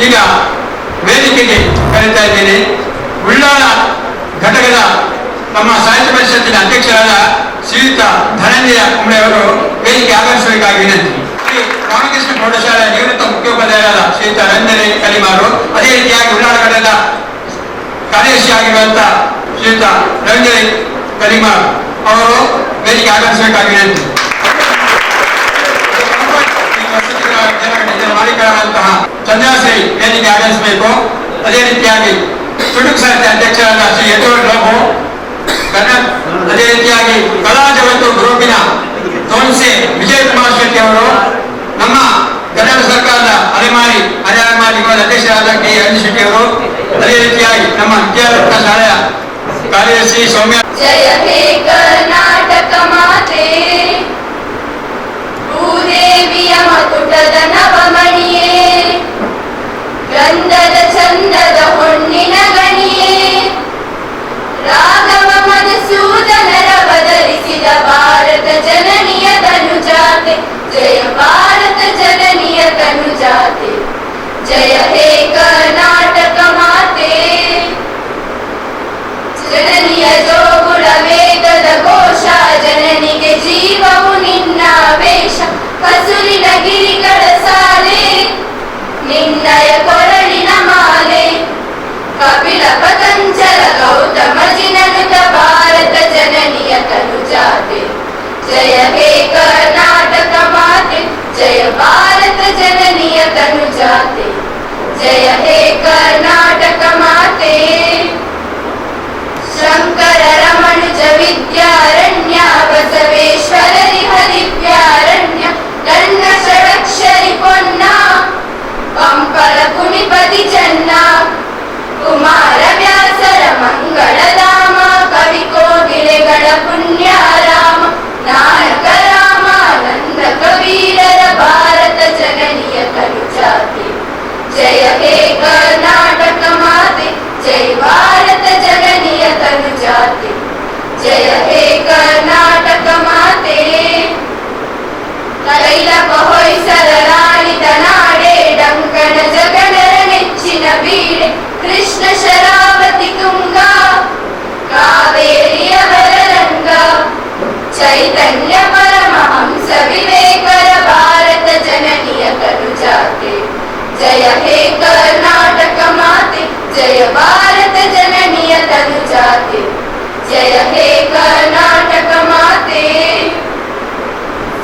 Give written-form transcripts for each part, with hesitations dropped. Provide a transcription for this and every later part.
ಈಗ ವೇದಿಕೆಗೆ ಕರೀತಾ ಇದ್ದೇನೆ ಉಳ್ಳಾಲ ಘಟಕದ ನಮ್ಮ ಸಾಹಿತ್ಯ ಪರಿಷತ್ತಿನ ಅಧ್ಯಕ್ಷರಾದ ಶ್ರೀಯುತ ಧನಂಜಯ ಕುಂಬಳೆ ಅವರು ವೇದಿಕೆ ಆಗಮಿಸಬೇಕಾಗಿ ವಿನಂತಿ. ರಾಮಕೃಷ್ಣ ಪ್ರೌಢಶಾಲೆಯ ನಿವೃತ್ತ ಮುಖ್ಯೋಪಾಧ್ಯಾಯರಾದ ಶ್ರೀಯುತ ರಂಜನೆ ಕಲಿಮಾರು, ಅದೇ ರೀತಿಯಾಗಿ ಉಳ್ಳಾಲ ಘಟಕದ ಕಾರ್ಯದರ್ಶಿ ಆಗಿರುವಂತಹ ಶ್ರೀಯುತ ರಂಜನೆ ಕಲಿಮಾರು ಅವರು ವೇದಿಕೆ ಆಗಮಿಸಬೇಕಾಗಿ ವಿನಂತಿ. ಮಾಲೀಕರಾದಂತಹ ಚಂದ್ರಾಶ್ರೀ ವೇದಿಕೆ ಆಗಮಿಸಬೇಕು. ಅದೇ ರೀತಿಯಾಗಿ ಚುಟುಕು ಸಾಹಿತ್ಯ ಅಧ್ಯಕ್ಷರಾದ ಶ್ರೀ ಯಶೋಧ್ ಲೋಭು, ಅದೇ ರೀತಿಯಾಗಿ ಕಲಾ ಜಗತ್ತು ಗ್ರೂಪಿನ ತೋನ್ಸೆ ವಿಜಯ್ ಕುಮಾರ್ ಶೆಟ್ಟಿ ಅವರು, ನಮ್ಮ ಕರ್ನಾಟಕ ಸರ್ಕಾರದ ಅಲೆಮಾರಿ ಅಧ್ಯಕ್ಷರಾದ ಕೆ ಅನಿಲ್ ಶೆಟ್ಟಿ ಅವರು, ಅದೇ ರೀತಿಯಾಗಿ ನಮ್ಮ ವಿದ್ಯಾರತ್ನ ಶಾಲೆಯ ಕಾರ್ಯದರ್ಶಿ ಸೌಮ್ಯ. ಜಯ ಹೇ ಕರ್ನಾಟಕ ಮಾತೆ, ಭೂದೇವಿಯ ಮಕುಟದ ನವಮಣಿಯೇ, ಗಂಧದ ಚಂದದ ಹೊನ್ನಿನ ಗಣಿಯೇ, ರಾಘವ ಮಧುಸೂದನರ ಬದಲಿಸಿದ ಭಾರತ ಜನನಿಯ ತನುಜಾತೆ, ಜಯ ಭಾರತ ಜನನಿಯ ತನುಜಾತೆ. ಜಯ ಹೇ ಕರ್ನಾಟಕ ಮಾತೆ, ಜನನಿಯ ಜೋಗುಳ ವೇಗದ ಘೋಷ, ಜನನಿಗೆ ಜೀವವು ನಿನ್ನ ವೇಷ, ಹಸುರಿನ ಗಿರಿಗಳ ಸಾಲೆ, ನಿನ್ನಯ ಕೊರಳಿನ ಮಾಲೆ, ಕಪಿಲ ಪತಂಜಲ ಗೌತಮ ಜಿನನುತ ಭಾರತ ಜನನಿಯ ತನುಜಾತೆ. ಜಯ ಹೇ ಕರ್ನಾಟಕ ಮಾತೆ, ಜಯ ಭಾರತ ಜನನಿಯ ತನುಜಾತೆ. ಜಯ ಹೇ ಕರ್ನಾಟಕ ಮಾತೆ. ಶಂಕರ ರಮಣುಜ ವಿದ್ಯಾರಣ್ಯ, ಬಸವೇಶ್ವರರಿ ಹರಿವ್ಯಾರಣ್ಯ, ನನ್ನ ಷಡಕ್ಷರಿ ಪೊನ್ನ, ಪಂಪಲ ಕುಣಿಪತಿ ಚೆನ್ನ, ಕುಮಾರ ವ್ಯಾಸರ ಮಂಗಳಧಾಮ, ಕವಿ ಕೋಗಿಲೆಗಳ ಪುಣ್ಯಾರಾಮ, ನಾಯಕ ರಾಮಾನಂದ ಕಬೀರರ ಭಾರತ ಜನನಿಯ ತನುಜಾತೆ. ಜಯ ಹೇ ಕರ್ನಾಟಕ ಮಾತೆ, ಜಯ ಭಾರತ ಜನನಿಯ ತನುಜಾತೆ. ಜಯ ಹೇ ಕರ್ನಾಟಕ ಮಾತೆ. ಕೈಲಪ ಹೊಯ್ಸಳ ರಾಣಿದ ನಾಡೆ, ಡಂಕಣ ಜಗಣರ ನೆಚ್ಚಿನ ಬೀಡೆ, ಕೃಷ್ಣ ಶರಾವತಿ ತುಂಗ, ಕಾವೇರಿಯ ಬರರಂಗ, ಚೈತನ್ಯ ಪರಮಹಂಸ ವಿವೇಕರ ಭಾರತ ಜನನಿಯ ತನುಜಾತೆ. ಜಯ ಹೇ ಕರ್ನಾಟಕ ಮಾತೆ, ಜಯ ಭಾರತ ಜನನಿಯ ತನುಜಾತೆ. ಜಯ ಹೇ ಕರ್ನಾಟಕ ಮಾತೆ.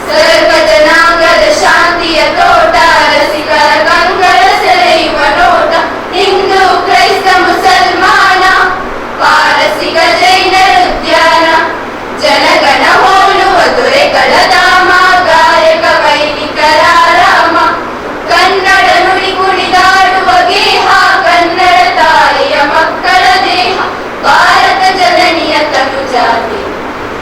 ಸರ್ವ ಜನಾಂಗದ ಶಾಂತಿಯ ತೋಟ, ರಸಿಕರ ಕಂಗಳ ಸೆಳೆಯುವ ನೋಟ, ಹಿಂದೂ ಕ್ರೈಸ್ತ ಮುಸಲ್ಮಾನ, ಪಾರಸಿಕ ಜೈನರ ಉದ್ಯಾನ, ಜನಗಣ ಹೋಲುವ ದೊರೆಗಳ ಧಾಮ, ಗಾಯಕ ವೈದಿಕರ ರಾಮ, ಕನ್ನಡ ನುಡಿ ಕುಣಿದಾಡುವ ಗೇಹ, ಕನ್ನಡ ತಾಯಿಯ ಮಕ್ಕಳ ದೇಹ, ಭಾರತ ಜನನಿಯ ತನುಜಾತೆ.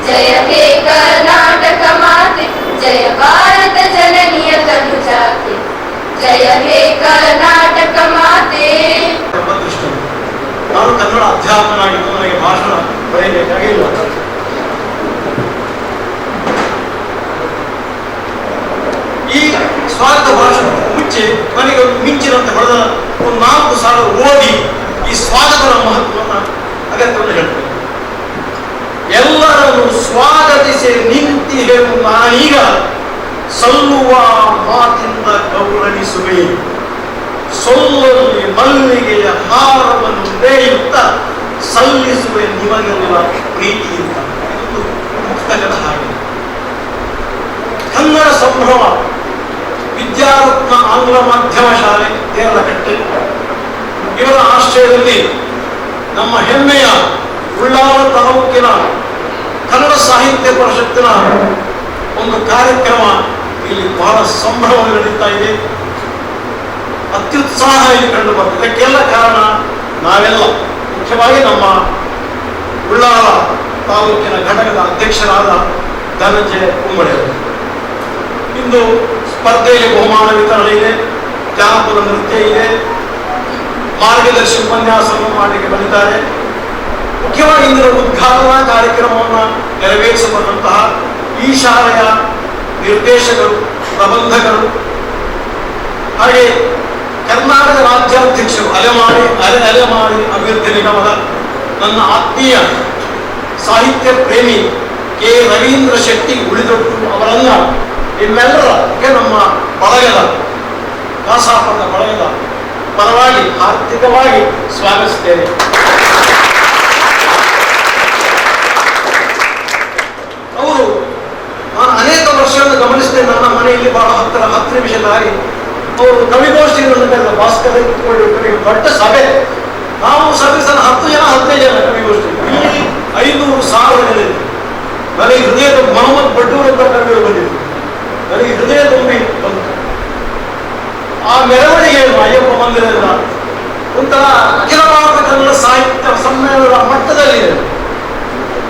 ಜಯ ಹೇ ಕರ್ನಾಟಕ ಮಾತೆ, ಜಯ ಭಾರತ ಜನನಿಯ ತನುಜಾತೆ. ಜಯ ಹೇ ಕರ್ನಾಟಕ ಮಾತೆ. ನಾನು ಕನ್ನಡ ಅಧ್ಯಾಪಕನಾಗಿದ್ದು ನನಗೆ ಭಾಷಣ ಬರೆಯಬೇಕಾಗಿಲ್ಲ. ಈ ಸ್ವಾಗತ ಭಾಷಣಕ್ಕೆ ಮುಂಚೆ ನನಗೆ ಒಂದು ಮಿಂಚಿನಂತೆ ಹೊಡೆದ ಒಂದು 4 ಸಾಲ ಓದಿ ಈ ಸ್ವಾಗತದ ಮಹತ್ವವನ್ನು ಅಗತ್ಯವನ್ನು ಹೇಳ್ತೇನೆ. ಎಲ್ಲರನ್ನು ಸ್ವಾಗತಿಸಿ ನಿಂತಿಹೆವು ನಾನೀಗ, ಸಲ್ಲುವ ಮಾತಿಂದ ಗೌರವಿಸುವೆ, ಸೊಲ್ಲಲ್ಲಿ ಮಲ್ಲಿಗೆಯ ಹಾರವನ್ನು ನೇಯುತ್ತ ಸಲ್ಲಿಸುವೆ ನಿಮಗೆಲ್ಲ ಪ್ರೀತಿಯಿಂದ. ಇದು ಪುಸ್ತಕದ ಹಾಗೆ. ಕನ್ನಡ ಸಂಭ್ರಮ ವಿದ್ಯಾರತ್ನ ಆಂಗ್ಲ ಮಾಧ್ಯಮ ಶಾಲೆ ಕೇರಳಕಟ್ಟೆ ಇವರ ಆಶ್ರಯದಲ್ಲಿ ನಮ್ಮ ಹೆಮ್ಮೆಯ ಉಳ್ಳಾಲ ತಾಲೂಕಿನ ಕನ್ನಡ ಸಾಹಿತ್ಯ ಪರಿಷತ್ತಿನ ಒಂದು ಕಾರ್ಯಕ್ರಮ ಇಲ್ಲಿ ಬಹಳ ಸಂಭ್ರಮ ನಡೀತಾ ಇದೆ. ಅತ್ಯುತ್ಸಾಹ ಇಲ್ಲಿ ಕಂಡು ಬರ್ತದೆ. ಇದಕ್ಕೆಲ್ಲ ಕಾರಣ ನಾವೆಲ್ಲ, ಮುಖ್ಯವಾಗಿ ನಮ್ಮ ಉಳ್ಳಾಲ ತಾಲೂಕಿನ ಘಟಕದ ಅಧ್ಯಕ್ಷರಾದ ಧನಂಜಯ ಕುಂಬಳೆ. ಇಂದು ಸ್ಪರ್ಧೆಯಲ್ಲಿ ಬಹುಮಾನ ವಿತರಣೆ ಇದೆ, ಜಾನಪದ ನೃತ್ಯ ಇದೆ, ಮಾರ್ಗದರ್ಶಿ ಉಪನ್ಯಾಸವನ್ನು ಮಾಡಲಿಕ್ಕೆ ಬಂದಿದ್ದಾರೆ. ಮುಖ್ಯವಾಗಿ ಇಂದಿನ ಉದ್ಘಾಟನಾ ಕಾರ್ಯಕ್ರಮವನ್ನು ನೆರವೇರಿಸಬಲ್ಲಂತಹ ಈ ಶಾಲೆಯ ನಿರ್ದೇಶಕರು, ಪ್ರಬಂಧಕರು, ಹಾಗೆ ಕರ್ನಾಟಕ ರಾಜ್ಯಾಧ್ಯಕ್ಷರು ಅಲೆಮಾರಿ ಅಭಿವೃದ್ಧಿ ನಿಗಮದ ನನ್ನ ಆತ್ಮೀಯ ಸಾಹಿತ್ಯ ಪ್ರೇಮಿ ಕೆ ರವೀಂದ್ರ ಶೆಟ್ಟಿ ಉಳಿದೊಟ್ಟು ಅವರನ್ನ ನಿಮ್ಮೆಲ್ಲರ ನಮ್ಮ ಬಳಗದ ಕಾಸಾಪದ ಬಳಗದ ಪರವಾಗಿ ಆರ್ಥಿಕವಾಗಿ ಸ್ವಾಗತಿಸುತ್ತೇನೆ. ಅವರು ನಾನು ಅನೇಕ ವರ್ಷಗಳನ್ನು ಗಮನಿಸ್ತೇನೆ. ನನ್ನ ಮನೆಯಲ್ಲಿ ಬಹಳ 10 ನಿಮಿಷ ದಾರಿ. ಅವರು ಕವಿಗೋಷ್ಠಿಗಳನ್ನು ಭಾಸ್ಕರ ಇಟ್ಕೊಂಡು ದೊಡ್ಡ ಸಭೆ. ನಾವು ಸಭೆಸಲು 10 ಜನ 15 ಜನ ಕವಿಗೋಷ್ಠಿ. ಇಲ್ಲಿ 500,000 ಜನ. ನನಗೆ ಹೃದಯ ಮೊಹಮ್ಮದ್ ಬಡ್ಡೂರ್ ಅಂತ ಕವಿಗಳು ಬಂದಿದ್ರು. ನನಗೆ ಹೃದಯ ತುಂಬಿ ಬಂತು. ಆ ಮೆರವಣಿಗೆ ಅಯ್ಯಪ್ಪ ಮಂದಿರದಿಂದ ಒಂಥರ ಅಖಿಲ ಭಾರತ ಕನ್ನಡ ಸಾಹಿತ್ಯ ಸಮ್ಮೇಳನದ ಮಟ್ಟದಲ್ಲಿದೆ.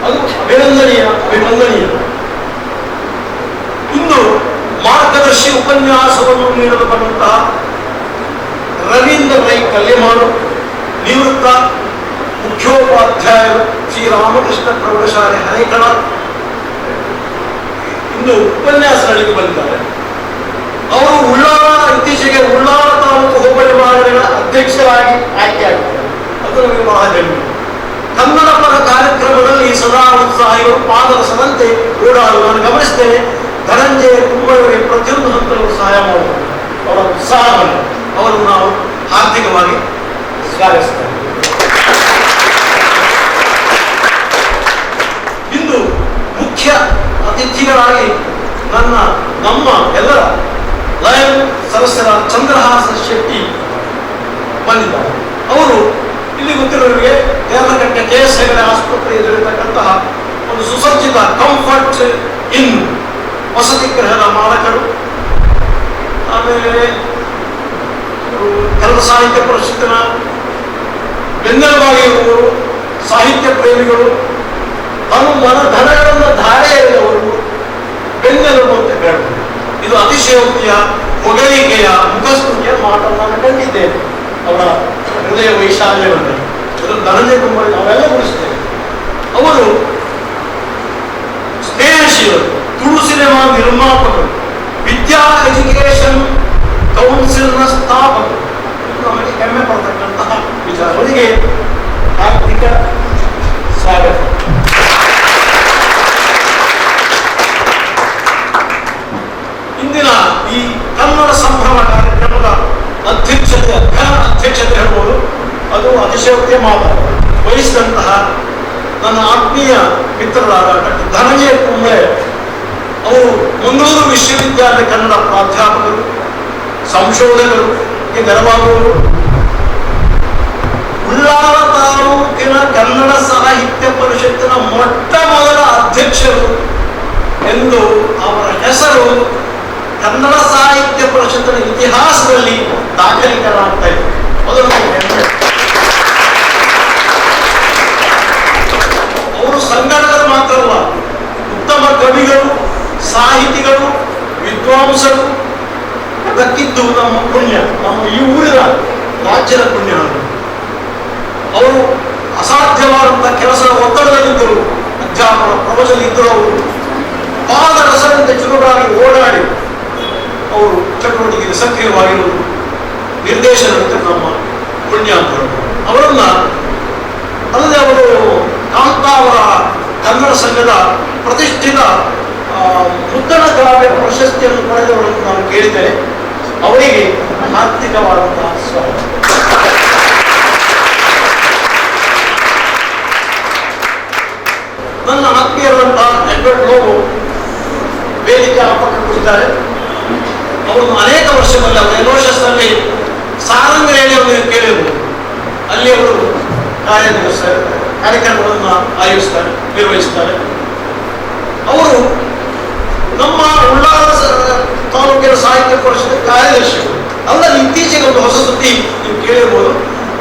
ಅದು ಅಭಿನಂದನೀಯ. ಇಂದು ಮಾರ್ಗದರ್ಶಿ ಉಪನ್ಯಾಸವನ್ನು ನೀಡಲು ಬಂದಂತಹ ರವೀಂದ್ರ ರೈ ಕಲ್ಲೆಮಾಡು, ನಿವೃತ್ತ ಮುಖ್ಯೋಪಾಧ್ಯಾಯರು ಶ್ರೀರಾಮಕೃಷ್ಣ ಪ್ರೌಢಶಾಲೆ ಹನೇಕಳ ಇಂದು ಉಪನ್ಯಾಸಗಳಿಗೆ ಬಂದಿದ್ದಾರೆ. ಅವರು ಇತ್ತೀಚೆಗೆ ಉಳ್ಳಾಲ ತಾಲೂಕು ಹೋಬಳಿ ಮಾದರಿಗಳ ಅಧ್ಯಕ್ಷರಾಗಿ ಆಯ್ಕೆಯಾಗಿದ್ದಾರೆ. ಅದು ನಮಗೆ ಬಹಳ ಹೆಮ್ಮೆ. ಕನ್ನಡ ಪರ ಕಾರ್ಯಕ್ರಮದಲ್ಲಿ ಸದಾ ಉತ್ಸಾಹಿಗಳು ಪಾದರಸದಂತೆ ಓಡಾಡುವ ನಾನು ಗಮನಿಸ್ತೇನೆ. ಧನಂಜಯ ಕುಂಬಳವರಿಗೆ ಪ್ರತಿಯೊಂದು ಹಂತಕ್ಕೂ ಸಹಾಯ ಮಾಡುವುದು ಅವರ ಉತ್ಸಾಹವನ್ನು ಅವರನ್ನು ನಾವು ಆರ್ಥಿಕವಾಗಿ ಸ್ವಾಗತಿಸ್ತೇವೆ. ಇಂದು ಮುಖ್ಯ ಅತಿಥಿಗಳಾಗಿ ನಮ್ಮ ಎಲ್ಲರ ಲಯನ್ ಸದಸ್ಯರ ಚಂದ್ರಹಾಸ ಶೆಟ್ಟಿ ಬಂದಿದ್ದಾರೆ. ಅವರು ಇಲ್ಲಿ ಗೊತ್ತಿರೋರಿಗೆ ದೇವರಕಟ್ಟೆ KS ಹೆಗಡೆ ಆಸ್ಪತ್ರೆ ಎದುರಿರ್ತಕ್ಕಂತಹ ಒಂದು ಸುಸಜ್ಜಿತ ಕಂಫರ್ಟ್ ಇನ್ ವಸತಿ ಗೃಹದ ಮಾಲಕರು. ಆಮೇಲೆ ಕನ್ನಡ ಸಾಹಿತ್ಯ ಪರಿಷತ್ತಿನ ಬೆನ್ನೆಲುಬಾಗಿ ಇರುವವರು, ಸಾಹಿತ್ಯ ಪ್ರೇಮಿಗಳು, ಧನಗಳನ್ನು ಧಾರೆ ಎರೆದವರು, ಬೆನ್ನೆಲುಬು ಅಂತ ಹೇಳ್ಬೋದು. ಇದು ಅತಿಶಯೋಕ್ತಿಯ ಹೊಗಳಿಕೆಯ ಮುಖಸ್ತುತಿಯ ಮಾತನ್ನು ನಾನು ಕಂಡಿದ್ದೇನೆ. ಅವರ ಹೃದಯ ವೈಶಾಲ್ಯವನ್ನು ಅದನ್ನು ಧನಂಜಯ ಕುಂಬಳಿ ನಾವೆಲ್ಲ ಗುಣಿಸ್ತೇವೆ. ಅವರು ಸ್ನೇಹಶೀಲರು, ತುಳು ಸಿನಿಮಾ ನಿರ್ಮಾಪಕರು, ವಿದ್ಯಾ ಎಜುಕೇಶನ್ ಕೌನ್ಸಿಲ್ನ ಸ್ಥಾಪಕರು. ನಮಗೆ ಹೆಮ್ಮೆ ಪಡತಕ್ಕಂತಹ ವಿಚಾರ. ಅವರಿಗೆ ಆರ್ಥಿಕ ಸ್ವಾಗತ. ಇಂದಿನ ಈ ಕನ್ನಡ ಸಂಭ್ರಮ ಕಾರ್ಯಕ್ರಮದ ಅಧ್ಯಕ್ಷತೆ ಹೇಳ್ಬೋದು. ಅದು ಅತಿಶಯೋಕ್ತಿಯ ಮಾತು ವಹಿಸಿದಂತಹ ನನ್ನ ಆತ್ಮೀಯ ಮಿತ್ರರಾದ ಡಾಕ್ಟರ್ ಧನಂಜಯ ಕುಂಬಳೆ ಅವರು ಮಂಗಳೂರು ವಿಶ್ವವಿದ್ಯಾಲಯ ಕನ್ನಡ ಪ್ರಾಧ್ಯಾಪಕರು, ಸಂಶೋಧಕರು, ನೆರವಾಗುವರು. ಉಳ್ಳಾಲ ತಾಲೂಕಿನ ಕನ್ನಡ ಸಾಹಿತ್ಯ ಪರಿಷತ್ತಿನ ಮೊಟ್ಟ ಮೊದಲ ಅಧ್ಯಕ್ಷರು ಎಂದು ಅವರ ಹೆಸರು ಕನ್ನಡ ಸಾಹಿತ್ಯ ಪರಿಷತ್ತಿನ ಇತಿಹಾಸದಲ್ಲಿ ದಾಖಲೀಕರಣವಾಗ್ತಾ ಇದೆ. ಅದು ನಮಗೆ ಹೆಮ್ಮೆ. ಅವರು ಸಂಘಟಕರು ಮಾತ್ರವಲ್ಲ, ಉತ್ತಮ ಕವಿಗಳು, ಸಾಹಿತಿಗಳು, ವಿದ್ವಾಂಸರು. ಅದಕ್ಕಿದ್ದು ನಮ್ಮ ಪುಣ್ಯ, ನಮ್ಮ ಈ ಊರಿನ ರಾಜ್ಯದ ಪುಣ್ಯ. ಅವರು ಅಸಾಧ್ಯವಾದಂತಹ ಕೆಲಸದ ಒತ್ತಡದಲ್ಲಿದ್ದರು, ಅಧ್ಯಾಪನ ಪ್ರವಚನದಲ್ಲಿದ್ದರು. ಅವರು ಪಾದರಸದಿಂದ ಚುರುಕಾಗಿ ಓಡಾಡಿ ಅವರು ಚಟುವಟಿಕೆಗೆ ಸಕ್ರಿಯವಾಗಿರುವುದು, ನಿರ್ದೇಶನ ನಮ್ಮ ಪುಣ್ಯ ಅಂತ ಅವರನ್ನ. ಅಲ್ಲದೆ ಅವರು ಕಾಂತಾವರ ಕನ್ನಡ ಸಂಘದ ಪ್ರತಿಷ್ಠಿತ ಮುದ್ದಣ ಕಾವ್ಯ ಪ್ರಶಸ್ತಿಯನ್ನು ಪಡೆದವರನ್ನು ನಾನು ಕೇಳಿದ್ದೇನೆ. ಅವರಿಗೆ ಆರ್ಥಿಕವಾದಂತಹ ಸ್ವಾಗತ. ನನ್ನ ಆತ್ಮೀಯರಾದಂತಹ ಎಡ್ವರ್ಡ್ ಲೋಬೋ ವೇದಿಕೆ ಅಪಕರಿಸಿದ್ದಾರೆ. ಅವರನ್ನು ಅನೇಕ ವರ್ಷದಲ್ಲಿ ಅವರು ಎಲೋಷಸ್ನಲ್ಲಿ ಸಾರಂಗರೇಣಿ ಅವರು ಕೇಳಿರುವುದು. ಅಲ್ಲಿ ಅವರು ಕಾರ್ಯಕ್ರಮಗಳನ್ನು ಆಯೋಜಿಸ್ತಾರೆ, ನಿರ್ವಹಿಸ್ತಾರೆ. ಅವರು ನಮ್ಮ ಉಳ್ಳಾಲ ತಾಲೂಕಿನ ಸಾಹಿತ್ಯ ಪರಿಷತ್ ಕಾರ್ಯದರ್ಶಿಗಳು. ಅಲ್ಲದೆ ಇತ್ತೀಚೆಗೆ ಒಂದು ಹೊಸ ಸುದ್ದಿ ನೀವು ಕೇಳಿರ್ಬೋದು.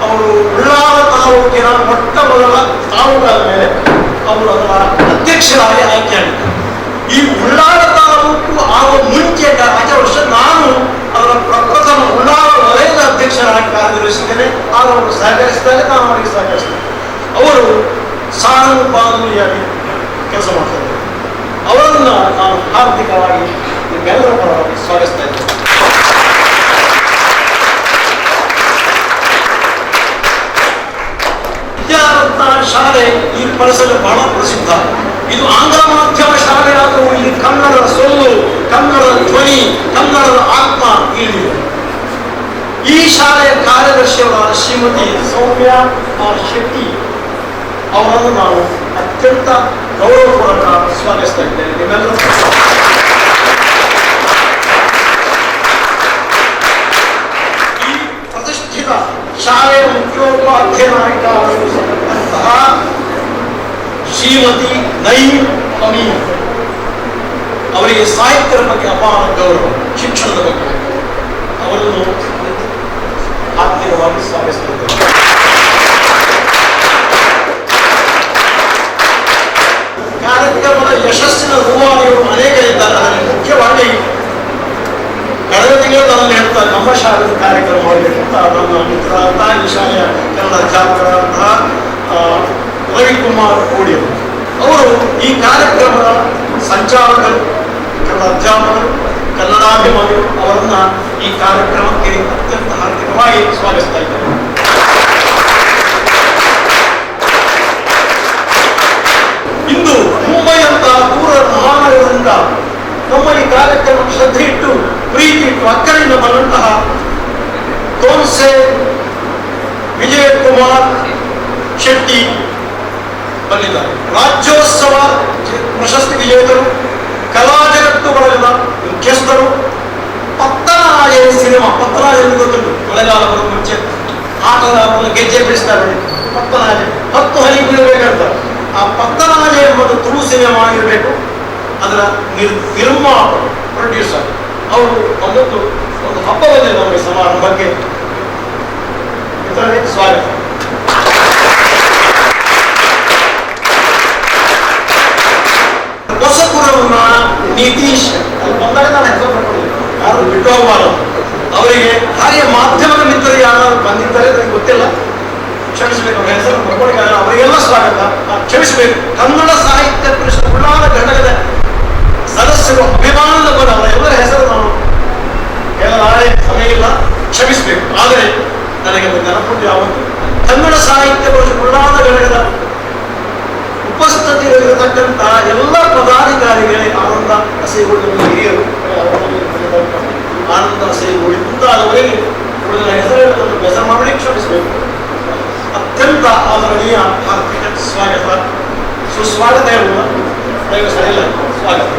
ಅವರು ಉಳ್ಳಾಲ ತಾಲೂಕಿನ ಮೊಟ್ಟ ಮೊದಲ ತಾಲೂಕಾದ ಮೇಲೆ ಅವರು ಅದರ ಅಧ್ಯಕ್ಷರಾಗಿ ಆಯ್ಕೆಯಾಗಿದ್ದಾರೆ. ಈ ಉಳ್ಳಾಲ ತಾಲೂಕು ಆಗುವ ಮುಂಚೆ ಕಳೆದ ವರ್ಷ ನಾನು ಅದರ ಪ್ರಪ್ರಥಮ ಉಳ್ಳಾಲ ವಲಯದ ಅಧ್ಯಕ್ಷರಾಗಿ ಕಾರ್ಯನಿರ್ವಹಿಸಿದ್ದೇನೆ. ಆಗ ಅವರು ಸಹಕರಿಸಿದ್ದಾರೆ, ನಾನು ಅವರಿಗೆ ಸಹಕರಿಸಿದ್ದೇನೆ. ಅವರು ಸಾನುಭೂತಿಯಾಗಿ ಕೆಲಸ ಮಾಡ್ತಾರೆ. ಅವರನ್ನು ನಾನು ಹಾರ್ದಿಕವಾಗಿ ನಿಮ್ಮೆಲ್ಲರ ಪರವಾಗಿ ಸ್ವಾಗತಿಸ್ತಾ ಇದ್ದೇನೆ. ಭಾರತದಲ್ಲಿ ಬಹಳ ಪ್ರಸಿದ್ಧ. ಇದು ಆಂಗ್ಲ ಮಾಧ್ಯಮ ಶಾಲೆಯಾದರೂ ಇಲ್ಲಿ ಕನ್ನಡದ ಸೊಲ್ಲು, ಕನ್ನಡದ ಧ್ವನಿ, ಕನ್ನಡದ ಆತ್ಮ ಇಲ್ಲಿದೆ. ಈ ಶಾಲೆಯ ಕಾರ್ಯದರ್ಶಿಯವರಾದ ಶ್ರೀಮತಿ ಸೌಮ್ಯ ಆರ್ ಶೆಟ್ಟಿ ಅವರನ್ನು ನಾವು ಅತ್ಯಂತ ಗೌರವಪೂರ್ವಕ ಸ್ವಾಗತಿಸ್ತಾ ಇದ್ದೇವೆ. ನಿಮ್ಮೆಲ್ಲರೂ ಈ ಪ್ರತಿಷ್ಠಿತ ಶಾಲೆಯ ಮುಖ್ಯೋಪಾಧ್ಯಾಯರಾಗಿದ್ದಂತಹ ಶ್ರೀಮತಿ ನಯೀಂ ಅಮೀನ್ ಅವರಿಗೆ ಸಾಹಿತ್ಯದ ಬಗ್ಗೆ ಅಪಾರ ಗೌರವ, ಶಿಕ್ಷಣದ ಬಗ್ಗೆ ಅವರನ್ನು ಆತ್ಮೀಯವಾಗಿ ಸ್ವಾಗತಿಸುತ್ತಿದ್ದೇವೆ. ಕಾರ್ಯಕ್ರಮದ ಯಶಸ್ಸಿನ ರೂವಾರಿಗಳು ಅನೇಕರಿದ್ದಾರೆ. ಅದರಲ್ಲಿ ಮುಖ್ಯವಾಗಿ ಕಳೆದ ತಿಂಗಳು ನನ್ನಲ್ಲಿ ಹೇಳ್ತಾರೆ, ನಮ್ಮ ಶಾಲೆಯ ಕಾರ್ಯಕ್ರಮ ಮಾಡಬೇಕಂತ ನನ್ನ ಮಿತ್ರರಾದಂತಹ ಈ ಶಾಲೆಯ ಕನ್ನಡ ಅಧ್ಯಾಪಕರಾದಂತಹ ರವಿಕುಮಾರ್ ಕೋಡಿಯವರು ಅವರು ಈ ಕಾರ್ಯಕ್ರಮದ ಸಂಚಾಲಕರು, ಕನ್ನಡ ಅಧ್ಯಾಪಕರು, ಕನ್ನಡಾಭಿಮಾನಿಗಳು ಅವರನ್ನ ಈ ಕಾರ್ಯಕ್ರಮಕ್ಕೆ ಅತ್ಯಂತ ಹಾರ್ದಿಕವಾಗಿ ಸ್ವಾಗತಿಸ್ತಾ ಇದ್ದಾರೆ. ಇಂದು ಮುಂಬೈಯಂತಹ ದೂರ ಮಹಾನಗರದಿಂದ ನಮ್ಮ ಈ ಕಾರ್ಯಕ್ರಮ ಶ್ರದ್ಧೆ ಇಟ್ಟು, ಪ್ರೀತಿ ಇಟ್ಟು, ಅಕ್ಕರಿಂದ ಬಂದಂತಹ ತೋನ್ಸೆ ವಿಜಯಕುಮಾರ್ ಶೆಟ್ಟಿ ಬಂದಿದ್ದಾರೆ. ರಾಜ್ಯೋತ್ಸವ ಪ್ರಶಸ್ತಿ ವಿಜೇತರು, ಕಲಾ ಜಗತ್ತು ಬಳಗದ ಮುಖ್ಯಸ್ಥರು, ಪತ್ತನಾಯ ಸಿನಿಮಾ, ಪತ್ತನಾಯ ಗೊತ್ತುಂಟು, ಮಳೆಗಾಲ ಬರುವ ಮುಂಚೆ ಆಟದ ಗೆಜ್ಜೆ ಬಿಡಿಸ್ತಾರೆ, ಪತ್ತನಾಯ 10 ಹನಿ ಬೀಳಬೇಕಂತ. ಆ ಪತ್ತನಾಯ ಎಂಬುದು ತುಳು ಸಿನಿಮಾ ಆಗಿರಬೇಕು. ಅದರ ನಿರ್ಮಾಪಕ, ಪ್ರೊಡ್ಯೂಸರ್ ಅವರು ಒಂದು ಹಬ್ಬ ಬಂದಿದೆ ನಮಗೆ ಸಮಾರಂಭಕ್ಕೆ. ಮಿತ್ರರೇ, ಸ್ವಾಗತ. ಹೊಸಪುರವನ್ನ ನಿತೀಶ್ ಬಂದಾಗ ನಾನು ಹೆಸರು ಬರ್ಕೊಂಡಿದ್ದೆ, ಯಾರು ಬಿಟ್ಟು ಹೋಗಬಾರದು. ಅವರಿಗೆ ಹಾಗೆ ಮಾಧ್ಯಮದ ಮಿತ್ರರು ಯಾರು ಬಂದಿದ್ದಾರೆ ನನಗೆ ಗೊತ್ತಿಲ್ಲ, ಕ್ಷಮಿಸಬೇಕು. ಅವರ ಹೆಸರು ಬರ್ಕೊಳ್ಳಿಕ್ಕೆ ಅವರಿಗೆಲ್ಲ ಸ್ವಾಗತ, ಕ್ಷಮಿಸಬೇಕು. ಕನ್ನಡ ಸಾಹಿತ್ಯ ಪರಿಷತ್ ಉಳ್ಳಾಲ ಘಟಕದ ಸದಸ್ಯರು, ಅಭಿಮಾನದ ಪದ, ಅವರೆಲ್ಲರ ಹೆಸರು ನಾವು ಹೇಳಲಾರೆ, ಸಮಯ ಇಲ್ಲ, ಕ್ಷಮಿಸಬೇಕು. ಆದರೆ ನನಗೆ ನೆನಪುಂಟು ಯಾವತ್ತು ಕನ್ನಡ ಸಾಹಿತ್ಯ ಪರಿಷತ್ ಉಳ್ಳಾಲ ಘಟಕದ ಉಪಸ್ಥಿತಿಯಲ್ಲಿರತಕ್ಕಂಥ ಎಲ್ಲ ಪದಾಧಿಕಾರಿಗಳೇ ಆನಂದ ಹಸೆಗೊಳ್ಳುವ ಹಿರಿಯರು, ಆನಂದ ಹಸೆಗೊಳ್ಳಿ ಮುಂತಾದವರಿಗೆ ಉಳಿದ ಹೆಸರು ಮಾಡಿ ಕ್ಷಮಿಸಬೇಕು. ಅತ್ಯಂತ ಆದರಣೀಯ ಹಾರ್ದಿಕ ಸ್ವಾಗತ, ಸುಸ್ವಾಗತ ಹೇಳುವ ಸರಿಯಲ್ಲ, ಸ್ವಾಗತ.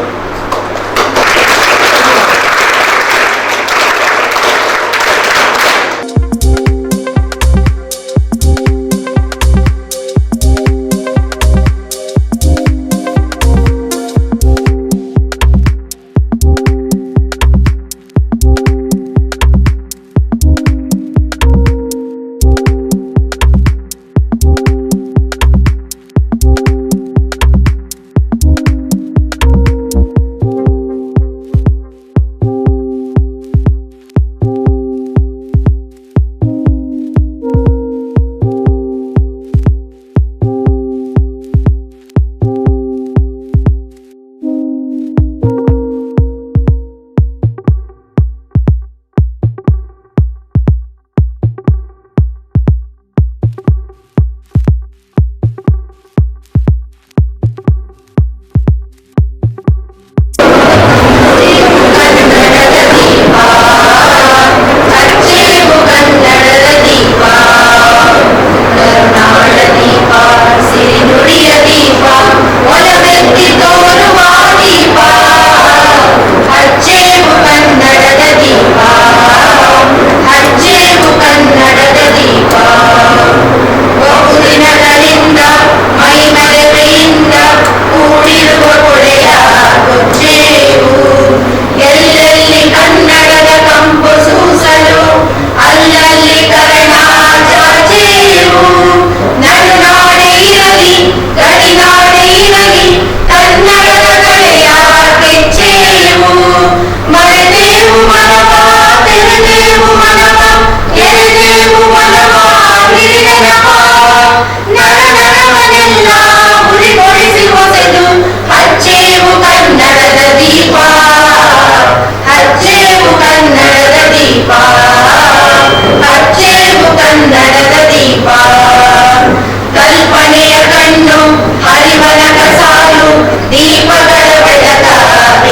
ಕಲ್ಪನೆಯ ಕಣ್ಣು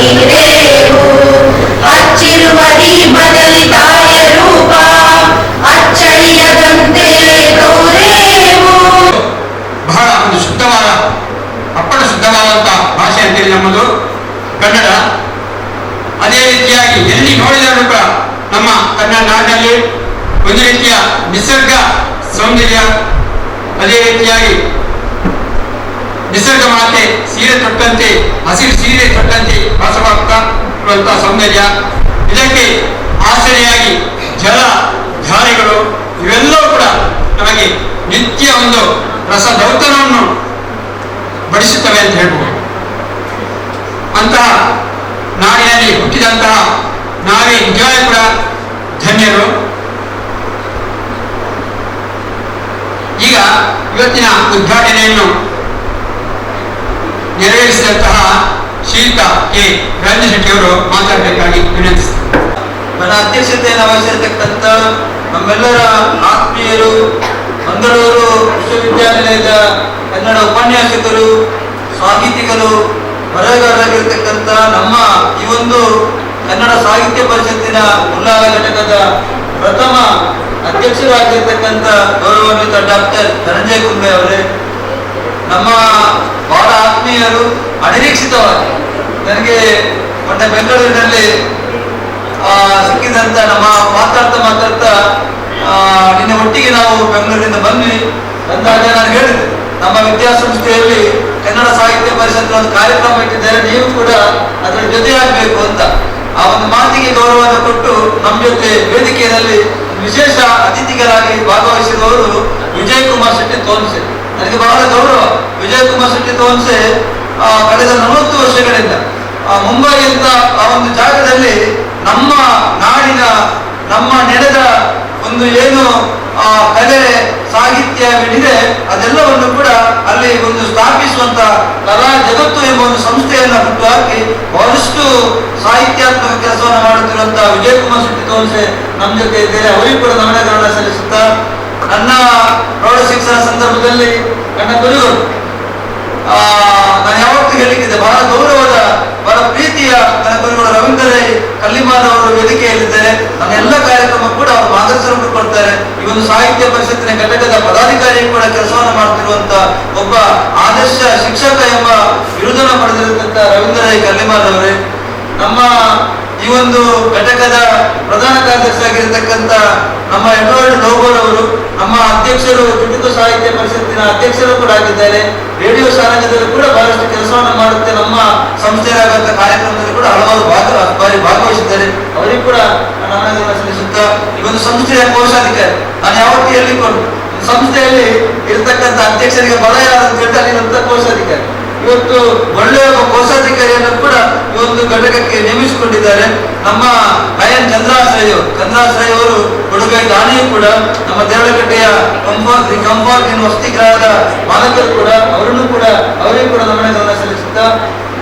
ನೀರೇವು ಹಚ್ಚಿರುವ ದೀಪದಲ್ಲಿ ತಾಯ ರೂಪ ಅಚ್ಚಳಿಯದಂತೆ ತೋರೇವು. ಬಹಳ ಒಂದು ಶುದ್ಧವಾದ ಅಪ್ಪಟ ಶುದ್ಧವಾದಂತಹ ಭಾಷೆ ಅಂತೇಳಿ ನಮ್ಮದು ಕನ್ನಡ. ಅದೇ ರೀತಿಯಾಗಿ ಎಲ್ಲಿ ನೋಡಿದರೂ ಕೂಡ ನಮ್ಮ ಕನ್ನಡ ನಾಡಿನಲ್ಲಿ ಒಂದು ರೀತಿಯ ನಿಸರ್ಗ ಸೌಂದರ್ಯ, ಅದೇ ರೀತಿಯಾಗಿ ನಿಸರ್ಗ ಮಾತೆ ಸೀರೆ ತೊಟ್ಟಂತೆ, ಹಸಿರು ಸೀರೆ ತೊಟ್ಟಂತೆ ಭಾಸವಾಗ್ತಾ ಇರುವಂತಹ ಸೌಂದರ್ಯ, ಇದಕ್ಕೆ ಆಶ್ರಯಾಗಿ ಜಲ ಧಾರೆಗಳು ಇವೆಲ್ಲವೂ ಕೂಡ ನಮಗೆ ನಿತ್ಯ ಒಂದು ರಸದೌತಣವನ್ನು ಬಡಿಸುತ್ತವೆ ಅಂತ ಹೇಳ್ಬೋದು. ಅಂತಹ ನಾಡಿನಲ್ಲಿ ಹುಟ್ಟಿದಂತಹ ನಾವೇ ನಿಜವಾಗಿ ಕೂಡ ಧನ್ಯರು. ಈಗ ಇವತ್ತಿನ ಉದ್ಘಾಟನೆಯನ್ನು ನೆರವೇರಿಸಿದಂತಹ ಶ್ರೀಯುತ ಕೆ ರಾಜೇಂದ್ರ ಶೆಟ್ಟಿ ಅವರು ಮಾತಾಡಬೇಕಾಗಿ ವಿನಂತಿಸುತ್ತಾರೆ. ನನ್ನ ಅಧ್ಯಕ್ಷತೆಯನ್ನು ವಹಿಸಿರ್ತಕ್ಕಂಥ ನಮ್ಮೆಲ್ಲರ ಆತ್ಮೀಯರು, ಮಂಗಳೂರು ವಿಶ್ವವಿದ್ಯಾನಿಲಯದ ಕನ್ನಡ ಉಪನ್ಯಾಸಕರು, ಸಾಹಿತಿಗಳು, ಬರಹಗಾರರಾಗಿರ್ತಕ್ಕಂಥ ನಮ್ಮ ಈ ಒಂದು ಕನ್ನಡ ಸಾಹಿತ್ಯ ಪರಿಷತ್ತಿನ ಉಲ್ಲಾಲ ಘಟಕದ ಪ್ರಥಮ ಅಧ್ಯಕ್ಷರಾಗಿರ್ತಕ್ಕಂಥ ಗೌರವಾನ್ವಿತ ಡಾಕ್ಟರ್ ಧನಂಜಯ ಕುಂಬೆ ಅವರೇ, ನಮ್ಮ ಬಹಳ ಆತ್ಮೀಯರು, ಅನಿರೀಕ್ಷಿತವಾಗಿ ನನಗೆ ಮೊನ್ನೆ ಬೆಂಗಳೂರಿನಲ್ಲಿ ಸಿಕ್ಕಿದಂತ ನಮ್ಮ ಮಾತಾಡ್ತಾ ನಿನ್ನೆ ಒಟ್ಟಿಗೆ ನಾವು ಬೆಂಗಳೂರಿನಿಂದ ಬಂದಾಗ ನಾನು ಹೇಳಿದೆ, ನಮ್ಮ ವಿದ್ಯಾಸಂಸ್ಥೆಯಲ್ಲಿ ಕನ್ನಡ ಸಾಹಿತ್ಯ ಪರಿಷತ್ ಒಂದು ಕಾರ್ಯಕ್ರಮ ಇಟ್ಟಿದ್ದಾರೆ, ನೀವು ಕೂಡ ಅದರ ಜೊತೆಯಾಗಬೇಕು ಅಂತ. ಆ ಒಂದು ಮಾತಿಗೆ ಗೌರವವನ್ನು ಕೊಟ್ಟು ನಮ್ಮ ಜೊತೆ ವೇದಿಕೆಯಲ್ಲಿ ವಿಶೇಷ ಅತಿಥಿಗಳಾಗಿ ಭಾಗವಹಿಸಿರುವವರು ವಿಜಯ್ ಕುಮಾರ್ ಶೆಟ್ಟಿ ತೋನ್ಸೆ. ನನಗೆ ಬಹಳ ಗೌರವ. ವಿಜಯ್ ಕುಮಾರ್ ಶೆಟ್ಟಿ ತೋನ್ಸೆ ಕಳೆದ 40 ವರ್ಷಗಳಿಂದ ಮುಂಬೈ ಅಂತ ಆ ಒಂದು ಜಾಗದಲ್ಲಿ ನಮ್ಮ ನಾಡಿನ, ನಮ್ಮ ನೆಲದ ಒಂದು ಏನು ಕಲೆ ಸಾಹಿತ್ಯವಿದೆ ಅದೆಲ್ಲವನ್ನು ಕೂಡ ಅಲ್ಲಿ ಒಂದು ಸ್ಥಾಪಿಸುವಂತ ಕಲಾ ಜಗತ್ತು ಎಂಬ ಒಂದು ಸಂಸ್ಥೆಯನ್ನು ಹುಟ್ಟುಹಾಕಿ ಬಹಳಷ್ಟು ಸಾಹಿತ್ಯಾತ್ಮಕ ಕೆಲಸವನ್ನು ಮಾಡುತ್ತಿರುವಂತಹ ವಿಜಯ್ ಕುಮಾರ್ ಶೆಟ್ಟಿ ತೋನ್ಸೆ ನಮ್ಮ ಜೊತೆ ಇದ್ದಾರೆ. ಅವರಿಗೂ ಕೂಡ ನಮನಗಳನ್ನು ಸಲ್ಲಿಸುತ್ತಾ, ನನ್ನ ಪ್ರೌಢ ಶಿಕ್ಷಣ ಸಂದರ್ಭದಲ್ಲಿ ನನ್ನ ಗುರುಗಳು ನಾನು ಯಾವತ್ತೂ ಹೇಳಿದ್ದೆ, ಬಹಳ ಗೌರವದ, ಬಹಳ ಪ್ರೀತಿಯ ನನ್ನ ಗುರುಗಳು ರವೀಂದ್ರ ಕಲ್ಲಿಮಾರ್ ಅವರು ವೇದಿಕೆಯಲ್ಲಿದ್ದಾರೆ. ನನ್ನ ಎಲ್ಲ ಕಾರ್ಯಕ್ರಮ ಕೂಡ ಅವರು ಮಾರ್ಗದರ್ಶನ ಕೊಡ್ತಾರೆ. ಈ ಒಂದು ಸಾಹಿತ್ಯ ಪರಿಷತ್ತಿನ ಘಟಕದ ಪದಾಧಿಕಾರಿ ಕೂಡ ಕೆಲಸವನ್ನು ಮಾಡ್ತಿರುವಂತ ಒಬ್ಬ ಆದರ್ಶ ಶಿಕ್ಷಕ ಎಂಬ ಬಿರುದನ್ನು ಪಡೆದಿರತಕ್ಕಂಥ ರವೀಂದ್ರ ಕಲ್ಲಿಮಾರ್ ಅವರೇ, ನಮ್ಮ ಈ ಒಂದು ಘಟಕದ ಪ್ರಧಾನ ಕಾರ್ಯದರ್ಶಿಯಾಗಿರ್ತಕ್ಕಂಥ ನಮ್ಮ ಎಡ್ವರ್ಡ್ ಲೋಬೋರ್ ಅವರು, ನಮ್ಮ ಅಧ್ಯಕ್ಷರು, ಚುಟುಕು ಸಾಹಿತ್ಯ ಪರಿಷತ್ತಿನ ಅಧ್ಯಕ್ಷರು ಕೂಡ ಆಗಿದ್ದಾರೆ. ರೇಡಿಯೋ ಸಾರಂಗದಲ್ಲಿ ಕೂಡ ಬಹಳಷ್ಟು ಕೆಲಸವನ್ನು ಮಾಡುತ್ತೆ. ನಮ್ಮ ಸಂಸ್ಥೆಯಾದಂತಹ ಕಾರ್ಯಕ್ರಮದಲ್ಲಿ ಕೂಡ ಹಲವಾರು ಬಾರಿ ಭಾಗವಹಿಸಿದ್ದಾರೆ. ಅವರಿಗೂ ಕೂಡ ನಮನಗಳನ್ನು ಸಲ್ಲಿಸುತ್ತಾ, ಈ ಒಂದು ಸಂಸ್ಥೆಯ ಕೋಶಾಧಿಕಾರಿ, ನಾನು ಯಾವತ್ತೂ ಹೇಳಿಕೊಂಡು ಸಂಸ್ಥೆಯಲ್ಲಿ ಇರತಕ್ಕಂಥ ಅಧ್ಯಕ್ಷರಿಗೆ ಬಲ ಯಾರಂತ ಹೇಳಿ ಅಲ್ಲಿರುವಂತಹ ಕೋಶಾಧಿಕಾರಿ, ಇವತ್ತು ಒಳ್ಳೆಯ ಕೋಶಾಧಿಕಾರಿಯನ್ನು ಕೂಡ ಈ ಒಂದು ಘಟಕಕ್ಕೆ ನೇಮಿಸಿಕೊಂಡಿದ್ದಾರೆ. ನಮ್ಮ ಐಎನ್ ಚಂದ್ರಾಶ್ರಯ ಅವರು ಕೊಡುಗೈ ದಾನಿಯು ಕೂಡ, ನಮ್ಮ ದೇವಳಕಟ್ಟೆಯ ಕಂಫಾರ್ಟ್ ವಸತಿ ಗೃಹದ ಮಾಲಕರು ಕೂಡ, ಅವರಿಗೂ ಕೂಡ ನಮನಗಳನ್ನು ಸಲ್ಲಿಸುತ್ತಾ,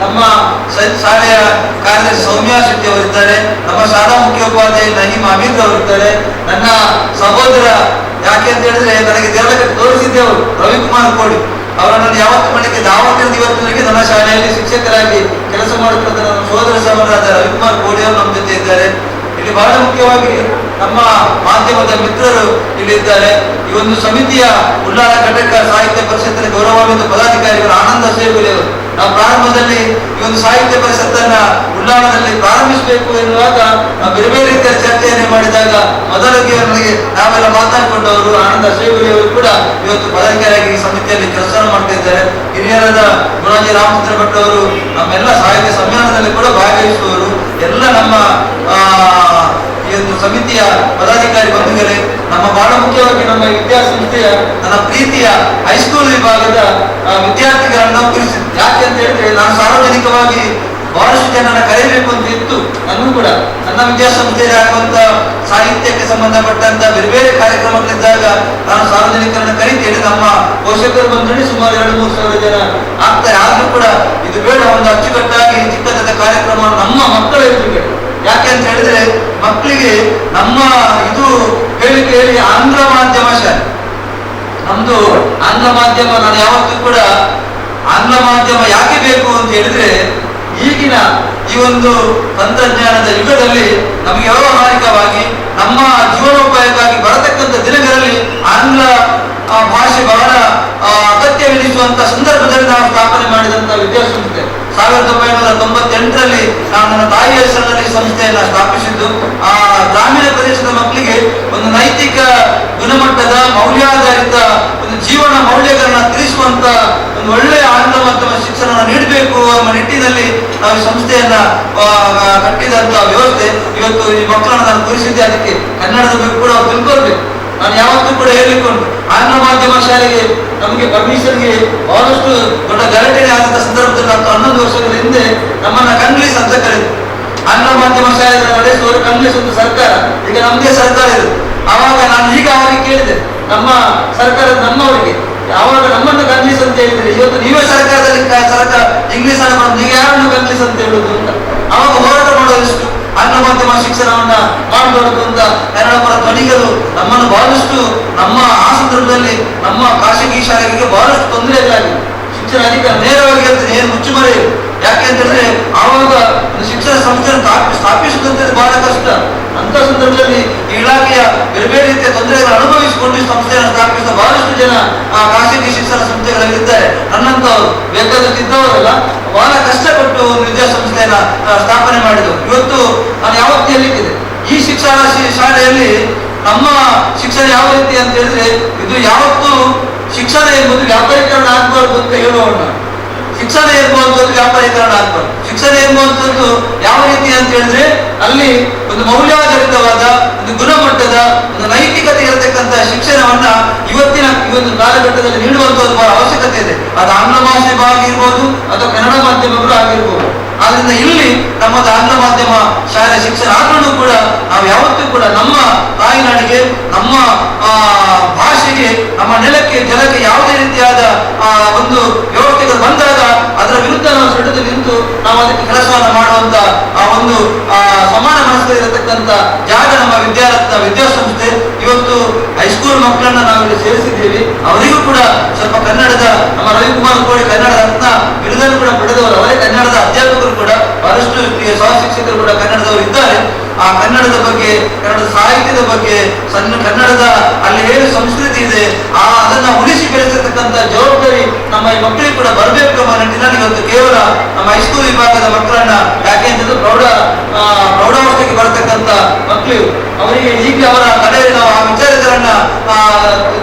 ನಮ್ಮ ಶಾಲೆಯ ಕಾರ್ಯದರ್ಶಿ ಸೌಮ್ಯ ಶೆಟ್ಟಿ ಅವರಿದ್ದಾರೆ. ನಮ್ಮ ಶಾಲಾ ಮುಖ್ಯೋಪಾಧ್ಯಾಯ ನಹೀಂ ಅಮೀದ್ ಅವರಿದ್ದಾರೆ. ನನ್ನ ಸಹೋದರ, ಯಾಕೆ ಅಂತ ಹೇಳಿದ್ರೆ ನನಗೆ ದೇವಳಕಟ್ಟೆ ತೋರಿಸಿದ್ದೆ ಅವರು ರವಿಕುಮಾರ್ ಕೋಡಿ, ಅವರನ್ನು ಯಾವತ್ತು ಮನೆಗೆ ದಾವತ್ತಿನ ಇವತ್ತಿನವರೆಗೆ ನನ್ನ ಶಾಲೆಯಲ್ಲಿ ಶಿಕ್ಷಕರಾಗಿ ಕೆಲಸ ಮಾಡುತ್ತಿದ್ದ ನನ್ನ ಸೋದರ ಸಹೋದರರಾದ ರವಿಕುಮಾರ್ ಕೋಡಿ ಅವರು ನಮ್ಮ ಜೊತೆ ಇದ್ದಾರೆ. ಇಲ್ಲಿ ಬಹಳ ಮುಖ್ಯವಾಗಿ ನಮ್ಮ ಮಾಧ್ಯಮದ ಮಿತ್ರರು ಇಲ್ಲಿದ್ದಾರೆ. ಈ ಒಂದು ಸಮಿತಿಯ ಉಲ್ಲಾಲ ಘಟಕ ಸಾಹಿತ್ಯ ಪರಿಷತ್ತಿನ ಗೌರವಾನ್ವಿತ ಪದಾಧಿಕಾರಿಗಳು ಆನಂದ ಸೇಗುಲಿ ಅವರು, ನಾವು ಪ್ರಾರಂಭದಲ್ಲಿ ಈ ಒಂದು ಸಾಹಿತ್ಯ ಪರಿಷತ್ತನ್ನ ಉಲ್ಲಾಳದಲ್ಲಿ ಪ್ರಾರಂಭಿಸಬೇಕು ಎನ್ನುವಾಗ ನಾವು ಬೇರೆ ಬೇರೆ ರೀತಿಯ ಚರ್ಚೆಯನ್ನು ಮಾಡಿದಾಗ ಮೊದಲಿಗೆ ನನಗೆ ನಾವೆಲ್ಲ ಮಾತಾಡಿಕೊಂಡವರು ಆನಂದ ಸೇಗುಲಿ ಅವರು ಕೂಡ ಇವತ್ತು ಪದಾಧಿಕಾರಿಯಾಗಿ ಈ ಸಮಿತಿಯಲ್ಲಿ ಕೆಲಸ ಮಾಡ್ತಾ ಇದ್ದಾರೆ. ಹಿರಿಯರಾದ ಗುಣಾಜಿ ರಾಮಚಂದ್ರ ಭಟ್ ಅವರು ನಮ್ಮೆಲ್ಲ ಸಾಹಿತ್ಯ ಸಮ್ಮೇಳನದಲ್ಲಿ ಕೂಡ ಭಾಗವಹಿಸುವವರು. ಎಲ್ಲ ನಮ್ಮ ಈ ಒಂದು ಸಮಿತಿಯ ಪದಾಧಿಕಾರಿ ಬಂಧುಗಳೇ, ನಮ್ಮ ಬಹಳ ಮುಖ್ಯವಾಗಿ ನಮ್ಮ ವಿದ್ಯಾಸಂಸ್ಥೆಯ ನನ್ನ ಪ್ರೀತಿಯ ಹೈಸ್ಕೂಲ್ ವಿಭಾಗದ ವಿದ್ಯಾರ್ಥಿಗಳನ್ನು ಕುರಿಸಿ, ಯಾಕೆ ಅಂತ ಹೇಳಿದ್ರೆ ನಾನು ಸಾರ್ವಜನಿಕವಾಗಿ ಬಹಳಷ್ಟು ಜನರನ್ನ ಕರೆಯಬೇಕು ಅಂತ ಇತ್ತು. ನನಗೂ ಕೂಡ ನನ್ನ ವಿದ್ಯಾಸಂಸ್ಥೆಯಲ್ಲಿ ಆಗುವಂತ ಸಾಹಿತ್ಯಕ್ಕೆ ಸಂಬಂಧಪಟ್ಟಂತ ಬೇರೆ ಬೇರೆ ಕಾರ್ಯಕ್ರಮಗಳಿದ್ದಾಗ ನಾನು ಸಾರ್ವಜನಿಕರನ್ನ ಕರಿತೇನೆ. ನಮ್ಮ ಪೋಷಕರು ಬಂದ್ರೆ ಸುಮಾರು 2-3 ಸಾವಿರ ಜನ ಆಗ್ತಾರೆ. ಆದ್ರೂ ಕೂಡ ಇದು ಬೇಡ, ಒಂದು ಅಚ್ಚುಕಟ್ಟಾಗಿ ಚಿಕ್ಕದಾದ ಕಾರ್ಯಕ್ರಮ ನಮ್ಮ ಮಕ್ಕಳ ಎದುರಿಗೆ. ಯಾಕೆ ಅಂತ ಹೇಳಿದ್ರೆ ಮಕ್ಕಳಿಗೆ ನಮ್ಮ ಇದು ಹೇಳಿ ಆಂಗ್ಲ ಮಾಧ್ಯಮ ಶಾಲೆ ನಮ್ದು ಆಂಗ್ಲ ಮಾಧ್ಯಮ. ನಾನು ಯಾವತ್ತೂ ಕೂಡ ಆಂಗ್ಲ ಮಾಧ್ಯಮ ಯಾಕೆ ಬೇಕು ಅಂತ ಹೇಳಿದ್ರೆ ಈಗಿನ ಈ ಒಂದು ತಂತ್ರಜ್ಞಾನದ ಯುಗದಲ್ಲಿ ನಮಗೆ ವ್ಯಾವಹಾರಿಕವಾಗಿ ನಮ್ಮ ಜೀವನೋಪಾಯಕ್ಕಾಗಿ ಬರತಕ್ಕಂಥ ದಿನಗಳಲ್ಲಿ ಆಂಗ್ಲ ಭಾಷೆ ಬಹಳ ಅಗತ್ಯವೆನಿಸುವಂತ ಸಂದರ್ಭದಲ್ಲಿ ನಾವು ಸ್ಥಾಪನೆ ಮಾಡಿದಂತ ವಿದ್ಯಾಸಂಸ್ಥೆ 1998ರಲ್ಲಿ ನಾವು ನನ್ನ ತಾಯಿಯ ಹೆಸರಿನಲ್ಲಿ ಸಂಸ್ಥೆಯನ್ನ ಸ್ಥಾಪಿಸಿದ್ದು ಗ್ರಾಮೀಣ ಪ್ರದೇಶದ ಮಕ್ಕಳಿಗೆ ಒಂದು ನೈತಿಕ ಗುಣಮಟ್ಟದ ಮೌಲ್ಯಾಧಾರಿತ ಒಂದು ಜೀವನ ಮೌಲ್ಯಗಳನ್ನ ತಿಳಿಸುವಂತ ಒಂದು ಒಳ್ಳೆಯ ಆಂಗ್ಲ ಮಾಧ್ಯಮ ಶಿಕ್ಷಣ ನೀಡಬೇಕು ಎಂಬ ನಿಟ್ಟಿನಲ್ಲಿ ನಾವು ಸಂಸ್ಥೆಯನ್ನ ಕಟ್ಟಿದಂತ ವ್ಯವಸ್ಥೆ. ಇವತ್ತು ಈ ಮಕ್ಕಳನ್ನ ನಾನು ತೋರಿಸಿದ್ದೆ, ಅದಕ್ಕೆ ಕನ್ನಡದ ಬಗ್ಗೆ ಕೂಡ ಅವ್ರು ತಿಳ್ಕೊಳ್ಬೇಕು. ನಾನು ಯಾವತ್ತೂ ಕೂಡ ಹೇಳಿಕೊಂಡು ಆಂಗ್ಲ ಮಾಧ್ಯಮ ಶಾಲೆಗೆ ನಮಗೆ ಪರ್ಮಿಷನ್ಗೆ ಬಹಳಷ್ಟು ದೊಡ್ಡ ಗಲಾಟೆ ಆದಂತ ಸಂದರ್ಭದಲ್ಲಿ 11 ವರ್ಷಗಳ ಹಿಂದೆ ನಮ್ಮನ್ನ ಕಂಗ್ಲೀಷ್ ಅಂತ ಕರೆದು ಆಂಗ್ಲ ಮಾಧ್ಯಮ ಶಾಲೆ ನಡೆಸುವವರು ಕಂಗ್ಲೀಷ್ ಒಂದು ಸರ್ಕಾರ, ಈಗ ನಮ್ದೇ ಸರ್ಕಾರ ಇದೆ. ಆವಾಗ ನಾನು ಈಗ ಅವರಿಗೆ ಕೇಳಿದೆ, ನಮ್ಮ ಸರ್ಕಾರದ ನಮ್ಮವರಿಗೆ ಯಾವಾಗ ನಮ್ಮನ್ನು ಕಂಗ್ಲೀಷ್ ಅಂತ ಹೇಳಿದ್ರೆ, ಇವತ್ತು ನೀವೇ ಸರ್ಕಾರದಲ್ಲಿ ಸರ್ಕಾರ ಇಂಗ್ಲಿಷ್ ಅನ್ನು ಬಂದು ನೀವು ಯಾರನ್ನು ಕಂಗ್ಲೀಷ್ ಅಂತ ಹೇಳುದು ಅಂತ. ಅವಾಗ ಹೋರಾಟ ಮಾಡೋದಿಷ್ಟು ಆಂಗ್ಲ ಮಾಧ್ಯಮ ಶಿಕ್ಷಣವನ್ನ ಮಾಡಬಾರದು ಅಂತ ಕನ್ನಡ ಪರ ಧ್ವನಿಗಳು ನಮ್ಮನ್ನು ಬಹಳಷ್ಟು ನಮ್ಮ ಆ ಸಂದರ್ಭದಲ್ಲಿ ನಮ್ಮ ಖಾಸಗಿ ಶಾಲೆಗಳಿಗೆ ಬಹಳಷ್ಟು ತೊಂದರೆಗಳಾಗಿದೆ. ಶಿಕ್ಷಣ ಅಧಿಕಾರ ನೇರವಾಗಿ ಹೇಳ್ತೀನಿ, ಏನು ಮುಚ್ಚುಮರೆ. ಯಾಕೆ ಅಂತ ಹೇಳಿದ್ರೆ ಆವಾಗ ಶಿಕ್ಷಣ ಸಂಸ್ಥೆಯನ್ನು ಸ್ಥಾಪಿಸುವಂತ ಬಹಳ ಕಷ್ಟ. ಅಂತ ಸಂದರ್ಭದಲ್ಲಿ ಈ ಇಲಾಖೆಯ ಬೇರೆ ಬೇರೆ ರೀತಿಯ ತೊಂದರೆಗಳನ್ನು ಅನುಭವಿಸಿಕೊಂಡು ಸಂಸ್ಥೆಯನ್ನು ಸ್ಥಾಪಿಸಿದ ಬಹಳಷ್ಟು ಜನ ಖಾಸಗಿ ಶಿಕ್ಷಣ ಸಂಸ್ಥೆಗಳಲ್ಲಿದ್ದಾರೆ. ನನ್ನಂತವರು ಬೇಕಾದಷ್ಟಿದ್ದವರಲ್ಲ, ಬಹಳ ಕಷ್ಟಪಟ್ಟು ಒಂದು ವಿದ್ಯಾಸಂಸ್ಥೆಯನ್ನ ಸ್ಥಾಪನೆ ಮಾಡಿದರು. ಇವತ್ತು ನಾನು ಯಾವತ್ತೂ ಹೇಳಿದ್ದೆ, ಈ ಶಿಕ್ಷಣ ಶಾಲೆಯಲ್ಲಿ ನಮ್ಮ ಶಿಕ್ಷಣ ಯಾವ ರೀತಿ ಅಂತ ಹೇಳಿದ್ರೆ, ಇದು ಯಾವತ್ತೂ ಶಿಕ್ಷಣ ಎಂಬುದು ವ್ಯಾಪಾರೀಕರಣ ಆಗಬಾರ್ದು ಅಂತ ಹೇಳುವವಣ್ಣ. ಶಿಕ್ಷಣ ಎಂಬುವಂಥದ್ದು ವ್ಯಾಪಾರೀಕರಣ ಆಗಬಾರ್ದು. ಶಿಕ್ಷಣ ಎಂಬುವಂಥದ್ದು ಯಾವ ರೀತಿ ಅಂತ ಹೇಳಿದ್ರೆ, ಅಲ್ಲಿ ಒಂದು ಮೌಲ್ಯಾಧಾರಿತವಾದ ಒಂದು ಗುಣಮಟ್ಟದ ಒಂದು ನೈತಿಕತೆ ಇರತಕ್ಕಂಥ ಶಿಕ್ಷಣವನ್ನ ಇವತ್ತಿನ ಈ ಒಂದು ಕಾಲಘಟ್ಟದಲ್ಲಿ ನೀಡುವಂಥದ್ದು ಬಹಳ ಅವಶ್ಯಕತೆ ಇದೆ. ಅದು ಆಂಗ್ಲ ಭಾಷೆ ಆಗಿರ್ಬೋದು ಅಥವಾ ಕನ್ನಡ ಮಾಧ್ಯಮಗಳು ಆಗಿರ್ಬೋದು. ಆದ್ರಿಂದ ಇಲ್ಲಿ ನಮ್ಮದು ಆಂಗ್ಲ ಮಾಧ್ಯಮ ಶಾಲೆ ಶಿಕ್ಷಣ ಆದ್ರೂ ಕೂಡ ನಾವು ಯಾವತ್ತೂ ಕೂಡ ನಮ್ಮ ತಾಯಿನಾಡಿಗೆ, ನಮ್ಮ ಭಾಷೆಗೆ, ನಮ್ಮ ನೆಲಕ್ಕೆ, ಜಲಕ್ಕೆ ಯಾವುದೇ ರೀತಿಯಾದ ಒಂದು ವ್ಯವಸ್ಥೆಗಳು ಬಂದಾಗ ಅದರ ವಿರುದ್ಧ ನಾವು ಸೆಟೆದು ನಿಂತು ನಾವು ಅದಕ್ಕೆ ಕೆಲಸವನ್ನು ಮಾಡುವಂತ ಒಂದು ಸಮಾನ ಮನಸ್ಸಿರತಕ್ಕಂಥ ಜಾಗ ನಮ್ಮ ವಿದ್ಯಾಸಂಸ್ಥೆ. ಇವತ್ತು ಹೈಸ್ಕೂಲ್ ಮಕ್ಕಳನ್ನ ನಾವಿಲ್ಲಿ ಸೇರಿಸಿದ್ದೀವಿ. ಅವರಿಗೂ ಕೂಡ ಸ್ವಲ್ಪ ಕನ್ನಡದ ನಮ್ಮ ರವಿಕುಮಾರ್ ಕೋಳಿ ಕನ್ನಡ ರತ್ನ ಬಿರುದನ್ನು ಕೂಡ ಪಡೆದವರು, ಅವರೇ ಕನ್ನಡದ ಅಧ್ಯಾಪಕರು ಕೂಡ, ಬಹಳಷ್ಟು ಸಹ ಶಿಕ್ಷಕರು ಕೂಡ ಕನ್ನಡದವರು ಇದ್ದಾರೆ. ಆ ಕನ್ನಡದ ಬಗ್ಗೆ, ಕನ್ನಡದ ಸಾಹಿತ್ಯದ ಬಗ್ಗೆ, ಕನ್ನಡದ ಅಲ್ಲಿ ಏನು ಸಂಸ್ಕೃತಿ ಇದೆ ಅದನ್ನ ಉಳಿಸಿ ಬೆಳೆಸತಕ್ಕಂಥ ಜವಾಬ್ದಾರಿ ನಮ್ಮ ಈ ಮಕ್ಕಳಿಗೆ ಕೂಡ ಬರಬೇಕು ಎಂಬ ನಿಟ್ಟಿನಲ್ಲಿ ಇವತ್ತು ಕೇವಲ ನಮ್ಮ ಹೈಸ್ಕೂಲ್ ವಿಭಾಗದ ಮಕ್ಕಳನ್ನ, ಯಾಕೆ ಅಂತಂದ್ರೆ ಪ್ರೌಢಾವಸ್ಥೆಗೆ ಬರತಕ್ಕಂಥ ಮಕ್ಕಳು, ಅವರಿಗೆ ಈಗ ಅವರ ಕಡೆಯಲ್ಲಿ ನಾವು ಆ ವಿಚಾರಗಳನ್ನ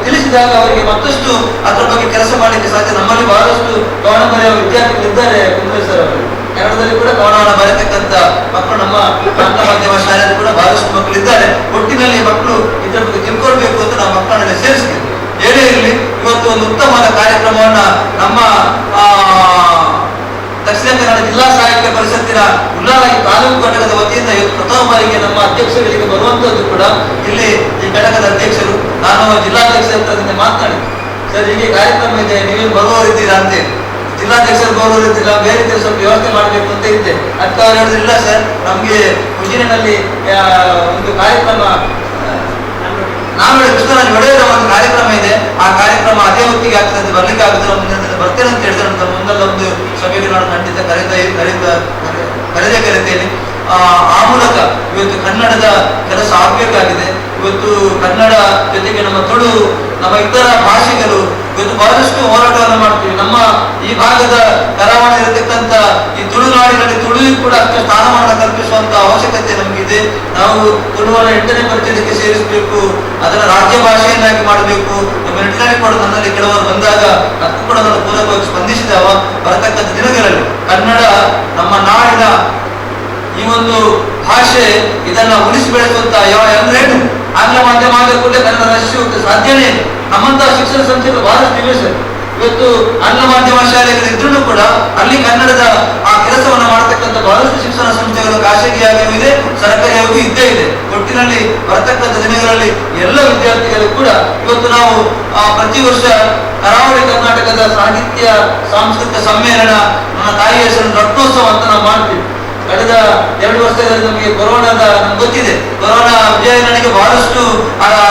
ತಿಳಿಸಿದಾಗ ಅವರಿಗೆ ಮತ್ತಷ್ಟು ಅದರ ಬಗ್ಗೆ ಕೆಲಸ ಮಾಡಲಿಕ್ಕೆ ಸಾಧ್ಯ. ನಮ್ಮಲ್ಲಿ ಬಹಳಷ್ಟು ಕವನ ಬರೆಯುವ ವಿದ್ಯಾರ್ಥಿಗಳಿದ್ದಾರೆ. ಕುಂದ್ರೇಶ್ವರ ಅವರು ಕನ್ನಡದಲ್ಲಿ ಕೂಡ ಕವನವನ್ನು ಬರೆಯತಕ್ಕಂಥ ಮಕ್ಕಳು ನಮ್ಮ ಆಂಗ್ಲ ಮಾಧ್ಯಮ ಶಾಲೆಯಲ್ಲಿ ಕೂಡ ಬಹಳಷ್ಟು ಮಕ್ಕಳಿದ್ದಾರೆ. ಒಟ್ಟಿನಲ್ಲಿ ಮಕ್ಕಳು ಇದರ ಬಗ್ಗೆ ತಿಳ್ಕೊಳ್ಬೇಕು ಅಂತ ನಾವು ಮಕ್ಕಳನ್ನೆಲ್ಲ ಸೇರಿಸ್ತೀವಿ. ಏನೇ ಇರಲಿ, ಇವತ್ತು ಒಂದು ಉತ್ತಮವಾದ ಕಾರ್ಯಕ್ರಮವನ್ನ ನಮ್ಮ ದಕ್ಷಿಣ ಕನ್ನಡ ಜಿಲ್ಲಾ ಸಾಹಿತ್ಯ ಪರಿಷತ್ತಿನ ಉಳ್ಳಾಲ ತಾಲೂಕು ಘಟಕದ ವತಿಯಿಂದ ಇವತ್ತು ಪ್ರಥಮ ಬಾರಿಗೆ ನಮ್ಮ ಅಧ್ಯಕ್ಷಗಳಿಗೆ ಬರುವಂತದ್ದು ಕೂಡ ಇಲ್ಲಿ ಈ ಘಟಕದ ಅಧ್ಯಕ್ಷರು, ನಾನು ಜಿಲ್ಲಾಧ್ಯಕ್ಷ ಅಂತ ಮಾತನಾಡಿದ್ದೆ. ಸರ್, ಹೀಗೆ ಕಾರ್ಯಕ್ರಮ ಇದೆ, ನೀವೇನು ಬರುವವರಿದ್ದೀರಾ ಅಂತೇಳಿ. ಜಿಲ್ಲಾಧ್ಯಕ್ಷರು ಬರುವವರಿದ್ದಿಲ್ಲ, ಬೇರೆ ರೀತಿಯ ಸ್ವಲ್ಪ ವ್ಯವಸ್ಥೆ ಮಾಡಬೇಕು ಅಂತ ಇದ್ದೆ. ಅದಕ್ಕೆ ಅವ್ರು ಹೇಳಿದ್ರಿಲ್ಲ ಸರ್, ನಮಗೆ ಉಜಿರಿನಲ್ಲಿ ಒಂದು ಕಾರ್ಯಕ್ರಮ, ನಾನು ಕೃಷ್ಣರಾಜ್ ಒಡೆಯರ ಒಂದು ಕಾರ್ಯಕ್ರಮ ಇದೆ, ಆ ಕಾರ್ಯಕ್ರಮ ಅದೇ ಹೊತ್ತಿಗೆ ಆಗ್ತದೆ, ಬರ್ಲಿಕ್ಕೆ ಆಗುದಿಲ್ಲ, ಮುಂದೆ ಬರ್ತೇನೆ ಅಂತ ಹೇಳಿದ್ರೆ ಅಂತ ಮುಂದೆಲ್ಲ ಒಂದು ಸಭೆಗೆ ನಾನು ಖಂಡಿತ ಕರೆದೇನೆ. ಆ ಮೂಲಕ ಇವತ್ತು ಕನ್ನಡದ ಕೆಲಸ ಆಗ್ಬೇಕಾಗಿದೆ. ಇವತ್ತು ಕನ್ನಡ ಜೊತೆಗೆ ನಮ್ಮ ತುಳು, ನಮ್ಮ ಇತರ ಭಾಷೆಗಳು ಇವತ್ತು ಬಹಳಷ್ಟು ಹೋರಾಟವನ್ನು ಮಾಡ್ತೀವಿ. ನಮ್ಮ ಈ ಭಾಗದ ಕರಾವಳಿ ಇರತಕ್ಕಂಥ ಈ ತುಳುನಾಡಿನಲ್ಲಿ ತುಳುವಿಗೆ ಕೂಡ ಅಷ್ಟು ಸ್ಥಾನಮಾನ ಕಲ್ಪಿಸುವಂತ ಅವಶ್ಯಕತೆ ನಮಗಿದೆ. ನಾವು ತುಳುವನ್ನು 8ನೇ ಪರಿಚಯಕ್ಕೆ ಸೇರಿಸಬೇಕು, ಅದನ್ನ ರಾಜ್ಯ ಭಾಷೆಯನ್ನಾಗಿ ಮಾಡಬೇಕು ಎಂಬ ನಿಟ್ಟಿನಲ್ಲಿ ಕೂಡ ನನ್ನಲ್ಲಿ ಕೆಲವರು ಬಂದಾಗ ಅದಕ್ಕೂ ಕೂಡ ನಾನು ಪೂರಕವಾಗಿ ಸ್ಪಂದಿಸಿದವ. ಬರತಕ್ಕಂಥ ದಿನಗಳಲ್ಲಿ ಕನ್ನಡ ನಮ್ಮ ನಾಡಿನ ಈ ಒಂದು ಭಾಷೆ ಇದನ್ನ ಉಳಿಸಿ ಬೆಳೆಸುವಂತ ಏನು ಆಂಗ್ಲ ಮಾಧ್ಯಮ ಆದ ಕೂಡ ಕನ್ನಡ ರಚಿಸುವಂತ ಸಾಧ್ಯನೇ. ನಮ್ಮಂತಹ ಶಿಕ್ಷಣ ಸಂಸ್ಥೆಗಳು ಬಹಳಷ್ಟು ಇವೆ ಸರ್. ಇವತ್ತು ಆಂಗ್ಲ ಮಾಧ್ಯಮ ಶಾಲೆಗಳಿದ್ರೂ ಕೂಡ ಅಲ್ಲಿ ಕನ್ನಡದ ಆ ಕೆಲಸವನ್ನು ಮಾಡತಕ್ಕಂಥ ಬಹಳಷ್ಟು ಶಿಕ್ಷಣ ಸಂಸ್ಥೆಗಳು ಖಾಸಗಿಯಾಗಿಯೂ ಇದೆ, ಸರ್ಕಾರಿಯಾಗೂ ಇದ್ದೇ ಇದೆ. ಒಟ್ಟಿನಲ್ಲಿ ಬರತಕ್ಕಂಥ ದಿನಗಳಲ್ಲಿ ಎಲ್ಲ ವಿದ್ಯಾರ್ಥಿಗಳು ಕೂಡ ಇವತ್ತು ನಾವು ಪ್ರತಿ ವರ್ಷ ಕರಾವಳಿ ಕರ್ನಾಟಕದ ಸಾಹಿತ್ಯ ಸಾಂಸ್ಕೃತಿಕ ಸಮ್ಮೇಳನ, ನನ್ನ ತಾಯಿಯ ಹೆಸರು ರತ್ನೋತ್ಸವ ಅಂತ ನಾವು ಮಾಡ್ತೀವಿ. ಕಳೆದ 2 ವರ್ಷದಲ್ಲಿ ನಮಗೆ ಕೊರೋನಾದ ನಮ್ಗೆ ಗೊತ್ತಿದೆ. ಕೊರೋನಾ ವಿಜಯನಗರಕ್ಕೆ ಬಹಳಷ್ಟು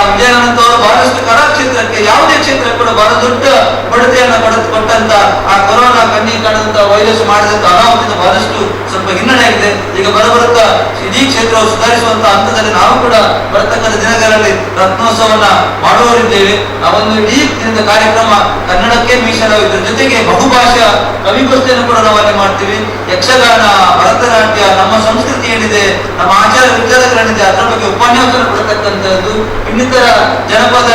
ವಿಜಯನಗರ ಬಹಳಷ್ಟು ಕಲಾ ಕ್ಷೇತ್ರಕ್ಕೆ ಯಾವುದೇ ಕ್ಷೇತ್ರ ಕೂಡ ಬಹಳ ದೊಡ್ಡ ಕೊಡುಗೆಯನ್ನು ಕೊಟ್ಟಂತ ಆ ಕೊರೋನಾ ಕಣ್ಣಿ ಕಾಣದಂತ ವೈರಸ್ ಮಾಡಿದಂತ ಅನಾಹುತದಿಂದ ಬಹಳಷ್ಟು ಸ್ವಲ್ಪ ಹಿನ್ನಡೆ ಆಗಿದೆ. ಈಗ ಬರಬರುತ್ತಾ ಇಡೀ ಕ್ಷೇತ್ರವು ಸುಧಾರಿಸುವಂತ ಹಂತದಲ್ಲಿ ನಾವು ಕೂಡ ಬರತಕ್ಕಂಥ ದಿನಗಳಲ್ಲಿ ರತ್ನೋತ್ಸವವನ್ನ ಮಾಡುವವರಿದ್ದೇವೆ. ಆ ಒಂದು ಇಡೀ ದಿನದ ಕಾರ್ಯಕ್ರಮ ಕನ್ನಡಕ್ಕೆ ಮೀಸಲಾಗಿದ್ರ ಜೊತೆಗೆ ಬಹುಭಾಷಾ ಕವಿಗೋಷ್ಠಿಯನ್ನು ಕೂಡ ನಾವು ಅಲ್ಲಿ ಮಾಡ್ತೀವಿ. ಯಕ್ಷಗಾನ, ಭರತನಾಟ್ಯ, ನಮ್ಮ ಸಂಸ್ಕೃತಿ ಏನಿದೆ, ನಮ್ಮ ಆಚಾರ ವಿಚಾರಗಳೇನಿದೆ ಅದರ ಬಗ್ಗೆ ಉಪನ್ಯಾಸ ಕೊಡತಕ್ಕಂಥದ್ದು, ಇನ್ನಿತರ ಜನಪದ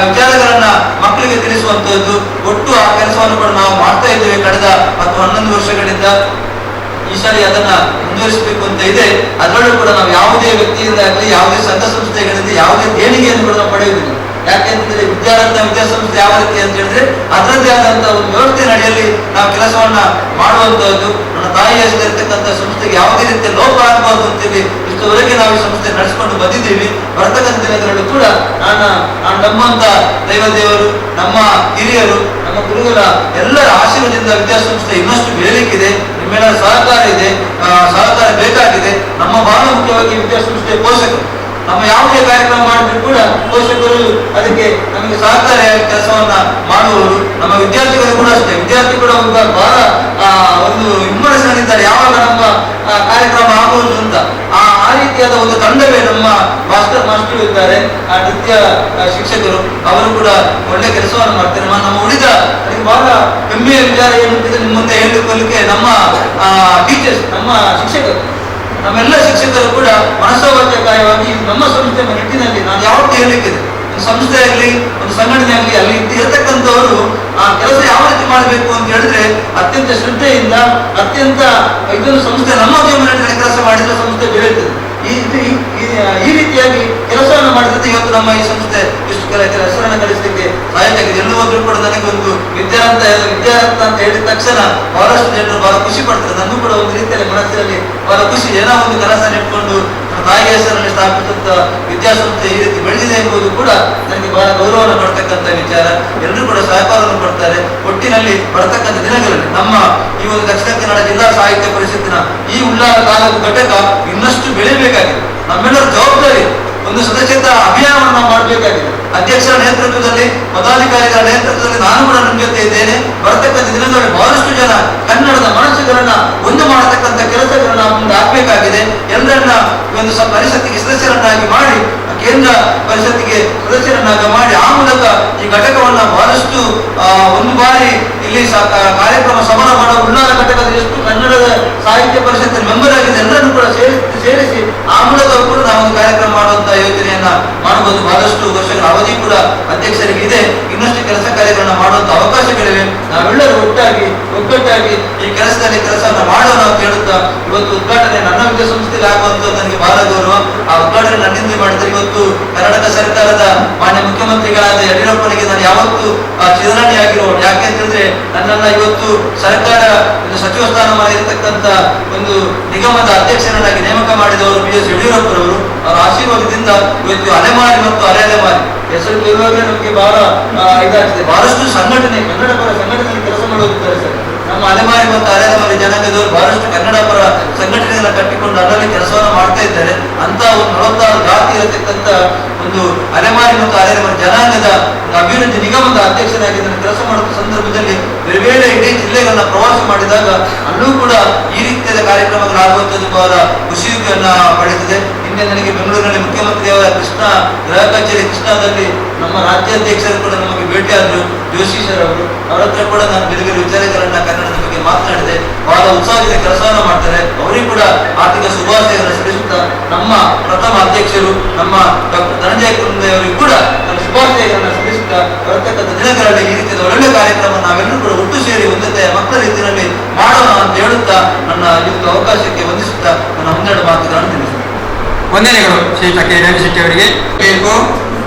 ವಿಚಾರಗಳನ್ನ ಮಕ್ಕಳಿಗೆ ತಿಳಿಸುವಂತದ್ದು, ಒಟ್ಟು ಆ ಕೆಲಸವನ್ನು ಕೂಡ ನಾವು ಮಾಡ್ತಾ ಇದ್ದೇವೆ ಕಳೆದ 10-11 ವರ್ಷಗಳಿಂದ. ಈ ಸಾರಿ ಅದನ್ನ ಮುಂದುವರಿಸಬೇಕು ಅಂತ ಇದೆ. ಅದರಲ್ಲೂ ಕೂಡ ನಾವು ಯಾವುದೇ ವ್ಯಕ್ತಿಯಿಂದ ಆಗಲಿ, ಯಾವುದೇ ಸಂಘ ಸಂಸ್ಥೆಗಳಿಂದ ಯಾವುದೇ ದೇಣಿಗೆಯನ್ನು ಕೂಡ ನಾವು ಪಡೆಯುವುದಿಲ್ಲ. ಯಾಕೆಂತಂದ್ರೆ ವಿದ್ಯಾಸಂಸ್ಥೆ ಯಾವ ರೀತಿ ಅಂತ ಹೇಳಿದ್ರೆ ಅದರದ್ದೇ ಆದಂತಹ ಒಂದು ವ್ಯವಸ್ಥೆ ನಡೆಯಲ್ಲಿ ನಾವು ಕೆಲಸವನ್ನ ಮಾಡುವಂತಹದ್ದು. ನನ್ನ ತಾಯಿ ಹೆಸರಿರ್ತಕ್ಕಂಥ ಸಂಸ್ಥೆಗೆ ಯಾವುದೇ ರೀತಿಯ ಲೋಪ ಆಗಬಾರ್ದು ಅಂತೇಳಿ ಇಷ್ಟವರೆಗೆ ನಾವು ಈ ಸಂಸ್ಥೆ ನಡೆಸಿಕೊಂಡು ಬಂದಿದ್ದೀವಿ. ಬರ್ತಕ್ಕಂಥ ದಿನಗಳಲ್ಲೂ ಕೂಡ ನಾನು ನಮ್ಮಂತ ದೇವರು, ನಮ್ಮ ಹಿರಿಯರು, ನಮ್ಮ ಗುರುಗಳ ಎಲ್ಲರ ಆಶೀರ್ವಾದದಿಂದ ವಿದ್ಯಾಸಂಸ್ಥೆ ಇನ್ನಷ್ಟು ಬೆಳಲಿಕ್ಕಿದೆ. ನಿಮ್ಮೆಲ್ಲರ ಸಹಕಾರ ಇದೆ, ಸಹಕಾರ ಬೇಕಾಗಿದೆ. ನಮ್ಮ ಬಹಳ ಮುಖ್ಯವಾಗಿ ವಿದ್ಯಾಸಂಸ್ಥೆ ಪೋಷಕರು ನಮ್ಮ ಯಾವುದೇ ಕಾರ್ಯಕ್ರಮ ಮಾಡಿದ್ರು ಕೂಡ ಪೋಷಕರು ಅದಕ್ಕೆ ನಮಗೆ ಸಹಕಾರಿಯಾಗಿ ಕೆಲಸವನ್ನ ಮಾಡುವವರು. ನಮ್ಮ ವಿದ್ಯಾರ್ಥಿಗಳು ಕೂಡ ಅಷ್ಟೇ, ವಿದ್ಯಾರ್ಥಿ ಕೂಡ ಬಹಳ ಒಂದು ವಿಮರ್ಶೆಗಳಿದ್ದಾರೆ ಯಾವಾಗ ನಮ್ಮ ಕಾರ್ಯಕ್ರಮ ಆಗುವುದು ಅಂತ. ಆ ರೀತಿಯಾದ ಒಂದು ತಂಡವೇ ನಮ್ಮ ಭಾಸ್ಕರ್ ಮಾಸ್ಟರ್ ಇದ್ದಾರೆ, ಆ ನೃತ್ಯ ಶಿಕ್ಷಕರು, ಅವರು ಕೂಡ ಒಳ್ಳೆ ಕೆಲಸವನ್ನು ಮಾಡ್ತಾರೆ. ನಮ್ಮ ಉಳಿದ ಅದಕ್ಕೆ ಬಹಳ ಹೆಮ್ಮೆಯ ವಿಚಾರ ಏನು ಅಂತ ನಿಮ್ಮ ಮುಂದೆ ಹೇಳಿಕೊಳ್ಳಲಿಕ್ಕೆ ನಮ್ಮ ಟೀಚರ್ಸ್, ನಮ್ಮ ಶಿಕ್ಷಕರು, ನಮ್ಮೆಲ್ಲ ಶಿಕ್ಷಕರು ಕೂಡ ಮನಸ್ಸೋವರ್ಚಕಾಯವಾಗಿ ನಮ್ಮ ಸಂಸ್ಥೆ ನಿಟ್ಟಿನಲ್ಲಿ ನಾನು ಯಾವತ್ತೂ ಹೇಳಲಿಕ್ಕಿದೆ, ಒಂದು ಸಂಸ್ಥೆ ಆಗಲಿ ಒಂದು ಸಂಘಟನೆ ಆಗಲಿ ಅಲ್ಲಿ ಇರತಕ್ಕಂಥವರು ಆ ಕೆಲಸ ಯಾವ ರೀತಿ ಮಾಡಬೇಕು ಅಂತ ಹೇಳಿದ್ರೆ ಅತ್ಯಂತ ಶ್ರದ್ಧೆಯಿಂದ, ಅತ್ಯಂತ ಇದೊಂದು ಸಂಸ್ಥೆ ನಮ್ಮ ಜೀವನದಲ್ಲಿ ಕೆಲಸ ಮಾಡಿದ್ರೆ ಸಂಸ್ಥೆ ಬೆಳೆಯುತ್ತದೆ. ಈ ರೀತಿಯಾಗಿ ಕೆಲಸವನ್ನು ಮಾಡಿದ್ರೆ ಇವತ್ತು ನಮ್ಮ ಈ ಸಂಸ್ಥೆ ಇಷ್ಟು ಹೆಸರನ್ನು ಗಳಿಸಲಿಕ್ಕೆ ಸಹಾಯಕ ಆಗಿದೆ. ಎಲ್ಲೂ ಹೋದ್ರೂ ಕೂಡ ನನಗೊಂದು ವಿದ್ಯಾರ್ಥಿ ಅಂತ ಹೇಳಿದ ತಕ್ಷಣ ಬಹಳಷ್ಟು ಜನರು ಬಹಳ ಖುಷಿ ಪಡ್ತಾರೆ. ನನಗೂ ಕೂಡ ಒಂದು ರೀತಿಯಲ್ಲಿ ಮನಸ್ಸಿನಲ್ಲಿ ಬಹಳ ಖುಷಿ, ಏನೋ ಒಂದು ಕೆಲಸ ಇಟ್ಕೊಂಡು ತಾಯಿಯ ಹೆಸರಲ್ಲಿ ಸ್ಥಾಪಿಸಿದಂತ ವಿದ್ಯಾಸಂಸ್ಥೆ ಈ ರೀತಿ ಬೆಳೆದಿದೆ ಎಂಬುದು ಕೂಡ ನನಗೆ ಬಹಳ ಗೌರವವನ್ನು ಕೊಡ್ತಕ್ಕಂಥ ವಿಚಾರ. ಎಲ್ಲರೂ ಕೂಡ ಸಹಕಾರವನ್ನು ಕೊಡ್ತಾರೆ. ಒಟ್ಟಿನಲ್ಲಿ ಬರತಕ್ಕಂಥ ದಿನಗಳಲ್ಲಿ ನಮ್ಮ ಈ ಒಂದು ದಕ್ಷಿಣ ಕನ್ನಡ ಜಿಲ್ಲಾ ಸಾಹಿತ್ಯ ಪರಿಷತ್ತಿನ ಈ ಉಳ್ಳಾಲ ತಾಲೂಕು ಘಟಕ ಇನ್ನಷ್ಟು ಬೆಳೆಯಬೇಕಾಗಿದೆ. ನಮ್ಮೆಲ್ಲರ ಜವಾಬ್ದಾರಿ ಒಂದು ಸದಸ್ಯತಾ ಅಭಿಯಾನವನ್ನು ನಾವು ಮಾಡಬೇಕಾಗಿದೆ. ಅಧ್ಯಕ್ಷರ ನೇತೃತ್ವದಲ್ಲಿ, ಪದಾಧಿಕಾರಿಗಳ ನೇತೃತ್ವದಲ್ಲಿ ನಾನು ಕೂಡ ನಿಮ್ಮ ಜೊತೆ ಇದ್ದೇನೆ. ಬರತಕ್ಕಂಥ ದಿನಗಳಲ್ಲಿ ಬಹಳಷ್ಟು ಜನ ಕನ್ನಡದ ಮನಸ್ಸುಗಳನ್ನ ಒಂದು ಮಾಡತಕ್ಕಂಥ ಕೆಲಸಗಳನ್ನ ಮುಂದೆ ಹಾಕಬೇಕಾಗಿದೆ. ಎಲ್ಲರನ್ನ ಒಂದು ಪರಿಷತ್ತಿಗೆ ಸದಸ್ಯರನ್ನಾಗಿ ಮಾಡಿ, ಕೇಂದ್ರ ಪರಿಷತ್ತಿಗೆ ಸದಸ್ಯರನ್ನಾಗಿ ಮಾಡಿ, ಆ ಮೂಲಕ ಈ ಘಟಕವನ್ನ ಬಹಳಷ್ಟು ಒಂದು ಬಾರಿ ಇಲ್ಲಿ ಕಾರ್ಯಕ್ರಮ ಸಮರ ಮಾಡೋ ಉಳ್ಳಾಲ ಘಟಕದ ಎಷ್ಟು ಕನ್ನಡದ ಸಾಹಿತ್ಯ ಪರಿಷತ್ತಿನ ಮೆಂಬರ್ ಆಗಿದೆ ಎಲ್ಲರನ್ನು ಕೂಡ ಸೇರಿಸಿ ಆ ಮೂಲಕ ಕೂಡ ನಾವು ಒಂದು ಕಾರ್ಯಕ್ರಮ ಮಾಡುವಂತಹ ಯೋಜನೆಯನ್ನ ಮಾಡಬಹುದು. ಬಹಳಷ್ಟು ವರ್ಷಗಳ ಅವಧಿ ಕೂಡ ಅಧ್ಯಕ್ಷರಿಗೆ ಇದೆ. ಇನ್ನಷ್ಟು ಕೆಲಸ ಕಾರ್ಯಗಳನ್ನ ಮಾಡುವಂತ ಅವಕಾಶಗಳಿವೆ. ನಾವೆಲ್ಲರೂ ಒಗ್ಗಟ್ಟಾಗಿ ಈ ಕೆಲಸವನ್ನು ಮಾಡೋಣ ಅಂತ ಹೇಳುತ್ತಾ ಇವತ್ತು ಉದ್ಘಾಟನೆ ನನ್ನ ವಿದ್ಯಾಸಂಸ್ಥೆಯಲ್ಲಿ ಆಗುವಂತದ್ದು ನನಗೆ ಬಹಳ ಗೌರವ. ಆ ಉದ್ಘಾಟನೆ ನನ್ನಿಂದ ಮಾಡಿದರೆ ಇವತ್ತು ಕರ್ನಾಟಕ ಸರ್ಕಾರದ ಮಾನ್ಯ ಮುಖ್ಯಮಂತ್ರಿಗಳಾದ ಯಡಿಯೂರಪ್ಪನಿಗೆ ನಾನು ಯಾವತ್ತೂ ಚಿರಋಣಿಯಾಗಿರೋರು. ಯಾಕೆ ಅಂತ ಹೇಳಿದ್ರೆ ನನ್ನನ್ನ ಇವತ್ತು ಸರ್ಕಾರ ಸಚಿವ ಸ್ಥಾನಮಾನ ಇರತಕ್ಕಂತ ಒಂದು ನಿಗಮದ ಅಧ್ಯಕ್ಷರನ್ನಾಗಿ ನೇಮಕ ಮಾಡಿದವರು BS ಯಡಿಯೂರಪ್ಪರವರು. ಅವರ ಆಶೀರ್ವಾದದಿಂದ ಇವತ್ತು ಅಲೆಮಾರಿ ಮತ್ತು ಅಲೆಮಾರಿ ಹೆಸರು ಇರುವಾಗ ನಮಗೆ ಬಹಳ ಇದಾಗ್ತದೆ. ಬಹಳಷ್ಟು ಸಂಘಟನೆ, ಕನ್ನಡ ಪರ ಸಂಘಟನೆಯಲ್ಲಿ ಕೆಲಸ ಮಾಡುತ್ತಿದ್ದಾರೆ ಸರ್. ನಮ್ಮ ಅಲೆಮಾರಿ ಮತ್ತು ಅಲೆಮಾರಿ ಜನಾಂಗದವರು ಬಹಳಷ್ಟು ಕನ್ನಡ ಪರ ಸಂಘಟನೆಗಳನ್ನ ಕಟ್ಟಿಕೊಂಡು ಅದರಲ್ಲಿ ಕೆಲಸವನ್ನು ಮಾಡ್ತಾ ಇದ್ದಾರೆ. ಅಂತ ಒಂದು 46 ಜಾತಿ ಇರತಕ್ಕಂತ ಒಂದು ಅಲೆಮಾರಿ ಮತ್ತು ಅಲೆಮಾರಿ ಜನಾಂಗದ ಅಭಿವೃದ್ಧಿ ನಿಗಮದ ಅಧ್ಯಕ್ಷರಾಗಿ ನಾನು ಕೆಲಸ ಮಾಡುವ ಸಂದರ್ಭದಲ್ಲಿ ಬೇರೆ ಬೇರೆ ಇಡೀ ಜಿಲ್ಲೆಗಳನ್ನ ಪ್ರವಾಸ ಮಾಡಿದಾಗ ಅಲ್ಲೂ ಕೂಡ ಈ ರೀತಿಯಾದ ಕಾರ್ಯಕ್ರಮಗಳಾಗುವಂಥದ್ದು ಬಹಳ ಖುಷಿಯನ್ನ ಪಡೆದಿದೆ. ನಿನ್ನೆ ನನಗೆ ಬೆಂಗಳೂರಿನಲ್ಲಿ ಮುಖ್ಯಮಂತ್ರಿಯವರ ಗೃಹ ಕಚೇರಿ ಕೃಷ್ಣಾದಲ್ಲಿ ನಮ್ಮ ರಾಜ್ಯಾಧ್ಯಕ್ಷರು ಕೂಡ ನಮಗೆ ಭೇಟಿಯಾದರು, ಜೋಶಿ ಸರ್ ಅವರು. ಅವರ ಹತ್ರ ಕೂಡ ನಾನು ಬೇರೆ ಬೇರೆ ವಿಚಾರಗಳನ್ನ ಕನ್ನಡದ ಬಗ್ಗೆ ಮಾತನಾಡಿದೆ. ಬಹಳ ಉತ್ಸಾಹದಿಂದ ಕೆಲಸವನ್ನು ಮಾಡ್ತಾರೆ. ಅವರಿಗೂ ಕೂಡ ಆರ್ಥಿಕ ಶುಭಾಶಯಗಳನ್ನು ಸಲ್ಲಿಸುತ್ತಾ ನಮ್ಮ ಪ್ರಥಮ ಅಧ್ಯಕ್ಷರು ನಮ್ಮ ಡಾಕ್ಟರ್ ಧನಂಜಯ ಕುಂದೆಯವರಿಗೂ ಕೂಡ ನನ್ನ ಶುಭಾಶಯಗಳನ್ನು ಸಲ್ಲಿಸುತ್ತಾ ಬರತಕ್ಕಂಥ ದಿನಗಳಲ್ಲಿ ಈ ರೀತಿಯ ಒಳ್ಳೆ ಕಾರ್ಯಕ್ರಮ ನಾವೆಲ್ಲರೂ ಕೂಡ ಒಟ್ಟು ಸೇರಿ ಒಂದತೆ ಮಕ್ಕಳ ರೀತಿಯಲ್ಲಿ ಮಾಡೋಣ ಅಂತ ಹೇಳುತ್ತಾ ನನ್ನ ಇವತ್ತು ಅವಕಾಶಕ್ಕೆ ವಂದಿಸುತ್ತಾ ನನ್ನ 12 ಮಾತುಗಳನ್ನು ತಿಳಿಸುತ್ತೇನೆ. ವಂದನೆಗಳು ಶ್ರೀಯುತ ಕೆ ರವಿಶೆಟ್ಟಿ ಅವರಿಗೆ. ಬೇಕು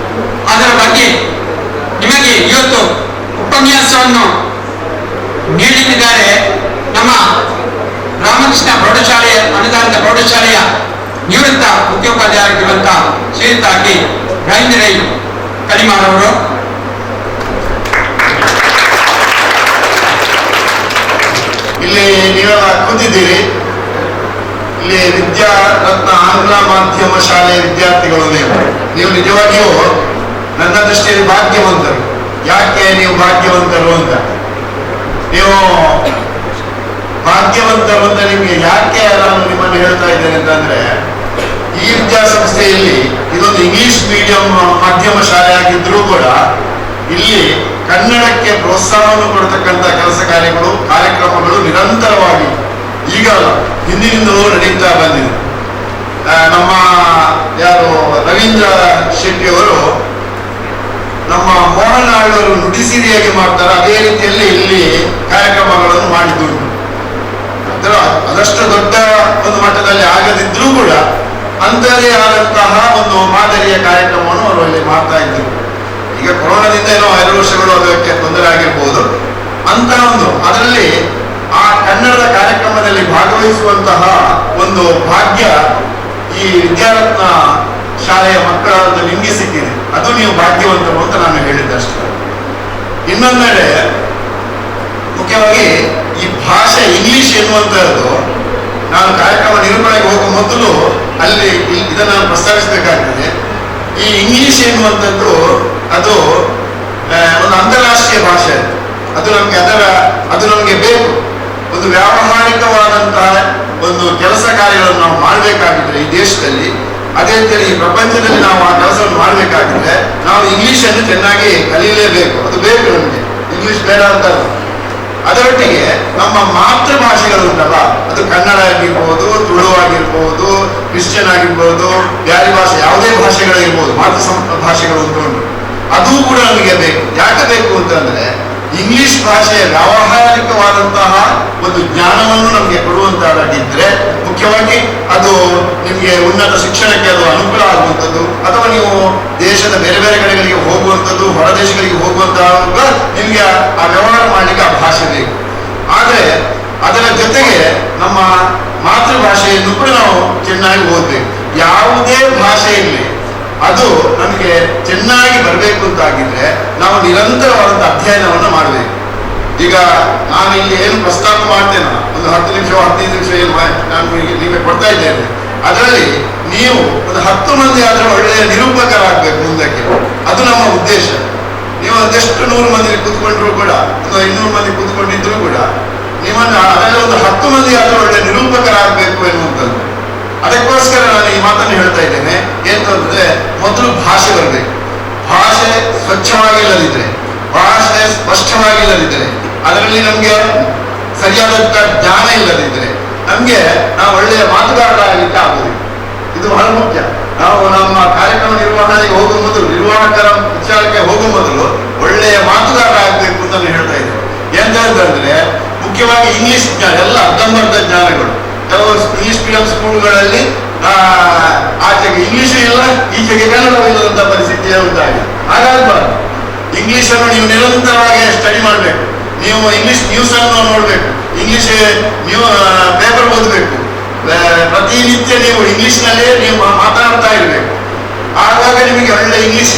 ಅದರ ಬಗ್ಗೆ ನಿಮಗೆ ಇವತ್ತು ಉಪನ್ಯಾಸವನ್ನು ನೀಡಲಿದ್ದಾರೆ ನಮ್ಮ ರಾಮಕೃಷ್ಣ ಪ್ರೌಢಶಾಲೆಯ ಅನುದಾನಿತ ಪ್ರೌಢಶಾಲೆಯ ನಿವೃತ್ತ ಮುಖ್ಯೋಪಾಧ್ಯಾಯರಾಗಿರುವಂಥ ಶ್ರೀಯುತ ಕೆ ರವೀಂದ್ರ ರೈ ಕಲಿಮಾರವರು. ಇಲ್ಲಿ ನೀವೆಲ್ಲ ಕೂತಿದ್ದೀರಿ. ಇಲ್ಲಿ ವಿದ್ಯಾರತ್ನ ಆಂಗ್ಲ ಮಾಧ್ಯಮ ಶಾಲೆಯ ವಿದ್ಯಾರ್ಥಿಗಳು ನೀವು ನಿಜವಾಗಿಯೂ ನನ್ನ ದೃಷ್ಟಿಯಲ್ಲಿ ಭಾಗ್ಯವಂತರು. ಯಾಕೆ ನೀವು ಭಾಗ್ಯವಂತರು ಅಂತ, ನೀವು ಭಾಗ್ಯವಂತರು ಅಂತ ನಿಮ್ಗೆ ಯಾಕೆ ನಾನು ನಿಮ್ಮನ್ನು ಹೇಳ್ತಾ ಇದ್ದೇನೆ ಅಂತಂದ್ರೆ, ಈ ವಿದ್ಯಾಸಂಸ್ಥೆಯಲ್ಲಿ ಇದೊಂದು ಇಂಗ್ಲಿಷ್ ಮೀಡಿಯಂ ಮಾಧ್ಯಮ ಶಾಲೆ ಆಗಿದ್ರೂ ಕೂಡ ಇಲ್ಲಿ ಕನ್ನಡಕ್ಕೆ ಪ್ರೋತ್ಸಾಹವನ್ನು ಕೊಡತಕ್ಕಂಥ ಕೆಲಸ ಕಾರ್ಯಕ್ರಮಗಳು ನಿರಂತರವಾಗಿ ಈಗ ಹಿಂದಿನಿಂದಲೂ ನಡೀತಾ ಬಂದಿದೆ. ನಮ್ಮ ಯಾರು ರವೀಂದ್ರ ಶೆಟ್ಟಿ ಅವರು ನಮ್ಮ ಮೋಹನ್ ಆಳ್ವರು ನುಡಿಸಿರಿ ಹೇಗೆ ಮಾಡ್ತಾರೆ ಅದೇ ರೀತಿಯಲ್ಲಿ ಇಲ್ಲಿ ಕಾರ್ಯಕ್ರಮಗಳನ್ನು ಮಾಡಿದ್ದುಂಟು. ಅದಷ್ಟು ದೊಡ್ಡ ಒಂದು ಮಟ್ಟದಲ್ಲಿ ಆಗದಿದ್ರೂ ಕೂಡ ಅಂತದೇ ಆದಂತಹ ಒಂದು ಮಾದರಿಯ ಕಾರ್ಯಕ್ರಮವನ್ನು ಅವರು ಇಲ್ಲಿ ಮಾಡ್ತಾ ಇದ್ದರು. ಈಗ ಕೊರೋನಾದಿಂದ ಏನೋ 2 ವರ್ಷಗಳು ಅದಕ್ಕೆ ತೊಂದರೆ ಆಗಿರ್ಬೋದು ಅಂತ ಒಂದು ಅದರಲ್ಲಿ ಆ ಕನ್ನಡದ ಕಾರ್ಯಕ್ರಮದಲ್ಲಿ ಭಾಗವಹಿಸುವಂತಹ ಒಂದು ಭಾಗ್ಯ ಈ ವಿದ್ಯಾರತ್ನ ಶಾಲೆಯ ಮಕ್ಕಳಾದ ನಿಮಗೆ ಸಿಕ್ಕಿದೆ. ಅದು ನೀವು ಭಾಗ್ಯವಂತರು ಅಂತ ನಾನು ಹೇಳಿದ್ದಷ್ಟೇ. ಇನ್ನೊಂದೆಡೆ ಮುಖ್ಯವಾಗಿ ಈ ಭಾಷೆ ಇಂಗ್ಲಿಷ್ ಎನ್ನುವಂತಹದ್ದು, ನಾನು ಕಾರ್ಯಕ್ರಮ ನಿರೂಪಣೆಗೆ ಹೋಗುವ ಮೊದಲು ಅಲ್ಲಿ ಇದನ್ನು ನಾನು ಪ್ರಸ್ತಾವಿಸಬೇಕಾಗ್ತದೆ. ಈ ಇಂಗ್ಲಿಷ್ ಎನ್ನುವಂಥದ್ದು ಅದು ಒಂದು ಅಂತಾರಾಷ್ಟ್ರೀಯ ಭಾಷೆ. ಅದು ನಮಗೆ ಬೇಕು. ಒಂದು ವ್ಯಾವಹಾರಿಕವಾದಂತಹ ಒಂದು ಕೆಲಸ ಕಾರ್ಯಗಳನ್ನು ನಾವು ಮಾಡಬೇಕಾಗಿದ್ರೆ ಈ ದೇಶದಲ್ಲಿ, ಅದೇ ರೀತಿಯಲ್ಲಿ ಈ ಪ್ರಪಂಚದಲ್ಲಿ ನಾವು ಆ ಕೆಲಸವನ್ನು ಮಾಡಬೇಕಾಗಿದ್ರೆ ನಾವು ಇಂಗ್ಲಿಷನ್ನು ಚೆನ್ನಾಗಿ ಕಲಿಯಲೇಬೇಕು. ಅದು ಬೇಕು ನಮಗೆ, ಇಂಗ್ಲಿಷ್ ಬೇಡ ಅಂತ. ಅದರೊಟ್ಟಿಗೆ ನಮ್ಮ ಮಾತೃಭಾಷೆಗಳುಂಟಲ್ಲ, ಅದು ಕನ್ನಡ ಆಗಿರ್ಬೋದು, ತುಳು ಆಗಿರ್ಬೋದು, ಕ್ರಿಶ್ಚಿಯನ್ ಆಗಿರ್ಬೋದು, ಬ್ಯಾರಿ ಭಾಷೆ, ಯಾವುದೇ ಭಾಷೆಗಳಿರ್ಬೋದು, ಮಾತೃ ಭಾಷೆಗಳು ಉಂಟು. ಅದು ಕೂಡ ನಮಗೆ ಬೇಕು. ಯಾಕೆ ಬೇಕು ಅಂತಂದ್ರೆ ಇಂಗ್ಲಿಷ್ ಭಾಷೆಯ ವ್ಯಾವಹಾರಿಕವಾದಂತಹ ಒಂದು ಜ್ಞಾನವನ್ನು ನಮಗೆ ಕೊಡುವಂತಹದ್ದಾಗಿದ್ರೆ, ಮುಖ್ಯವಾಗಿ ಅದು ನಿಮಗೆ ಉನ್ನತ ಶಿಕ್ಷಣಕ್ಕೆ ಅದು ಅನುಕೂಲ ಆಗುವಂಥದ್ದು, ಅಥವಾ ನೀವು ದೇಶದ ಬೇರೆ ಬೇರೆ ಕಡೆಗಳಿಗೆ ಹೋಗುವಂಥದ್ದು, ಹೊರ ದೇಶಗಳಿಗೆ ಹೋಗುವಂತಹ ನಿಮಗೆ ಆ ವ್ಯವಹಾರ ಮಾಡಲಿಕ್ಕೆ ಆ ಭಾಷೆ ಬೇಕು. ಆದರೆ ಅದರ ಜೊತೆಗೆ ನಮ್ಮ ಮಾತೃಭಾಷೆಯನ್ನು ಕೂಡ ನಾವು ಚೆನ್ನಾಗಿ ಓದಬೇಕು. ಯಾವುದೇ ಭಾಷೆಯಲ್ಲಿ ಅದು ನಮಗೆ ಚೆನ್ನಾಗಿ ಬರಬೇಕು ಅಂತಾಗಿದ್ರೆ ನಾವು ನಿರಂತರವಾದಂಥ ಅಧ್ಯಯನವನ್ನು ಮಾಡಬೇಕು. ಈಗ ನಾನು ಇಲ್ಲಿ ಏನು ಪ್ರಸ್ತಾಪ ಮಾಡ್ತೇನೆ, ಒಂದು 10 ನಿಮಿಷ 15 ನಿಮಿಷ ಏನು ನಾನು ನಿಮಗೆ ಕೊಡ್ತಾ ಇದ್ದೇನೆ, ಅದರಲ್ಲಿ ನೀವು ಒಂದು 10 ಮಂದಿ ಆದರೂ ಒಳ್ಳೆಯ ನಿರೂಪಕರಾಗಬೇಕು ಮುಂದಕ್ಕೆ. ಅದು ನಮ್ಮ ಉದ್ದೇಶ. ನೀವು ಅದೆಷ್ಟು 100 ಮಂದಿ ಕೂತ್ಕೊಂಡ್ರು ಕೂಡ, ಅಥವಾ 200 ಮಂದಿ ಕೂತ್ಕೊಂಡಿದ್ರು ಕೂಡ, ನಿಮ್ಮನ್ನು ಅದರಲ್ಲಿ ಒಂದು 10 ಮಂದಿ ಆದರೂ ಒಳ್ಳೆಯ ನಿರೂಪಕರಾಗಬೇಕು ಎನ್ನುವಂಥದ್ದು. ಅದಕ್ಕೋಸ್ಕರ ನಾನು ಈ ಮಾತನ್ನು ಹೇಳ್ತಾ ಇದ್ದೇನೆ. ಏನಂತಂದ್ರೆ, ಮೊದಲು ಭಾಷೆ ಬರಬೇಕು. ಭಾಷೆ ಸ್ವಚ್ಛವಾಗಿಲ್ಲದಿದ್ರೆ, ಭಾಷೆ ಸ್ಪಷ್ಟವಾಗಿಲ್ಲದಿದ್ದರೆ, ಅದರಲ್ಲಿ ನಮಗೆ ಸರಿಯಾದಂಥ ಜ್ಞಾನ ಇಲ್ಲದಿದ್ದರೆ ನಾವು ಒಳ್ಳೆಯ ಮಾತುಗಾರರಾಗಲಿಕ್ಕೆ ಆಗುವುದಿಲ್ಲ. ಇದು ಬಹಳ ಮುಖ್ಯ. ನಾವು ನಮ್ಮ ಕಾರ್ಯಕ್ರಮ ನಿರ್ವಹಣೆಗೆ ಹೋಗುವ ಮೊದಲು, ನಿರ್ವಾಹಕರ ವಿಚಾರಕ್ಕೆ ಹೋಗುವ ಮೊದಲು ಒಳ್ಳೆಯ ಮಾತುಗಾರರಾಗಬೇಕು ಅಂತ ನಾನು ಹೇಳ್ತಾ ಇದ್ದೇನೆ. ಎಂತಂದ್ರೆ ಮುಖ್ಯವಾಗಿ ಇಂಗ್ಲಿಷ್ ಜ್ಞಾನ, ಎಲ್ಲ ಅರ್ಧಂಬರ್ಧ ಜ್ಞಾನಗಳು. ಕೆಲವು ಇಂಗ್ಲಿಷ್ ಮೀಡಿಯಂ ಸ್ಕೂಲ್ಗಳಲ್ಲಿ ಆಚೆಗೆ ಇಂಗ್ಲಿಷ್ ಇಲ್ಲ, ಈಚೆಗೆ ಕನ್ನಡವಿಲ್ಲದಂತ ಪರಿಸ್ಥಿತಿ ಉಂಟಾಗಿದೆ. ಹಾಗಾಗಬಾರ್ದು. ಇಂಗ್ಲಿಷನ್ನು ನೀವು ನಿರಂತರವಾಗಿ ಸ್ಟಡಿ ಮಾಡಬೇಕು. ನೀವು ಇಂಗ್ಲಿಷ್ ನ್ಯೂಸ್ ಅನ್ನು ನೋಡಬೇಕು, ಇಂಗ್ಲಿಷ್ ಪೇಪರ್ ಓದಬೇಕು. ಪ್ರತಿನಿತ್ಯ ನೀವು ಇಂಗ್ಲಿಷ್ನಲ್ಲೇ ನೀವು ಮಾತನಾಡ್ತಾ ಇರಬೇಕು. ಆವಾಗ ನಿಮಗೆ ಒಳ್ಳೆ ಇಂಗ್ಲಿಷ್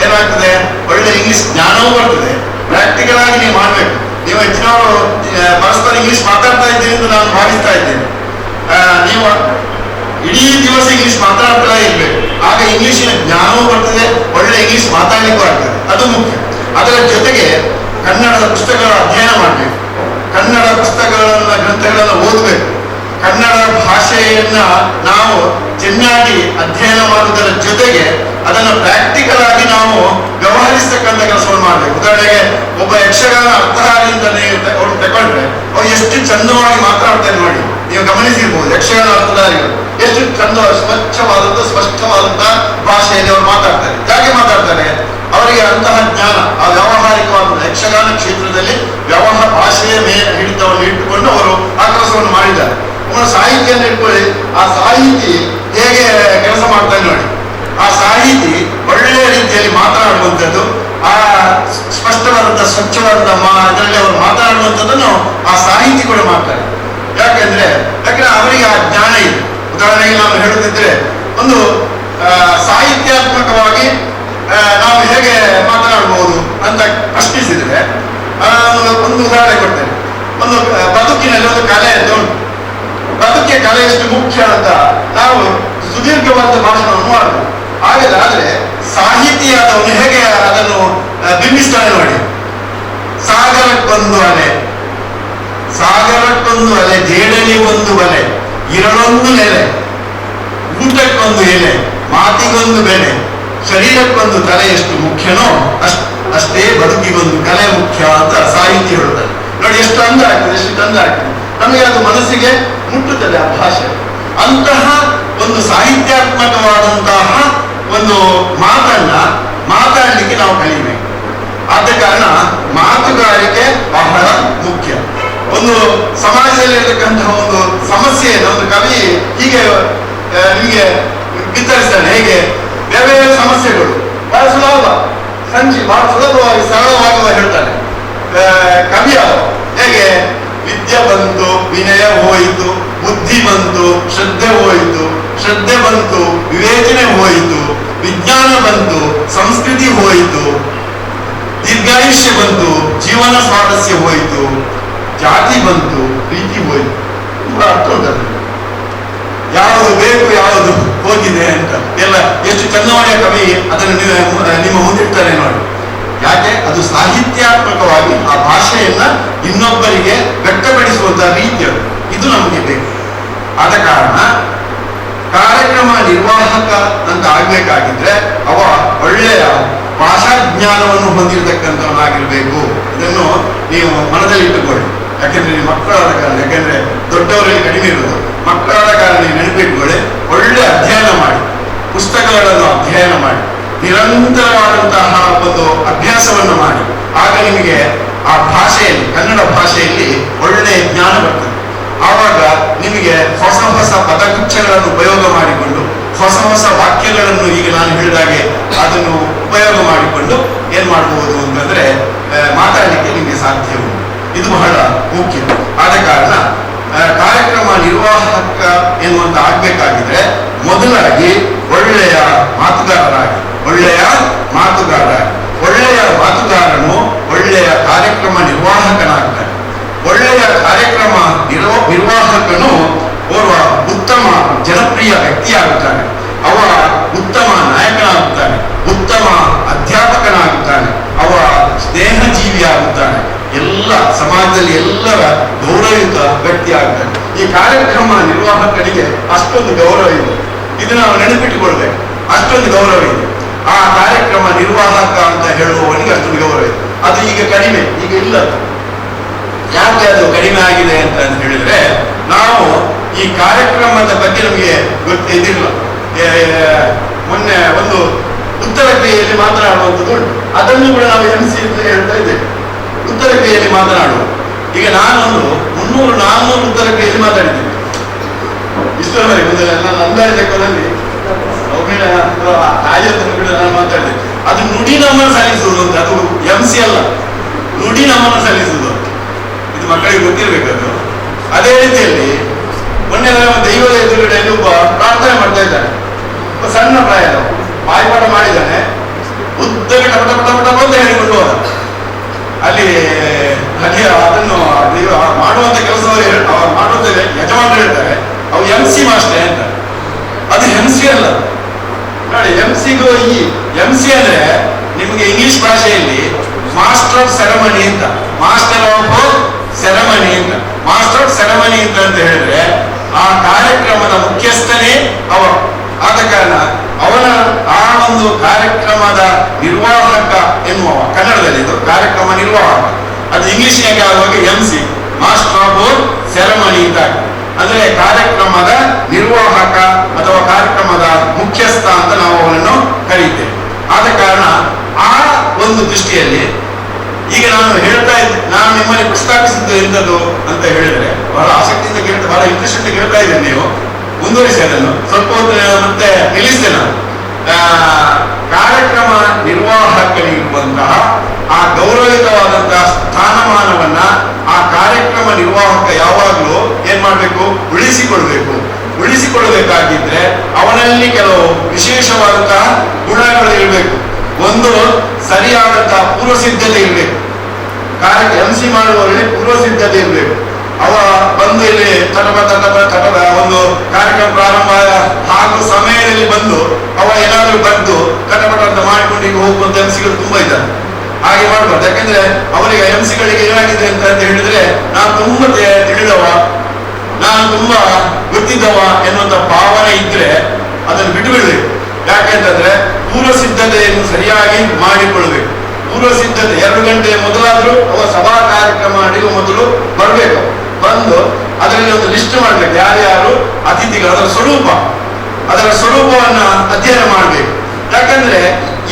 ಏನಾಗ್ತದೆ, ಒಳ್ಳೆ ಇಂಗ್ಲಿಷ್ ಜ್ಞಾನವೂ ಬರ್ತದೆ. ಪ್ರಾಕ್ಟಿಕಲ್ ಆಗಿ ನೀವು ಮಾಡಬೇಕು. ನೀವು ಹೆಚ್ಚಿನವರು ಪರಸ್ಪರ ಇಂಗ್ಲಿಷ್ ಮಾತಾಡ್ತಾ ಇದ್ದೀರಿ ಎಂದು ನಾನು ಭಾವಿಸ್ತಾ ಇದ್ದೇನೆ. ನೀವು ಇಡೀ ದಿವಸ ಇಂಗ್ಲಿಷ್ ಮಾತಾಡ್ತಾ ಇರಬೇಕು. ಆಗ ಇಂಗ್ಲಿಷಿನ ಜ್ಞಾನವೂ ಬರ್ತದೆ, ಒಳ್ಳೆ ಇಂಗ್ಲಿಷ್ ಮಾತಾಡ್ಲಿಕ್ಕೂ ಆಗ್ತದೆ. ಅದು ಮುಖ್ಯ. ಅದರ ಜೊತೆಗೆ ಕನ್ನಡದ ಪುಸ್ತಕಗಳ ಅಧ್ಯಯನ ಮಾಡಬೇಕು. ಕನ್ನಡ ಗ್ರಂಥಗಳನ್ನು ಓದಬೇಕು. ಕನ್ನಡ ಭಾಷೆಯನ್ನ ನಾವು ಚೆನ್ನಾಗಿ ಅಧ್ಯಯನ ಮಾಡುವುದರ ಜೊತೆಗೆ ಅದನ್ನು ಪ್ರಾಕ್ಟಿಕಲ್ ಆಗಿ ನಾವು ವ್ಯವಹರಿಸತಕ್ಕಂಥ ಕೆಲಸವನ್ನು ಮಾಡಬೇಕು. ಉದಾಹರಣೆಗೆ ಒಬ್ಬ ಯಕ್ಷಗಾನ ಅರ್ಥಧಾರಿಯಿಂದ ಅವ್ರು ತಗೊಂಡ್ರೆ ಅವ್ರು ಎಷ್ಟು ಚಂದವಾಗಿ ಮಾತಾಡ್ತಾರೆ ನೋಡಿ, ನೀವು ಗಮನಿಸಿರ್ಬೋದು. ಯಕ್ಷಗಾನ ಅರ್ಥಧಾರಿಗಳು ಎಷ್ಟು ಚಂದ ಸ್ವಚ್ಛವಾದಂಥ ಸ್ಪಷ್ಟವಾದಂಥ ಭಾಷೆಯಲ್ಲಿ ಅವರು ಮಾತಾಡ್ತಾರೆ. ಯಾಕೆ ಮಾತಾಡ್ತಾರೆ? ಅವರಿಗೆ ಅಂತಹ ಜ್ಞಾನ, ಆ ವ್ಯಾವಹಾರಿಕವಾದ ಯಕ್ಷಗಾನ ಕ್ಷೇತ್ರದಲ್ಲಿ ಭಾಷೆಯ ಹಿಡಿತವನ್ನು ಇಟ್ಟುಕೊಂಡು ಅವರು ಆ ಕೆಲಸವನ್ನು ಮಾಡಿದ್ದಾರೆ. ಸಾಹಿತ್ಯವನ್ನು ಇಟ್ಕೊಳ್ಳಿ, ಆ ಸಾಹಿತಿ ಹೇಗೆ ಕೆಲಸ ಮಾಡ್ತಾನೆ ನೋಡಿ. ಆ ಸಾಹಿತಿ ಒಳ್ಳೆಯ ರೀತಿಯಲ್ಲಿ ಮಾತನಾಡುವಂಥದ್ದು, ಆ ಸ್ಪಷ್ಟವಾದಂಥ ಸ್ವಚ್ಛವಾದಂಥ ಅದರಲ್ಲಿ ಅವರು ಮಾತನಾಡುವಂಥದ್ದನ್ನು ಆ ಸಾಹಿತಿ ಕೂಡ ಮಾಡ್ತಾರೆ. ಯಾಕಂದ್ರೆ ಅವರಿಗೆ ಆ ಜ್ಞಾನ ಇದೆ. ಉದಾಹರಣೆಗೆ ನಾವು ಹೇಳುತ್ತಿದ್ರೆ, ಒಂದು ಸಾಹಿತ್ಯಾತ್ಮಕವಾಗಿ ನಾವು ಹೇಗೆ ಮಾತನಾಡಬಹುದು ಅಂತ ಪ್ರಶ್ನಿಸಿದ್ರೆ ಒಂದು ಉದಾಹರಣೆ ಕೊಡ್ತೇನೆ. ಒಂದು ಬದುಕಿನಲ್ಲಿ ಒಂದು ಕಲೆ ಅಂತ ಉಂಟು. ಬದುಕೆ ಕಲೆ ಎಷ್ಟು ಮುಖ್ಯ ಅಂತ ನಾವು ಸುದೀರ್ಘವಾದ ಭಾಷಣವನ್ನು ಮಾಡಬಹುದು. ಹಾಗಾದ್ರೆ ಸಾಹಿತಿಯಾದವನು ಹೇಗೆ ಅದನ್ನು ಬಿಂಬಿಸ್ತಾನೆ ನೋಡಿ. ಸಾಗರಕ್ಕೊಂದು ಅಲೆ, ಸಾಗರಕ್ಕೊಂದು ಅಲೆ, ಜೇಡಲಿ ಒಂದು ಬಲೆ, ಇರಳೊಂದು ನೆಲೆ, ಊಟಕ್ಕೊಂದು ಎಲೆ, ಮಾತಿಗೊಂದು ಬೆಲೆ, ಶರೀರಕ್ಕೊಂದು ತಲೆ ಎಷ್ಟು ಮುಖ್ಯನೋ ಅಷ್ಟೇ ಬದುಕಿಗೊಂದು ಕಲೆ ಮುಖ್ಯ ಅಂತ ಸಾಹಿತಿ ಹೇಳ್ತಾರೆ. ನೋಡಿ ಎಷ್ಟು ಅಂದ ಆಗ್ತದೆ, ಎಷ್ಟು ಚಂದ ಆಗ್ತದೆ. ನಮಗೆ ಅದು ಮನಸ್ಸಿಗೆ ಮುಟ್ಟುತ್ತದೆ ಆ ಭಾಷೆ. ಅಂತಹ ಒಂದು ಸಾಹಿತ್ಯಾತ್ಮಕವಾದಂತಹ ಒಂದು ಮಾತನ್ನ ಮಾತಾಡಲಿಕ್ಕೆ ನಾವು ಕಲಿಬೇಕು. ಆದ ಕಾರಣ ಮಾತುಗಾರಿಕೆ ಬಹಳ ಮುಖ್ಯ. ಒಂದು ಸಮಾಜದಲ್ಲಿ ಇರತಕ್ಕಂತಹ ಒಂದು ಸಮಸ್ಯೆಯನ್ನು ಒಂದು ಕವಿ ಹೀಗೆ ನಿಮಗೆ ವಿತರಿಸ್ತಾನೆ. ಹೇಗೆ ಬೇರೆ ಬೇರೆ ಸಮಸ್ಯೆಗಳು ಬಹಳ ಸುಲಭ, ಬಹಳ ಸುಲಭವಾಗಿ ಸರಳವಾಗುವ ಹೇಳ್ತಾನೆ ಕವಿ. ಹೇಗೆ ವಿದ್ಯೆ ಬಂತು ವಿನಯ ಹೋಯಿತು, ಬುದ್ಧಿ ಬಂತು ಶ್ರದ್ಧೆ ಹೋಯಿತು, ಶ್ರದ್ಧೆ ಬಂತು ವಿವೇಚನೆ ಹೋಯಿತು, ವಿಜ್ಞಾನ ಬಂತು ಸಂಸ್ಕೃತಿ ಹೋಯಿತು, ದೀರ್ಘಾಯುಷ್ಯ ಬಂತು ಜೀವನ ಸ್ವಾರಸ್ಯ ಹೋಯಿತು, ಜಾತಿ ಬಂತು ಪ್ರೀತಿ ಹೋಯಿತು. ತುಂಬಾ ಅರ್ಥ ಉಂಟು. ಯಾವುದು ಬೇಕು ಯಾವುದು ಹೋಗಿದೆ ಅಂತ ಎಲ್ಲ ಎಷ್ಟು ಚಂದಮಾಡಿಯ ಕವಿ ಅದನ್ನು ನಿಮ್ಮ ಮುಂದಿಡ್ತಾರೆ ನೋಡಿ. ಯಾಕೆ? ಅದು ಸಾಹಿತ್ಯಾತ್ಮಕವಾಗಿ ಆ ಭಾಷೆಯನ್ನ ಇನ್ನೊಬ್ಬರಿಗೆ ವ್ಯಕ್ತಪಡಿಸುವಂತಹ ರೀತಿ ಇದು ನಮಗೆ ಬೇಕು. ಆದ ಕಾರಣ ಕಾರ್ಯಕ್ರಮ ನಿರ್ವಾಹಕ ಅಂತ ಆಗ್ಬೇಕಾಗಿದ್ರೆ ಅವ ಒಳ್ಳೆಯ ಭಾಷಾಜ್ಞಾನವನ್ನು ಹೊಂದಿರತಕ್ಕಂಥವನಾಗಿರ್ಬೇಕು. ಇದನ್ನು ನೀವು ಮನದಲ್ಲಿ ಇಟ್ಟುಕೊಳ್ಳಿ. ಯಾಕೆಂದ್ರೆ ನೀವು ಮಕ್ಕಳಾದ ಕಾರಣ, ಯಾಕೆಂದ್ರೆ ದೊಡ್ಡವರಲ್ಲಿ ಕಡಿಮೆ ಇರುವುದು, ಮಕ್ಕಳಾದ ಕಾರಣ ನೀವು ನೆನಪಿಟ್ಕೊಳ್ಳಿ. ಒಳ್ಳೆ ಅಧ್ಯಯನ ಮಾಡಿ, ಪುಸ್ತಕಗಳನ್ನು ಅಧ್ಯಯನ ಮಾಡಿ, ನಿರಂತರವಾದಂತಹ ಒಂದು ಅಭ್ಯಾಸವನ್ನು ಮಾಡಿ. ಆಗ ನಿಮಗೆ ಆ ಭಾಷೆಯಲ್ಲಿ, ಕನ್ನಡ ಭಾಷೆಯಲ್ಲಿ ಒಳ್ಳೆಯ ಜ್ಞಾನ ಬರ್ತದೆ. ಆವಾಗ ನಿಮಗೆ ಹೊಸ ಹೊಸ ಪದಗುಚ್ಛಗಳನ್ನು ಉಪಯೋಗ ಮಾಡಿಕೊಂಡು, ಹೊಸ ಹೊಸ ವಾಕ್ಯಗಳನ್ನು ಈಗ ನಾನು ಹೇಳಿದಾಗೆ ಅದನ್ನು ಉಪಯೋಗ ಮಾಡಿಕೊಂಡು ಏನ್ ಮಾಡಬಹುದು ಅಂತಂದ್ರೆ ಮಾತಾಡಲಿಕ್ಕೆ ನಿಮಗೆ ಸಾಧ್ಯ ಉಂಟು. ಇದು ಬಹಳ ಮುಖ್ಯ. ಆದ ಕಾರಣ ಕಾರ್ಯಕ್ರಮ ನಿರ್ವಾಹಕ ಎನ್ನುವಂತ ಆಗ್ಬೇಕಾಗಿದ್ರೆ ಮೊದಲಾಗಿ ಒಳ್ಳೆಯ ಮಾತುಗಾರರಾಗಿ, ಒಳ್ಳೆಯ ಮಾತುಗಾರರಾಗಿ. ಒಳ್ಳೆಯ ಮಾತುಗಾರನು ಒಳ್ಳೆಯ ಕಾರ್ಯಕ್ರಮ ನಿರ್ವಾಹಕನಾಗ್ತಾನೆ. ಒಳ್ಳೆಯ ಕಾರ್ಯಕ್ರಮ ನಿರ್ವಾಹಕನು ಓರ್ವ ಉತ್ತಮ ಜನಪ್ರಿಯ ವ್ಯಕ್ತಿಯಾಗುತ್ತಾನೆ. ಅವ ಉತ್ತಮ ನಾಯಕನಾಗುತ್ತಾನೆ, ಉತ್ತಮ ಅಧ್ಯಾಪಕನಾಗುತ್ತಾನೆ, ಅವ ಸ್ನೇಹ ಜೀವಿಯಾಗುತ್ತಾನೆ, ಎಲ್ಲ ಸಮಾಜದಲ್ಲಿ ಎಲ್ಲರ ಗೌರವಯುತ ವ್ಯಕ್ತಿ ಆಗುತ್ತಾನೆ. ಈ ಕಾರ್ಯಕ್ರಮ ನಿರ್ವಾಹಕನಿಗೆ ಅಷ್ಟೊಂದು ಗೌರವ ಇದೆ. ಇದು ನಾವು ನೆನಪಿಟ್ಟುಕೊಳ್ಬೇಕು. ಅಷ್ಟೊಂದು ಗೌರವ ಇದೆ. ಆ ಕಾರ್ಯಕ್ರಮ ನಿರ್ವಾಹಕ ಅಂತ ಹೇಳುವವನಿಗೆ ಅಷ್ಟೊಂದು ಗೌರವ ಇದೆ. ಅದು ಈಗ ಕಡಿಮೆ, ಈಗ ಇಲ್ಲ. ಯಾಕೆ ಅದು ಕಡಿಮೆ ಆಗಿದೆ ಅಂತ ಹೇಳಿದ್ರೆ, ನಾವು ಈ ಕಾರ್ಯಕ್ರಮದ ಬಗ್ಗೆ ನಮಗೆ ಗೊತ್ತಿದ್ದಿಲ್ಲ. ಮೊನ್ನೆ ಒಂದು ಉತ್ತರ ಕ್ರಿಯೆಯಲ್ಲಿ ಮಾತನಾಡುವಂಥದ್ದು ಉಂಟು. ಅದನ್ನು ಕೂಡ ನಾವು MC ಅಂತ ಹೇಳ್ತಾ ಇದ್ದೇವೆ. ಉತ್ತರ ಕ್ರಿಯೆಯಲ್ಲಿ ಮಾತನಾಡುವ. ಈಗ ನಾನೊಂದು 300-400 ಉತ್ತರ ಕ್ರಿಯೆಯಲ್ಲಿ ಮಾತಾಡಿದ್ದೇನೆ ಇಷ್ಟರವರೆಗೆ. ನನ್ನ ಅಂದಾಜು ಲೆಕ್ಕದಲ್ಲಿ ನಾನು ಮಾತಾಡಿದೆ. ಅದು ನುಡಿ ನಮನ ಸಲ್ಲಿಸುವುದು ಅಂತ, ಅದು MC ಅಲ್ಲ, ನುಡಿ ನಮನ ಸಲ್ಲಿಸುವುದು. ಇದು ಮಕ್ಕಳಿಗೆ ಗೊತ್ತಿರ್ಬೇಕದು. ಅದೇ ರೀತಿಯಲ್ಲಿ ಮೊನ್ನೆ ದೈವದ ಎದುರುಗಡೆಯಲ್ಲಿ ಒಬ್ಬ ಪ್ರಾರ್ಥನೆ ಮಾಡ್ತಾ ಇದ್ದಾನೆ. ಒಬ್ಬ ಸಣ್ಣ ಪ್ರಾಯದ ಬಾಯಿಪಾಠ ಮಾಡಿದ್ದಾನೆ. ಉದ್ದಕ್ಕೆ ಟಪಟ ಪಟ ಪಟ ಅಂತ ಹೇಳಿಕೊಂಡು ಹೋದ. ಅಲ್ಲಿ ಅದನ್ನು ಮಾಡುವಂತ ಕೆಲಸದವರು ಮಾಡುವಂತ ಯಜಮಾನರು ಹೇಳ್ತಾರೆ ಅವು MC ಮಾಸ್ಟರ್ ಅಂತ. ಅದು MC ಅಲ್ಲ ನೋಡಿ. MC-ಗೂ ಈ MC ಅಂದ್ರೆ ನಿಮಗೆ ಇಂಗ್ಲಿಷ್ ಭಾಷೆಯಲ್ಲಿ ಮಾಸ್ಟರ್ ಆಫ್ ಸೆರೆಮನಿ ಅಂತ, ಮಾಸ್ಟರ್ ಆಫ್ ಸೆರೆಮನಿ ಅಂತ, ಮಾಸ್ಟರ್ ಆಫ್ ಸೆರೆಮನಿ ಅಂತ ಹೇಳಿದ್ರೆ ಆ ಕಾರ್ಯಕ್ರಮದ ಮುಖ್ಯಸ್ಥನೇ ಅವ. ಆದ ಕಾರಣ ಅವನ ಆ ಒಂದು ಕಾರ್ಯಕ್ರಮದ ನಿರ್ವಾಹಕ ಎನ್ನುವ, ಕನ್ನಡದಲ್ಲಿ ಇದು ಕಾರ್ಯಕ್ರಮ ನಿರ್ವಾಹಕ, ಅದು ಇಂಗ್ಲಿಷ್ನಾಗೆ ಆಗುವಾಗ MC, ಮಾಸ್ಟರ್ ಆಫ್ ಸೆರೆಮನಿ ಅಂತ. ಅಂದ್ರೆ ಕಾರ್ಯಕ್ರಮದ ನಿರ್ವಾಹಕ ಅಥವಾ ಕಾರ್ಯಕ್ರಮದ ಮುಖ್ಯಸ್ಥ ಅಂತ ನಾವು ಅವನನ್ನು ಕರೀತೇವೆ. ಆದ ಕಾರಣ ಆ ಒಂದು ದೃಷ್ಟಿಯಲ್ಲಿ ಈಗ ನಾನು ಹೇಳ್ತಾ ಇದ್ದೆ, ನಾನು ನಿಮ್ಮಲ್ಲಿ ಪ್ರಸ್ತಾಪಿಸಿದ್ದು ಎಂಥದ್ದು ಅಂತ ಹೇಳಿದ್ರೆ ಬಹಳ ಆಸಕ್ತಿಯಿಂದ ಕೇಳ್ತಾ, ಬಹಳ ಇಂಟ್ರೆಸ್ಟ್ ಇಂದ ಕೇಳ್ತಾ ಇದ್ದೇನೆ. ನೀವು ಮುಂದುವರಿಸಿ ಅದನ್ನು ಸ್ವಲ್ಪ ಹೊತ್ತು ಮತ್ತೆ ನಿಲ್ಲಿಸ್ತೇನೆ ನಾನು. ಕಾರ್ಯಕ್ರಮ ನಿರ್ವಾಹಕನಿರುವಂತಹ ಆ ಗೌರವಿತವಾದಂತಹ ಸ್ಥಾನಮಾನವನ್ನ ಆ ಕಾರ್ಯಕ್ರಮ ನಿರ್ವಾಹಕ ಯಾವಾಗಲೂ ಏನ್ ಮಾಡ್ಬೇಕು? ಉಳಿಸಿಕೊಳ್ಬೇಕು. ಉಳಿಸಿಕೊಳ್ಳಬೇಕಾಗಿದ್ರೆ ಅವನಲ್ಲಿ ಕೆಲವು ವಿಶೇಷವಾದಂತಹ ಗುಣಗಳು ಇರಬೇಕು. ಒಂದು, ಸರಿಯಾದಂತಹ ಪೂರ್ವ ಸಿದ್ಧತೆ ಇರಬೇಕು. MC ಮಾಡುವವರಲ್ಲಿ ಪೂರ್ವ ಸಿದ್ಧತೆ ಇರಬೇಕು. ಅವ ಬಂದು ಇಲ್ಲಿ ತಟಪ ಒಂದು ಕಾರ್ಯಕ್ರಮ ಪ್ರಾರಂಭ ಹಾಗೂ ಸಮಯದಲ್ಲಿ ಬಂದು ಅವ ಏನಾದ್ರೂ ಬಂದು ಕಟಪಟ ಅಂತ ಮಾಡಿಕೊಂಡು ಈಗ ಹೋಗುವಂತ ಎಂಸಿಗಳು ತುಂಬಾ ಇದ್ದಾರೆ. ಹಾಗೆ ಮಾಡ್ಬಾರ್ದು. ಯಾಕಂದ್ರೆ ಅವರಿಗೆ ಎಂಸಿಗಳಿಗೆ ಏನಾಗಿದೆ ಅಂತ ಹೇಳಿದ್ರೆ ನಾನು ತುಂಬಾ ತಿಳಿದವ, ನಾನು ತುಂಬಾ ಗೊತ್ತಿದ್ದವ ಎನ್ನುವಂತ ಭಾವನೆ ಇದ್ರೆ ಅದನ್ನು ಬಿಟ್ಟುಬಿಡ್ಬೇಕು. ಯಾಕೆಂತಂದ್ರೆ ಪೂರ್ವ ಸಿದ್ಧತೆಯನ್ನು ಸರಿಯಾಗಿ ಮಾಡಿಕೊಳ್ಬೇಕು. ಪೂರ್ವ ಸಿದ್ಧತೆ 2 ಗಂಟೆ ಮೊದಲಾದ್ರೂ ಅವ ಸಭಾ ಕಾರ್ಯಕ್ರಮ ನಡೆಯುವ ಮೊದಲು ಬರ್ಬೇಕು. ಬಂದು ಅದರಲ್ಲಿ ಒಂದು ಲಿಸ್ಟ್ ಮಾಡ್ಬೇಕು, ಯಾರ್ಯಾರು ಅತಿಥಿಗಳು, ಅದರ ಸ್ವರೂಪವನ್ನ ಅಧ್ಯಯನ ಮಾಡ್ಬೇಕು. ಯಾಕಂದ್ರೆ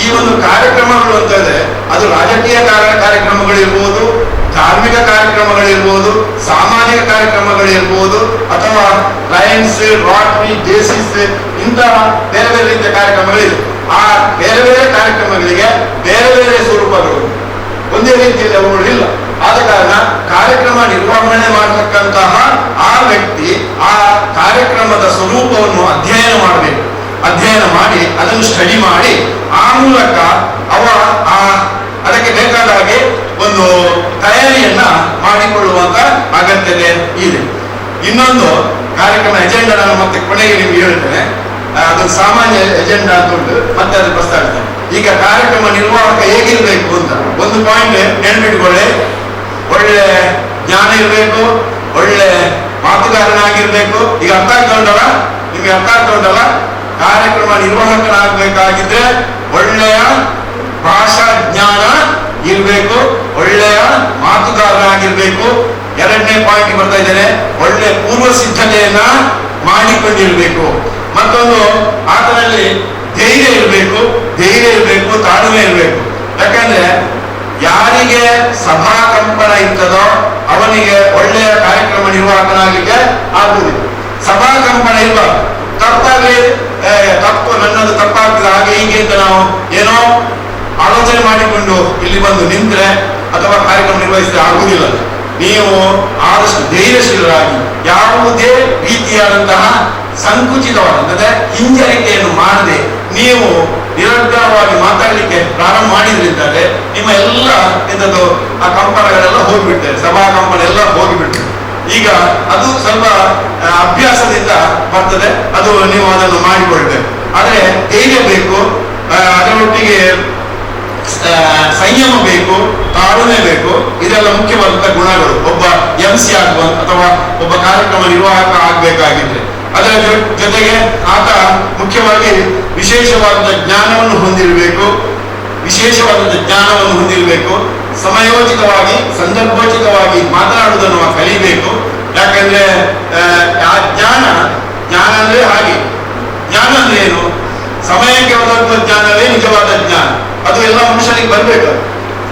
ಈ ಒಂದು ಕಾರ್ಯಕ್ರಮಗಳು ಅಂತಂದ್ರೆ ಅದು ರಾಜಕೀಯ ಕಾರ್ಯಕ್ರಮಗಳಿರ್ಬೋದು, ಧಾರ್ಮಿಕ ಕಾರ್ಯಕ್ರಮಗಳಿರ್ಬೋದು, ಸಾಮಾಜಿಕ ಕಾರ್ಯಕ್ರಮಗಳಿರ್ಬೋದು, ಅಥವಾ ಲಯನ್ಸ್, ರಾಟ್ರಿ, ಜೇಸಿಸ್ ಇಂತಹ ಬೇರೆ ಬೇರೆ ರೀತಿಯ ಕಾರ್ಯಕ್ರಮಗಳಿದೆ. ಆ ಬೇರೆ ಬೇರೆ ಕಾರ್ಯಕ್ರಮಗಳಿಗೆ ಬೇರೆ ಬೇರೆ ಸ್ವರೂಪಗಳು, ಒಂದೇ ರೀತಿಯಲ್ಲಿ ಅವುಗಳು ಇಲ್ಲ. ಆದ ಕಾರಣ ಕಾರ್ಯಕ್ರಮ ನಿರ್ವಹಣೆ ಮಾಡತಕ್ಕಂತಹ ಆ ವ್ಯಕ್ತಿ ಆ ಕಾರ್ಯಕ್ರಮದ ಸ್ವರೂಪವನ್ನು ಅಧ್ಯಯನ ಮಾಡಬೇಕು. ಅಧ್ಯಯನ ಮಾಡಿ ಅದನ್ನು ಸ್ಟಡಿ ಮಾಡಿ ಆ ಮೂಲಕ ಅದಕ್ಕೆ ಬೇಕಾದ ಹಾಗೆ ಒಂದು ತಯಾರಿಯನ್ನ ಮಾಡಿಕೊಳ್ಳುವಂತ ಅಗತ್ಯತೆ ಇದೆ. ಇನ್ನೊಂದು ಕಾರ್ಯಕ್ರಮ ಎಜೆಂಡಾ ನಾನು ಮತ್ತೆ ಕೊನೆಗೆ ನಿಮ್ಗೆ ಹೇಳ್ತೇನೆ. ಅದೊಂದು ಸಾಮಾನ್ಯ ಎಜೆಂಡಾ ಅಂತ ಉಂಟು, ಮತ್ತೆ ಅದು ಪ್ರಸ್ತಾವಿಸ್ತೇನೆ. ಈಗ ಕಾರ್ಯಕ್ರಮ ನಿರ್ವಾಹಕ ಹೇಗಿರ್ಬೇಕು ಅಂತ ಒಂದು ಪಾಯಿಂಟ್ ನೆನ್ಪಿಟ್ಕೊಳ್ಳಿ. ಒಳ್ಳೆ ಜ್ಞಾನ ಇರಬೇಕು, ಒಳ್ಳೆ ಮಾತುಗಾರನಾಗಿರ್ಬೇಕು. ಈಗ ನಿಮ್ಗೆ ಅರ್ಥ ಆಗ್ತಾ ಉಂಟಲ್ಲ, ಕಾರ್ಯಕ್ರಮ ನಿರ್ವಾಹಕನಾಗಬೇಕಾಗಿದ್ರೆ ಒಳ್ಳೆಯ ಭಾಷಾ ಜ್ಞಾನ ಇರಬೇಕು, ಒಳ್ಳೆಯ ಮಾತುಗಾರನಾಗಿರ್ಬೇಕು. 2ನೇ ಪಾಯಿಂಟ್ ಬರ್ತಾ ಇದ್ದೇನೆ, ಒಳ್ಳೆ ಪೂರ್ವ ಸಿದ್ಧತೆಯನ್ನ ಮಾಡಿಕೊಂಡಿರ್ಬೇಕು. ಮತ್ತೊಂದು ಆತನಲ್ಲಿ ಧೈರ್ಯ ಇರಬೇಕು, ತಾಳ್ಮೆ ಇರಬೇಕು. ಯಾಕಂದ್ರೆ ಯಾರಿಗೆ ಸಭಾ ಕಂಪನ ಇರ್ತದೋ ಅವನಿಗೆ ಒಳ್ಳೆಯ ಕಾರ್ಯಕ್ರಮ ನಿರ್ವಾಹಕನಾಗಲಿಕ್ಕೆ ಆಗುವುದಿಲ್ಲ. ಸಭಾ ಕಂಪನ ಇರಬಾರ್ದು. ತಪ್ಪು ನನ್ನದು ತಪ್ಪಾಗ್ತದೆ ಹಾಗೆ ಹೀಗೆ ಅಂತ ನಾವು ಏನೋ ಆಲೋಚನೆ ಮಾಡಿಕೊಂಡು ಇಲ್ಲಿ ಬಂದು ನಿಂತ್ರೆ ಅಥವಾ ಕಾರ್ಯಕ್ರಮ ನಿರ್ವಹಿಸಿದ್ರೆ ಆಗುವುದಿಲ್ಲ. ನೀವು ಆದಷ್ಟು ಧೈರ್ಯಶೀಲರಾಗಿ ಯಾವುದೇ ರೀತಿಯಾದಂತಹ ಸಂಕುಚಿತವಾದಂತಹ ಹಿಂಜರಿಕೆಯನ್ನು ಮಾಡದೆ ನೀವು ನಿರಂತರವಾಗಿ ಮಾತಾಡಲಿಕ್ಕೆ ಪ್ರಾರಂಭ ಮಾಡಿದ್ರಿಂದಾದ್ರೆ ನಿಮ್ಮ ಎಲ್ಲ ಎಂಥದ್ದು ಆ ಕಂಪನಗಳೆಲ್ಲ ಹೋಗಿಬಿಡ್ತೇವೆ, ಸಭಾ ಕಂಪನ ಎಲ್ಲ ಹೋಗಿಬಿಡ್ತೇವೆ. ಈಗ ಅದು ಸ್ವಲ್ಪ ಅಭ್ಯಾಸದಿಂದ ಬರ್ತದೆ, ಅದು ನೀವು ಅದನ್ನು ಮಾಡಿಕೊಳ್ಬೇಕು. ಆದ್ರೆ ಧೈರ್ಯ ಬೇಕು, ಅದರೊಟ್ಟಿಗೆ ಸಂಯಮ ಬೇಕು, ತಾಳ್ಮೆ ಬೇಕು. ಇದೆಲ್ಲ ಮುಖ್ಯವಾದಂತಹ ಗುಣಗಳು ಒಬ್ಬ MC ಆಗುವ ಅಥವಾ ಒಬ್ಬ ಕಾರ್ಯಕ್ರಮ ನಿರ್ವಾಹಕ ಆಗ್ಬೇಕಾಗಿದ್ರೆ. ಅದರ ಜೊತೆಗೆ ಆತ ಮುಖ್ಯವಾಗಿ ವಿಶೇಷವಾದ ಜ್ಞಾನವನ್ನು ಹೊಂದಿರಬೇಕು. ಸಮಯೋಚಿತವಾಗಿ ಸಂದರ್ಭೋಚಿತವಾಗಿ ಮಾತನಾಡುವುದನ್ನು ಕಲಿಬೇಕು. ಯಾಕಂದ್ರೆ ಆ ಜ್ಞಾನ ಅಂದ್ರೆ ಹಾಗೆ, ಜ್ಞಾನ ಅಂದ್ರೆ ಏನು? ಸಮಯಕ್ಕೆ ಒದಗುವ ಜ್ಞಾನವೇ ನಿಜವಾದ ಜ್ಞಾನ. ಅದು ಎಲ್ಲ ಮನುಷ್ಯನಿಗೆ ಬರ್ಬೇಕು.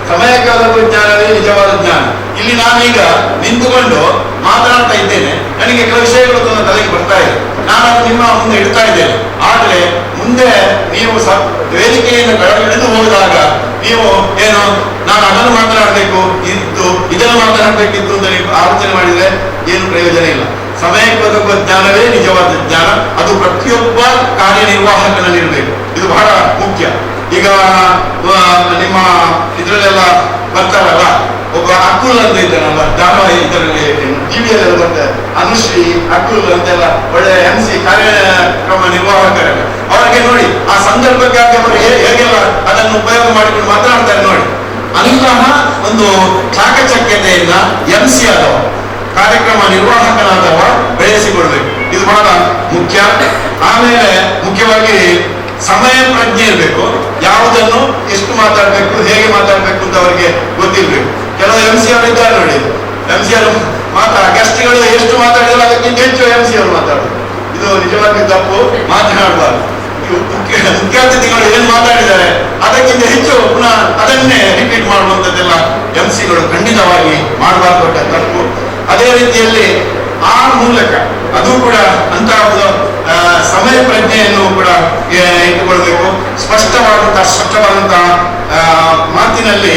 ಸಮಯಕ್ಕೆ ಒದಗುವ ಜ್ಞಾನವೇ ನಿಜವಾದ ಜ್ಞಾನ. ಇಲ್ಲಿ ನಾನೀಗ ನಿಂತುಕೊಂಡು ಮಾತನಾಡ್ತಾ ಇದ್ದೇನೆ, ನನಗೆ ಕೆಲವು ವಿಷಯಗಳು ನನ್ನ ತಲೆಗೆ ಬರ್ತಾ ಇದೆ, ನಾನು ಅದು ನಿಮ್ಮ ಮುಂದೆ ಇಡ್ತಾ ಇದ್ದೇನೆ. ಆದ್ರೆ ಮುಂದೆ ನೀವು ವೇದಿಕೆಯನ್ನು ಕೆಳಗಿಳಿದು ಹೋದಾಗ ನೀವು ಏನು ನಾನು ಅದನ್ನು ಮಾತನಾಡಬೇಕು ಇದನ್ನು ಮಾತನಾಡಬೇಕಿತ್ತು ಅಂತ ನೀವು ಆಲೋಚನೆ ಮಾಡಿದ್ರೆ ಏನು ಪ್ರಯೋಜನ ಇಲ್ಲ. ಸಮಯಕ್ಕೆ ಒದಗುವ ಜ್ಞಾನವೇ ನಿಜವಾದ ಜ್ಞಾನ. ಅದು ಪ್ರತಿಯೊಬ್ಬ ಕಾರ್ಯನಿರ್ವಾಹಕನಲ್ಲಿರಬೇಕು. ಇದು ಬಹಳ ಮುಖ್ಯ. ಈಗ ನಿಮ್ಮ ಇದ್ರಲ್ಲೆಲ್ಲ ಬರ್ತಾರಲ್ಲ, ಒಬ್ಬ ಅಕುಲ್ ಅಂತ ಇದ್ದಾನಲ್ಲ, ಧಾರಾವಾಹಿ ಇದರಲ್ಲಿ ಟಿವಿಯಲ್ಲೆಲ್ಲ ಬರ್ತಾರೆ, ಅನುಶ್ರೀ, ಅಕುಲ್ ಅಂತೆಲ್ಲ ಒಳ್ಳೆ MC ಕಾರ್ಯಕ್ರಮ ನಿರ್ವಾಹಕರಲ್ಲ. ಅವರಿಗೆ ನೋಡಿ ಆ ಸಂದರ್ಭಕ್ಕಾಗಿ ಅವರು ಹೇಗೆಲ್ಲ ಅದನ್ನು ಉಪಯೋಗ ಮಾಡಿಕೊಂಡು ಮಾತನಾಡ್ತಾರೆ ನೋಡಿ. ಅಂತಹ ಒಂದು ಚಾಕಚಕ್ಯತೆಯನ್ನ MC ಆದವ, ಕಾರ್ಯಕ್ರಮ ನಿರ್ವಾಹಕನಾದವ ಬೆಳೆಸಿಕೊಳ್ಬೇಕು. ಇದು ಬಹಳ ಮುಖ್ಯ. ಆಮೇಲೆ ಮುಖ್ಯವಾಗಿ ಸಮಯ ಪ್ರಜ್ಞೆ ಇರಬೇಕು. ಯಾವುದನ್ನು ಎಷ್ಟು ಮಾತಾಡ್ಬೇಕು, ಹೇಗೆ ಮಾತಾಡ್ಬೇಕು ಅಂತ ಅವರಿಗೆ ಗೊತ್ತಿರ್ಬೇಕು. ಕೆಲವು MC ಅವರು ಇದ್ದಾರೆ ನೋಡಿ, MC ಅವರು ಗೆಸ್ಟ್ಗಳು ಎಷ್ಟು ಮಾತಾಡಿದ್ರು ಅದಕ್ಕಿಂತ ಹೆಚ್ಚು MC ಅವರು ಮಾತಾಡೋದು. ಇದು ನಿಜವಾಗಿ ತಪ್ಪು, ಮಾತನಾಡಬಾರ್ದು. ಮುಖ್ಯ ಅತಿಥಿಗಳು ಏನ್ ಮಾತಾಡಿದ್ದಾರೆ ಅದಕ್ಕಿಂತ ಹೆಚ್ಚು ಪುನಃ ಅದನ್ನೇ ರಿಪೀಟ್ ಮಾಡುವಂತದ್ದೆಲ್ಲ MC-ಗಳು ಖಂಡಿತವಾಗಿ ಮಾಡಬಾರ್ದು, ತಪ್ಪು. ಅದೇ ರೀತಿಯಲ್ಲಿ ಆ ಮೂಲಕ ಅದು ಕೂಡ ಅಂತಹ ಸಮಯ ಪ್ರಜ್ಞೆಯನ್ನು ಕೂಡ ಇಟ್ಟುಕೊಳ್ಬೇಕು. ಸ್ವಚ್ಛವಾದಂತಹ ಮಾತಿನಲ್ಲಿ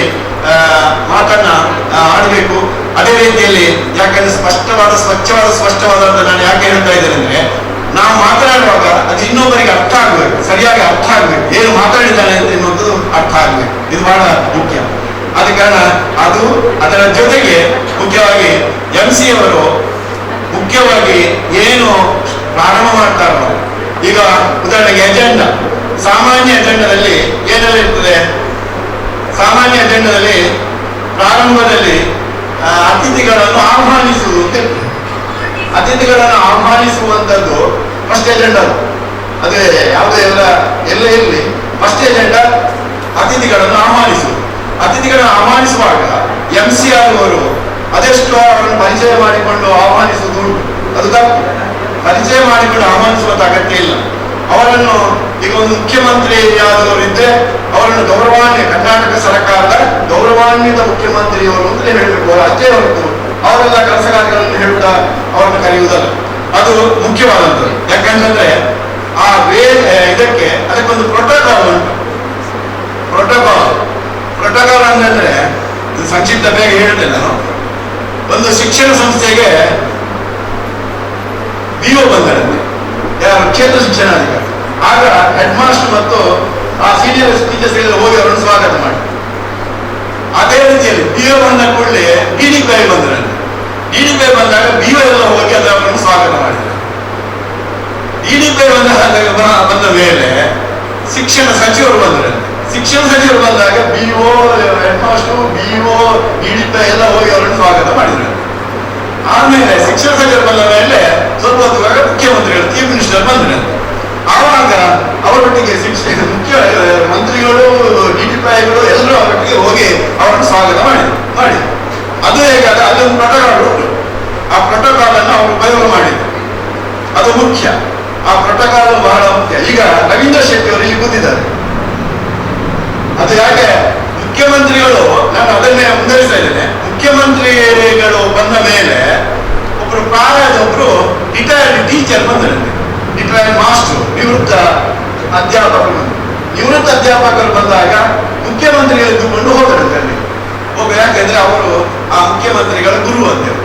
ಮಾತನ್ನ ಆಡಬೇಕು. ಅದೇ ರೀತಿಯಲ್ಲಿ ಯಾಕಂದ್ರೆ ಸ್ವಚ್ಛವಾದ ಅಂತ ನಾನು ಯಾಕೆ ಹೇಳ್ತಾ ಇದ್ದೇನೆ ಅಂದ್ರೆ, ನಾವು ಮಾತನಾಡುವಾಗ ಅದು ಇನ್ನೊಬ್ಬರಿಗೆ ಅರ್ಥ ಆಗ್ಬೇಕು, ಸರಿಯಾಗಿ ಅರ್ಥ ಆಗ್ಬೇಕು, ಏನು ಮಾತಾಡಿದ್ದಾನೆ ಅಂತ ಎನ್ನುವಂಥದ್ದು ಅರ್ಥ ಆಗ್ಬೇಕು. ಇದು ಬಹಳ ಮುಖ್ಯ. ಆದ ಕಾರಣ ಆತ ಅದು ಅದರ ಜೊತೆಗೆ ಮುಖ್ಯವಾಗಿ MC ಅವರು ಮುಖ್ಯವಾಗಿ ಏನು ಪ್ರಾರಂಭ ಮಾಡ್ತಾರೋ, ಈಗ ಉದಾಹರಣೆಗೆ ಎಜೆಂಡಾ, ಸಾಮಾನ್ಯ ಎಜೆಂಡಾದಲ್ಲಿ ಏನೆಲ್ಲ ಇರ್ತದೆ? ಸಾಮಾನ್ಯ ಎಜೆಂಡಾದಲ್ಲಿ ಪ್ರಾರಂಭದಲ್ಲಿ ಅತಿಥಿಗಳನ್ನು ಆಹ್ವಾನಿಸುವುದು ಅಂತ ಇರ್ತದೆ. ಅತಿಥಿಗಳನ್ನು ಆಹ್ವಾನಿಸುವಂಥದ್ದು ಫಸ್ಟ್ ಎಜೆಂಡಾ. ಅದೇ ಯಾವುದೇ ಎಲ್ಲ ಇರಲಿ, ಫಸ್ಟ್ ಎಜೆಂಡಾ ಅತಿಥಿಗಳನ್ನು ಆಹ್ವಾನಿಸುವುದು. ಅತಿಥಿಗಳನ್ನು ಆಹ್ವಾನಿಸುವಾಗ MCR ಅವರು ಅದೆಷ್ಟು ಅವರನ್ನು ಪರಿಚಯ ಮಾಡಿಕೊಂಡು ಆಹ್ವಾನಿಸುವುದು ಉಂಟು, ಅದು ತಪ್ಪು. ಪರಿಚಯ ಮಾಡಿಕೊಂಡು ಆಹ್ವಾನಿಸುವಂತ ಅಗತ್ಯ ಇಲ್ಲ. ಅವರನ್ನು ಈಗ ಒಂದು ಮುಖ್ಯಮಂತ್ರಿ ಯಾದವರು ಇದ್ದರೆ ಅವರನ್ನು ಗೌರವಾನ್ವಿತ, ಕರ್ನಾಟಕ ಸರ್ಕಾರದ ಗೌರವಾನ್ವಿತ ಮುಖ್ಯಮಂತ್ರಿಯವರು ಅಂತಲೇ ಹೇಳಬೇಕು, ಅಷ್ಟೇ ಹೊರತು ಅವರೆಲ್ಲ ಕೆಲಸ ಕಾರ್ಯಗಳನ್ನು ಹೇಳುತ್ತಾ ಅವರನ್ನು ಕರೆಯುವುದಲ್ಲ. ಅದು ಮುಖ್ಯವಾದದ್ದು. ಯಾಕಂತಂದ್ರೆ ಆ ಇದಕ್ಕೆ ಅದಕ್ಕೊಂದು ಪ್ರೋಟೋಕಾಲ್ ಉಂಟು. ಪ್ರೋಟೋಕಾಲ್ ಅಂತಂದ್ರೆ ಸಂಕ್ಷಿಪ್ತ ಬೇಗ ಹೇಳ್ತೇನೆ ನಾನು. ಒಂದು ಶಿಕ್ಷಣ ಸಂಸ್ಥೆಗೆ BO ಬಂದರಂತೆ, ಯಾರು ಕ್ಷೇತ್ರ ಶಿಕ್ಷಣಾಧಿಕಾರಿ. ಆಗ ಹೆಡ್ ಮಾಸ್ಟರ್ ಮತ್ತು ಆ ಸೀನಿಯರ್ ಟೀಚರ್ಸ್ ಎಲ್ಲ ಹೋಗಿ ಅವರನ್ನು ಸ್ವಾಗತ ಮಾಡಿ. ಅದೇ ರೀತಿಯಲ್ಲಿ BO ಬಂದ ಕೂಡಲೇ DDPI ಬಂದರಂತೆ. DDPI ಬಂದಾಗ BO ಎಲ್ಲ ಹೋಗಿ ಅದು ಅವರನ್ನು ಸ್ವಾಗತ ಮಾಡಿದ್ದಾರೆ. DDPI ಬಂದ ಮೇಲೆ ಶಿಕ್ಷಣ ಸಚಿವರು ಬಂದರಂತೆ. ಶಿಕ್ಷಣ ಸಚಿವರು ಬಂದಾಗ BO, head master, BO, DDPI ಎಲ್ಲ ಹೋಗಿ ಅವರನ್ನು ಸ್ವಾಗತ ಮಾಡಿದ್ರು. ಆಮೇಲೆ ಶಿಕ್ಷಣ ಸಚಿವರು ಬಂದ ಮೇಲೆ ಸ್ವಲ್ಪ ಹೊತ್ತುವಾಗ ಮುಖ್ಯಮಂತ್ರಿಗಳು, ಚೀಫ್ ಮಿನಿಸ್ಟರ್ ಬಂದ್ರಂತೆ. ಆವಾಗ ಅವರೊಟ್ಟಿಗೆ ಮುಖ್ಯ ಮಂತ್ರಿಗಳು, DDPIಗಳು ಎಲ್ಲರೂ ಅವರೊಟ್ಟಿಗೆ ಹೋಗಿ ಅವರನ್ನು ಸ್ವಾಗತ ಮಾಡಿ ಅದು ಹೇಗಾದ ಅಲ್ಲೊಂದು ಪ್ರೋಟೋಕಾಲ್ ಉಂಟು. ಆ ಪ್ರೋಟೋಕಾಲ್ ಅನ್ನು ಅವರು ಉಪಯೋಗ ಮಾಡಿದ್ರು. ಅದು ಮುಖ್ಯ. ಆ ಪ್ರೋಟೋಕಾಲ್ ಬಹಳ ಮುಖ್ಯ. ಈಗ ರವೀಂದ್ರ ಶೆಟ್ಟಿ ಅವರು ಇಲ್ಲಿ ಕೂತಿದ್ದಾರೆ. ಅದು ಯಾಕೆ ಮುಖ್ಯಮಂತ್ರಿಗಳು, ನಾನು ಅದನ್ನೇ ಮುಂದುವರಿಸ್ತಾ ಇದ್ದೇನೆ. ಮುಖ್ಯಮಂತ್ರಿಗಳು ಬಂದ ಮೇಲೆ ಒಬ್ರು ಪ್ರಾಯದ ಒಬ್ರು ರಿಟೈರ್ಡ್ ಟೀಚರ್ ಬಂದರಂತೆ, ರಿಟೈರ್ಡ್ ಮಾಸ್ಟರ್, ನಿವೃತ್ತ ಅಧ್ಯಾಪಕರು ಬಂದಾಗ ಮುಖ್ಯಮಂತ್ರಿಗಳು ಎದ್ದುಕೊಂಡು ಹೋದರಂತೆ. ಅಲ್ಲಿ ಯಾಕೆಂದ್ರೆ ಅವರು ಆ ಮುಖ್ಯಮಂತ್ರಿಗಳ ಗುರು ಅಂತೇಳಿ.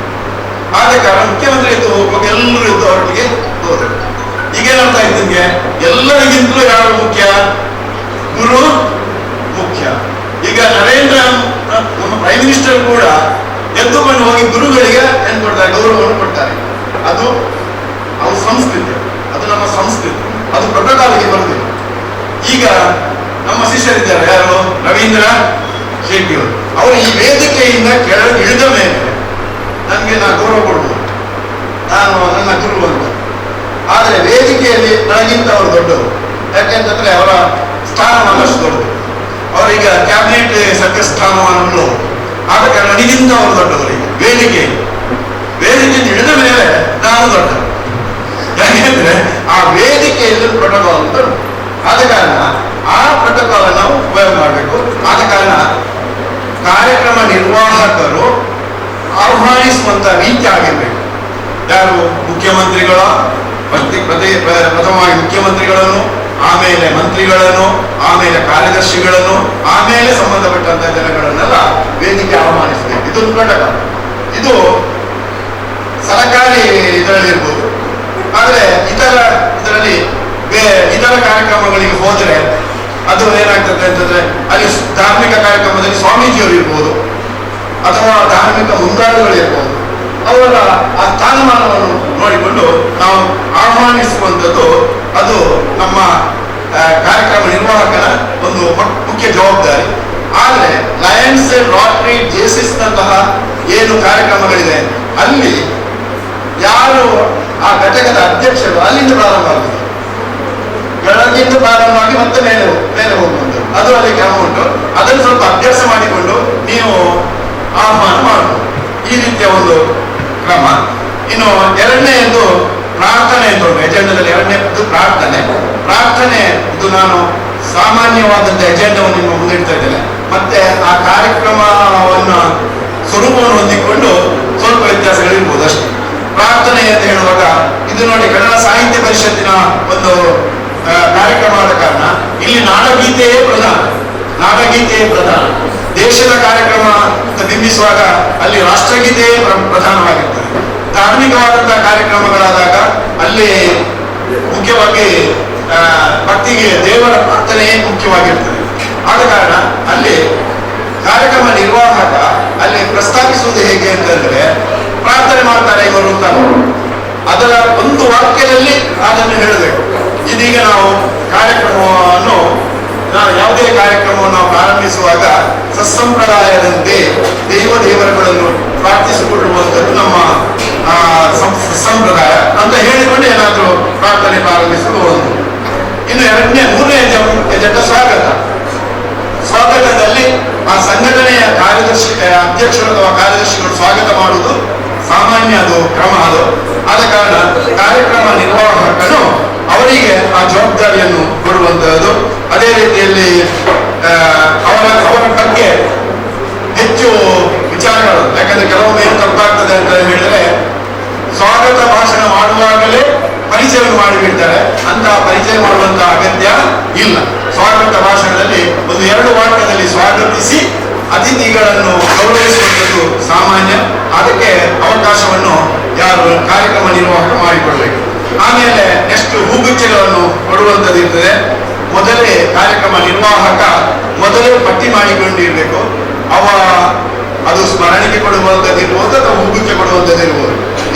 ಆದ ಕಾರಣ ಮುಖ್ಯಮಂತ್ರಿ ಎದ್ದು ಹೋಗುವಾಗ ಎಲ್ಲರೂ ಎದ್ದು ಅವರೊಟ್ಟಿಗೆ ಹೋದರು. ಈಗೇನಾಗ್ತಾ ಇದ್ದಂಗೆ ಎಲ್ಲರಿಗಿಂತಲೂ ಯಾರು ಮುಖ್ಯ? ಗುರು ಮುಖ್ಯ. ಈಗ ನಮ್ಮ ಪ್ರೈಮ್ ಮಿನಿಸ್ಟರ್ ಕೂಡ ಎದ್ದುಕೊಂಡು ಹೋಗಿ ಗುರುಗಳಿಗೆ ಏನ್ ಕೊಡ್ತಾರೆ? ಗೌರವವನ್ನು ಕೊಡ್ತಾರೆ. ಅದು ಸಂಸ್ಕೃತಿ, ಅದು ನಮ್ಮ ಸಂಸ್ಕೃತಿ, ಅದು ಪ್ರೋಟೋಕಾಲ್ಗೆ ಬರುದಿಲ್ಲ. ಈಗ ನಮ್ಮ ಶಿಷ್ಯರಿದ್ದಾರೆ, ಯಾರು? ರವೀಂದ್ರ ಶೆಟ್ಟಿ ಅವರು ಈ ವೇದಿಕೆಯಿಂದ ಕೆಳಗೆ ಇಳಿದ ಮೇಲೆ ನನಗೆ ಗೌರವ ಕೊಡ್ಬೋದು, ನಾನು ನನ್ನ ಗುರು ಅಂತ. ಆದರೆ ವೇದಿಕೆಯಲ್ಲಿ ನನಗಿಂತ ಅವರು ದೊಡ್ಡವರು. ಯಾಕೆಂತಂದ್ರೆ ಅವರ ಸ್ಥಾನಮಾನ ಅಷ್ಟು ದೊಡ್ಡದು. ಅವರೀಗ ಕ್ಯಾಬಿನೆಟ್ ಸದಸ್ಯ ಸ್ಥಾನಮಾನಗಳು. ಆದ ಕಾರಣ ನನಗಿಂತ ಅವರು ದೊಡ್ಡವರಿಗೆ ವೇದಿಕೆಯಿಂದ ಇಳಿದ ಮೇಲೆ ನಾನು ದೊಡ್ಡ. ಯಾಕೆಂದ್ರೆ ಆ ವೇದಿಕೆಯಲ್ಲಿ ಪ್ರೋಟೋಕಾಲ್ ಅಂತ. ಆದ ಕಾರಣ ಆ ಪ್ರೋಟೋಕಾಲ್ ನಾವು ಉಪಯೋಗ ಮಾಡಬೇಕು. ಆದ ಕಾರಣ ಕಾರ್ಯಕ್ರಮ ನಿರ್ವಾಹಕರು ಆಹ್ವಾನಿಸುವಂತ ರೀತಿ ಆಗಿರ್ಬೇಕು. ಯಾರು? ಮುಖ್ಯಮಂತ್ರಿಗಳ ಪ್ರಥಮವಾಗಿ ಮುಖ್ಯಮಂತ್ರಿಗಳನ್ನು, ಆಮೇಲೆ ಮಂತ್ರಿಗಳನ್ನು, ಆಮೇಲೆ ಕಾರ್ಯದರ್ಶಿಗಳನ್ನು, ಆಮೇಲೆ ಸಂಬಂಧಪಟ್ಟಂತ ಜನಗಳನ್ನೆಲ್ಲ ವೇದಿಕೆ ಆಹ್ವಾನಿಸಬೇಕು. ಇದೊಂದು ಪ್ರೋಟೋಕಾಲ್. ಇದು ಸರ್ಕಾರಿ ಇದರಲ್ಲಿ ಇರ್ಬೋದು. ಆದ್ರೆ ಇದರಲ್ಲಿ ಇತರ ಕಾರ್ಯಕ್ರಮಗಳಿಗೆ ಹೋದರೆ ಅದು ಏನಾಗ್ತದೆ ಅಂತಂದ್ರೆ, ಅಲ್ಲಿ ಧಾರ್ಮಿಕ ಕಾರ್ಯಕ್ರಮದಲ್ಲಿ ಸ್ವಾಮೀಜಿಯವರು ಇರ್ಬೋದು, ಅಥವಾ ಧಾರ್ಮಿಕ ಮುಂದಾಳುಗಳು ಇರ್ಬೋದು. ಅವರ ಆ ಸ್ಥಾನಮಾನವನ್ನು ನೋಡಿಕೊಂಡು ನಾವು ಆಹ್ವಾನಿಸುವಂಥದ್ದು ಅದು ನಮ್ಮ ಕಾರ್ಯಕ್ರಮ ನಿರ್ವಾಹಕನ ಒಂದು ಮುಖ್ಯ ಜವಾಬ್ದಾರಿ. ಆದರೆ ಲಯನ್ಸ್, ರೋಟರಿ, ಜೇಸಿಸ್ ನಂತಹ ಏನು ಕಾರ್ಯಕ್ರಮಗಳಿದೆ ಅಲ್ಲಿ ಯಾರು ಆ ಘಟಕದ ಅಧ್ಯಕ್ಷರು ಅಲ್ಲಿಂದ ಪ್ರಾರಂಭ ಆಗುತ್ತದೆ. ಕೆಳಗಿಂದ ಪ್ರಾರಂಭವಾಗಿ ಮತ್ತೆ ಮೇಲೆ ಹೋಗುವಂಥದ್ದು, ಅದು ಅಲ್ಲಿ ಕ್ರಮ ಉಂಟು. ಅದನ್ನು ಸ್ವಲ್ಪ ಅಭ್ಯಾಸ ಮಾಡಿಕೊಂಡು ನೀವು ಆಹ್ವಾನ ಮಾಡಬಹುದು. ಈ ರೀತಿಯ ಒಂದು ಕ್ರಮ. ಇನ್ನು ಎರಡನೆಯದು ಪ್ರಾರ್ಥನೆ ಅಂತ ಉಂಟು ಎಜೆಂಡಾದಲ್ಲಿ. ಎರಡನೇದು ಪ್ರಾರ್ಥನೆ. ಇದು ನಾನು ಸಾಮಾನ್ಯವಾದಂಥ ಎಜೆಂಡವನ್ನು ನಿಮ್ಮ ಮುಂದೆ ಇಡ್ತಾ ಇದ್ದೇನೆ. ಮತ್ತೆ ಆ ಕಾರ್ಯಕ್ರಮವನ್ನು ಸ್ವರೂಪವನ್ನು ಹೊಂದಿಕೊಂಡು ಸ್ವಲ್ಪ ವ್ಯತ್ಯಾಸಗಳಿರ್ಬೋದು ಅಷ್ಟೇ. ಪ್ರಾರ್ಥನೆ ಅಂತ ಹೇಳುವಾಗ ಇದು ನೋಡಿ, ಕನ್ನಡ ಸಾಹಿತ್ಯ ಪರಿಷತ್ತಿನ ಒಂದು ಕಾರ್ಯಕ್ರಮ ಆದ ಕಾರಣ ಇಲ್ಲಿ ನಾಡಗೀತೆಯೇ ಪ್ರಧಾನ. ದೇಶದ ಕಾರ್ಯಕ್ರಮ ಅಂತ ಬಿಂಬಿಸುವಾಗ ಅಲ್ಲಿ ರಾಷ್ಟ್ರಗೀತೆಯೇ ಪ್ರಧಾನವಾಗಿರ್ತದೆ. ಧಾರ್ಮಿಕವಾದಂತಹ ಕಾರ್ಯಕ್ರಮಗಳಾದಾಗ ಅಲ್ಲಿ ಮುಖ್ಯವಾಗಿ ಭಕ್ತಿಗೆ ದೇವರ ಪ್ರಾರ್ಥನೆಯೇ ಮುಖ್ಯವಾಗಿರ್ತದೆ. ಆದ ಕಾರಣ ಅಲ್ಲಿ ಕಾರ್ಯಕ್ರಮ ನಿರ್ವಾಹಕ ಅಂತಂದ್ರೆ ಪ್ರಾರ್ಥನೆ ಮಾಡ್ತಾರೆ ಇವರು ಅಂತ ಅದರ ಒಂದು ವಾಕ್ಯದಲ್ಲಿ ಅದನ್ನು ಹೇಳಬೇಕು. ಇದೀಗ ನಾವು ಕಾರ್ಯಕ್ರಮವನ್ನು ಯಾವುದೇ ಕಾರ್ಯಕ್ರಮವನ್ನು ನಾವು ಪ್ರಾರಂಭಿಸುವಾಗ ಸತ್ಸಂಪ್ರದಾಯದಂತೆ ದೇವರುಗಳನ್ನು ಪ್ರಾರ್ಥಿಸಿಕೊಳ್ಳುವಂಥದ್ದು ನಮ್ಮ ಸಂಪ್ರದಾಯ ಅಂತ ಹೇಳಿಕೊಂಡು ಏನಾದರೂ ಪ್ರಾರ್ಥನೆ ಪ್ರಾರಂಭಿಸಲು ಒಂದು. ಇನ್ನು ಮೂರನೇ ಎಜೆಂಡ ಸ್ವಾಗತದಲ್ಲಿ ಆ ಸಂಘಟನೆಯ ಅಧ್ಯಕ್ಷರು ಅಥವಾ ಕಾರ್ಯದರ್ಶಿಗಳು ಸ್ವಾಗತ ಮಾಡುವುದು ಸಾಮಾನ್ಯ ಅದು ಕ್ರಮ ಅದು. ಆದ ಕಾರಣ ಕಾರ್ಯಕ್ರಮ ನಿರ್ವಾಹಕನು ಅವರಿಗೆ ಆ ಜವಾಬ್ದಾರಿಯನ್ನು ಕೊಡುವಂತಹದ್ದು. ಅದೇ ರೀತಿಯಲ್ಲಿ ಅವರ ಬಗ್ಗೆ ಹೆಚ್ಚು ವಿಚಾರಗಳು, ಯಾಕಂದ್ರೆ ಕೆಲವೊಮ್ಮೆ ಏನು ತಪ್ಪಾಗ್ತದೆ ಅಂತ ಹೇಳಿದ್ರೆ ಸ್ವಾಗತ ಭಾಷಣ ಮಾಡುವಾಗಲೇ ಪರಿಚಯವನ್ನು ಮಾಡಿಬಿಡ್ತಾರೆ. ಅಂತಹ ಪರಿಚಯ ಮಾಡುವಂತಹ ಅಗತ್ಯ ಇಲ್ಲ. ಸ್ವಾಗತ ಭಾಷಣದಲ್ಲಿ ಒಂದು 2 ವಾಕ್ಯದಲ್ಲಿ ಸ್ವಾಗತಿಸಿ ಅತಿಥಿಗಳನ್ನು ಗೌರವಿಸುವಂಥದ್ದು ಸಾಮಾನ್ಯ. ಅದಕ್ಕೆ ಅವಕಾಶವನ್ನು ಯಾರು ಕಾರ್ಯಕ್ರಮ ನಿರ್ವಾಹಕ ಮಾಡಿಕೊಡ್ಬೇಕು. ಆಮೇಲೆ ನೆಕ್ಸ್ಟ್ ಹೂಗುಚ್ಛಗಳನ್ನು ಕೊಡುವಂಥದ್ದು ಇರ್ತದೆ. ಮೊದಲೇ ಕಾರ್ಯಕ್ರಮ ನಿರ್ವಾಹಕ ಮೊದಲೇ ಪಟ್ಟಿ ಮಾಡಿಕೊಂಡಿರ್ಬೇಕು. ಅದು ಸ್ಮರಣಿಕೆ ಕೊಡುವಂಥದ್ದು ಇರ್ಬೋದು ಅಥವಾ ಹೂಗುಚ್ಛ ಕೊಡುವಂಥದ್ದು ಇರ್ಬೋದು.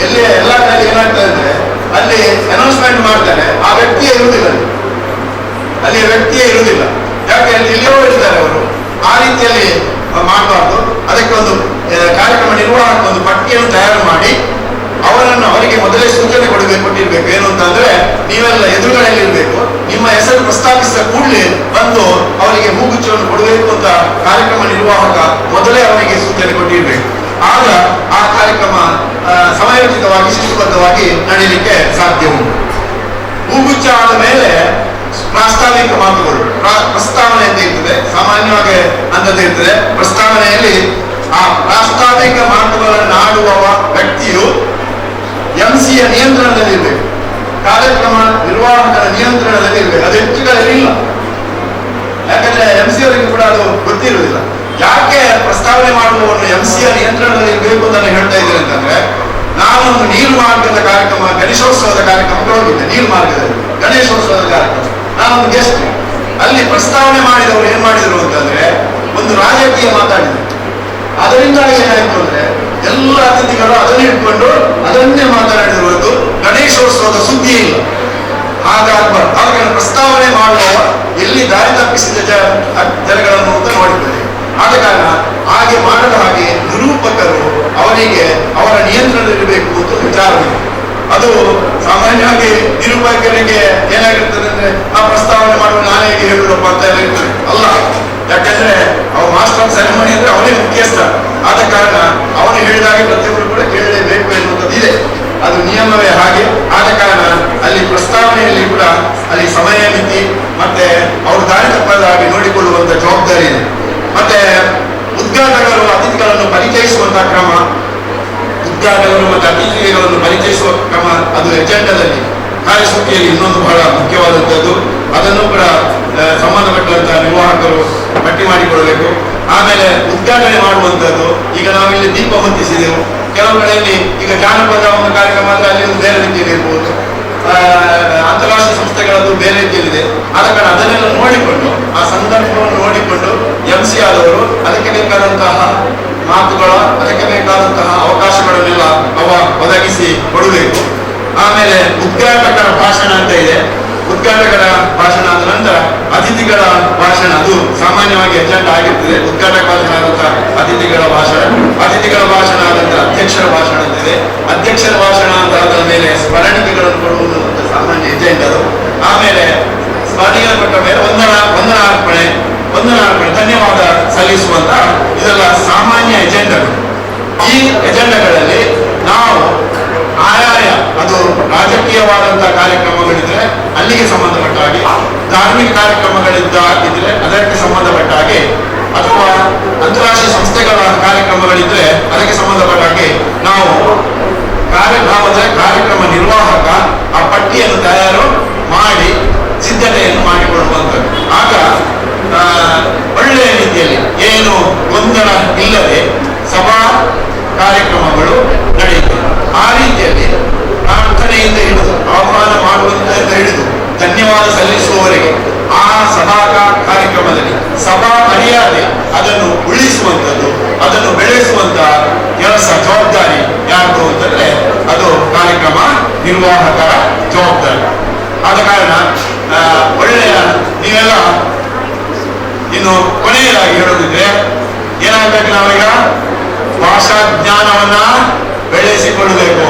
ಎಲ್ಲ ಕಡೆ ಏನಾಗ್ತದೆ ಅಂದ್ರೆ ಅಲ್ಲಿ ಅನೌನ್ಸ್ಮೆಂಟ್ ಮಾಡ್ತಾರೆ, ಆ ವ್ಯಕ್ತಿಯೇ ಇರುವುದಿಲ್ಲ, ಅಲ್ಲಿ ವ್ಯಕ್ತಿಯೇ ಇರುವುದಿಲ್ಲ. ಯಾಕೆ ಅಲ್ಲಿ ಇಲ್ಲಿಯೋ ಇರ್ತಾರೆ ಅವರು. ಆ ರೀತಿಯಲ್ಲಿ ಮಾಡಬಾರ್ದು. ಅದಕ್ಕೆ ಒಂದು ಕಾರ್ಯಕ್ರಮ ನಿರ್ವಾಹಕ ಒಂದು ಪಟ್ಟಿಯನ್ನು ತಯಾರು ಮಾಡಿ ಅವರಿಗೆ ಮೊದಲೇ ಸೂಚನೆ ಕೊಟ್ಟಿರ್ಬೇಕು. ಏನು ಅಂತಂದ್ರೆ ನೀವೆಲ್ಲ ಎದುರುಗಡೆಯಲ್ಲಿ ಇರಬೇಕು, ನಿಮ್ಮ ಹೆಸರು ಪ್ರಸ್ತಾಪಿಸಿದ ಕೂಡಲೇ ಬಂದು ಅವರಿಗೆ ಹೂಗುಚ್ಛವನ್ನು ಕೊಡಬೇಕು ಅಂತ ಕಾರ್ಯಕ್ರಮ ನಿರ್ವಾಹಕ ಮೊದಲೇ ಅವರಿಗೆ ಸೂಚನೆ ಕೊಟ್ಟಿರ್ಬೇಕು. ಆಗ ಆ ಕಾರ್ಯಕ್ರಮ ಸಮಯೋಚಿತವಾಗಿ ಶಿಸ್ತುಬದ್ಧವಾಗಿ ನಡೆಯಲಿಕ್ಕೆ ಸಾಧ್ಯ ಉಂಟು. ಹೂಗುಚ್ಛ ಆದ ಮೇಲೆ ಪ್ರಾಸ್ತಾವಿಕ ಮಾತುಗಳು, ಪ್ರಸ್ತಾವನೆ ಅಂತ ಇರ್ತದೆ, ಸಾಮಾನ್ಯವಾಗಿ ಅಂತದ್ದು ಇರ್ತದೆ. ಪ್ರಸ್ತಾವನೆಯಲ್ಲಿ ಆ ಪ್ರಾಸ್ತಾವಿಕ ಮಾತುಗಳನ್ನು ಆಡುವ ವ್ಯಕ್ತಿಯು ಎಂಸಿಯ ನಿಯಂತ್ರಣದಲ್ಲಿರ್ಬೇಕು, ಕಾರ್ಯಕ್ರಮ ನಿರ್ವಾಹಕರ ನಿಯಂತ್ರಣದಲ್ಲಿರ್ಬೇಕು. ಅದು ಹೆಚ್ಚುಗಳಿಲ್ಲ, ಯಾಕಂದ್ರೆ ಎಂಸಿ ಅವರಿಗೆ ಕೂಡ ಅದು ಗೊತ್ತಿರುವುದಿಲ್ಲ. ಯಾಕೆ ಪ್ರಸ್ತಾವನೆ ಮಾಡುವವನು ಎಂಸಿಯ ನಿಯಂತ್ರಣದಲ್ಲಿ ಇರಬೇಕು ಅಂತ ಹೇಳ್ತಾ ಇದ್ದೇನೆ ಅಂತಂದ್ರೆ, ನಾನೊಂದು ನೀರು ಮಾರ್ಗದ ಕಾರ್ಯಕ್ರಮ, ಗಣೇಶೋತ್ಸವದ ಕಾರ್ಯಕ್ರಮಕ್ಕೆ ಹೋಗಿದ್ದೆ. ನೀರು ಮಾರ್ಗದಲ್ಲಿ ಗಣೇಶೋತ್ಸವದ ಕಾರ್ಯಕ್ರಮ, ನಾನೊಂದು ಗೆಸ್ಟ್. ಅಲ್ಲಿ ಪ್ರಸ್ತಾವನೆ ಮಾಡಿದವರು ಏನ್ ಮಾಡಿದ್ರು ಅಂತಂದ್ರೆ ಒಂದು ರಾಜಕೀಯ ಮಾತಾಡಿದ್ರು. ಅದರಿಂದಾಗಿ ಏನಾಯ್ತು ಅಂದ್ರೆ ಎಲ್ಲ ಅತಿಥಿಗಳು ಅದನ್ನೇ ಇಟ್ಕೊಂಡು ಅದನ್ನೇ ಮಾತನಾಡಿರುವುದು. ಗಣೇಶೋತ್ಸವದ ಸುದ್ದಿ ಇಲ್ಲ. ಹಾಗಾಗ್ಬಾರ್ದು. ಆಗ ಪ್ರಸ್ತಾವನೆ ಮಾಡುವ ಎಲ್ಲಿ ದಾರಿ ತಪ್ಪಿಸಿದ ಜನಗಳನ್ನು ಅಂತ ನೋಡಿದ್ದಾರೆ. ಆದ ಕಾರಣ ಹಾಗೆ ಮಾಡದ ಹಾಗೆ ನಿರೂಪಕರು ಅವರಿಗೆ ಅವರ ನಿಯಂತ್ರಣದಲ್ಲಿರಬೇಕು ಅಂತ ವಿಚಾರವಿದೆ. ಅದು ಸಾಮಾನ್ಯವಾಗಿ ನಿರೂಪಕರಿಗೆ ಏನಾಗಿರ್ತದೆ ಅಂದ್ರೆ ಆ ಪ್ರಸ್ತಾವನೆ ಮಾಡುವ ನಾನೇ ಹೇಗೆ ಹೇಳುವುದಪ್ಪ ಅಂತ ಎಲ್ಲ ಇರ್ತದೆ ಅಲ್ಲ. ಯಾಕಂದ್ರೆ ಅವ್ರ ಮಾಸ್ಟರ್ ಆಫ್ ಸೆರೆಮನಿ ಅಂದ್ರೆ ಅವನೇ ಮುಖ್ಯಸ್ಥ. ಆದ ಕಾರಣ ಅವನು ಹೇಳಿದಾಗ ಪ್ರತಿಯೊಬ್ಬರು ಕೂಡ ಕೇಳಲೇಬೇಕು ಎನ್ನುವಂಥದ್ದು ಇದೆ. ಅದು ನಿಯಮವೇ ಹಾಗೆ. ಆದ ಕಾರಣ ಅಲ್ಲಿ ಪ್ರಸ್ತಾವನೆಯಲ್ಲಿ ಕೂಡ ಅಲ್ಲಿ ಸಮಯ ಮಿತಿ ಮತ್ತೆ ಅವರು ದಾರಿ ತಪ್ಪದ ಹಾಗೆ ನೋಡಿಕೊಳ್ಳುವಂತ ಜವಾಬ್ದಾರಿ ಇದೆ. ಮತ್ತೆ ಉದ್ಘಾಟಕರು ಅತಿಥಿಗಳನ್ನು ಪರಿಚಯಿಸುವಂತಹ ಕ್ರಮ, ಉದ್ಘಾಟಕರು ಮತ್ತು ಅತಿಥಿಗಳನ್ನು ಪರಿಚಯಿಸುವ ಕ್ರಮ ಅದು ಎಜೆಂಡಾದಲ್ಲಿ ಕಾರ್ಯಸೂಚಿಯಲ್ಲಿ ಇನ್ನೊಂದು ಬಹಳ ಮುಖ್ಯವಾದಂಥದ್ದು. ಅದನ್ನು ಕೂಡ ಸಂಬಂಧಪಟ್ಟಂತಹ ನಿರ್ವಾಹಕರು ಪಟ್ಟಿ ಮಾಡಿಕೊಳ್ಳಬೇಕು. ಆಮೇಲೆ ಉದ್ಘಾಟನೆ ಮಾಡುವಂಥದ್ದು, ಈಗ ನಾವಿಲ್ಲಿ ದೀಪ ಹೊತ್ತಿಸಿದೆವು. ಕೆಲವು ಕಡೆಯಲ್ಲಿ ಈಗ ಜಾನಪದ ಒಂದು ಕಾರ್ಯಕ್ರಮ ಅಂದ್ರೆ ಅಲ್ಲಿ ಒಂದು ಬೇರೆ ರೀತಿಯಲ್ಲಿ ಇರ್ಬೋದು, ಅಂತಾರಾಷ್ಟ್ರೀಯ ಸಂಸ್ಥೆಗಳದ್ದು ಬೇರೆ ರೀತಿಯಲ್ಲಿದೆ. ಆದ ಕಾರಣ ಅದನ್ನೆಲ್ಲ ನೋಡಿಕೊಂಡು ಆ ಸಂದರ್ಭವನ್ನು ನೋಡಿಕೊಂಡು ಎಂಸಿ ಆದವರು ಅದಕ್ಕೆ ಬೇಕಾದಂತಹ ಮಾತುಗಳ ಅದಕ್ಕೆ ಬೇಕಾದಂತಹ ಅವಕಾಶಗಳನ್ನೆಲ್ಲ ಒದಗಿಸಿ ಕೊಡಬೇಕು. ಆಮೇಲೆ ಉದ್ಘಾಟಕರ ಭಾಷಣ ಅಂತ ಇದೆ. ಉದ್ಘಾಟಕರ ಭಾಷಣ ಆದ ನಂತರ ಅತಿಥಿಗಳ ಭಾಷಣ, ಅದು ಸಾಮಾನ್ಯವಾಗಿ ಎಜೆಂಡಾ ಆಗಿರ್ತದೆ. ಉದ್ಘಾಟಕ ಭಾಷಣ ಆದಂತಹ ಅತಿಥಿಗಳ ಭಾಷಣ, ಅತಿಥಿಗಳ ಭಾಷಣ ಆದಂತಹ ಅಧ್ಯಕ್ಷರ ಭಾಷಣ ಅಂತಿದೆ. ಅಧ್ಯಕ್ಷರ ಭಾಷಣ ಅಂತ ಆದ ಮೇಲೆ ಸ್ಮರಣಿಕೆಗಳನ್ನು ಕೊಡುವುದು ಅಂತ ಸಾಮಾನ್ಯ ಎಜೆಂಡಾ ಅದು. ಆಮೇಲೆ ಸ್ಮರಣಿಕೆ ಕೊಟ್ಟ ಮೇಲೆ ವಂದನಾರ್ಪಣೆ ಧನ್ಯವಾದ ಸಲ್ಲಿಸುವಂತ ಇದೆಲ್ಲ ಸಾಮಾನ್ಯ ಎಜೆಂಡಾಗಳು. ಈ ಎಜೆಂಡಾಗಳಲ್ಲಿ ನಾವು ಆಯಾಯ ಅದು ರಾಜಕೀಯವಾದಂತಹ ಕಾರ್ಯಕ್ರಮಗಳಿದ್ರೆ ಅಲ್ಲಿಗೆ ಸಂಬಂಧಪಟ್ಟ ಹಾಗೆ, ಧಾರ್ಮಿಕ ಕಾರ್ಯಕ್ರಮಗಳಿದ್ರೆ ಅದಕ್ಕೆ ಸಂಬಂಧಪಟ್ಟ ಹಾಗೆ, ಅಥವಾ ಅಂತಾರಾಷ್ಟ್ರೀಯ ಸಂಸ್ಥೆಗಳ ಕಾರ್ಯಕ್ರಮಗಳಿದ್ರೆ ಅದಕ್ಕೆ ಸಂಬಂಧಪಟ್ಟ ಹಾಗೆ ನಾವು ಕಾರ್ಯಕ್ರಮ ನಿರ್ವಾಹಕ ಆ ಪಟ್ಟಿಯನ್ನು ತಯಾರು ಮಾಡಿ ಸಿದ್ಧತೆಯನ್ನು ಮಾಡಿಕೊಳ್ಳುವಂಥದ್ದು. ಆಗ ಒಳ್ಳೆಯ ರೀತಿಯಲ್ಲಿ ಏನು ಗೊಂದಲ ಇಲ್ಲದೆ ಸಭಾ ಕಾರ್ಯಕ್ರಮಗಳು ನಡೆಯುತ್ತವೆ. ಆ ರೀತಿಯಲ್ಲಿ ಪ್ರಾರ್ಥನೆಯಿಂದ ಹಿಡಿದು ಆಹ್ವಾನ ಮಾಡುವಂತ ಹಿಡಿದು ಧನ್ಯವಾದ ಸಲ್ಲಿಸುವವರೆಗೆ ಆ ಸಭಾ ಕಾರ್ಯಕ್ರಮದಲ್ಲಿ ಸಭಾ ಮರ್ಯಾದೆ ಅದನ್ನು ಉಳಿಸುವಂಥದ್ದು, ಅದನ್ನು ಬೆಳೆಸುವಂತಹ ಕೆಲಸ ಅಂತಂದ್ರೆ ಅದು ಕಾರ್ಯಕ್ರಮ ನಿರ್ವಾಹಕರ ಜವಾಬ್ದಾರಿ. ಆದ ಕಾರಣ ಒಳ್ಳೆಯ ನೀವೆಲ್ಲ ಇನ್ನು ಕೊನೆಯದಾಗಿ ಹೇಳೋದಿದ್ರೆ ಏನಾಗಬೇಕು, ನಾವೀಗ ಭಾಷಾ ಜ್ಞಾನವನ್ನ ಬೆಳೆಸಿಕೊಳ್ಳಬೇಕು.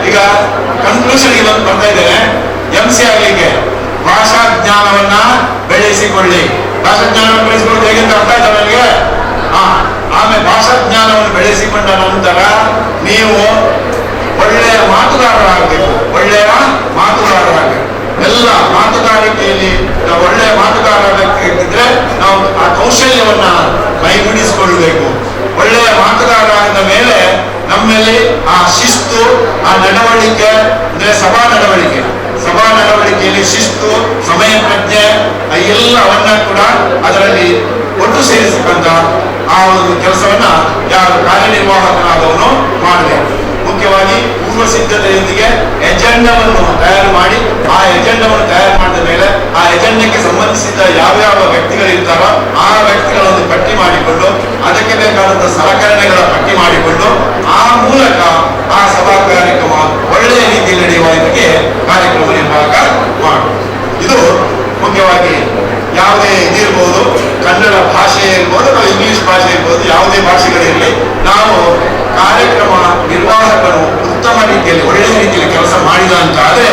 ಈಗ ಕನ್ಕ್ಲೂಷನ್ ಇವತ್ತು ಬರ್ತಾ ಇದ್ದೇನೆ, MC ಆಗ್ಲಿಕ್ಕೆ ಭಾಷಾ ಜ್ಞಾನವನ್ನ ಬೆಳೆಸಿಕೊಳ್ಳಿ. ಭಾಷಾ ಜ್ಞಾನವನ್ನು ಬೆಳೆಸಿಕೊಳ್ಳೋದು ಹೇಗೆ ಅಂತ ಅರ್ಥ ಆಯ್ತಾ ನನಗೆ? ಆಮೇಲೆ ಭಾಷಾ ಜ್ಞಾನವನ್ನು ಬೆಳೆಸಿಕೊಂಡ ನಂತರ ನೀವು ಒಳ್ಳೆಯ ಮಾತುಗಾರರಾಗಬೇಕು. ಒಳ್ಳೆಯ ಮಾತುಗಾರರಾಗಬೇಕು. ಎಲ್ಲ ಮಾತುಗಾರಿಕೆಯಲ್ಲಿ ನಾವು ಒಳ್ಳೆಯ ಮಾತುಗಾರರಾಗಿದ್ರೆ ನಾವು ಆ ಕೌಶಲ್ಯವನ್ನ ಮೈಗೂಡಿಸಿಕೊಳ್ಳಬೇಕು. ಒಳ್ಳೆಯ ಮಾತುಗಾರರಾದ ಮೇಲೆ ನಮ್ಮಲ್ಲಿ ಆ ಶಿಸ್ತು, ಆ ನಡವಳಿಕೆ ಅಂದ್ರೆ ಸಭಾ ನಡವಳಿಕೆಯಲ್ಲಿ ಶಿಸ್ತು, ಸಮಯ ಪ್ರಜ್ಞೆ ಎಲ್ಲವನ್ನ ಕೂಡ ಅದರಲ್ಲಿ ಒಟ್ಟು ಸೇರಿಸತಕ್ಕಂಥ ಆ ಒಂದು ಕೆಲಸವನ್ನ ಯಾರು ಕಾರ್ಯನಿರ್ವಾಹಕನಾದವನು ಮಾಡಬೇಕು. ಮುಖ್ಯವಾಗಿ ಪೂರ್ವ ಸಿದ್ಧತೆಯೊಂದಿಗೆ ಎಜೆಂಡವನ್ನು ತಯಾರು ಮಾಡಿ, ಆ ಎಜೆಂಡವನ್ನು ತಯಾರು ಮಾಡಿದ ಮೇಲೆ ಆ ಎಜೆಂಡಕ್ಕೆ ಸಂಬಂಧಿಸಿದ ಯಾವ್ಯಾವ ವ್ಯಕ್ತಿಗಳಿರ್ತಾರೋ ಆ ವ್ಯಕ್ತಿಗಳನ್ನು ಪಟ್ಟಿ ಮಾಡಿಕೊಂಡು ಅದಕ್ಕೆ ಬೇಕಾದಂತಹ ಸಲಕರಣೆಗಳ ಪಟ್ಟಿ ಮಾಡಿಕೊಂಡು ಆ ಮೂಲಕ ಆ ಸಭಾ ಕಾರ್ಯಕ್ರಮ ಒಳ್ಳೆಯ ರೀತಿಯಲ್ಲಿ ನಡೆಯುವುದಕ್ಕೆ ಕಾರ್ಯಕ್ರಮ ನಿರ್ವಾಹಕ ಮಾಡು. ಇದು ಮುಖ್ಯವಾಗಿ ಯಾವುದೇ ಇದಿರ್ಬೋದು, ಕನ್ನಡ ಭಾಷೆ ಇರ್ಬೋದು ಅಥವಾ ಇಂಗ್ಲಿಷ್ ಭಾಷೆ ಇರ್ಬೋದು, ಯಾವುದೇ ಭಾಷೆಗಳಿರಲಿ, ನಾವು ಕಾರ್ಯಕ್ರಮ ನಿರ್ವಾಹಕರು ಉತ್ತಮ ರೀತಿಯಲ್ಲಿ ಒಳ್ಳೆಯ ರೀತಿಯಲ್ಲಿ ಕೆಲಸ ಮಾಡಿದ ಅಂತ ಆದ್ರೆ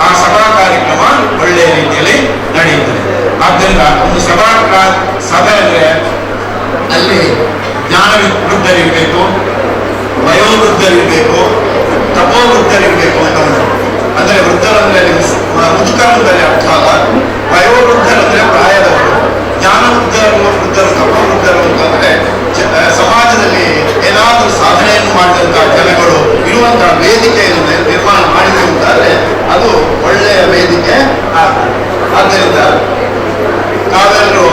ಆ ಸಭಾ ಕಾರ್ಯಕ್ರಮ ಒಳ್ಳೆಯ ರೀತಿಯಲ್ಲಿ ನಡೆಯುತ್ತದೆ. ಆದ್ದರಿಂದ ಒಂದು ಸಭೆ ಅಂದ್ರೆ ಅಲ್ಲಿ ಜ್ಞಾನ ವೃದ್ಧರಿರ್ಬೇಕು, ವಯೋವೃದ್ಧರಿರ್ಬೇಕು, ತಪೋವೃದ್ಧರಿರ್ಬೇಕು ಅಂತ ಉಂಟು. ಅಂದ್ರೆ ವೃದ್ಧರಂದ್ರೆ ಮುದುಕರಂದ್ರೆ ಅರ್ಥ ಅಲ್ಲ, ವಯೋವೃದ್ಧರಂದ್ರೆ ಪ್ರಾಯದವರು, ಜ್ಞಾನ ವೃದ್ಧರು ತಪೋವೃದ್ಧರು ಅಂತಂದ್ರೆ ಸಮಾಜದಲ್ಲಿ ಏನಾದರೂ ಸಾಧನೆಯನ್ನು ಮಾಡಿದಂತಹ ಜನಗಳು ಇರುವಂತಹ ವೇದಿಕೆಯನ್ನು ನಿರ್ಮಾಣ ಮಾಡಿದೆ ಅಂತಾದ್ರೆ ಅದು ಒಳ್ಳೆಯ ವೇದಿಕೆ ಆಗ್ತದೆ. ಆದ್ದರಿಂದ ನಾವೆಲ್ಲರೂ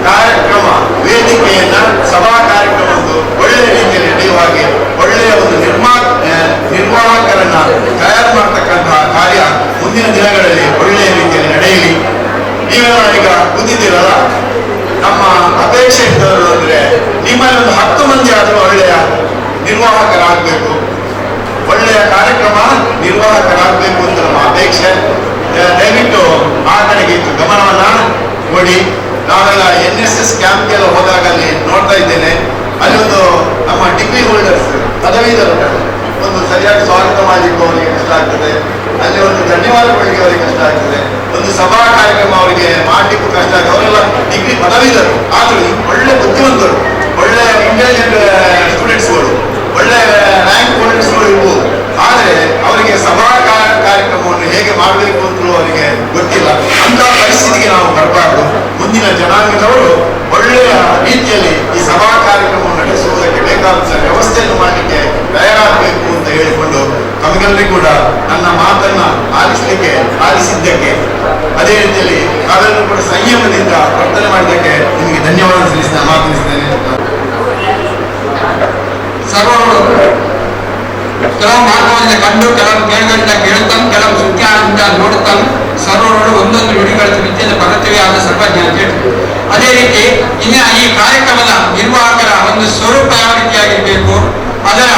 ಕಾರ್ಯಕ್ರಮ ವೇದಿಕೆಯನ್ನ ಸಭಾ ಕಾರ್ಯಕ್ರಮವನ್ನು ಒಳ್ಳೆಯ ರೀತಿಯಲ್ಲಿ ನಡೆಯುವ ಹಾಗೆ ಒಳ್ಳೆಯ ಒಂದು ನಿರ್ವಾಹಕರನ್ನ ತಯಾರು ಮಾಡತಕ್ಕಂತಹ ಕಾರ್ಯ ಮುಂದಿನ ದಿನಗಳಲ್ಲಿ ಒಳ್ಳೆಯ ರೀತಿಯಲ್ಲಿ ನಡೆಯಲಿ. ನೀವೆಲ್ಲ ಈಗ ಕೂತಿದ್ದೀರಲ್ಲ, ನಮ್ಮ ಅಪೇಕ್ಷೆ ಇದ್ದವರು ಅಂದ್ರೆ ನಿಮ್ಮಲ್ಲಿ ಒಂದು 10 ಮಂದಿ ಆದರೂ ಒಳ್ಳೆಯ ನಿರ್ವಾಹಕರಾಗಬೇಕು, ಒಳ್ಳೆಯ ಕಾರ್ಯಕ್ರಮ ನಿರ್ವಾಹಕರಾಗಬೇಕು ಅಂತ ನಮ್ಮ ಅಪೇಕ್ಷೆ. ದಯವಿಟ್ಟು ಆ ಕಡೆಗೆ ಗಮನವನ್ನ ಕೊಡಿ. ನಾವೆಲ್ಲ NSS ಕ್ಯಾಂಪ್ಗೆಲ್ಲ ಹೋದಾಗ ಅಲ್ಲಿ ನೋಡ್ತಾ ಇದ್ದೇನೆ, ಅಲ್ಲಿ ಒಂದು ನಮ್ಮ ಡಿಗ್ರಿ ಹೋಲ್ಡರ್ಸ್ ಪದವೀಧರ ಒಂದು ಸರಿಯಾಗಿ ಸ್ವಾಗತ ಮಾಡಲಿಕ್ಕೆ ಅವರಿಗೆ ಕಷ್ಟ ಆಗ್ತದೆ, ಅಲ್ಲಿ ಒಂದು ಧನ್ಯವಾದಗಳಿಗೆ ಅವರಿಗೆ ಕಷ್ಟ ಆಗ್ತದೆ, ಒಂದು ಸಭಾ ಕಾರ್ಯಕ್ರಮ ಅವರಿಗೆ ಮಾಡಲಿಕ್ಕೂ ಕಷ್ಟ ಆಗ್ತದೆ. ಅವರೆಲ್ಲ ಡಿಗ್ರಿ ಪದವೀಧರು, ಆದರೂ ಒಳ್ಳೆ ಬುದ್ಧಿವಂತರು, ಒಳ್ಳೆ ಇಂಟೆಲಿಜೆಂಟ್ ಸ್ಟೂಡೆಂಟ್ಸ್ಗಳು, ಒಳ್ಳೆ ರ್ಯಾಂಕ್ ಹೋಲ್ಡರ್ಸ್ಗಳು ಇರ್ಬೋದು. ಆದರೆ ಅವರಿಗೆ ಸಭಾ ಕಾರ್ಯಕ್ರಮವನ್ನು ಹೇಗೆ ಮಾಡಬೇಕು ಅಂತಲೂ ಅವರಿಗೆ ಗೊತ್ತಿಲ್ಲ. ಅಂತ ಪರಿಸ್ಥಿತಿಗೆ ನಾವು ಬರಬಾರ್ದು. ಮುಂದಿನ ಜನಾಂಗದವರು ಒಳ್ಳೆಯ ರೀತಿಯಲ್ಲಿ ಈ ಸಭಾ ಕಾರ್ಯಕ್ರಮವನ್ನು ನಡೆಸುವುದಕ್ಕೆ ಬೇಕಾದ ವ್ಯವಸ್ಥೆಯನ್ನು ಮಾಡಲಿಕ್ಕೆ ತಯಾರಾಗಬೇಕು ಅಂತ ಹೇಳಿಕೊಂಡು ತಮಗೆಲ್ಲರಿಗೂ ಕೂಡ ನನ್ನ ಮಾತನ್ನ ಆಲಿಸಿದ್ದಕ್ಕೆ, ಅದೇ ರೀತಿಯಲ್ಲಿ ತಾವೆಲ್ಲರೂ ಕೂಡ ಸಂಯಮದಿಂದ ವರ್ತನೆ ಮಾಡಿದ್ದಕ್ಕೆ ನಿಮಗೆ ಧನ್ಯವಾದ ಸಲ್ಲಿಸಿ ನಾನು ಮಾತನಾಡಿದ್ದೇನೆ. ಸರ್ವರು ಕೆಲವು ಮಾರ್ಗವನ್ನು ಕಂಡು, ಕೆಲವು ಕೇಳುಗಳಿಂದ ಕೇಳುತ್ತಾಂ, ಕೆಲವು ಸುಜ್ಞಾನದಿಂದ ನೋಡುತ್ತಾಂ, ಸರ್ವರೋಡು ಒಂದೊಂದು ನುಡಿಗಳ ವಿದ್ಯೆಯ ಪರತ್ಯವೇ ಆದ ಸರ್ವಜ್ಞ ಅಂತ ಹೇಳಿ. ಅದೇ ರೀತಿ ಇನ್ನು ಈ ಕಾರ್ಯಕ್ರಮದ ನಿರ್ವಾಹಕರ ಒಂದು ಸ್ವರೂಪ ಯಾವ ರೀತಿಯಾಗಿರ್ಬೇಕು, ಅದರ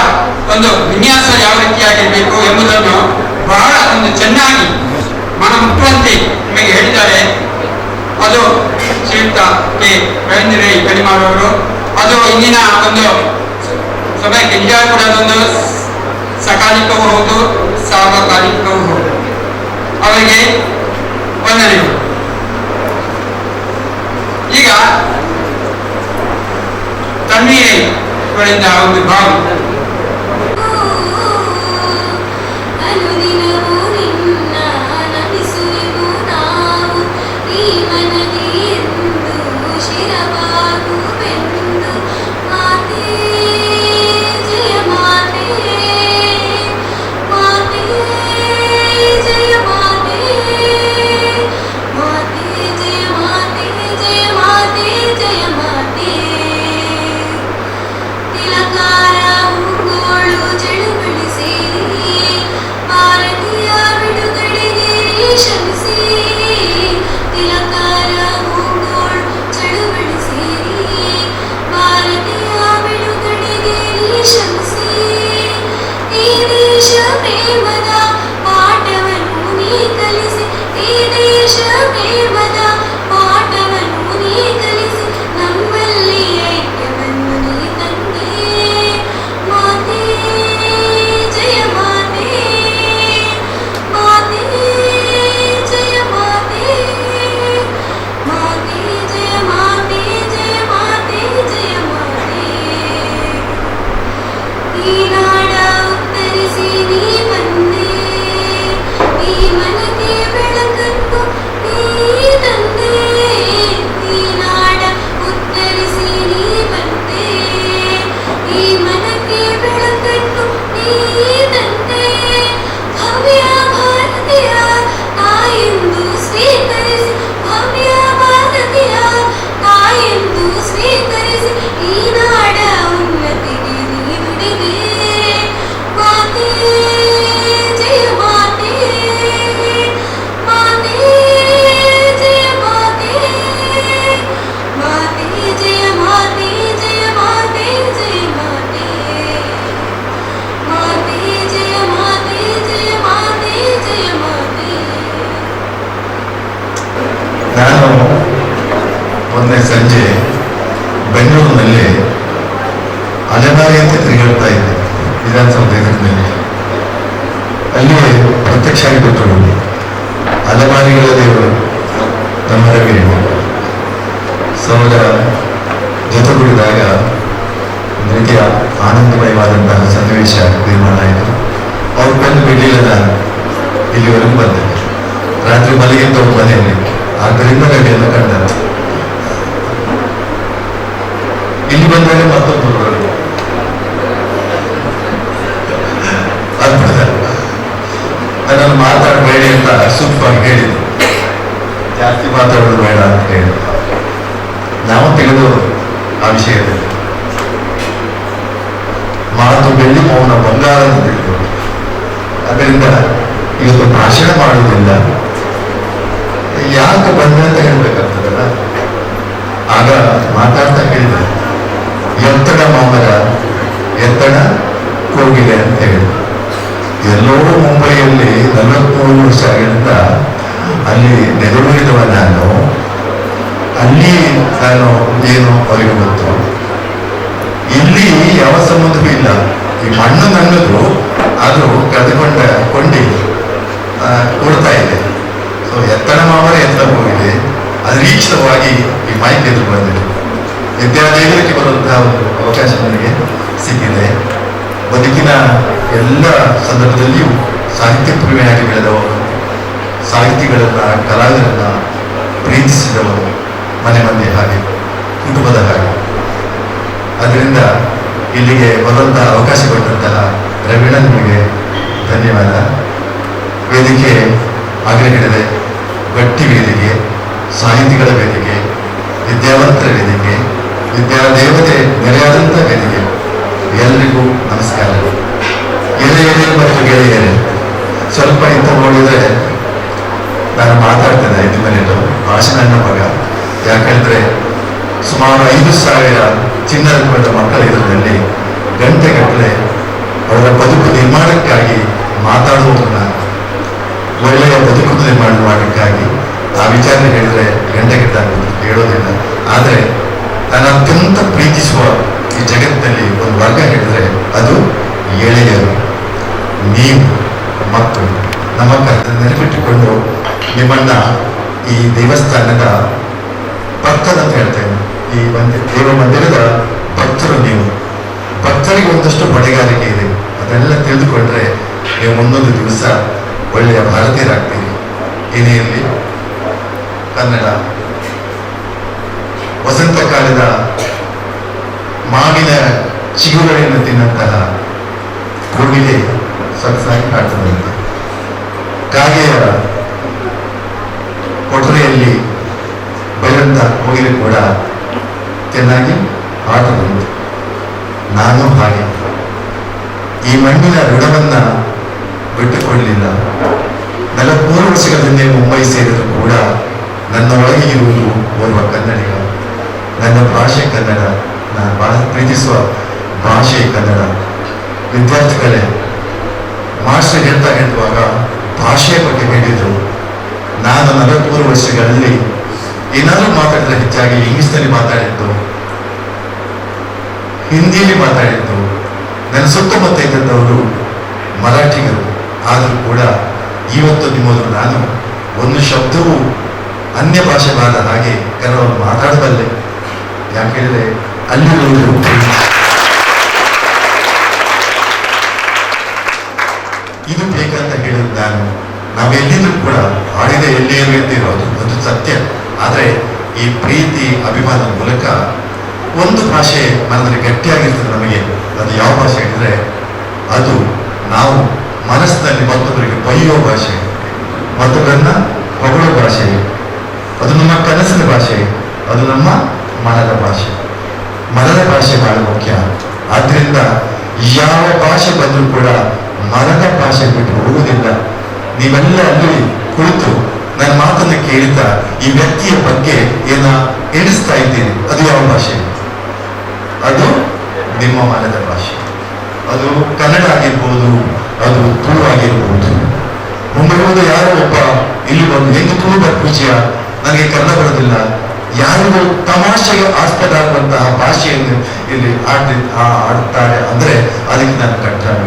ಒಂದು ವಿನ್ಯಾಸ ಯಾವ ರೀತಿಯಾಗಿರ್ಬೇಕು ಎಂಬುದನ್ನು ಬಹಳ ಒಂದು ಚೆನ್ನಾಗಿ ಮನಮುಟ್ಟುವಂತೆ ನಿಮಗೆ ಹೇಳಿದ್ದಾರೆ. ಅದು ಶ್ರೀಯುತ ಕೆ ರವೀಂದ್ರ ರೈ ಕಡಿಮಾರವರು. ಅದು ಇಂದಿನ ಒಂದು ಸಮಯಕ್ಕೆ ನಿಜ ಕೂಡ ಅದೊಂದು ಸಕಾಲಿಕವೂ ಹೌದು, ಸಾರ್ವಕಾಲಿಕವೂ ಹೌದು. ಅವರಿಗೆ ವಂದನೆಗಳು. ಈಗ ತಣ್ಣೀರಿಗಳಿಂದ ಒಂದು ಭಾವ ತಿಲಕಾರ ಮೊನ್ನೆ ಸಂಜೆ ಬೆಂಗಳೂರಿನಲ್ಲಿ ಅಲೆಮಾರಿ ಅಂತ ತಿರುಗಾಡ್ತಾ ಇದ್ದೆ ವಿಧಾನಸೌಧ ಎದುರಿನಲ್ಲಿ. ಅಲ್ಲಿ ಪ್ರತ್ಯಕ್ಷ ಆಗಿಬಿಟ್ಟರು ಅಲೆಮಾರಿಗಳ ದೇವರು ನಮ್ಮ ರವಿ. ಸೊ ಅವರ ಜೊತೆಗೂಡಿದಾಗ ನೃತ್ಯ ಆನಂದಮಯವಾದಂತಹ ಸನ್ನಿವೇಶ ನಿರ್ಮಾಣ ಆಯಿತು. ಅವ್ರ ಬಂದು ಬಿಡಲಿಲ್ಲ, ನಾನು ಇಲ್ಲಿವರೆಗೂ ಬಂದೆ. ರಾತ್ರಿ ಮಲಗಿದ್ದ ಅವ್ರ ಮನೆಯಲ್ಲಿ, ಆದ್ದರಿಂದ ರವಿಯನ್ನು ಕಂಡರು. ಇಲ್ಲಿ ಬಂದಾಗ ಮತ್ತೊಬ್ಬರು ಅದ್ಭುತ. ನನ್ನನ್ನು ಮಾತಾಡಬೇಡಿ ಅಂತ ಸೂಕ್ಷ್ಮವಾಗಿ ಹೇಳಿದ್ರು, ಜಾಸ್ತಿ ಮಾತಾಡೋದು ಬೇಡ ಅಂತ ಹೇಳಿದ್ರು. ನಾವು ತಿಳಿದು ಆ ವಿಷಯದಲ್ಲಿ ಮಾತು ಬೆಳ್ಳಿ ಮೌನ ಬಂಗಾರ ಅಂತ ತಿಳಿದು, ಅದರಿಂದ ಇವತ್ತು ಭಾಷಣ ಮಾಡುವುದಿಲ್ಲ. ಯಾಕೆ ಬಂದೆ ಅಂತ ಹೇಳ್ಬೇಕಾಗ್ತದಲ್ಲ. ಆಗ ಮಾತಾಡ್ತಾ ಹೇಳಿದೆ, ಎತ್ತಡ ಮಾಮರ ಎತ್ತಡ ಕೋಗಿಲೆ ಅಂತ ಹೇಳಿದ್ರು. ಎಲ್ಲೋ ಮುಂಬೈಯಲ್ಲಿ 43 ವರ್ಷ ಆಗಿಂದ ಅಲ್ಲಿ ನೆಲೆಯೂರಿದವ ನಾನು. ಅಲ್ಲಿ ನಾನು ಏನು ಅವರಿಗೆ ಗೊತ್ತು. ಇಲ್ಲಿ ಯಾವ ಸಂಬಂಧವೂ ಇಲ್ಲ. ಈ ಮಣ್ಣು ನನ್ನದು, ಆದರೂ ಕೊಂಡಿ ಕೊಡ್ತಾ ಇದೆ. ಸೊ ಎತ್ತಡ ಮಾಮರ ಎತ್ತಡ ಹೋಗಿದೆ. ಅದರೀಕ್ಷಿತವಾಗಿ ಈ ಮೈಕ್ ಎದುರು ಬಂದಿದೆ. ವಿದ್ಯಾಲಯಕ್ಕೆ ಬರುವಂತಹ ಒಂದು ಅವಕಾಶ ನನಗೆ ಸಿಕ್ಕಿದೆ. ಬದುಕಿನ ಎಲ್ಲ ಸಂದರ್ಭದಲ್ಲಿಯೂ ಸಾಹಿತ್ಯ ಪ್ರೇಮಿಯಾಗಿ ಬೆಳೆದವನು, ಸಾಹಿತಿಗಳನ್ನ ಕಲಾವಿದರನ್ನ ಪ್ರೀತಿಸಿದವನು, ಮನೆ ಮಂದಿ ಹಾಗೆ, ಕುಟುಂಬದ ಹಾಗೆ. ಅದರಿಂದ ಇಲ್ಲಿಗೆ ಬರುವಂತಹ ಅವಕಾಶ ಕೊಟ್ಟಂತಹ ರವೀಣ ನಿಮಗೆ ಧನ್ಯವಾದ. ವೇದಿಕೆ ಆಗ್ರಹಿಡಿದೆ, ಗಟ್ಟಿ ವೇದಿಕೆ, ಸಾಹಿತಿಗಳ ವೇದಿಕೆ, ವಿದ್ಯಾವಂತರ ವೇದಿಕೆ, ವಿದ್ಯಾದೇವತೆ ನೆರೆಯಾದಂಥ ವೇದಿಕೆ, ಎಲ್ಲರಿಗೂ ನಮಸ್ಕಾರ. ಗೆಳೆಯರೇ ಮತ್ತು ಗೆಳೆಯರೇ, ಸ್ವಲ್ಪ ಇಂಥ ನೋಡಿದರೆ ನಾನು ಮಾತಾಡ್ತೇನೆ 5 ಮಿನಿಟ್ ಭಾಷಣ ನನ್ನ ಮಗ. ಯಾಕಂದ್ರೆ ಸುಮಾರು 5,000 ಚಿನ್ನದ ಕೊಂಡ ಮಕ್ಕಳ ಇದರಲ್ಲಿ ಗಂಟೆಗಟ್ಟಲೆ ಅವರ ಬದುಕು ನಿರ್ಮಾಣಕ್ಕಾಗಿ ಮಾತಾಡುವುದನ್ನ, ಒಳ್ಳೆಯ ಬದುಕು ನಿರ್ಮಾಣ ಮಾಡಲಿಕ್ಕಾಗಿ ಆ ವಿಚಾರ ಹೇಳಿದ್ರೆ ಗಂಟೆಗಟ್ಟಾಗುವುದು, ಹೇಳೋದಿಲ್ಲ. ಆದರೆ ನಾನು ಅತ್ಯಂತ ಪ್ರೀತಿಸುವ ಈ ಜಗತ್ತಿನಲ್ಲಿ ಒಂದು ವರ್ಗ ಹೇಳಿದ್ರೆ ಅದು ಎಳೆಯರು, ನೀವು ಮಕ್ಕಳು. ನಮ್ಮ ನೆನಪಿಟ್ಟುಕೊಂಡು ನಿಮ್ಮನ್ನ ಈ ದೇವಸ್ಥಾನದ ಭಕ್ತರಂತ ಹೇಳ್ತೇನೆ. ಈ ದೇವ ಮಂದಿರದ ಭಕ್ತರು ನೀವು. ಭಕ್ತರಿಗೆ ಒಂದಷ್ಟು ಹೊಣೆಗಾರಿಕೆ ಇದೆ. ಅದೆಲ್ಲ ತಿಳಿದುಕೊಂಡ್ರೆ ನೀವು ಮುಂದೊಂದು ದಿವಸ ಒಳ್ಳೆಯ ಭಾರತೀಯರಾಗ್ತೀರಿ. ಏನೇ ಇರಲಿ, ಕನ್ನಡ ವಸಂತ ಕಾಲದ ಮಾವಿನ ಚಿಗುರುಗಳನ್ನು ತಿನ್ನಂತಹ ಕೋಗಿಲೆ ಸೊಗಸಾಗಿ ಕಾಡ್ತದಂತೆ. ಕಾಗೆಯ ಕೊಠರೆಯಲ್ಲಿ ಬೈದಂತ ಕೋಗಿಲೆ ಕೂಡ ಚೆನ್ನಾಗಿ ಆಟದಂತೆ. ನಾನು ಹಾಗೆ ಈ ಮಣ್ಣಿನ ಋಣವನ್ನ ಬಿಟ್ಟುಕೊಳ್ಳಲಿಲ್ಲ. 43 ವರ್ಷಗಳ ಹಿಂದೆ ಮುಂಬೈ ಸೇರಿದರೂ ಕೂಡ ನನ್ನ ಒಳಗೆ ಇರುವುದು ಓರ್ವ ಕನ್ನಡಿಗ. ನನ್ನ ಭಾಷೆ ಕನ್ನಡ, ನಾನು ಪ್ರೀತಿಸುವ ಭಾಷೆ ಕನ್ನಡ. ವಿದ್ಯಾರ್ಥಿಗಳೇ, ಮಾಸ್ಟರ್ ಹೇಳುವಾಗ ಭಾಷೆಯ ಬಗ್ಗೆ ಹೇಳಿದ್ರು. ನಾನು 43 ವರ್ಷಗಳಲ್ಲಿ ಏನಾದರೂ ಮಾತಾಡಿದ್ರೆ ಹೆಚ್ಚಾಗಿ ಇಂಗ್ಲಿಷ್ನಲ್ಲಿ ಮಾತಾಡಿದ್ದು, ಹಿಂದಿಯಲ್ಲಿ ಮಾತಾಡಿದ್ದು. ನನ್ನ ಸುತ್ತಮುತ್ತ ಇದ್ದವರು ಮರಾಠಿಗರು. ಆದರೂ ಕೂಡ ಇವತ್ತು ನಿಮ್ಮದು ನಾನು ಒಂದು ಶಬ್ದವೂ ಅನ್ಯ ಭಾಷೆ ಬಾರದ ಹಾಗೆ ಕನ್ನಡವನ್ನು ಮಾತಾಡಬಲ್ಲೆ. ಯಾಕೆ ಹೇಳಿದ್ರೆ ಅಲ್ಲಿರುವುದು ಇದು ಬೇಕಂತ ಹೇಳಿದ್ರು ನಾನು. ನಾವೆಲ್ಲಿದ್ರೂ ಕೂಡ ಆಡಿದ ಎಲ್ಲಿಯೇ ಇರ್ತೀರೋ ಅದು ಸತ್ಯ. ಆದರೆ ಈ ಪ್ರೀತಿ ಅಭಿಮಾನದ ಮೂಲಕ ಒಂದು ಭಾಷೆ ಮನದಲ್ಲಿ ಗಟ್ಟಿಯಾಗಿರ್ತದೆ ನಮಗೆ. ಅದು ಯಾವ ಭಾಷೆ ಹೇಳಿದ್ರೆ ಅದು ನಾವು ಮನಸ್ಸಿನಲ್ಲಿ ಮತ್ತೊಬ್ಬರಿಗೆ ಬೈಯುವ ಭಾಷೆ, ಮತ್ತೊಬ್ಬರನ್ನ ಹೊಗಳೋ ಭಾಷೆ. ಅದು ನಮ್ಮ ಕನಸಿನ ಭಾಷೆ, ಅದು ನಮ್ಮ ಮನದ ಭಾಷೆ. ಮನದ ಭಾಷೆ ಬಹಳ ಮುಖ್ಯ. ಆದ್ರಿಂದ ಯಾವ ಭಾಷೆ ಬಂದರೂ ಕೂಡ ಮನದ ಭಾಷೆ ಬಿಟ್ಟು ಹೋಗುವುದಿಲ್ಲ. ನೀವೆಲ್ಲ ಅಲ್ಲಿ ಕುಳಿತು ನನ್ನ ಮಾತನ್ನು ಕೇಳ್ತಾ ಈ ವ್ಯಕ್ತಿಯ ಬಗ್ಗೆ ಎಣಿಸ್ತಾ ಇದ್ದೀನಿ. ಅದು ಯಾವ ಭಾಷೆ? ಅದು ನಿಮ್ಮ ಮನದ ಭಾಷೆ. ಅದು ಕನ್ನಡ ಆಗಿರ್ಬೋದು, ಅದು ತುಳು ಆಗಿರ್ಬೋದು. ಮುಂಬರುವುದು ಯಾರೋ ಒಬ್ಬ ಇಲ್ಲಿ ಬಂದು ಹೆಂಗೆ ತುಳು ಪೂಜ್ಯ, ನನಗೆ ಕನ್ನಡ ಬರೋದಿಲ್ಲ, ಯಾರಿಗೂ ತಮಾಷೆಗೆ ಆಸ್ಪದ ಆಗುವಂತಹ ಭಾಷೆಯನ್ನು ಇಲ್ಲಿ ಆಡುತ್ತಾರೆ ಅಂದ್ರೆ ಅದಕ್ಕೆ ನಾನು ಕಟ್ಟಾಡ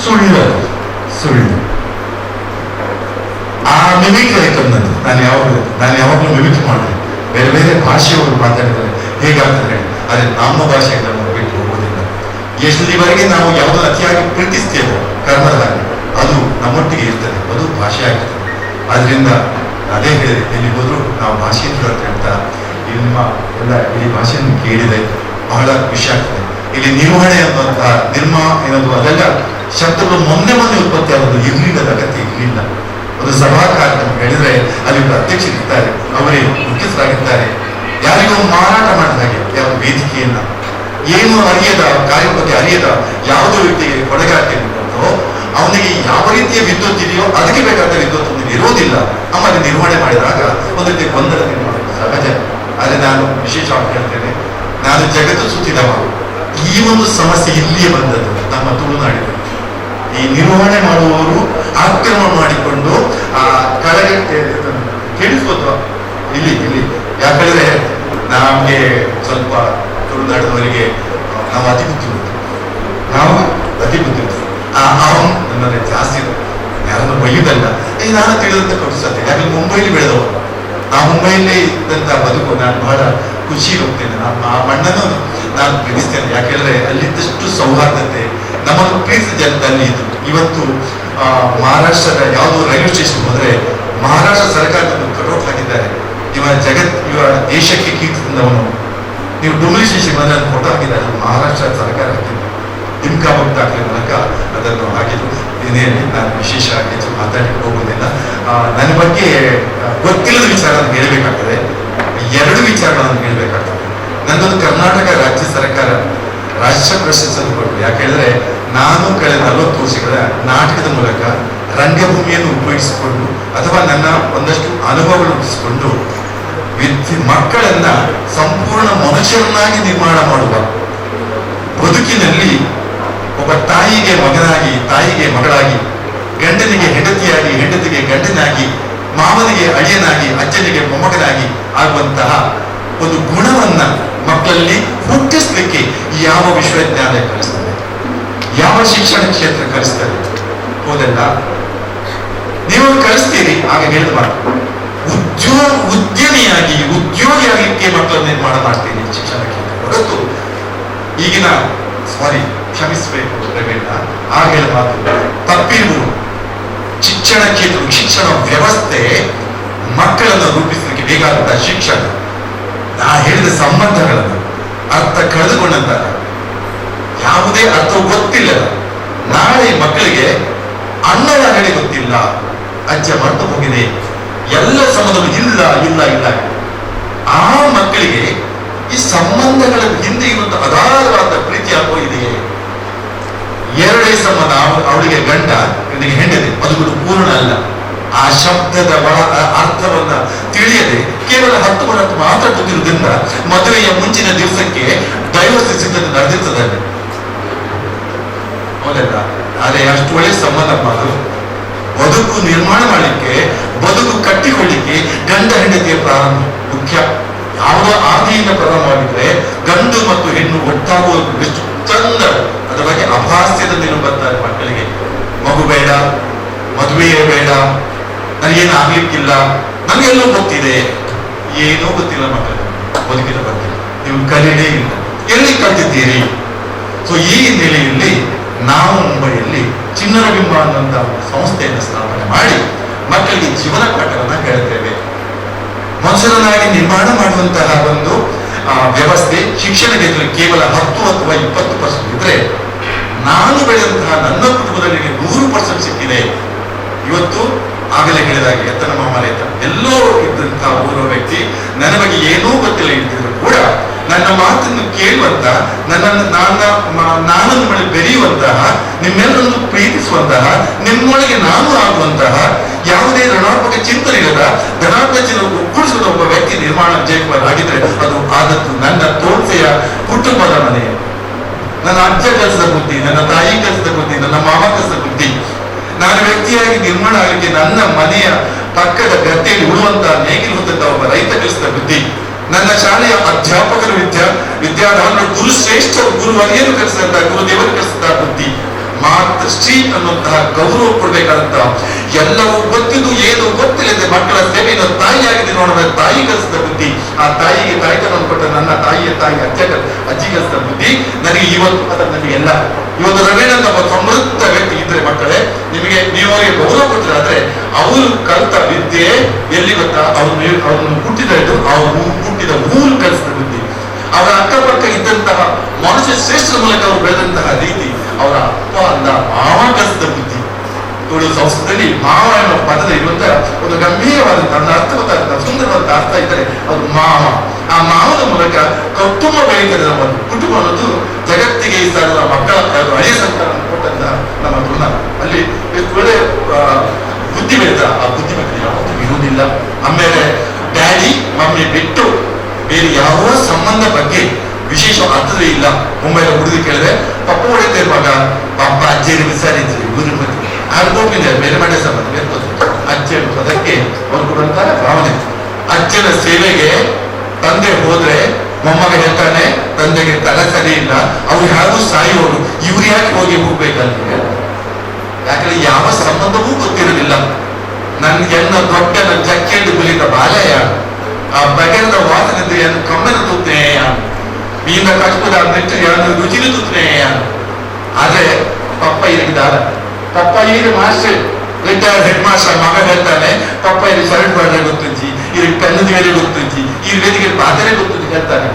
ಸುಳ್ಳು ಸುಳ್ಳು. ಆ ಮಿಮಿಕ್ರಿ ಆಯ್ತು ನನ್ನದು. ನಾನು ಯಾವಾಗಲೂ ಮಿಮಿಕ್ರಿ ಮಾಡಿದೆ. ಬೇರೆ ಬೇರೆ ಭಾಷೆಯವರು ಮಾತಾಡಿದರೆ ಹೇಗಾಗ್ತದೆ, ಆದರೆ ನಮ್ಮ ಭಾಷೆಗೆ ನಾವು ಬಿಟ್ಟು ಹೋಗೋದಿಲ್ಲ. ಎಷ್ಟುವರೆಗೆ ನಾವು ಯಾವುದನ್ನು ಅತಿಯಾಗಿ ಪ್ರೀತಿಸ್ತೇವೋ ಕರ್ಮದಲ್ಲಿ ಅದು ನಮ್ಮೊಟ್ಟಿಗೆ ಇರ್ತದೆ, ಅದು ಭಾಷೆ ಆಗ್ತದೆ. ಆದ್ರಿಂದ ಅದೇ ಹೇಳಿದೆ, ಎಲ್ಲಿ ಹೋದ್ರು ನಾವು ಭಾಷೆಯಿಂದ ಅಂತ ನಿಮ್ಮ ಎಲ್ಲ ಈ ಭಾಷೆಯನ್ನು ಕೇಳಿದೆ ಬಹಳ ಖುಷಿ ಆಗ್ತದೆ. ಇಲ್ಲಿ ನಿರ್ವಹಣೆ ಅನ್ನುವಂತಹ ಏನದು ಅದೆಲ್ಲ ಶಬ್ದಗಳು ಮೊನ್ನೆ ಉತ್ಪತ್ತಿ ಆಗೋದು ಇರಲಿಲ್ಲ, ಅಗತ್ಯ ಇರಲಿಲ್ಲ. ಒಂದು ಸಭಾ ಕಾರ್ಯಕ್ರಮ ಹೇಳಿದ್ರೆ ಅಲ್ಲಿ ಅಧ್ಯಕ್ಷರಿರ್ತಾರೆ, ಅವರೇ ಮುಖ್ಯಸ್ಥರಾಗಿರ್ತಾರೆ. ಯಾರಿಗೂ ಮಾರಾಟ ಮಾಡಿದ ಹಾಗೆ ಯಾವ ವೇದಿಕೆಯನ್ನ ಏನು ಅರಿಯದ ಕಾರ್ಯ ಬಗ್ಗೆ ಅರಿಯದ ಯಾವುದೋ ವ್ಯಕ್ತಿಗೆ ಕೊಡಗಾಗ್ತಿರುತ್ತೋ ಅವನಿಗೆ ಯಾವ ರೀತಿಯ ವಿದ್ಯುತ್ ಇದೆಯೋ ಅದಕ್ಕೆ ಬೇಕಾದ ವಿದ್ಯುತ್ ಅವನಿಗೆ ಇರೋದಿಲ್ಲ. ಆಮೇಲೆ ನಿರ್ವಹಣೆ ಮಾಡಿದಾಗ ಒಂದು ರೀತಿಯ ಗೊಂದಲ ನಿರ್ಮಾಣ ಸಹಜ. ಆದರೆ ನಾನು ವಿಶೇಷವಾಗಿ ಹೇಳ್ತೇನೆ, ನಾನು ಜಗತ್ತು ಸುತ್ತಿದವ. ಈ ಒಂದು ಸಮಸ್ಯೆ ಇಲ್ಲಿಯೇ ಬಂದದ್ದು ನಮ್ಮ ತುಳುನಾಡಿನಲ್ಲಿ. ಈ ನಿರ್ವಹಣೆ ಮಾಡುವವರು ಆಕ್ರಮಣ ಮಾಡಿಕೊಂಡು ಆ ಕೆಳಗೆ ಕೇಳಿಸ್ಬೋದು ಇಲ್ಲಿ ಯಾಕಂದ್ರೆ ನಮಗೆ ಸ್ವಲ್ಪ ತುಳುನಾಡಿನವರಿಗೆ ನಾವು ಅತಿ ಬುದ್ಧಿವಂತರು. ನನ್ನಲ್ಲಿ ಜಾಸ್ತಿ ಯಾರನ್ನು ಬೈಯುವುದಲ್ಲ, ನಾನು ತಿಳಿದಂತ ಕೊಡಿಸುತ್ತೆ. ಯಾಕಂದ್ರೆ ಮುಂಬೈಲಿ ಬೆಳೆದವರು, ಆ ಮುಂಬೈಯಲ್ಲಿ ಇದ್ದಂತ ಬದುಕು ನಾನು ಬಹಳ ಖುಷಿ ಹೋಗ್ತೇನೆ. ಆ ಮಣ್ಣನ್ನು ನಾನು ಪ್ರೀತಿಸ್ತೇನೆ. ಯಾಕೆಂದ್ರೆ ಅಲ್ಲಿದ್ದಷ್ಟು ಸೌಹಾರ್ದತೆ ನಮ್ಮನ್ನು ಪ್ರೀತಿಸಿದ ಜನದಲ್ಲಿ ಇತ್ತು. ಇವತ್ತು ಮಹಾರಾಷ್ಟ್ರದ ಯಾವುದೋ ರೈಲ್ವೆ ಸ್ಟೇಷನ್ ಹೋದ್ರೆ ಮಹಾರಾಷ್ಟ್ರ ಸರ್ಕಾರವನ್ನು ಕಟೌಟ್ ಹಾಕಿದ್ದಾರೆ, ಇವ ದೇಶಕ್ಕೆ ಕೀರ್ತಿಸಿದವನು. ನೀವು ಡುಮ್ಲಿ ಸ್ಟೇಷನ್ ಬಂದ್ರೆ ಅದನ್ನು ಫೋಟೋ ಹಾಕಿದ್ದಾರೆ, ಮಹಾರಾಷ್ಟ್ರ ಸರ್ಕಾರ ಹಾಕಿದ್ದು. ದಿಮ್ಕಾ ಮುಕ್ತ ದಾಖಲೆ ಮೂಲಕ ಅದನ್ನು ಹಾಕಿದ್ದು. ಇದೇನು ನಾನು ವಿಶೇಷ ಹೆಚ್ಚು ಮಾತಾಡಲಿಕ್ಕೆ ಹೋಗೋದಿಲ್ಲ. ನನ್ನ ಬಗ್ಗೆ ಗೊತ್ತಿಲ್ಲದ ವಿಚಾರವನ್ನು ಹೇಳಬೇಕಾಗ್ತದೆ. 2 ವಿಚಾರಗಳನ್ನು ಹೇಳಬೇಕಾಗ್ತದೆ. ನನ್ನೊಂದು ಕರ್ನಾಟಕ ರಾಜ್ಯ ಸರ್ಕಾರ ರಾಷ್ಟ್ರ ಪ್ರಶಸ್ತಿಯನ್ನು ಕೊಟ್ಟು, ಯಾಕೆಂದ್ರೆ ನಾನು ಕಳೆದ 40 ವರ್ಷಗಳ ನಾಟಕದ ಮೂಲಕ ರಂಗಭೂಮಿಯನ್ನು ಉಪಯೋಗಿಸಿಕೊಂಡು ಅಥವಾ ನನ್ನ ಒಂದಷ್ಟು ಅನುಭವಗಳನ್ನು ಉಳಿಸಿಕೊಂಡು ಮಕ್ಕಳನ್ನ ಸಂಪೂರ್ಣ ಮನುಷ್ಯರನ್ನಾಗಿ ನಿರ್ಮಾಣ ಮಾಡುವ ಬದುಕಿನಲ್ಲಿ ಒಬ್ಬ ತಾಯಿಗೆ ಮಗನಾಗಿ, ತಾಯಿಗೆ ಮಗಳಾಗಿ, ಗಂಡನಿಗೆ ಹೆಂಡತಿಯಾಗಿ, ಹೆಂಡತಿಗೆ ಗಂಡನಾಗಿ, ಮಾವನಿಗೆ ಅಳಿಯನಾಗಿ, ಅಜ್ಜನಿಗೆ ಮೊಮ್ಮಗನಾಗಿ ಆಗುವಂತಹ ಒಂದು ಗುಣವನ್ನ ಮಕ್ಕಳಲ್ಲಿ ಹುಟ್ಟಿಸ್ಲಿಕ್ಕೆ ಯಾವ ವಿಶ್ವವಿದ್ಯಾಲಯ ಕಲಿಸ್ತದೆ, ಯಾವ ಶಿಕ್ಷಣ ಕ್ಷೇತ್ರ ಕಲಿಸ್ತದೆ? ಹೌದಲ್ಲ? ನೀವು ಕಲಿಸ್ತೀರಿ, ಆಗ ಹೇಳಿದ್ಬಾರ್ದು. ಉದ್ಯಮಿಯಾಗಿ ಉದ್ಯೋಗಿಯಾಗಲಿಕ್ಕೆ ಮಕ್ಕಳ ನಿರ್ಮಾಣ ಮಾಡ್ತೀನಿ ಶಿಕ್ಷಣ ಕ್ಷೇತ್ರ ಹೊರತು ಈಗಿನ ಕ್ಷಮಿಸಬೇಕು ರವೀಣ, ಆಗ ಹೇಳಬಾರ್ದು. ತಪ್ಪಿರುವುದು ಶಿಕ್ಷಣ ಕ್ಷೇತ್ರ, ಶಿಕ್ಷಣ ವ್ಯವಸ್ಥೆ ಮಕ್ಕಳನ್ನು ರೂಪಿಸಲಿಕ್ಕೆ ಬೇಕಾದಂತಹ ಶಿಕ್ಷಣ, ನಾ ಹೇಳಿದ ಸಂಬಂಧಗಳನ್ನು ಅರ್ಥ ಕಳೆದುಕೊಂಡಂತಹ ಯಾವುದೇ ಅರ್ಥ ಗೊತ್ತಿಲ್ಲ. ನಾಳೆ ಮಕ್ಕಳಿಗೆ ಅಣ್ಣನ ಹೇಳಿ ಗೊತ್ತಿಲ್ಲ, ಅಜ್ಜ ಮರೆತು ಹೋಗಿದೆ, ಎಲ್ಲ ಸಂಬಂಧಗಳು ಇಲ್ಲ ಇಲ್ಲ ಇಲ್ಲ. ಆ ಮಕ್ಕಳಿಗೆ ಈ ಸಂಬಂಧಗಳ ಹಿಂದೆ ಇರುವಂತಹ ಅಗಾಧವಾದ ಪ್ರೀತಿ ಆಗೋ ಇದೆಯೇ? 2 ಸಂಬಂಧ, ಅವಳಿಗೆ ಗಂಡ, ಇವನಿಗೆ ಹೆಂಡತಿ, ಅದು ಕೂಡ ಪೂರ್ಣ ಅಲ್ಲ. ಆ ಶಬ್ದದ ಅರ್ಥವನ್ನ ತಿಳಿಯದೆ ಕೇವಲ 10 ವರ್ಷ ಮಾತ್ರ ಗೊತ್ತಿರುವುದರಿಂದ ಮದುವೆಯ ಮುಂಚಿನ ದಿವಸಕ್ಕೆ ಡೈವರ್ಸ್ ಸಿದ್ಧತೆ ನಡೆದಿರ್ತದೆ. ಹೌದಲ್ಲ? ಆದ್ರೆ ಅಷ್ಟು ಒಳ್ಳೆ ಸಂಬಂಧ ಅದು ಬದುಕು ನಿರ್ಮಾಣ ಮಾಡಲಿಕ್ಕೆ, ಬದುಕು ಕಟ್ಟಿಕೊಳ್ಳಿಕ್ಕೆ ಗಂಡ ಹೆಂಡತಿಯ ಪ್ರಾರಂಭ ಮುಖ್ಯ. ಯಾವುದೋ ಆದಿಯಿಂದ ಪ್ರಾರಂಭವಾಗಿದ್ರೆ ಗಂಡು ಮತ್ತು ಹೆಣ್ಣು ಒಟ್ಟಾಗುವ ಎಷ್ಟು ಚಂದ. ಅದರ ಬಗ್ಗೆ ಅಭಾಸ್ಯದಲ್ಲಿ ಬರ್ತಾರೆ ಮಕ್ಕಳಿಗೆ. ಮಗು ಬೇಡ, ಮದುವೆಯೇ ಬೇಡ, ನನಗೇನು ಆಗ್ಲಿಕ್ಕಿಲ್ಲ, ನನಗೆಲ್ಲೋ ಗೊತ್ತಿದೆ. ಏನೂ ಗೊತ್ತಿಲ್ಲ ಮಕ್ಕಳಿಗೆ ಬದುಕಿನ ಬಗ್ಗೆ. ನೀವು ಕಲಿಯಲೇ ಇಲ್ಲ, ಎಲ್ಲಿ ಕಲ್ತಿದ್ದೀರಿ? ಸೊ ಈ ನೆಲೆಯಲ್ಲಿ ನಾವು ಮುಂಬೈಯಲ್ಲಿ ಚಿನ್ನರ ಬಿಂಬ ಅನ್ನುವಂತಹ ಸಂಸ್ಥೆಯನ್ನು ಸ್ಥಾಪನೆ ಮಾಡಿ ಮಕ್ಕಳಿಗೆ ಜೀವನ ಪಾಠವನ್ನ ಹೇಳ್ತೇವೆ. ಮನುಷ್ಯರನ್ನಾಗಿ ನಿರ್ಮಾಣ ಮಾಡುವಂತಹ ಒಂದು ವ್ಯವಸ್ಥೆ ಶಿಕ್ಷಣ ಕ್ಷೇತ್ರದಲ್ಲಿ ಕೇವಲ 10 ಅಥವಾ 20% ಇದ್ರೆ, ನಾನು ಬೆಳೆದಂತಹ ನನ್ನ ಕುಟುಂಬದಲ್ಲಿ 100% ಸಿಕ್ಕಿದೆ. ಇವತ್ತು ಆಗಲೇ ಹೇಳಿದಾಗೆ ಎತ್ತನ ಮಾಮಲೆ ಎಲ್ಲೋ ಇದ್ದಂತಹ ಓರ್ವ ವ್ಯಕ್ತಿ ನನ್ನ ಬಗ್ಗೆ ಏನೂ ಗೊತ್ತಿಲ್ಲ ಇದ್ದಿದ್ರು ಕೂಡ ನನ್ನ ಮಾತನ್ನು ಕೇಳುವಂತ, ನಾನನ್ನು ಮೇಲೆ ಬೆರೆಯುವಂತಹ, ನಿಮ್ಮೆಲ್ಲರನ್ನು ಪ್ರೀತಿಸುವಂತಹ, ನಿಮ್ಮೊಳಗೆ ನಾನು ಆಗುವಂತಹ, ಯಾವುದೇ ಋಣಾತ್ಮಕ ಚಿಂತನೆ ಇಲ್ಲದ ಧನಾತ್ಮಕ ಚಿಂತನೆ ಕೂಡಿಸುವ ಒಬ್ಬ ವ್ಯಕ್ತಿ ನಿರ್ಮಾಣ ವಿಜಯಕುಮಾರ್ ಆಗಿದ್ರೆ ಅದು ಆದದ್ದು ನನ್ನ ತೋರ್ಸೆಯ ಕುಟುಂಬದ ಮನೆ. ನನ್ನ ಅಜ್ಜ ಕೆಲಸದ ಬುದ್ಧಿ, ನನ್ನ ತಾಯಿ ಕೆಲಸದ ಬುದ್ಧಿ, ನನ್ನ ಮಾವ ಕೆಲಸದ ಬುದ್ಧಿ. ನಾನು ವ್ಯಕ್ತಿಯಾಗಿ ನಿರ್ಮಾಣ ಆಗಲಿಕ್ಕೆ ನನ್ನ ಮನೆಯ ಪಕ್ಕದ ಗದ್ದೆಯಲ್ಲಿ ಉಳುವಂತಹ ನೇಗಿಲು ಹೊತ್ತಂತ ಒಬ್ಬ ರೈತ ಕೆಲಸದ ಬುದ್ಧಿ, ಅಂದ್ರೆ ಗುರು ಶ್ರೇಷ್ಠರು, ಗುರುವರಿಯರು ಕಲಿಸಿದಂತಹ, ಗುರುದೇವರು ಕಲಿಸಿದಂತಹ ಬುದ್ಧಿ, ಮಾತೃಶ್ರೀ ಅನ್ನುವಂತಹ ಗೌರವ ಕೊಡ್ಬೇಕಾದಂತ, ಎಲ್ಲವೂ ಗೊತ್ತಿದ್ದು ಏನು ಗೊತ್ತಿಲ್ಲದೆ ಮಕ್ಕಳ ಸೇವೆಯನ್ನು ತಾಯಿಯಾಗಿದೆ ನೋಡುವ ತಾಯಿ ಕಲಿಸಿದ ಬುದ್ಧಿ, ಆ ತಾಯಿಗೆ ತಾಯ್ತನವನ್ನು ಕೊಟ್ಟ ನನ್ನ ತಾಯಿಯ ತಾಯಿ ಅಜ್ಜಿ ಕಲಿಸಿದ ಬುದ್ಧಿ ನನಗೆ ಇವತ್ತು ಅದನ್ನು ನನಗೆಲ್ಲ. ಇವತ್ತು ರವೀಣಂತ ಒಬ್ಬ ಸಮೃದ್ಧ ವ್ಯಕ್ತಿ ಇದ್ರೆ ಮಕ್ಕಳೇ, ನಿಮಗೆ ನೀವು ಅವರಿಗೆ ಗೌರವ ಕೊಟ್ಟರಾದ್ರೆ ಅವರು ಕಲಿತ ವಿದ್ಯೆ ಎಲ್ಲಿ ಗೊತ್ತಾ, ಅವ್ರನ್ನು ಹುಟ್ಟಿದ ಹುಟ್ಟಿದ ಊರು ಕಲಿಸಿದ ಬುದ್ಧಿ, ಅವರ ಅಕ್ಕಪಕ್ಕ ಇದ್ದಂತಹ ಮನುಷ್ಯ ಶ್ರೇಷ್ಠರ ಮೂಲಕ ಅವರು ಬೆಳೆದಂತಹ ರೀತಿ, ಅವರ ಅಪ್ಪ ಅಲ್ಲ ಮಾವ ಕಲಿಸಿದ ಬುದ್ಧಿ. ತುಳು ಸಂಸ್ಕೃತದಲ್ಲಿ ಮಾವ ಎನ್ನುವ ಪದದ ಇರುವಂತಹ ಒಂದು ಗಂಭೀರವಾದಂತಹ ಒಂದು ಅರ್ಥವತ್ತಾದಂತಹ ಸುಂದರವಾದಂತಹ ಅರ್ಥ ಇದ್ದರೆ ಅದು ಮಾವ. ಆ ಮಾವನ ಮೂಲಕ ಕುಟುಂಬ ಬೆಳೀತದೆ. ನಮ್ಮ ಕುಟುಂಬ ಅನ್ನೋದು ಜಗತ್ತಿಗೆ ಈ ಸಾಲ ಮಕ್ಕಳ ಹಳೆಯ ಸಂತಾನ ಕೊಟ್ಟಂತಹ ನಮ್ಮ ಋಣ. ಅಲ್ಲಿ ಎಷ್ಟು ಒಳ್ಳೆ ಬುದ್ಧಿ ಬೆಳೀತಾರೆ. ಆ ಬುದ್ಧಿ ಮಕ್ಕಳು ಯಾವತ್ತೂ ಇರುವುದಿಲ್ಲ. ಆಮೇಲೆ ಡ್ಯಾಡಿ ಮಮ್ಮಿ ಬಿಟ್ಟು ಬೇರೆ ಯಾವ ಸಂಬಂಧ ಬಗ್ಗೆ ವಿಶೇಷ ಅರ್ಥವೇ ಇಲ್ಲ. ಮುಂಬೈನ ಹುಡುಗಿ ಕೇಳಿದ್ರೆ ಪಪ್ಪ ಹೊಡಿತಾ ಇರುವಾಗ ಪಪ್ಪ ಅಜ್ಜಿಯರಿಗೆ ವಿಚಾರಿದ್ರಿ ಊರಿಗೆ ಬಂದು ಆಡ್ಕೊಂಡಿದ್ದೆ ಬೇರೆ ಮನೆ ಸಂಬಂಧ ಇರ್ತದೆ. ಅಜ್ಜಿ ಪದಕ್ಕೆ ಅವ್ರು ಕೊಡುವಂತಹ ಭಾವನೆ. ಅಜ್ಜನ ಸೇವೆಗೆ ತಂದೆ ಹೋದ್ರೆ ಮೊಮ್ಮಗ ಹೇಳ್ತಾನೆ, ತಂದೆಗೆ ತಲೆ ಸರಿ ಇಲ್ಲ, ಅವ್ರು ಯಾರು ಸಾಯುವವರು, ಇವ್ರು ಯಾಕೆ ಹೋಗ್ಬೇಕಂದ್ರೆ, ಯಾಕಂದ್ರೆ ಯಾವ ಸಂಬಂಧವೂ ಗೊತ್ತಿರಲಿಲ್ಲ. ನನ್ಗೆನ್ನ ದೊಡ್ಡ ನನ್ನ ಜಕ್ಕೆಂಡು ಗುಲಿತ ಬಾಲಯ್ಯ, ಆ ಬಗೆರದ ವಾಸನೆ ಕಮ್ಮನ ತೂತ್ನೇಯ, ಮೀನ ಕಷ್ಟದ ನೆಟ್ಟು ರುಚಿನ ತೂತ್ನೇಯ. ಆದ್ರೆ ಪಪ್ಪ ಇರಿಗಿದಾರ, ಪಪ್ಪ ಈಗ ಮಾಸ್ಟರ್ ರಿಟೈರ್ಡ್ ಹೆಡ್ ಮಾಸ್ಟರ್ ಮಗ ಹೇಳ್ತಾನೆ, ಪಪ್ಪ ಇಲ್ಲಿ ಶರ್ಟ್ ಬಾಡ್ರೆ ಗೊತ್ತುಂಚಿ, ಇದಕ್ಕೆ ಪೆನ್ನದ ಮೇಲೆ ಗೊತ್ತುಂಚಿ, ಈ ವೇದಿಕೆ ಬಾದರೆ ಗೊತ್ತುಂಚಿ ಹೇಳ್ತಾನೆ.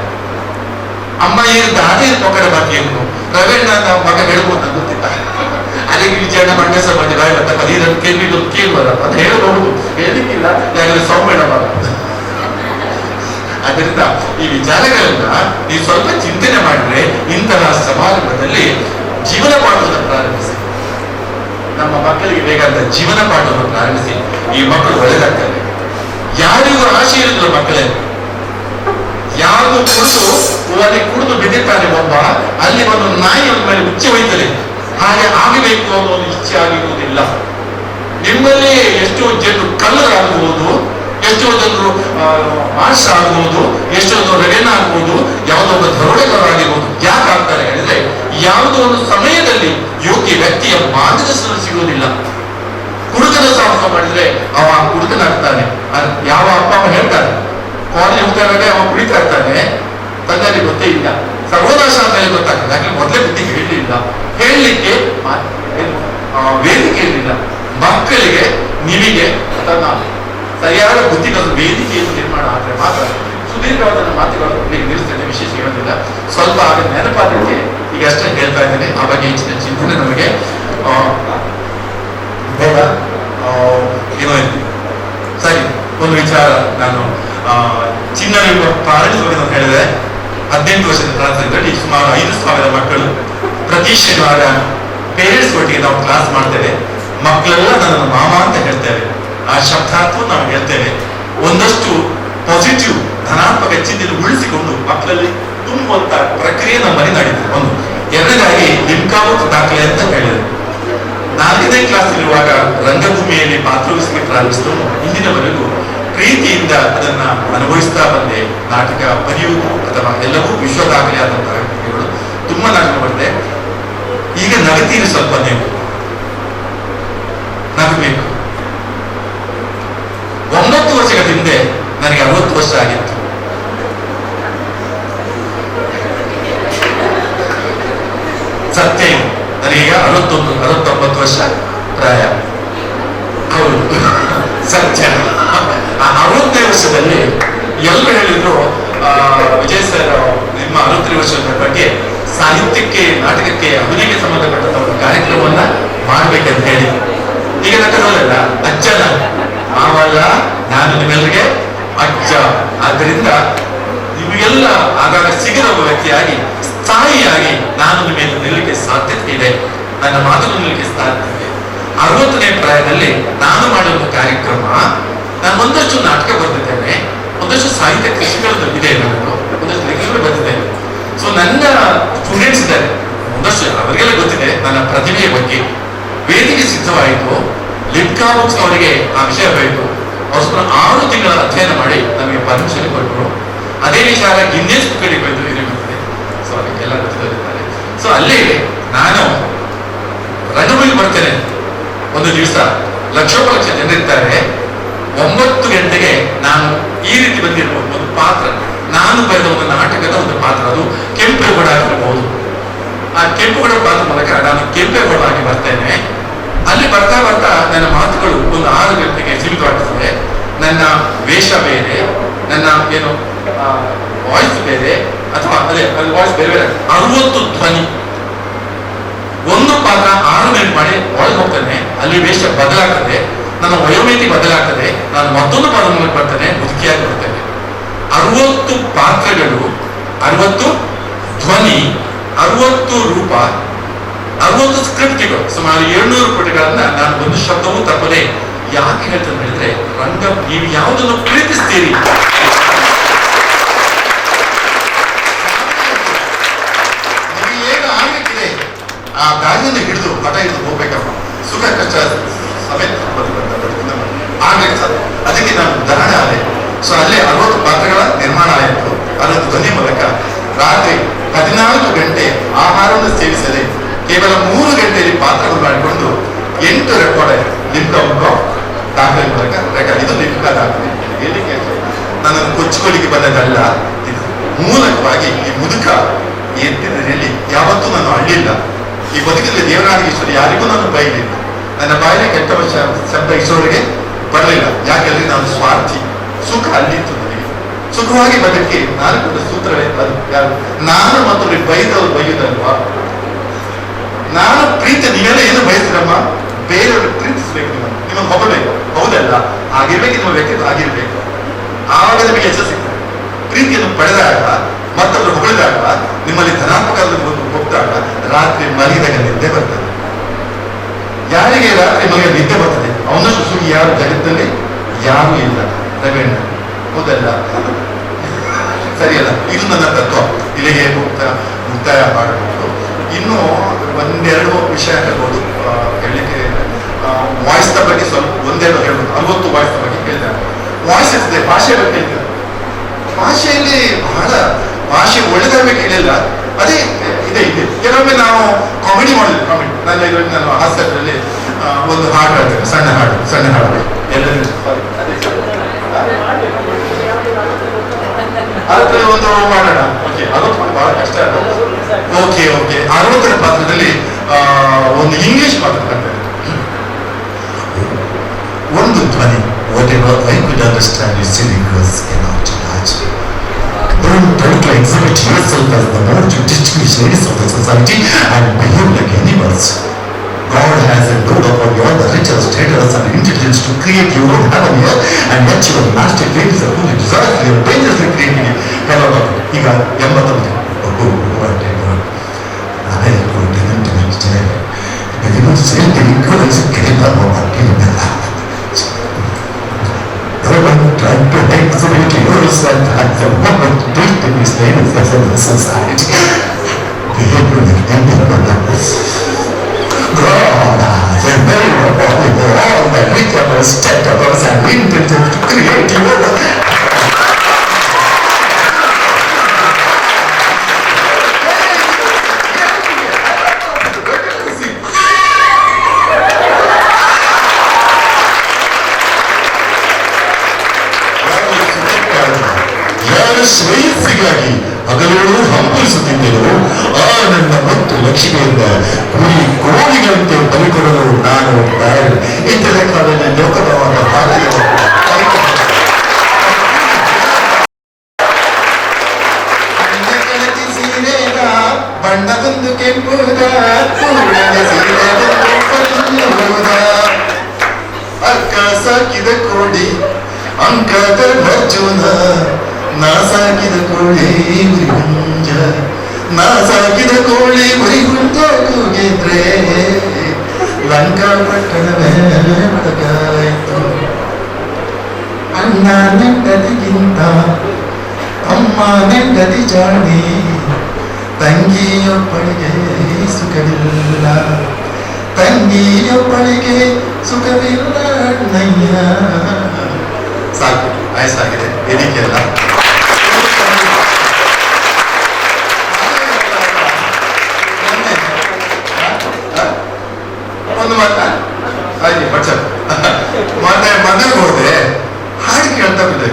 ಅಮ್ಮ ಈಗ ದಾದೆ ಪೊಕ್ಕಡ ಬಾಕಿ ಏನು ರವೀಣ್ಣ ಮಗ ಹೇಳ್ಬೋದು ನಂಗೆ ಗೊತ್ತಿಲ್ಲ. ಅದಕ್ಕೆ ವಿಚಾರಣೆ ಮಂಡ್ಯ ಸಮಾಜ ಕೇಳ್ಬಾರಪ್ಪ ಅಂತ ಹೇಳಬಹುದು, ಹೇಳಲಿಕ್ಕಿಲ್ಲ, ಯಾಕಂದ್ರೆ ಸೌಮ್ಯಣ ಬರ. ಅದರಿಂದ ಈ ವಿಚಾರಗಳನ್ನ ನೀವು ಸ್ವಲ್ಪ ಚಿಂತನೆ ಮಾಡಿದ್ರೆ ಇಂತಹ ಸಮಾರಂಭದಲ್ಲಿ ಜೀವನ ಪಾಠವನ್ನು ಪ್ರಾರಂಭಿಸಿ, ನಮ್ಮ ಮಕ್ಕಳಿಗೆ ಬೇಕಾದ ಜೀವನ ಪಾಠವನ್ನು ಪ್ರಾರಂಭಿಸಿ, ಈ ಮಕ್ಕಳು ಒಳ್ಳೆದಾಗ್ತಾರೆ. ಯಾರಿಗೂ ಆಸೆ ಇರುದಿಲ್ಲ ಮಕ್ಕಳೇ, ಯಾರು ಕುಡಿದು ಬಿದ್ದಿರ್ತಾನೆ ಒಬ್ಬ, ಅಲ್ಲಿ ಒಂದು ನಾಯಿ ಒಂದ ಮೇಲೆ ಉಚ್ಚೆ ಹೋಯ್ತದೆ, ಹಾಗೆ ಆಗಬೇಕು ಅನ್ನೋ ಒಂದು ಇಚ್ಛೆ ಆಗಿರುವುದಿಲ್ಲ. ನಿಮ್ಮಲ್ಲಿ ಎಷ್ಟೋ ಜನರು ಕಳ್ಳರಾಗಬಹುದು, ಎಷ್ಟೋ ಜನರು ಮಾಸ್ಟರ್ ಆಗ್ಬಹುದು, ಎಷ್ಟೋ ಜನರು ರೆವೆನ್ ಆಗ್ಬಹುದು, ಯಾವುದೋ ಒಂದು ದರೋಡೆಗಾರರಾಗಿರ್ಬೋದು. ಯಾಕೆ ಆಗ್ತಾರೆ ಹೇಳಿದ್ರೆ, ಯಾವುದೋ ಒಂದು ಸಮಯದಲ್ಲಿ ಯೋಗ್ಯ ವ್ಯಕ್ತಿಯ ಮಾರ್ಗದರ್ಶನ ಸಿಗುವುದಿಲ್ಲ. ಕುಡುಕನ ಸಾಹಸ ಮಾಡಿದ್ರೆ ಅವ ಕುಡುಕನಾಗ್ತಾನೆ. ಯಾವ ಅಪ್ಪ ಅಮ್ಮ ಹೇಳ್ತಾರೆ, ಕಾಲೇಜ್ ಹೋಗ್ತಾ ಇರುವಾಗ ಅವ ಕುಡಿತಾ ಇರ್ತಾನೆ, ತಂದೆಗೆ ಗೊತ್ತೇ ಇಲ್ಲ, ಸರ್ವನಾಶ ಅಂತ ಗೊತ್ತಾಗ್ತದೆ. ಯಾಕೆ ಮೊದಲೇ ಬುದ್ಧಿ ಹೇಳಲಿಲ್ಲ, ಹೇಳಲಿಕ್ಕೆ ವೇದಿಕೆ ಇರಲಿಲ್ಲ. ಮಕ್ಕಳಿಗೆ ನಿಮಗೆ ತನ್ನ ಸರಿಯಾದ ಬುದ್ಧಿಗಳು ವೇದಿಕೆಯನ್ನು ನಿರ್ಮಾಣ ಆದರೆ ಮಾತ್ರ ಸುದೀರ್ಘವಾದ ಮಾತುಗಳು ನಿಮಗೆ ನಿಲ್ಲಿಸ್ತೇನೆ, ವಿಶೇಷ ಹೇಳೋದಿಲ್ಲ. ಸ್ವಲ್ಪ ಆಗ ನೆನಪಾದಕ್ಕೆ ಈಗ ಅಷ್ಟೇ ಹೇಳ್ತಾ ಇದ್ದೇನೆ. ಆ ಬಗ್ಗೆ ಹೆಚ್ಚಿನ ಚಿಂತನೆ ನಮಗೆ ಬೇಡ. ಏನೋ ಸರಿ, ಒಂದು ವಿಚಾರ ನಾನು ಚಿನ್ನ ಪ್ರಾರಂಭಿಸುವಾಗ ನಾನು ಹೇಳಿದೆ, 18 ವರ್ಷದ ಪ್ರಾರಂಭದಲ್ಲಿ ಸುಮಾರು 5,000 ಮಕ್ಕಳು ಪ್ರತಿ ಶನಿವಾರ ಪೇರೆಂಟ್ಸ್ ಒಟ್ಟಿಗೆ ನಾವು ಕ್ಲಾಸ್ ಮಾಡ್ತೇವೆ. ಮಕ್ಕಳೆಲ್ಲ ನನ್ನನ್ನು ಮಾಮ ಅಂತ ಹೇಳ್ತೇವೆ. ಆ ಶಬ್ದಾರ್ಥವು ನಾವು ಹೇಳ್ತೇವೆ. ಒಂದಷ್ಟು ಪಾಸಿಟಿವ್ ಧನಾತ್ಮಕ ಚಿಂತನೆ ಉಳಿಸಿಕೊಂಡು ಮಕ್ಕಳಲ್ಲಿ ತುಂಬುವಂತ ಪ್ರಕ್ರಿಯೆ ನಮ್ಮಲ್ಲಿ ನಡೆಯುತ್ತೆ. ಒಂದು ಎರಡನೇದಾಗಿ ಲಿಮ್ಕಾಬುಕ್ ದಾಖಲೆ ಅಂತ ಹೇಳಿದೆ. 4ನೇ ಕ್ಲಾಸ್ ಇರುವಾಗ ರಂಗಭೂಮಿಯಲ್ಲಿ ಪಾತ್ರವಹಿಸಲಿಕ್ಕೆ ಪ್ರಾರಂಭಿಸಿದ್ರು. ಇಂದಿನವರೆಗೂ ಪ್ರೀತಿಯಿಂದ ಅದನ್ನ ಅನುಭವಿಸ್ತಾ ಬಂದೆ. ನಾಟಕ ಬರೆಯುವುದು ಅಥವಾ ಎಲ್ಲವೂ ವಿಶ್ವ ದಾಖಲೆ ಆದಂತಹ ವ್ಯಕ್ತಿಗಳು ತುಂಬಾ ನಾಟಕ ಬಂದೆ. ಈಗ ನಗತೀರಿ, ಸ್ವಲ್ಪ ನೀವು ನಗಬೇಕು. 9 ವರ್ಷಗಳ ಹಿಂದೆ ನನಗೆ 60 ವರ್ಷ ಆಗಿತ್ತು. ಸತ್ಯ, ನನಗೀಗ 69 ವರ್ಷ ಪ್ರಾಯ. ಹೌದು, ಸತ್ಯ. ಆ 60ನೇ ವರ್ಷದಲ್ಲಿ ಎಲ್ಲರೂ ಹೇಳಿದ್ರು, ವಿಜಯ್ ಸರ್ ನಿಮ್ಮ 60 ವರ್ಷದ ಬಗ್ಗೆ ಸಾಹಿತ್ಯಕ್ಕೆ, ನಾಟಕಕ್ಕೆ, ಅಭಿನಯಕ್ಕೆ ಸಂಬಂಧಪಟ್ಟಂತ ಒಂದು ಕಾರ್ಯಕ್ರಮವನ್ನ ಮಾಡ್ಬೇಕಂತ ಹೇಳಿ. ಈಗ ನಟನಲ್ಲ, ಅಜ್ಜನ ಮಾವಲ್ಲ, ನಾನು ನಿಮ್ಮೆಲ್ಲರಿಗೆ ಅಜ್ಜ. ಆದ್ದರಿಂದ ನಿಮಗೆಲ್ಲ ಆಗಾಗ ಸಿಗದ ಒಬ್ಬ ವ್ಯಕ್ತಿಯಾಗಿ, ಸ್ಥಾಯಿಯಾಗಿ ನಾನು ನಿಮಗೆ ನಿಲ್ಲಕ್ಕೆ ಸಾಧ್ಯತೆ ಇದೆ, ನನ್ನ ಮಾತನ್ನು ನಿಲ್ಲಕ್ಕೆ ಸಾಧ್ಯತೆ ಇದೆ. 60ನೇ ಪ್ರಾಯದಲ್ಲಿ ನಾನು ಮಾಡುವ ಕಾರ್ಯಕ್ರಮ, ನಾನು ಒಂದಷ್ಟು ನಾಟಕ ಬರ್ತಿದ್ದೇನೆ, ಒಂದಷ್ಟು ಸಾಹಿತ್ಯ ಕೃಷಿಗಳು ಇದೆ, ನಾನು ಒಂದಷ್ಟು ಲೇಖನಗಳು ಬರ್ತಿದ್ದೇನೆ. ಸೊ ನನ್ನ ಸ್ಟೂಡೆಂಟ್ಸ್ ಇದ್ದಾರೆ, ಒಂದಷ್ಟು ಅವರಿಗೆಲ್ಲ ಗೊತ್ತಿದೆ ನನ್ನ ಪ್ರತಿಭೆಯ ಬಗ್ಗೆ. ವೇದಿಕೆ ಸಿದ್ಧವಾಯಿತು, ಲಿಮ್ಕಾ ಬುಕ್ಸ್ ಅವರಿಗೆ ಆ ವಿಷಯ ಬೇಕು. ಅವ್ರು ಸುಮಾರು 6 ತಿಂಗಳ ಅಧ್ಯಯನ ಮಾಡಿ ನಮಗೆ ಪರ್ಮಿಷನ್ ಕೊಟ್ಟರು. ಅದೇ ವಿಚಾರ ಗಿನ್ನೆಸ್ ಬುಕ್ಗಳಿಗೆ ಬಂದು ಒಂದು ದಿವಸ ಲಕ್ಷೋಪಲಕ್ಷ ಜನರಿರ್ತಾರೆ. 9 ಗಂಟೆಗೆ ನಾನು ಈ ರೀತಿ ಬಂದಿರಬಹುದು ಒಂದು ಪಾತ್ರ, ನಾನು ಬರೆದ ಒಂದು ನಾಟಕದ ಒಂದು ಪಾತ್ರ, ಅದು ಕೆಂಪೇಗೌಡ ಆಗಿರಬಹುದು. ಆ ಕೆಂಪೇಗೌಡ ಪಾತ್ರ ಮೂಲಕ ನಾನು ಕೆಂಪೇಗೌಡ ಆಗಿ ಬರ್ತೇನೆ. ಅಲ್ಲಿ ಬರ್ತಾ ಬರ್ತಾ ನನ್ನ ಮಾತುಗಳು ಒಂದು 6 ಗಂಟೆಗೆ ಸೀಮಿತವಾಗ್ತದೆ. ನನ್ನ ವೇಷ ಬೇರೆ, ನನ್ನ ಏನು ವಾಯ್ಸ್ ಬೇರೆ, ಅಥವಾ ಅದೇ ವಾಯ್ಸ್ ಬೇರೆ ಬೇರೆ. 60 ಧ್ವನಿ, ಒಂದು ಪಾತ್ರ 6 ಮಿನಿಟ್ ಮಾಡಿ ಒಳಗೆ ಹೋಗ್ತಾನೆ. ಅಲ್ಲಿ ವೇಷ ಬದಲಾಗ್ತದೆ, ನನ್ನ ವಯೋಮಿತಿ ಬದಲಾಗ್ತದೆ, ನಾನು ಮತ್ತೊಂದು ಪಾತ್ರ ಮೂಲಕ ಬರ್ತೇನೆ, ಮುದುಕಿಯಾಗಿ ಬರ್ತೇನೆ. 60 ಪಾತ್ರಗಳು, 60 ಧ್ವನಿ, 60 ರೂಪ, 60 ಸ್ಕ್ರಿಪ್ಟ್ಗಳು, ಸುಮಾರು 700 ಪುಟಗಳನ್ನ ನಾನು ಒಂದು ಶಬ್ದವೂ ತಪ್ಪದೆ ಯಾಕೆ ಹೇಳ್ತೇನೆ ಹೇಳಿದ್ರೆ, ರಂಗ ನೀವು ಯಾವುದನ್ನು ಪ್ರೀತಿಸ್ತೀರಿ, ಏನು ಆಗ್ಲಿಕ್ಕಿದೆ ಆ ದಾರಿಯನ್ನು ಹಿಡಿದು ಹಠ ಹಿಡಿದು ಹೋಗ್ಬೇಕಪ್ಪ. ಸುಖ ಕಷ್ಟ ಸಮೇತ ಆಗ್ಲಿಕ್ಕೆ ಸಾಧ್ಯ. ಅದಕ್ಕೆ ನಾನು ಉದಾಹರಣೆ ಆದೆ. ಸೊ ಅಲ್ಲೇ 60 ಪಾತ್ರಗಳ ನಿರ್ಮಾಣ ಆಯಿತು. 60 ಧ್ವನಿ ಮೂಲಕ ರಾತ್ರಿ 14 ಗಂಟೆ ಆಹಾರವನ್ನು ಸೇವಿಸದೆ ಕೇವಲ 3 ಗಂಟೆಯಲ್ಲಿ ಪಾತ್ರವನ್ನು ಮಾಡಿಕೊಂಡು 8 ರೆಕಾರ್ಡ್ ಆಯಿತು. ಲಿಮ್ಕಾ ದಾಖಲೆ ಮೂಲಕ ರೆಕಾರ್ಡ್. ಇದು ಲಿಮ್ಕಾ ದಾಖಲೆ. ಹೇಳಿಕೆ ನನ್ನನ್ನು ಕೊಚ್ಚಿಕೊಳ್ಳಿಕ್ಕೆ ಬಂದದಲ್ಲ, ಇದು ಮೂಲಕವಾಗಿ ಈ ಮುದುಕ ಎತ್ತಿನಲ್ಲಿ ಯಾವತ್ತೂ ನಾನು ಅಳ್ಳಿಲ್ಲ. ಈ ಬದುಕಲ್ಲಿ ದೇವರಾಗಿ ಯಾರಿಗೂ ನಾನು ಬೈಲಿಲ್ಲ. ನನ್ನ ಬಾಯಿಗೆ ಕೆಟ್ಟ ಶಬ್ದ ಇಸೋರಿಗೆ ಬರಲಿಲ್ಲ. ಯಾಕೆಂದ್ರೆ ನಾನು ಸ್ವಾರ್ಥಿ. ಸುಖ ಅಲ್ಲಿತ್ತು ನನಗೆ. ಸುಖವಾಗಿ ಬದುಕಿ ನಾನು ಕೂಡ ಸೂತ್ರವೇ ಅದು ಯಾರು, ನಾನು ಮತ್ತೊಬ್ಬರಿಗೆ ಬೈದವರು ಬೈಯುವುದಲ್ವಾ. ನಾನು ಪ್ರೀತಿ, ನೀವೆಲ್ಲ ಏನು ಬಯಸ್ತೀರಮ್ಮ, ಬೇರೆಯವ್ರಿಗೆ ಪ್ರೀತಿಸ್ಬೇಕು, ನಿಮ್ಮನ್ನು ಹೊಗಬೇಕು, ಹೌದಲ್ಲ, ಆಗಿರ್ಬೇಕು, ನಿಮ್ಮ ವ್ಯಕ್ತಿತ್ವ ಆಗಿರ್ಬೇಕು. ಆವಾಗ ನಿಮಗೆ ಯಶಸ್ಸು ಸಿಗ್ತದೆ. ಪ್ರೀತಿಯನ್ನು ಪಡೆದಾಗ, ಮತ್ತೊಬ್ಬರು ಹೊಗಳಿದಾಗ, ನಿಮ್ಮಲ್ಲಿ ಧನಾತ್ಮಕ ಹೋಗ್ದಾಗ ರಾತ್ರಿ ಮಲಗಿದಾಗ ನಿದ್ದೆ ಬರ್ತದೆ. ಯಾರಿಗೆ ರಾತ್ರಿ ಮಲಗಿದ ನಿದ್ದೆ ಬರ್ತದೆ ಅವನಷ್ಟು ಸುಖಿ ಯಾರು ಜಗತ್ತಲ್ಲಿ ಯಾರೂ ಇಲ್ಲ. ರವೀಣ, ಹೌದಲ್ಲ, ಸರಿಯಲ್ಲ. ಇದು ನನ್ನ ತತ್ವ. ಇಲ್ಲಿಗೆ ಮುಕ್ತಾಯ ಮಾಡಬಹುದು. ಇನ್ನು ಒಂದೆರಡು ವಿಷಯ ಹೇಳ್ಬೋದು ಹೇಳಲಿಕ್ಕೆ. ವಾಯ್ಸ್ ಬಗ್ಗೆ ಸ್ವಲ್ಪ ಒಂದೆರಡು ಹೇಳ್ಬೋದು. 60 ವಾಯ್ಸ್ ಬಗ್ಗೆ ಹೇಳಿದ್ದಾರೆ. ವಾಯ್ಸ್ ಇರ್ತದೆ, ಭಾಷೆ ಬಗ್ಗೆ ಹೇಳಿದ್ದಾರೆ. ಭಾಷೆಯಲ್ಲಿ ಬಹಳ ಭಾಷೆ ಒಳ್ಳೆದಾಗಬೇಕು ಹೇಳಿಲ್ಲ, ಅದೇ ಇದೆ ಇದೆ. ಕೆಲವೊಮ್ಮೆ ನಾವು ಕಾಮಿಡಿ ಮಾಡಿದ್ವಿ. ಕಾಮಿಡಿ ನಾನು ಹಾಸ್ಯದಲ್ಲಿ ಒಂದು ಹಾಡು ಹೇಳ್ತೇನೆ, ಸಣ್ಣ ಹಾಡು ಎಲ್ಲರೂ ಅದ್ರ ಒಂದು ಮಾಡೋಣ. ಓಕೆ, ಅದು ಬಹಳ ಕಷ್ಟ. ಓಕೆ 60ರ ಪಾತ್ರದಲ್ಲಿ ಒಂದು ಇಂಗ್ಲಿಷ್ ಪಾತ್ರ ಮಾಡ್ತೇನೆ. ಒಂದು ಧ್ವನಿ. Whatever I could understand you silly girls cannot judge. Don't try to exhibit yourself as the more distinguished ladies of the society and behave like animals. God has endowed upon you all the riches, status and intelligence to create your own heaven here, and yet your master creates a fully desired, you are dangerously creating it. Hello, ಈಗ 89 ನಾನೇ ಇದನ್ನು ಸೇರ್ತೀನಿ ಕರೆದ trying to exhibit yourself as the one distinguished ladies of the society. Behave like animals. God has endowed upon you all the riches, status and intelligence to create your ಶ್ರೇಯಸ್ಸಿಗಾಗಿ ಹಗಲುಗಳು ಹಂಪಲಿಸುತ್ತಿದ್ದೆವು. ಆ ನನ್ನ ಮತ್ತು ಲಕ್ಷ್ಮಿಯಿಂದ ಕೋಳಿಗಳಂತೆ ಬಲಿಕೊಡಲು ನಾನು ತಯಾರಿ. ಇಂತಹ ಕಾಲದಲ್ಲಿ ಲೋಕದವಾದ ಬಣ್ಣದೊಂದು ಕೆಂಪುದ ಅಕ್ಕ ಸಾಕಿದ ಕೋಡಿ ಅಂಕದ ಅರ್ಜುನ, ನಾ ಸಾಕಿದ ಕೋಳಿ ಗುರಿಗುಂಜ, ನಾ ಸಾಕಿದ ಕೋಳಿ ಗುರಿಗುಂಜ ಕೂಗಿದ್ರೆ ಲಂಕಾ ಪಟ್ಟಣವೇ ಬೆಳಗಾಯಿತು. ಅಣ್ಣ ನೆಂಡದಿಗಿಂತ ಅಮ್ಮ ನೆಂಡದಿ ಜಾಣಿ, ತಂಗಿಯೊಬ್ಬಳಿಗೆ ಸುಖವಿಲ್ಲ, ತಂಗಿಯೊಬ್ಬಳಿಗೆ ಸುಖವಿಲ್ಲ ಅಣ್ಣಯ್ಯ. ಸಾಕು, ಆಯ್ಸಾಗಿದೆ. ಎದಿಕೆಲ್ಲ ಒಂದು ಮಾತ ಆಯ್ತು ಬಟ್ ಮೊನ್ನೆ ಮನೆಗೆ ಹೋದೆ, ಹಾಗೆ ಕೇಳ್ತಾ ಬಿದ್ದೆ.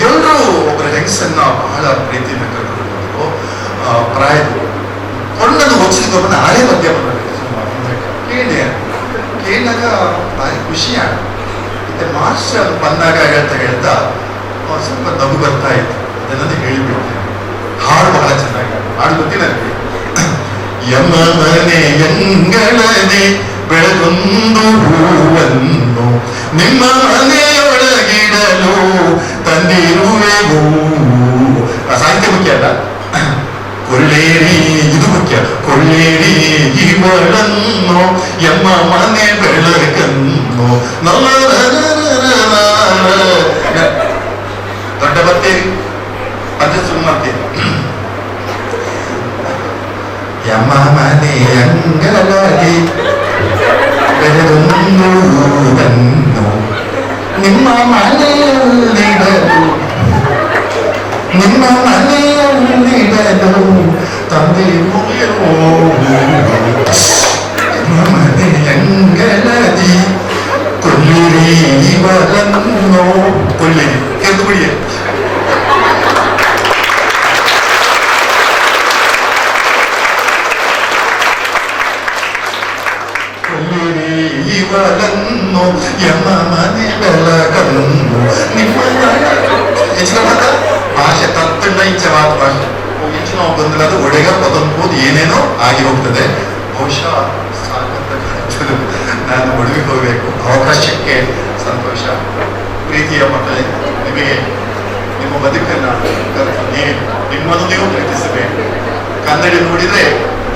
ಎಲ್ಲರೂ ಒಬ್ಬರ ಹೆಂಗಸನ್ನ ಬಹಳ ಪ್ರೀತಿಯಿಂದ ಕರ್ಕೊಂಡು ಪ್ರಾಯದ ಕೊಂಡನ್ನು ಹೊಚ್ಚಿದ್ದೊಬ್ಬನ ಹಳೆ ಮಧ್ಯ ಕೇಳಿದಾಗ ಭಾರಿ ಖುಷಿ ಆಗುತ್ತೆ. ಮಾಸ್ಟರ್ ಬಂದಾಗ ಹೇಳ್ತಾ ಸ್ವಲ್ಪ ನಗು ಬರ್ತಾ ಇತ್ತು. ಅದನ್ನ ಹೇಳಿಬಿಡ್ತೇನೆ. ಹಾಡು ಬಹಳ ಚೆನ್ನಾಗಿ ಹಾಡು ಗೊತ್ತಿಲ್ಲ ನನಗೆ. ಯಮ ಮನೆಯಂಗಳನೆ ಬೆಳಗೊಂದು ಹೂವನ್ನು ನಿಮ್ಮ ಮನೆಯೊಳಗಿಡಲು ತಂದಿರುವೆವು. ಸಾಹಿತ್ಯ ಮುಖ್ಯ ಅಲ್ಲ, ಕೊಳ್ಳೇರಿ ಇದು ಮುಖ್ಯ. ಕೊಳ್ಳೇರಿ ಇವಳನ್ನು ಎಮ್ಮ ಮನೆ ಬೆಳಕನ್ನು ದೊಡ್ಡ ಬರ್ತೇರಿ ಅದೇ ಸುಮ್ಮತ್ತೇರಿ. ಎಮ್ಮ ಮನೆ ಅಂಗಳದಿ ಬೆಳೆದೊಂದುದನ್ನು ನಿಮ್ಮ ಮನೆಯಲ್ಲಿಡಲು ನಿಮ್ಮ ಮನೆಯಲ್ಲಿಡಲು ತಂದೆ ಮನೆಯಂಗಳದಿ ಕೊಲ್ಲಿರಿ ಇವರನ್ನು ಕೊಲ್ಲಿರಿ ಕೆಂದು ಬಿಡಿಯ ಕೊಲ್ಲಿರಿ ಇವರನ್ನು ಎಮ್ಮ ಮನೆ ಬೆಳಕನ್ನು ನಿಮ್ಮ ಹೆಚ್ಚಿನ ಮಾತ ಭಾಷೆ ತತ್ತಣ್ಣ ಇಂಚ ಮಾತು ಭಾಷೆ ಹೆಚ್ಚಿನ ಬಂದ್ರೆ ಅದು ಒಡೆಗ ಪದನ್ಬೋದು ಏನೇನೋ ಆಗಿ ಹೋಗ್ತದೆ. ಬಹುಶಃ ಸಾಕಂತ ನಾನು ಒಡವಿಗೆ ಹೋಗಬೇಕು. ಅವಕಾಶಕ್ಕೆ ಸಂತೋಷ. ಪ್ರೀತಿಯ ಮಕ್ಕಳೇ, ನಿಮಗೆ ನಿಮ್ಮ ಬದುಕನ್ನು ನಿಮ್ಮನ್ನು ನೀವು ಪ್ರೀತಿಸಬೇಕು. ಕನ್ನಡಿ ನೋಡಿದ್ರೆ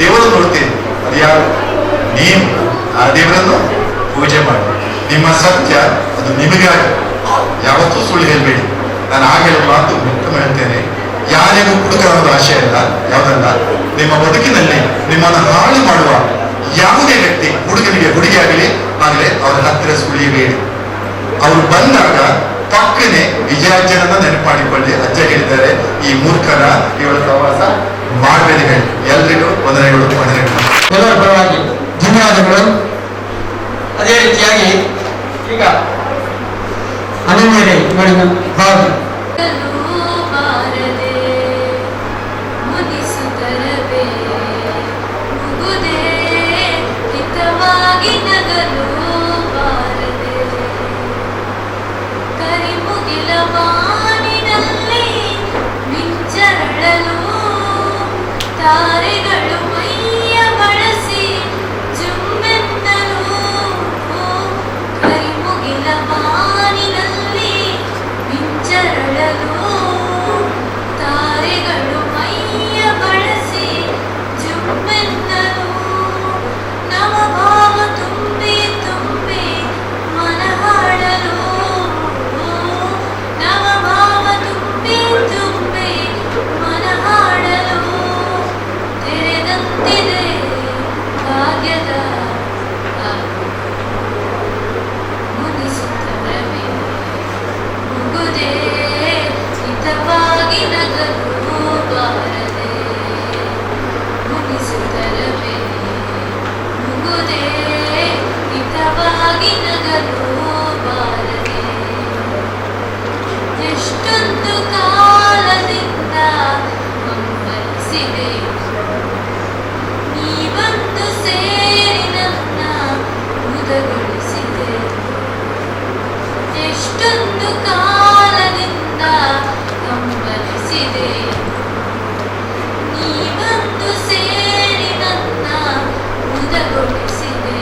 ದೇವರು ನೋಡ್ತೀನಿ, ಅದು ಯಾರು? ನೀವು ಆ ದೇವರನ್ನು ಪೂಜೆ ಮಾಡಿ. ನಿಮ್ಮ ಸತ್ಯ ಅದು ನಿಮಗಾಗಿ, ಯಾವತ್ತೂ ಸುಳ್ಳು ಹೇಳ್ಬೇಡಿ. ನಾನು ಆ ಹೇಳುವ ಮಾತು ಮುಖ್ಯ ಹೇಳ್ತೇನೆ. ಯಾರಿಗೂ ಹುಡುಗ ಅನ್ನೋದು ಆಶಯ ಇಲ್ಲ, ಯಾವುದಲ್ಲ. ನಿಮ್ಮ ಬದುಕಿನಲ್ಲಿ ನಿಮ್ಮನ್ನು ಹಾಳು ಮಾಡುವ ಯಾವುದೇ ವ್ಯಕ್ತಿ, ಹುಡುಗನಿಗೆ ಹುಡುಗಿಯಾಗಲಿ ಆಗಲೇ ಅವರ ಹತ್ತಿರ ಸುಳಿಯಬೇಡಿ. ಅವರು ಬಂದಾಗ ಪಕ್ಕನೆ ವಿಜಯಾಜ್ಜನನ್ನ ನೆನಪು ಮಾಡಿಕೊಳ್ಳಿ. ಅಜ್ಜ ಹೇಳಿದ್ದಾರೆ, ಈ ಮೂರ್ಖನ ಇವಳ ಪ್ರವಾಸ ಮಾಡಬೇಡಿ ಹೇಳಿ. ಎಲ್ರಿಗೂ ವಂದನೆಗಳು. ಎಲ್ಲರ ಪರವಾಗಿ ಧನ್ಯವಾದಗಳು. ಅದೇ ರೀತಿಯಾಗಿ ಈಗ ಅನನ್ಯರೇ ಇವರಿಗೂ ಭಾಗ ತಾರೆಗಳು ಮೈಯ ಬಳಸಿ ಜುಮ್ಮೆನ್ನಲು ಕರಿಮುಗಿಲ ಬಾನಿನಲ್ಲಿ ಮಿಂಚರಳಲು ತಾರೆಗಳು ಮೈಯ ಬಳಸಿ ಜುಮ್ಮೆನ್ನಲು ನವಭಾವ ತುಂಬಿ ತುಂಬಿ ಮನ ಹಾಡಲು ನವಭಾವ ತುಂಬಿ ತುಂಬಿ ಮನ ಹಾಡಲು ತೆರೆದಂತಿದೆ ಭಾಗ್ಯದ ಮುನಿಸುತ್ತಲವೇ ಮುಗುದೇ ಹಿತವಾಗಿ ನಗಲು ಬಾರದೆ ಮುನಿಸುತ್ತಲವೇ ಮುಗುದೇ ಹಿತವಾಗಿ ನಗಲು ಬಾರದೆ ಎಷ್ಟೊಂದು ಕಾಲದಿಂದ ಹಂಬಲಿಸಿದೆ ನೀವಂದು ಸೇರಿ ನನ್ನ ಮುದಗೊಳಿಸಿದೆ ಎಷ್ಟೊಂದು ಕಾಲದಿಂದ ಹಂಬಲಿಸಿದೆ ನೀವಂದು ಸೇರಿ ನನ್ನ ಮುದಗೊಳಿಸಿದೆ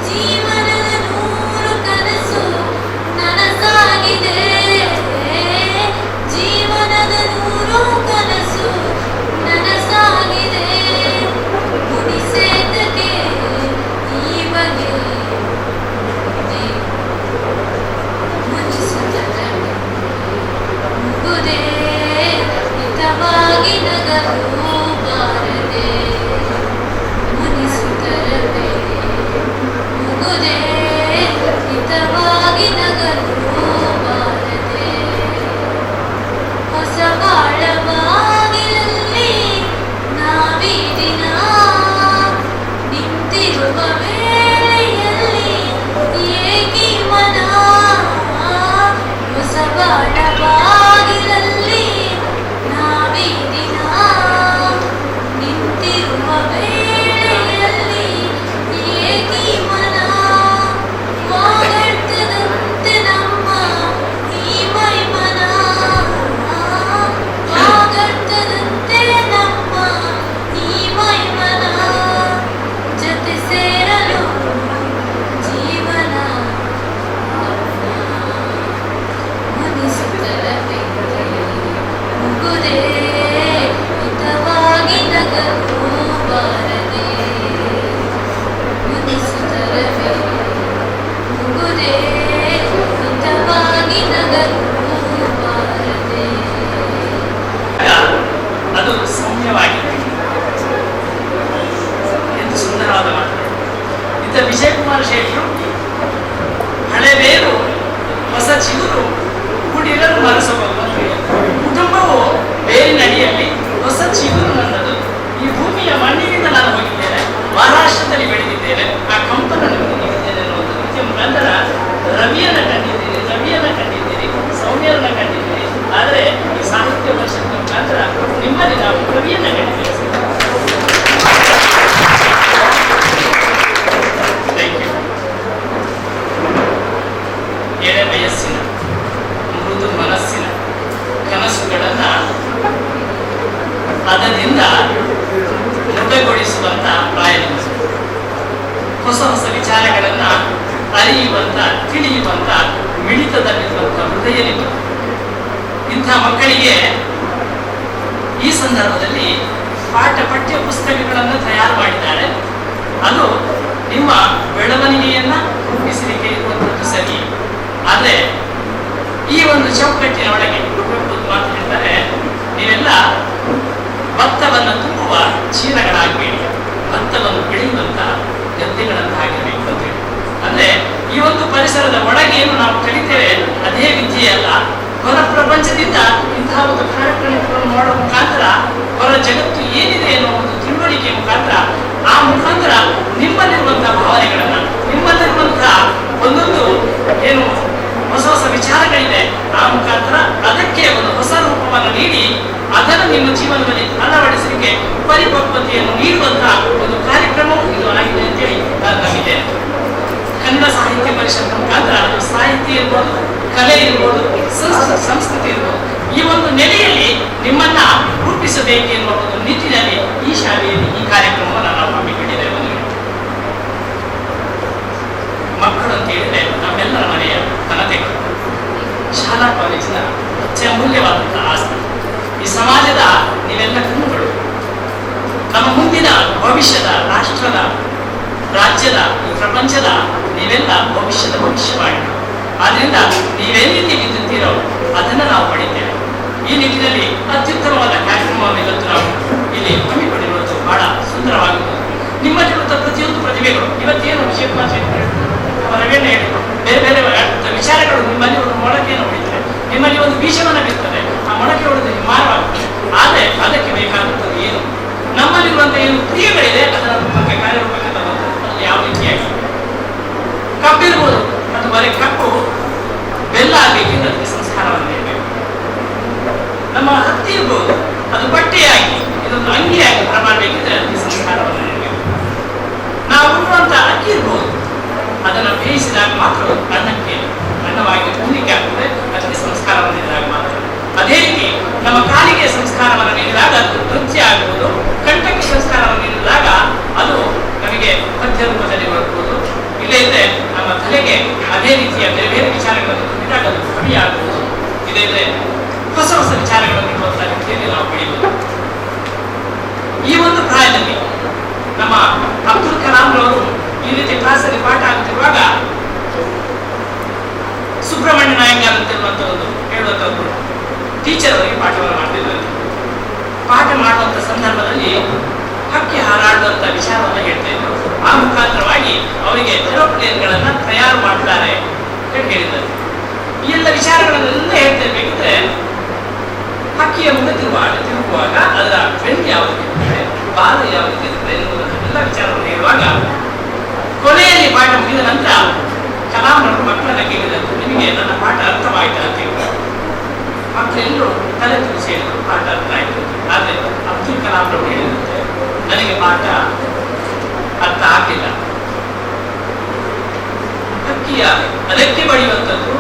ಜೀವನದ 100 ಕನಸು ನನಸಾಗಿದೆ ಜೀವನದ 100 ಕನಸು ನನಸಾಗಿದೆ ಮುನಿಸೇತಕ್ಕೆ ಈ ಬಗೆ ಮುನಿಸುತ್ತಲೇ ಮುಗುದೇ ಹಿತವಾಗಿ ನಗಲು ಬಾರದೆ ಮುನಿಸುತ್ತಲೇ ಮುಗುದೇ ಹಿತವಾಗಿ ನಗಲು ಬಾರದೆ ಹೊಸ ಬಾಳವಾಗಿರಲಿ ನಾವೀ ದಿನ ನಿಂತಿರುವ ವೇಳೆಯಲ್ಲಿ ಬಾಳ ಬಾಗಿಲಲ್ಲಿ ನಾವೀ ದಿನ ನಿಂತಿರುವ ವೇಳೆಯಲ್ಲಿ ಏಕಿ ಮನ ವಾಗಡ್ತದಂತೆ ನಮ್ಮ ಈ ಮೈಮನ ವಾಗಡ್ತದಂತೆ ನಮ್ಮ ಈ ಮೈಮನ ಜೊತೆ ಸೇರಲು ಜೀವನ ಮುಗಿಸುತ್ತಲೇ ಮುಗುದೇ ಹಿತವಾಗಿ ನಗಲು ಬಾರದೆ ಮುಗಿಸುತ್ತಲೇ ಮುಗುದೇ ಹಿತವಾಗಿ ನಗಲು ಬಾರದೆ. ಅದು ಸೌಮ್ಯವಾಗಿದೆ ಎಂದು ಸುಂದರವಾದ ಮಾತು. ಇದ್ದ ವಿಜಯಕುಮಾರ ಶೇಖರು ಹಳೆ ಬೇರು ಹೊಸ ಚಿಗುರು ಕುಡಿರಲು ಮನಸಬಹುದು. ಕುಟುಂಬವು ಬೇರಿನಡಿಯಲ್ಲಿ ಹೊಸ ಚಿಗುರು ನನ್ನದು. ಈ ಭೂಮಿಯ ಮಣ್ಣಿನಿಂದ ನಾನು ಹೋಗಿದ್ದೇನೆ, ಮಹಾರಾಷ್ಟ್ರದಲ್ಲಿ ಬೆಳೆದಿದ್ದೇನೆ, ಆ ಕಂಪನ ನೀಡಿದ್ದೇನೆ ಅನ್ನುವಂಥ ರೀತಿಯ ಮುಖಾಂತರ ರವಿಯನ್ನ ಕಂಡಿದ್ದೀರಿ, ಸೌಮ್ಯರನ್ನ ಕಂಡಿದ್ದೀರಿ. ಆದರೆ ಈ ಸಾಹಿತ್ಯ ಪರಿಷತ್ತಿನ ಮುಖಾಂತರ ನಿಮ್ಮಲ್ಲಿ ನಾವು ಕವಿಯನ್ನ ಕಂಡಿದ್ದೇವೆ. ಎಳೆ ವಯಸ್ಸಿನ ಮೃದು ಮನಸ್ಸಿನ ಕನಸುಗಳನ್ನ ಅದರಿಂದ ಮುಖಗೊಳಿಸುವಂತ ಪ್ರಾಯ, ಹೊಸ ಹೊಸ ವಿಚಾರಗಳನ್ನ ಅರಿಯುವಂತ ತಿಳಿಯುವಂತ ಮಿಳಿತದಲ್ಲಿರುವಂತ ಹೃದಯ ನಿಮ್ಮದು. ಇಂಥ ಮಕ್ಕಳಿಗೆ ಈ ಸಂದರ್ಭದಲ್ಲಿ ಪಠ್ಯ ಪುಸ್ತಕಗಳನ್ನು ತಯಾರು ಮಾಡಿದ್ದಾರೆ. ಅದು ನಿಮ್ಮ ಬೆಳವಣಿಗೆಯನ್ನ ರೂಪಿಸಲಿಕ್ಕೆ ಇರುವಂಥದ್ದು ಸರಿ. ಆದರೆ ಈ ಒಂದು ಚೌಕಟ್ಟಿನ ಒಳಗೆ ಮಾತು ಹೇಳ್ತಾರೆ, ನೀವೆಲ್ಲ ಭತ್ತವನ್ನು ತುಂಬುವ ಚೀಲಗಳಾಗಬೇಡಿ, ಭತ್ತವನ್ನು ಬೆಳೆಯುವಂತ ಗದ್ದೆಗಳಂತಾಗಿರಬೇಕು ಅಂತ ಹೇಳಿ. ಅಂದ್ರೆ ಈ ಒಂದು ಪರಿಸರದ ಒಳಗೆ ಏನು ನಾವು ಕಲಿತೇವೆ ಅದೇ ವಿದ್ಯೆಯಲ್ಲ. ಹೊರ ಪ್ರಪಂಚದಿಂದ ಇಂತಹ ಒಂದು ಕಾರ್ಯಕ್ರಮಗಳನ್ನು ಮಾಡುವ ಮುಖಾಂತರ ಹೊರ ಜಗತ್ತು ಏನಿದೆ ಎನ್ನುವ ಒಂದು ತಿಳುವಳಿಕೆ ಮುಖಾಂತರ, ಆ ಮುಖಾಂತರ ನಿಮ್ಮಲ್ಲಿರುವಂತಹ ಭಾವನೆಗಳನ್ನ, ನಿಮ್ಮಲ್ಲಿರುವಂತಹ ಒಂದೊಂದು ಏನು ಹೊಸ ಹೊಸ ವಿಚಾರಗಳಿದೆ, ಆ ಮುಖಾಂತರ ಅದಕ್ಕೆ ಒಂದು ಹೊಸ ರೂಪವನ್ನು ನೀಡಿ ಅದನ್ನು ನಿಮ್ಮ ಜೀವನದಲ್ಲಿ ಅಳವಡಿಸಲಿಕ್ಕೆ ಪರಿಪಕ್ವತೆಯನ್ನು ನೀಡುವಂತಹ ಒಂದು ಕಾರ್ಯಕ್ರಮವು ಇದು ಆಗಿದೆ ಅಂತೇಳಿ ನಾನು ನಂಬಿದ್ದೇನೆ. ಕನ್ನಡ ಸಾಹಿತ್ಯ ಪರಿಷತ್ ಮುಖಾಂತರ ಸಾಹಿತ್ಯ ಇರ್ಬೋದು, ಕಲೆ ಇರ್ಬೋದು, ಸಂಸ್ಕೃತಿ ಇರ್ಬೋದು, ಈ ಒಂದು ನೆಲೆಯಲ್ಲಿ ನಿಮ್ಮನ್ನ ರೂಪಿಸಬೇಕು ಎನ್ನುವ ಒಂದು ನಿಟ್ಟಿನಲ್ಲಿ ಈ ಶಾಲೆಯಲ್ಲಿ ಈ ಕಾರ್ಯಕ್ರಮವನ್ನು ನಾವು ಹಮ್ಮಿಕೊಂಡಿದ್ದೇವೆ. ಮಕ್ಕಳು ಅಂತ ಹೇಳಿದ್ರೆ ನಮ್ಮೆಲ್ಲರ ಮನೆಯ ಘನತೆಗಳು, ಶಾಲಾ ಕಾಲೇಜಿನ ಅತ್ಯಮೂಲ್ಯವಾದಂತಹ ಆಸ್ತಿ. ಈ ಸಮಾಜದ ನೀವೆಲ್ಲ ಕಣ್ಣುಗಳು, ನಮ್ಮ ಮುಂದಿನ ಭವಿಷ್ಯದ, ರಾಷ್ಟ್ರದ, ರಾಜ್ಯದ, ಈ ಪ್ರಪಂಚದ ನೀವೆಲ್ಲ ಭವಿಷ್ಯದ ಭವಿಷ್ಯವಾಣಿ. ಆದ್ರಿಂದ ನೀವೆಲ್ಲಿ ಬಿದ್ದುತ್ತೀರೋ ಅದನ್ನು ನಾವು ಪಡಿತೇವೆ. ಈ ನಿಟ್ಟಿನಲ್ಲಿ ಅತ್ಯುತ್ತಮವಾದ ಕಾರ್ಯಕ್ರಮವನ್ನು ಇವತ್ತು ನಾವು ಇಲ್ಲಿ ಹಮ್ಮಿಕೊಂಡಿರುವುದು ಬಹಳ ಸುಂದರವಾಗುತ್ತದೆ. ನಿಮ್ಮಲ್ಲಿರುವಂತಹ ಪ್ರತಿಯೊಂದು ಪ್ರತಿಭೆಗಳು ಇವತ್ತೇನು ವಿಜಯಕುಮಾರ್ ರವಿಯನ್ನ ಹೇಳಿದ್ರು, ಬೇರೆ ಬೇರೆ ವಿಚಾರಗಳು ನಿಮ್ಮಲ್ಲಿ ಒಂದು ಮೊಳಕೆಯನ್ನು ಹೊಡಿತಾರೆ, ನಿಮ್ಮಲ್ಲಿ ಒಂದು ಬೀಜವನ್ನು ಬಿತ್ತದೆ, ಆ ಮೊಳಕೆ ಹೊಡೆದು ಮಾರವಾಗುತ್ತದೆ. ಆದರೆ ಅದಕ್ಕೆ ಬೇಕಾಗುತ್ತದೆ ಏನು, ನಮ್ಮಲ್ಲಿರುವಂತಹ ಏನು ಕ್ರಿಯೆಗಳಿದೆ ಅದರ ರೂಪಕ್ಕೆ ಕಾರ್ಯರೂಪಕ್ಕೆ ತರುವಂಥದ್ದು. ಅದು ಯಾವ ರೀತಿಯಾಗಿ ಕಬ್ಬಿರ್ಬೋದು, ಅದು ಬರೀ ಕಬ್ಬು ಬೆಲ್ಲ ಆಗಬೇಕಿದ್ರೆ ಅದಕ್ಕೆ ಸಂಸ್ಕಾರವನ್ನು ನೀಡಬೇಕು. ನಮ್ಮ ಹತ್ತಿ ಇರ್ಬೋದು, ಅದು ಬಟ್ಟೆಯಾಗಿ ಇದೊಂದು ಅಂಗಿಯಾಗಿ ಹೊರ ಮಾಡಬೇಕಿದ್ರೆ ಅದಕ್ಕೆ ಸಂಸ್ಕಾರವನ್ನು ನೀಡಬೇಕು. ನಾವು ಉಣ್ಣುವಂತ ಅಕ್ಕಿ ಇರ್ಬೋದು, ಅದನ್ನು ಬೇಯಿಸಿದಾಗ ಮಾತ್ರ ಅನ್ನವಾಗಿ ಉಣ್ಣಿಕೆ ಆಗ್ತದೆ, ಅದಕ್ಕೆ ಸಂಸ್ಕಾರವನ್ನು ನೀಡಿದಾಗ ಮಾತ್ರ. ಅದೇ ರೀತಿ ನಮ್ಮ ಕಾಲಿಗೆ ಸಂಸ್ಕಾರವನ್ನು ನೀಡಿದಾಗ ಅದು ನೃತ್ಯ ಆಗ್ಬೋದು, ಕಂಠಕ್ಕೆ ಸಂಸ್ಕಾರವನ್ನು ನೀಡಿದಾಗ ಅದು ನಮಗೆ ಮಧ್ಯ ರೂಪದಲ್ಲಿ ಬರ್ಬೋದು. ಇಲ್ಲೇ ನಮ್ಮ ತಲೆಗೆ ಅದೇ ರೀತಿಯ ಬೇರೆ ಬೇರೆ ವಿಚಾರಗಳನ್ನು ತುಂಬಿದಾಗ ಅದು ಕವಿ ಆಗ್ಬೋದು. ಇಲ್ಲೇ ಹೊಸ ಹೊಸ ವಿಚಾರಗಳನ್ನು ನೀಡುವಂತಹ ರೀತಿಯಲ್ಲಿ ನಾವು ಬೆಳೆಯಬಹುದು. ಈ ಒಂದು ಪ್ರಾಯದಲ್ಲಿ ನಮ್ಮ ಅಬ್ದುಲ್ ಕಲಾಂ ಅವರು ಈ ರೀತಿ ಕ್ಲಾಸಲ್ಲಿ ಪಾಠ ಆಗ್ತಿರುವಾಗ ಸುಬ್ರಹ್ಮಣ್ಯ ನಾಯಂಗಾರ್ ಅಂತಿರುವಂತ ಒಂದು ಹೇಳುವಂತ ಒಬ್ಬರು ಟೀಚರ್ ಅವರಿಗೆ ಪಾಠವನ್ನು ಮಾಡ್ತಿದ್ದಾರೆ. ಪಾಠ ಮಾಡುವಂತ ಸಂದರ್ಭದಲ್ಲಿ ಹಕ್ಕಿ ಹಾರಾಡುವಂತ ವಿಚಾರವನ್ನು ಹೇಳ್ತಾ ಇದ್ರು. ಆ ಮುಖಾಂತರವಾಗಿ ಅವರಿಗೆ ಏರೋಪ್ಲೇನ್ಗಳನ್ನ ತಯಾರು ಮಾಡ್ತಾರೆ ಅಂತ ಹೇಳಿದ್ದಾರೆ. ಈ ಎಲ್ಲ ವಿಚಾರಗಳನ್ನೆಲ್ಲ ಹೇಳ್ತಿರ್ಬೇಕಿದ್ರೆ ಹಕ್ಕಿಯ ಮುಂದೆ ತಿರುಗುವಾಗ ಅದರ ಬೆಂಡ್ ಯಾವುದಿರ್ತದೆ, ಬಾಲ ಯಾವುದಿರ್ತದೆ ಎನ್ನುವುದನ್ನೆಲ್ಲ ವಿಚಾರವನ್ನು ಹೇಳುವಾಗ ಕೊನೆಯಲ್ಲಿ ಪಾಠ ಮುಗಿದ ನಂತರ ಕಲಾಂ ಮಕ್ಕಳನ್ನ ಕೇಳಿದಂತೆ, ನಿಮಗೆ ನನ್ನ ಪಾಠ ಅರ್ಥವಾಯಿತಾ ಅಂತ ಹೇಳಿದ್ರು. ಮಕ್ಕಳೆಲ್ಲರೂ ತಲೆ ತುಳಿಸಿ ಹೇಳಿದ್ರು, ಪಾಠ ಅರ್ಥ ಆಯಿತು. ಆದರೆ ಅಬ್ದುಲ್ ಕಲಾಂ ಅವರು ಹೇಳಿದಂತೆ ನನಗೆ ಪಾಠ ಅರ್ಥ ಆಗಲಿಲ್ಲ. ಹಕ್ಕಿಯ ಅದಕ್ಕೆ ಬಡಿಯುವಂಥದ್ದು,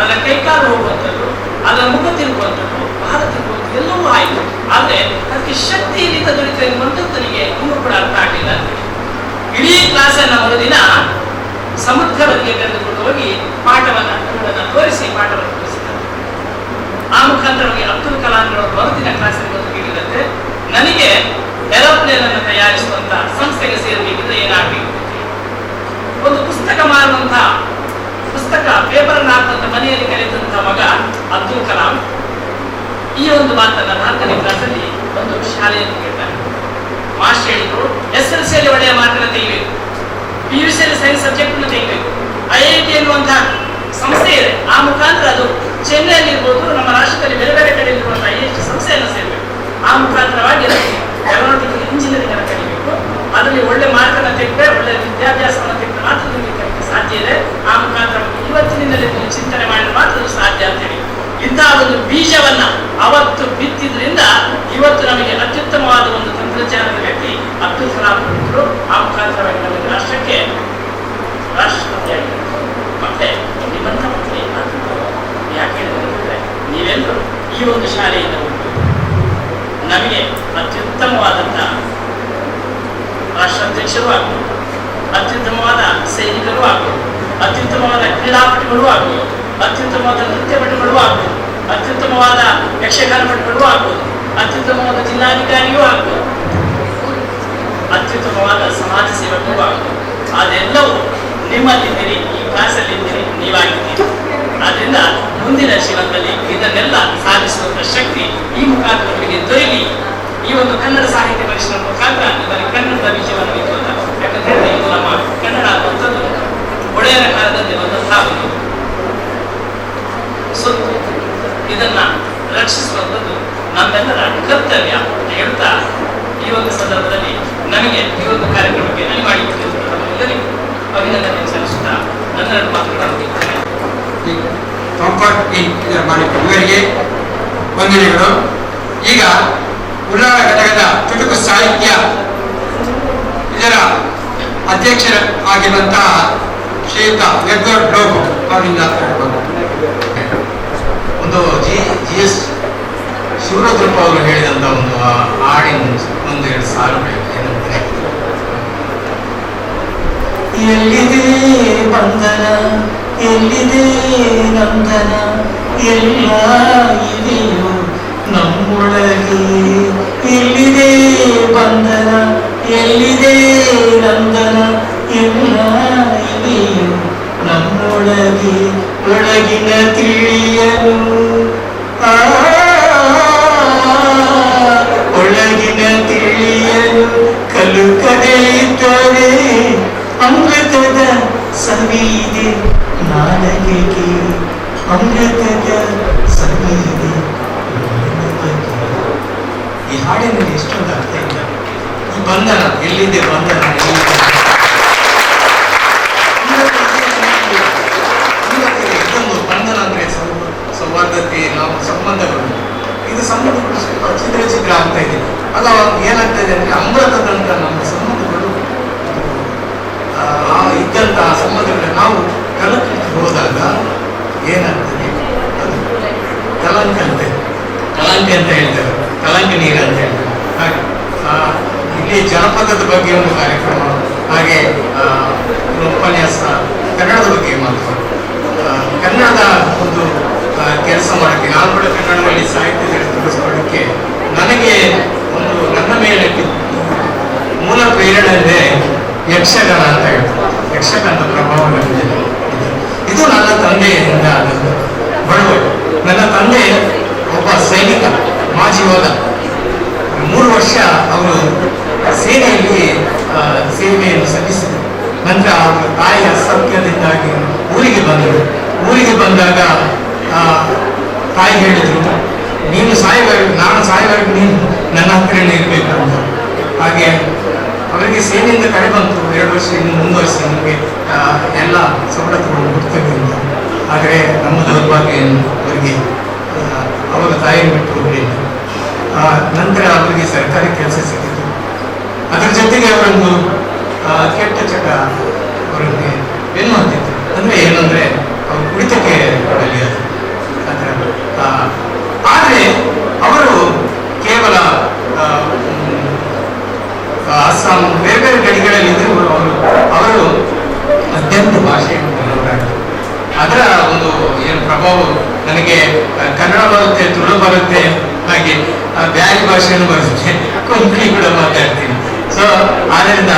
ಅದರ ಕೈಕಾಲು ಹೋಗುವಂಥದ್ದು, ಅದರ ಮುಖ ತಿರುಗುವಂಥದ್ದು, ಬಾಲ ತಿರುಗುವಂಥದ್ದು ಎಲ್ಲವೂ ಆಯಿತು. ಆದರೆ ಅದಕ್ಕೆ ಶಕ್ತಿ ಇಲ್ಲಿಂದ ದೊರೀತು ಎನ್ನುವಂಥದ್ದು ನನಗೆ ಇನ್ನೂ ಕೂಡ ಅರ್ಥ ಆಗಲಿಲ್ಲ ಅಂತ. ಇಡೀ ಕ್ಲಾಸನ್ನು ಮರುದಿನ ಸಮುದ್ರ ಬದಿಗೆ ಕರೆದುಕೊಂಡು ಹೋಗಿ ಪಾಠವನ್ನು ತೋರಿಸಿ ಪಾಠವನ್ನು ತೋರಿಸಿದ್ದಾರೆ. ಆ ಮುಖಾಂತರವಾಗಿ ಅಬ್ದುಲ್ ಕಲಾಂ ಅವರು ಮರುದಿನ ಕ್ಲಾಸಿಗೆ ಬಂದು ಹೇಳಿದಂತೆ, ನನಗೆ ಏರೋಪ್ಲೇನ್ ಅನ್ನು ತಯಾರಿಸುವಂತ ಸಂಸ್ಥೆಗೆ ಸೇರಬೇಕಿದ್ರೆ ಏನಾಗಬೇಕು? ಒಂದು ಪುಸ್ತಕ ಮಾರುವಂತಹ ಪುಸ್ತಕ ಪೇಪರ್ ಹಾಕುವಂತ ಮನೆಯಲ್ಲಿ ಕಲಿತಂತಹ ಮಗ ಅಬ್ದುಲ್ ಕಲಾಂ ಈ ಒಂದು ಮಾತನ್ನ 4ನೇ ಕ್ಲಾಸಲ್ಲಿ ಒಂದು ಶಾಲೆಯಲ್ಲಿ ಕೇಳ್ತಾರೆ. ಮಾಸ್ಟರ್ ಹೇಳಿದ್ರು, SLC ಯಲ್ಲಿ ಒಳ್ಳೆಯ ಮಾರ್ಕನ್ನು ತೆಗಿಬೇಕು, PUC ಯಲ್ಲಿ ಸೈನ್ಸ್ ಸಬ್ಜೆಕ್ಟ್ ಅನ್ನು ತೆಗಿಬೇಕು, IIT ಎನ್ನುವಂತಹ ಸಂಸ್ಥೆ ಇದೆ, ಆ ಮುಖಾಂತರ ಅದು ಚೆನ್ನೈಯಲ್ಲಿ ಇರ್ಬೋದು, ನಮ್ಮ ರಾಷ್ಟ್ರದಲ್ಲಿ ಬೇರೆ ಬೇರೆ ಕಡೆಯಲ್ಲಿರುವಂತಹ IIT ಸಂಸ್ಥೆಯನ್ನು ಸೇರಬೇಕು. ಆ ಮುಖಾಂತರವಾಗಿ ಏರೋನಾಟಿಕಲ್ ಇಂಜಿನಿಯರಿಂಗ್ ಅನ್ನು ಕಲಿಬೇಕು. ಅದರಲ್ಲಿ ಒಳ್ಳೆ ಮಾರ್ಕನ್ನು ತೆಗೆದ್ರೆ, ಒಳ್ಳೆ ವಿದ್ಯಾಭ್ಯಾಸವನ್ನು ತೆಗೆದ್ರೆ ಮಾತ್ರ ನಿಮಗೆ ಕಲಿಕೆ ಸಾಧ್ಯ ಇದೆ. ಆ ಮುಖಾಂತರ ಇವತ್ತಿನಿಂದಲೇ ನೀವು ಚಿಂತನೆ ಮಾಡಿದ್ರೆ ಮಾತ್ರ ಅದು ಸಾಧ್ಯ ಅಂತೇಳಿ ಇಂತಹ ಒಂದು ಬೀಜವನ್ನ ಅವತ್ತು ಬಿತ್ತಿದ್ರಿಂದ ಇವತ್ತು ನಮಗೆ ಅತ್ಯುತ್ತಮವಾದ ಒಂದು ತಂತ್ರಜ್ಞಾನದ ವ್ಯಕ್ತಿ ಅಬ್ದುಲ್ ಕಲಾಂ ಇದ್ರು. ಆ ಮುಖಾಂತರವಾಗಿ ನಮಗೆ ರಾಷ್ಟ್ರಕ್ಕೆ ರಾಷ್ಟ್ರಪತಿಯಾಗಿದ್ದಾರೆ. ಮತ್ತೆ ನಿಮ್ಮಂತ ಮಕ್ಕಳೇ ಯಾಕೆ ಹೇಳಿದ್ರೆ, ನೀವೆಲ್ಲರೂ ಈ ಒಂದು ಶಾಲೆಯಿಂದ ನಮಗೆ ಅತ್ಯುತ್ತಮವಾದಂಥ ರಾಷ್ಟ್ರಾಧ್ಯಕ್ಷರು ಆಗ್ಬೋದು, ಅತ್ಯುತ್ತಮವಾದ ಸೈನಿಕರು ಆಗ್ಬೋದು, ಅತ್ಯುತ್ತಮವಾದ ಕ್ರೀಡಾಪಟುಗಳು ಆಗ್ಬೋದು, ಅತ್ಯುತ್ತಮವಾದ ನೃತ್ಯ ಪಟುಗಳು ಆಗ್ಬೋದು, ಅತ್ಯುತ್ತಮವಾದ ಯಕ್ಷಗಾನ ಪಟುಗಳು ಆಗ್ಬೋದು, ಅತ್ಯುತ್ತಮವಾದ ಜಿಲ್ಲಾಧಿಕಾರಿಯೂ ಆಗ್ಬೋದು, ಅತ್ಯುತ್ತಮವಾದ ಸಮಾಜ ಸೇವಕರು ಆಗ್ಬೋದು. ಅದೆಲ್ಲವೂ ನಿಮ್ಮಲ್ಲಿದ್ದೀರಿ, ಈ ಕ್ಲಾಸಲ್ಲಿದ್ದೀರಿ, ನೀವಾಗಿದ್ದೀರಿ. ಆದ್ರಿಂದ ಮುಂದಿನ ಜೀವನದಲ್ಲಿ ಇದನ್ನೆಲ್ಲ ಸಾಧಿಸುವಂತ ಶಕ್ತಿ ಈ ಮುಖಾಂತರ ನಿಮಗೆ ದೊರೆಯಲಿ. ಈ ಒಂದು ಕನ್ನಡ ಸಾಹಿತ್ಯ ಪರಿಷತ್ ಮುಖಾಂತರ ನಿಮಗೆ ಕನ್ನಡದ ಬೀಜವನ್ನು ಬಿತ್ತುವಂತ, ಯಾಕಂದ್ರೆ ಇದು ನಮ್ಮ ಕನ್ನಡ ಅನ್ನುವಂಥದ್ದು ಒಡೆಯರ ಕಾಲದಲ್ಲಿ ಬಂದಂತಹ ಒಂದು ಸೊತ್ತು. ಇದನ್ನ ರಕ್ಷಿಸುವಂಥದ್ದು ನಮ್ಮೆಲ್ಲರ ಕರ್ತವ್ಯ ಅಂತ ಹೇಳ್ತಾ ಈ ಒಂದು ಸಂದರ್ಭದಲ್ಲಿ ನನಗೆ ಈ ಒಂದು ಕಾರ್ಯಕ್ರಮಕ್ಕೆ ನಾನು ಮಾಡಿಕೊಟ್ಟಿರುವ ನಮ್ಮೆಲ್ಲರಿಗೂ ಅಭಿನಂದನೆ ಸಲ್ಲಿಸುತ್ತಾ ನನ್ನ ಮಾತುಗಳನ್ನು ಮುಗಿಸುತ್ತೇನೆ. ಕಂಫರ್ಟ್ ಇದರ ಮಾಲೀಕ ಇವರಿಗೆ ವಂದನೆಗಳು. ಈಗ ಉಳ್ಳಾಳ ಘಟಕದ ಚುಟುಕು ಸಾಹಿತ್ಯ ಇದರ ಅಧ್ಯಕ್ಷರಾಗಿರುವಂತಹ ಶ್ರೀಯುತ ಎಡ್ವರ್ಡ್ ಬ್ಲೋಗು ಅವರಿಂದ ಒಂದು GS ಶಿವರುದ್ರಪ್ಪ ಅವರು ಹೇಳಿದಂತ ಒಂದು ಹಾಡಿನ ಒಂದು 2 ಸಾಲುಗಳು ಏನಂದ್ರೆ, ಎಲ್ಲಿದೆ ಬಂಧನ, ಎಲ್ಲಿದೆ ನಂದನ, ಎಲ್ಲ ಇದೆಯೋ ನಮ್ಮೊಳಗೆ. ಎಲ್ಲಿದೆ ಬಂಧನ, ಎಲ್ಲಿದೆ ನಂದನ, ಎಲ್ಲ ಇದೆಯೋ ನಮ್ಮೊಳಗೆ. ಒಳಗಿನ ತಿಳಿಯನು ಒಳಗಿನ ತಿಳಿಯನು ಕಲುಕದೇ ಇದ್ದರೆ ಅಮೃತದ ಸವಿದೆ ನಾಲಗೆಗೆ. ಅಮೃತದ ಸವಿದೆ. ಈ ಹಾಡಿನಲ್ಲಿ ಎಷ್ಟೊಂದು ಅರ್ಥ ಇಲ್ಲ. ಈ ಬಂಧನ ಎಲ್ಲಿದೆ, ಬಂಧನ ಇದೊಂದು ಬಂಧನ ಅಂದ್ರೆ ಸೌಹಾರ್ದತೆ, ನಾವು ಸಂಬಂಧಗಳು, ಇದು ಸಂಬಂಧಗಳು ಸ್ವಲ್ಪ ಚಿತ್ರ ಆಗ್ತಾ ಇದೆ. ಆಗ ಏನಾಗ್ತಾ ಇದೆ ಅಂದ್ರೆ ಅಮೃತದಂತ ನಮ್ಮ ಸಂಬಂಧಗಳು ಇದ್ದಂತಹ ಸಂಬಂಧಗಳನ್ನ ನಾವು ಕಲಕಲಿಕ್ಕೆ ಹೋದಾಗ ಏನಾಗ್ತದೆ, ಅದು ಕಲಂಕ ಅಂತ ಹೇಳ್ತಾರೆ, ಕಲಂಕ ನೀರು ಅಂತ ಹೇಳ್ತಾರೆ. ಹಾಗೆ ಇಲ್ಲಿ ಜನಪದದ ಬಗ್ಗೆ ಒಂದು ಕಾರ್ಯಕ್ರಮ, ಹಾಗೆ ಉಪನ್ಯಾಸ, ಕನ್ನಡದ ಬಗ್ಗೆ ಮಾತು, ಕನ್ನಡದ ಒಂದು ಕೆಲಸ ಮಾಡೋಕ್ಕೆ, ನಾನು ಕೂಡ ಕನ್ನಡದಲ್ಲಿ ಸಾಹಿತ್ಯದಲ್ಲಿ ತಿಳಿಸ್ಕೊಳ್ಳಿಕ್ಕೆ ನನಗೆ ಒಂದು ನನ್ನ ಮೇಲೆ ಮೂಲ ಪ್ರೇರಣೆ ಅಂದರೆ ಯಕ್ಷಗಾನ ಅಂತ ಹೇಳ್ತಾರೆ. ಯಕ್ಷಗಾನದ ಪ್ರಭಾವ ಇದೆ. ಇದು ನನ್ನ ತಂದೆಯಿಂದ ಆದದ್ದು. ಬಡವಳು. ನನ್ನ ತಂದೆ ಒಬ್ಬ ಸೈನಿಕ, ಮಾಜಿ ಯೋಧ. 3 ವರ್ಷ ಅವರು ಸೇನೆಯಲ್ಲಿ ಸೇವೆಯನ್ನು ಸಲ್ಲಿಸಿದರು. ನಂತರ ಅವರ ತಾಯಿಯ ಅಸೌಖ್ಯದಿಂದಾಗಿ ಊರಿಗೆ ಬಂದರು. ಊರಿಗೆ ಬಂದಾಗ ತಾಯಿ ಹೇಳಿದರು, ನೀನು ಸಾಯುವವರೆಗೂ, ನಾನು ಸಾಯುವವರೆಗೂ ನೀನು ನನ್ನ ಹತ್ತಿರನೇ ಇರಬೇಕು ಅಂತ. ಹಾಗೆ ಅವರಿಗೆ ಸೇನೆಯಿಂದ ಕಡೆ ಬಂತು. 2 ವರ್ಷ ಇನ್ನು ಮುಂದುವರಿಸಿ ನಮಗೆ ಎಲ್ಲ ಸವಲತ್ತುಗಳು ಕೊಡ್ತೇವೆ ಅಂತ. ಆದರೆ ನಮ್ಮ ದೌರ್ಭಾಗ್ಯ ಅವರಿಗೆ ಅವರು ತಾಯಿಯನ್ನು ಬಿಟ್ಟು ಹೋಗಲಿಲ್ಲ. ನಂತರ ಅವರಿಗೆ ಸರ್ಕಾರಿ ಕೆಲಸ ಸಿಕ್ಕಿತು. ಅದರ ಜೊತೆಗೆ ಅವರೊಂದು ಕೆಟ್ಟ ಚಟ ಅವರಿಗೆ ಏನು ಅಂತಿತ್ತು ಅಂದರೆ ಏನಂದರೆ ಅವರು ಕುಡಿತಕ್ಕೆ ಬಲಿಯಾದರು. ಆದರೆ ಅವರು ಕೇವಲ ಅಸ್ಸಾಂ ಬೇರೆ ಬೇರೆ ಗಡಿಗಳಲ್ಲಿ ಇದ್ದರು. ಅವರು ಅತ್ಯಂತ ಭಾಷೆಯನ್ನು ಬಲ್ಲವರಾಗಿದ್ದರು. ಅದರ ಒಂದು ಏನು ಪ್ರಭಾವ ನನಗೆ ಕನ್ನಡ ಬರುತ್ತೆ, ತುಳು ಬರುತ್ತೆ, ಹಾಗೆ ಬ್ಯಾರಿ ಭಾಷೆಯನ್ನು ಬರುತ್ತೆ, ಕೊಂಕಣಿ ಕೂಡ ಮಾತಾಡ್ತೀನಿ. ಸೊ ಆದ್ದರಿಂದ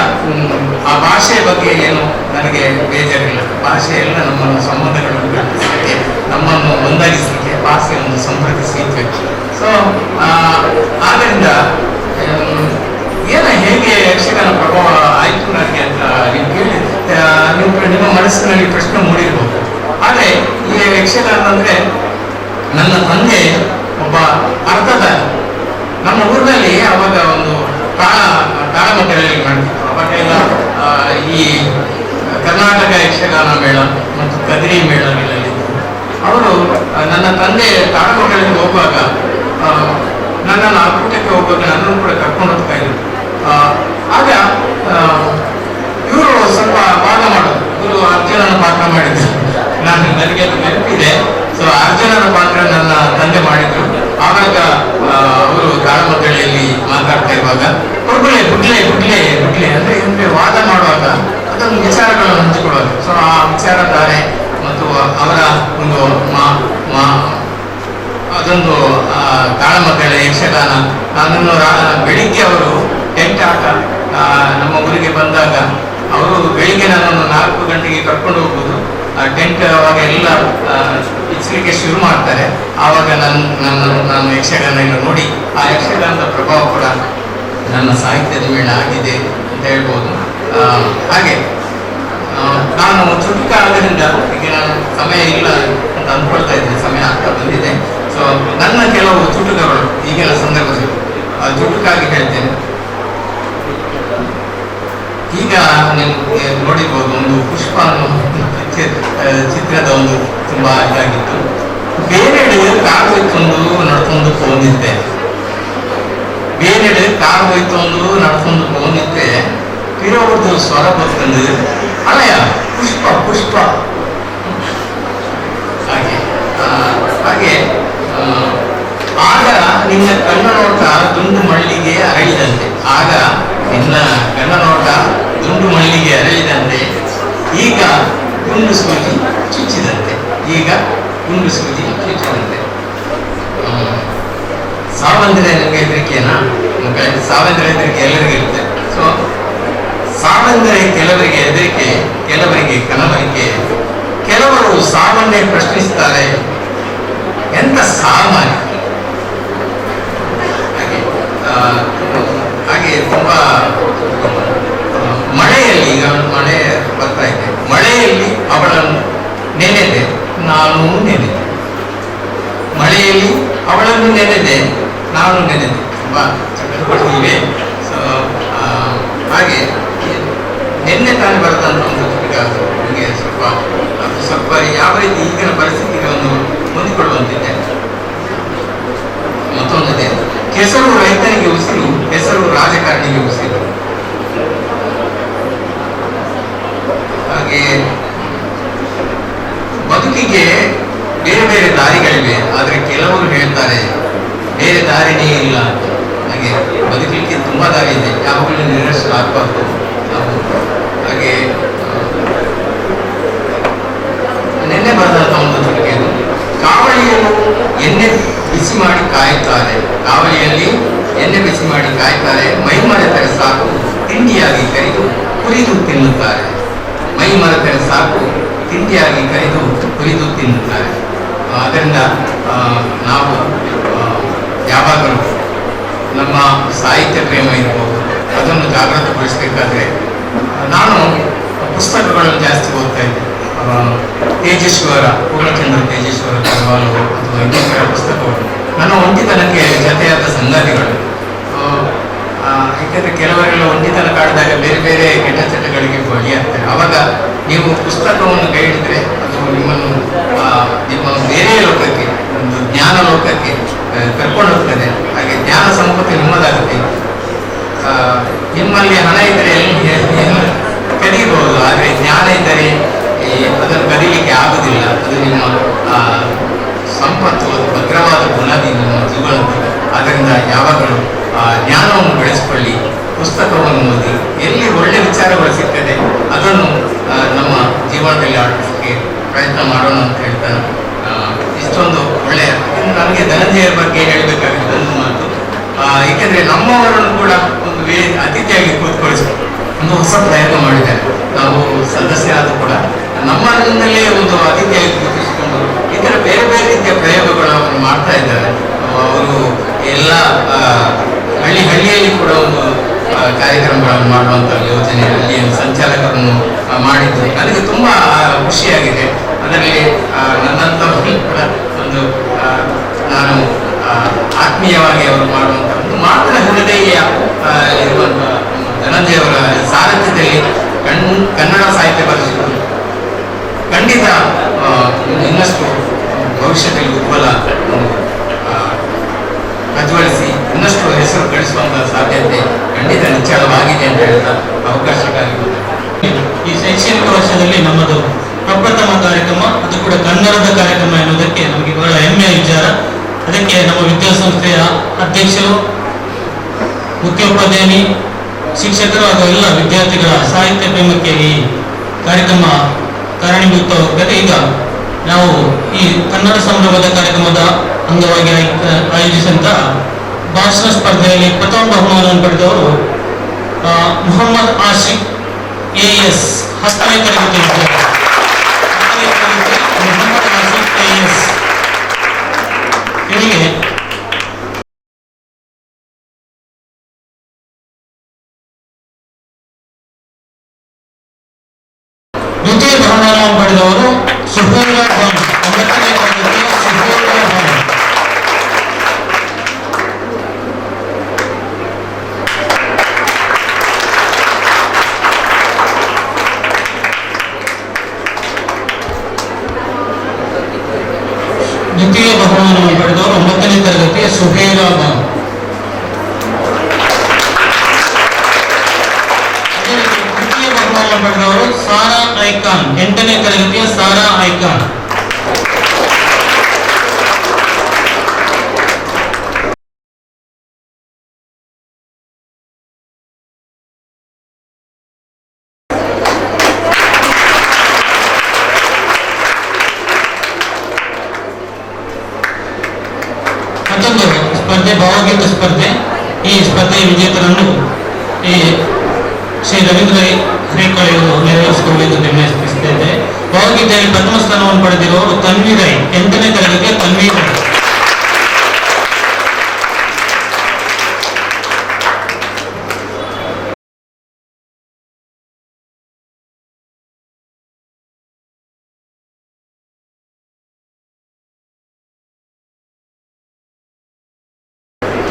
ಆ ಭಾಷೆಯ ಬಗ್ಗೆ ಏನು ನನಗೆ ಬೇಜಾರಿಲ್ಲ. ಭಾಷೆ ಎಲ್ಲ ನಮ್ಮನ್ನು ಸಂಬಂಧಗಳನ್ನು ಕಲ್ಪಿಸಲಿಕ್ಕೆ, ನಮ್ಮನ್ನು ಒಂದಾಗಿಸಲಿಕ್ಕೆ ಭಾಷೆಯನ್ನು ಸಂಪರ್ಕಿಸಲಿಕ್ಕೆ. ಸೊ ಆದ್ದರಿಂದ ಹೇಗೆ ಯಕ್ಷಗಾನ ಪ್ರಭಾವ ಆಯಿತು ನನಗೆ ಅಂತ ನೀವು ಕೇಳಿ ನಿಮ್ಮ ಮನಸ್ಸಿನಲ್ಲಿ ಪ್ರಶ್ನೆ ಮೂಡಿರ್ಬೋದು. ಆದರೆ ಈ ಯಕ್ಷಗಾನ ಅಂದರೆ ನನ್ನ ತಂದೆ ಒಬ್ಬ ಅರ್ಥಧಾರಿ. ನಮ್ಮ ಊರಿನಲ್ಲಿ ಅವಾಗ ಒಂದು ತಾಳಮದ್ದಳೆಯಲ್ಲಿ ಮಾಡ್ತಿತ್ತು. ಅವಾಗೆಲ್ಲ ಈ ಕರ್ನಾಟಕ ಯಕ್ಷಗಾನ ಮೇಳ ಮತ್ತು ಕದ್ರಿ ಮೇಳಗಳಲ್ಲಿ ಅವರು ನನ್ನ ತಂದೆ ತಾಳಮದ್ದಳೆಗೆ ಹೋಗುವಾಗ ನನ್ನನ್ನು ಆಕೂಟಕ್ಕೆ ಹೋಗುವಾಗ ನನ್ನನ್ನು ಕೂಡ ಕರ್ಕೊಂಡು ಹೋಗ್ತಾ ಇದ್ರು. ಆಗ ಇವರು ಸ್ವಲ್ಪ ವಾದ ಮಾಡೋದು. ಇವರು ಅರ್ಜುನನ ಪಾತ್ರ ಮಾಡಿದ್ರು. ನನಗೆ ಅದು ನೆನಪಿದೆ. ಸೊ ಅರ್ಜುನನ ಪಾತ್ರ ನನ್ನ ತಂದೆ ಮಾಡಿದ್ರು. ಆವಾಗ ಅವರು ತಾಳಮದ್ದಳೆಯಲ್ಲಿ ಮಾತಾಡ್ತಾ ಇರುವಾಗ ಬುಡ್ಲೆ ಅಂದ್ರೆ ವಾದ ಮಾಡುವಾಗ ಅದೊಂದು ವಿಚಾರಗಳನ್ನು ಹಂಚಿಕೊಳ್ಳುವಾಗ. ಸೊ ಆ ವಿಚಾರಧಾರೆ ಮತ್ತು ಅವರ ಒಂದು ಅದೊಂದು ತಾಳಮದ್ದಳೆ ಯಕ್ಷಗಾನ. ನನ್ನನ್ನು ಬೆಳಿಗ್ಗೆ ಅವರು ಟೆಂಟ್ ಆಟ ನಮ್ಮ ಊರಿಗೆ ಬಂದಾಗ ಅವರು ಬೆಳಿಗ್ಗೆ ನನ್ನನ್ನು 4 ಗಂಟೆಗೆ ಕರ್ಕೊಂಡು ಹೋಗ್ಬೋದು. ಟೆಂಟ್ ಅವಾಗ ಎಲ್ಲ ಇಚ್ಚಲಿಕ್ಕೆ ಶುರು ಮಾಡ್ತಾರೆ. ಆವಾಗ ನಾನು ಯಕ್ಷಗಾನ ನೋಡಿ ಆ ಯಕ್ಷಗಾನದ ಪ್ರಭಾವ ಕೂಡ ನನ್ನ ಸಾಹಿತ್ಯದ ಮೇಲೆ ಆಗಿದೆ ಅಂತ ಹೇಳ್ಬೋದು. ಹಾಗೆ ನಾನು ಚುಟುಕ ಆದ್ದರಿಂದ ಈಗ ನಾನು ಸಮಯ ಇಲ್ಲ ಅಂತ ಅಂದ್ಕೊಳ್ತಾ ಇದ್ದೀನಿ. ಸಮಯ ಆಗ್ತಾ ಬಂದಿದೆ. ಸೊ ನನ್ನ ಕೆಲವು ಚುಟುಕಗಳು ಈಗಿನ ಸಂದರ್ಭದಲ್ಲಿ ಚುಟುಕಾಗಿ ಹೇಳ್ತೇನೆ. ಈಗ ನಿಮ್ಗೆ ನೋಡಿರ್ಬೋದು, ಒಂದು ಪುಷ್ಪ ಅನ್ನೋ ಚಿತ್ರದ ಒಂದು ತುಂಬಾ ಇದಾಗಿತ್ತು. ಬೇರೆಡೆ ಕಾರ್ ಹೋಯ್ತೊಂದು ನಡ್ಕೊಂಡು ಹೋಗಿದ್ದೆ, ಬೇರೆಡೆ ಕಾರ್ ಹೋಯ್ತೊಂದು ನಡ್ಕೊಂಡು ಹೋಗಿದ್ದೆ. ಇರೋದು ಸ್ವರ ಬರ್ತಂದು ಅಲಯ ಪುಷ್ಪ ಪುಷ್ಪ ಹಾಗೆ ಹಾಗೆ ಆಗ ನಿನ್ನ ಕಣ್ಣ ನೋಟ ದುಂಡು ಮಳ್ಳಿಗೆ ಅರಳಿದಂತೆ. ಆಗ ನಿನ್ನ ಕಣ್ಣ ನೋಟ ದುಂಡು ಮಳ್ಳಿಗೆ ಅರಳಿದಂತೆ. ಈಗ ಗುಂಡು ಸೂಜಿ ಚುಚ್ಚಿದಂತೆ. ಸಾವಂದ್ರೆ ನನಗೆ ಹೆದರಿಕೆನಾ ಮಕ್ಕಳೇ? ಸಾವಂದ್ರೆ ಹೆದರಿಕೆ ಎಲ್ಲರಿಗೂ ಇರುತ್ತೆ. ಸೊ ಸಾವಂದ್ರೆ ಕೆಲವರಿಗೆ ಹೆದರಿಕೆ, ಕೆಲವರಿಗೆ ಕನವರಿಕೆ. ಕೆಲವರು ಸಾವನ್ನೇ ಪ್ರಶ್ನಿಸ್ತಾರೆ, ಎಂತ ಸಾಮಾನ್ಯ. ಹಾಗೆ ತುಂಬಾ ಮಳೆಯಲ್ಲಿ, ಈಗ ಮಳೆ ಬರ್ತಾ ಇದೆ, ಮಳೆಯಲ್ಲಿ ಅವಳನ್ನು ನೆನೆದೆ, ನಾನು ನೆನೆದೆ. ಮಳೆಯಲ್ಲಿ ಅವಳನ್ನು ನೆನೆದೆ, ನಾನು ನೆನೆದೆ. ತುಂಬಾ ಚಟುವಟಿಕೆ. ಸೊ ಹಾಗೆ ನಿನ್ನೆ ತಾನೇ ಬರೆದಂತ ಒಂದು ನನಗೆ ಸ್ವಲ್ಪ ಯಾವ ರೀತಿ ಈಗಿನ ಪರಿಸ್ಥಿತಿಗಳನ್ನು ಹೊಂದಿಕೊಳ್ಳುವಂತಿದೆ. ಮತ್ತೊಂದಿದೆ, ಕೆಸರು ರೈತನಿಗೆ ಉಸಿರು, ಹೆಸರು ರಾಜಕಾರಣಿಗೆ ಉಸಿರು. ಹಾಗೆ ಬದುಕಿಗೆ ಬೇರೆ ಬೇರೆ ದಾರಿಗಳಿವೆ, ಆದರೆ ಕೆಲವರು ಹೇಳ್ತಾರೆ ಬೇರೆ ದಾರಿನೇ ಇಲ್ಲ ಅಂತ. ಹಾಗೆ ಬದುಕಲಿಕ್ಕೆ ತುಂಬಾ ದಾರಿ ಇದೆ, ಯಾವಾಗಲೂ ನಿರಾಶರಾಗಬಾರ್ದು ನಾವು. ಹಾಗೆ ನಿನ್ನೆ ಬರೆದಂತ ಒಂದು ಚುಟುಕೆಯನ್ನು, ಕಾವಳಿಯನ್ನು ಎಣ್ಣೆ ಬಿಸಿ ಮಾಡಿ ಕಾಯುತ್ತಾರೆ, ಕಾವಳಿಯಲ್ಲಿ ಎಣ್ಣೆ ಬಿಸಿ ಮಾಡಿ ಕಾಯುತ್ತಾರೆ, ಮೈ ಮರೆತರೆ ಸಾಕು ತಿಂಡಿಯಾಗಿ ಕರಿದು ಕುರಿದು ತಿನ್ನುತ್ತಾರೆ. ಮೈ ಮರೆತರೆ ಸಾಕು ತಿಂಡಿಯಾಗಿ ಕರಿದು ಕುರಿದು ತಿನ್ನುತ್ತಾರೆ. ಅದರಿಂದ ನಾವು ಯಾವಾಗಲೂ ನಮ್ಮ ಸಾಹಿತ್ಯ ಪ್ರೇಮ ಇರ್ಬೋದು, ಅದನ್ನು ಜಾಗೃತಗೊಳಿಸಬೇಕಾದ್ರೆ ನಾನು ಪುಸ್ತಕಗಳನ್ನು ಜಾಸ್ತಿ ಓದ್ತಾ ಇದ್ದೆ. ತೇಜೇಶ್ವರ, ಪೂರ್ಣಚಂದ್ರ ತೇಜೇಶ್ವರ ಕರವಾಲು ಅಥವಾ ಇನ್ನಿತರ ಪುಸ್ತಕಗಳು ನನ್ನ ಒಂಟಿತನಕ್ಕೆ ಜೊತೆಯಾದ ಸಂಗಾತಿಗಳು. ಯಾಕಂದರೆ ಕೆಲವರೆಲ್ಲ ಒಂಟಿತನ ಕಾಡಿದಾಗ ಬೇರೆ ಬೇರೆ ಕೆಟ್ಟ ಚಟಗಳಿಗೆ ಬಲಿಯಾಗ್ತಾರೆ. ಆವಾಗ ನೀವು ಪುಸ್ತಕವನ್ನು ಕೈ ಹಿಡಿದ್ರೆ ಅದು ನಿಮ್ಮ ಬೇರೆ ಲೋಕಕ್ಕೆ, ಒಂದು ಜ್ಞಾನ ಲೋಕಕ್ಕೆ ಕರ್ಕೊಂಡು ಹೋಗ್ತದೆ. ಹಾಗೆ ಜ್ಞಾನ ಸಂಪತ್ತು ನಿಮ್ಮದಾಗುತ್ತೆ. ನಿಮ್ಮಲ್ಲಿ ಹಣ ಇದ್ದರೆ ಕದೀಬಹುದು, ಆದರೆ ಜ್ಞಾನ ಇದ್ದರೆ ಅದನ್ನು ಕದೀಲಿಕ್ಕೆ ಆಗುವುದಿಲ್ಲ. ಅದು ನಿಮ್ಮ ಸಂಪತ್ತು, ಅದು ಭದ್ರವಾದ ಬುನಾದಿ ನಿಮ್ಮ ಜೀವನದ್ದು. ಆದ್ದರಿಂದ ಯಾವಾಗಲೂ ಜ್ಞಾನವನ್ನು ಬೆಳೆಸಿಕೊಳ್ಳಿ, ಪುಸ್ತಕವನ್ನು ಓದಿ, ಎಲ್ಲಿ ಒಳ್ಳೆ ವಿಚಾರಗಳು ಸಿಗ್ತದೆ ಅದನ್ನು ನಮ್ಮ ಜೀವನದಲ್ಲಿ ಆಡಿಸಲಿಕ್ಕೆ ಪ್ರಯತ್ನ ಮಾಡೋಣ ಅಂತ ಹೇಳ್ತಾ ಇಷ್ಟೊಂದು ಒಳ್ಳೆಯ ನನಗೆ ಧನಂಜಯರ ಬಗ್ಗೆ ಹೇಳಬೇಕಾಗಿತ್ತು ಒಂದು ಮಾತು. ಏಕೆಂದರೆ ನಮ್ಮವರನ್ನು ಕೂಡ ಒಂದು ಅತಿಥಿಯಾಗಿ ಕೂತ್ಕೊಳಿಸಿ ಒಂದು ಹೊಸ ಪ್ರಯತ್ನ ಮಾಡಿದ್ದಾರೆ. ನಾವು ಸದಸ್ಯರಾದ ಕೂಡ ನಮ್ಮಲ್ಲೇ ಒಂದು ಅತಿಥಿಯಾಗಿ ಕೂತಿಸಿಕೊಂಡು ಇತರ ಬೇರೆ ಬೇರೆ ರೀತಿಯ ಪ್ರಯೋಗಗಳು ಅವರು ಮಾಡ್ತಾ ಇದ್ದಾರೆ. ಅವರು ಎಲ್ಲ ಹಳ್ಳಿಯಲ್ಲಿ ಕೂಡ ಒಂದು ಕಾರ್ಯಕ್ರಮಗಳನ್ನು ಮಾಡುವಂಥ ಯೋಜನೆ ಅಲ್ಲಿ ಸಂಚಾಲಕರನ್ನು ಮಾಡಿದ್ದು ನನಗೆ ತುಂಬ ಖುಷಿಯಾಗಿದೆ. ಅದರಲ್ಲಿ ನನ್ನಂಥವರು ಕೂಡ ಒಂದು ನಾನು ಆತ್ಮೀಯವಾಗಿ ಅವರು ಮಾಡುವಂಥ ಒಂದು ಮಾತ್ರ ಹೃದಯ ಇರುವಂಥ ಧನಂಜಯವರ ಸಾರಥ್ಯದಲ್ಲಿ ಕನ್ನಡ ಸಾಹಿತ್ಯ ಪರಿಷತ್ತು ಖಂಡಿತ ಇನ್ನಷ್ಟು ಭವಿಷ್ಯದಲ್ಲಿ ಉಜ್ವಲ ಪ್ರಜ್ವಲಿಸಿ ಇನ್ನಷ್ಟು ಹೆಸರು ಗಳಿಸುವಂತಹ ಸಾಧ್ಯತೆ ಖಂಡಿತ ನಿಚ್ಚಳವಾಗಿದೆ ಅಂತ ಹೇಳ್ತಾ ಅವಕಾಶಕ್ಕಾಗಿ ಈ ಶೈಕ್ಷಣಿಕ ವರ್ಷದಲ್ಲಿ ನಮ್ಮದು ಪ್ರಪ್ರಥಮ ಕಾರ್ಯಕ್ರಮ, ಅದು ಕೂಡ ಕನ್ನಡದ ಕಾರ್ಯಕ್ರಮ ಎನ್ನುವುದಕ್ಕೆ ನಮಗೆ ಬಹಳ ಹೆಮ್ಮೆಯ ವಿಚಾರ. ಅದಕ್ಕೆ ನಮ್ಮ ವಿದ್ಯಾಸಂಸ್ಥೆಯ ಅಧ್ಯಕ್ಷರು, ಮುಖ್ಯೋಪಾಧ್ಯಾಯನಿ, ಶಿಕ್ಷಕರು ಹಾಗೂ ಎಲ್ಲ ವಿದ್ಯಾರ್ಥಿಗಳ ಸಾಹಿತ್ಯ ಪ್ರೇಮಕ್ಕೆ ಈ ಕಾರ್ಯಕ್ರಮ ಕಾರಣೀಭೂತವಾಗುತ್ತದೆ. ಈಗ ನಾವು ಈ ಕನ್ನಡ ಸಂಭ್ರಮದ ಕಾರ್ಯಕ್ರಮದ ಅಂಗವಾಗಿ ಆಯೋಜಿಸಿದಂತಹ ಭಾಷಣ ಸ್ಪರ್ಧೆಯಲ್ಲಿ ಪ್ರಥಮ ಬಹುಮಾನವನ್ನು ಪಡೆದವರು ಮೊಹಮ್ಮದ್ ಆಶಿಕ್ AS 10ನೇ ತರಗತಿ ವಿದ್ಯಾರ್ಥಿ. ಮೊಹಮ್ಮದ್ ಆಶಿಕ್ AS ಇವರಿಗೆ ದ್ವಿತೀಯ ಬಹುಮಾನವನ್ನು ಪಡೆದವರು ಸುಹೇಲಾ ಖಾನ್, 9ನೇ ತರಗತಿಯ ಸುಹೇಲಾ ಖಾನ್. ದ್ವಿತೀಯ ಬಹುಮಾನವನ್ನು ಪಡೆದವರು 9ನೇ ತರಗತಿಯ ಸುಹೇಲಾ ಖಾನ್. ತೃತೀಯ ಬಹುಮಾನ ಪಡೆದವರು ಸಾರಾ ಐಕಾನ್, 8ನೇ ತರಗತಿಯ ಸಾರಾ ಐಕಾನ್. ಮತ್ತೊಂದು ಸ್ಪರ್ಧೆ ಭಾವಗೀತ ಸ್ಪರ್ಧೆ. ಈ ಸ್ಪರ್ಧೆಯ ವಿಜೇತರನ್ನು ಈ ಶ್ರೀ ರವೀಂದ್ರ ಹರೇಕಾಳಿ ಅವರು ನೆರವೇರಿಸಿಕೊಳ್ಳಲು ನಿರ್ಣಯಿಸುತ್ತಿದ್ದೇವೆ. ಭಾವಗೀತೆಯಲ್ಲಿ ಪ್ರಥಮ ಸ್ಥಾನವನ್ನು ಪಡೆದಿರುವವರು ತನ್ವಿ ರೈ, 8ನೇ ತರಗತಿಯ ತನ್ವಿ ರೈ.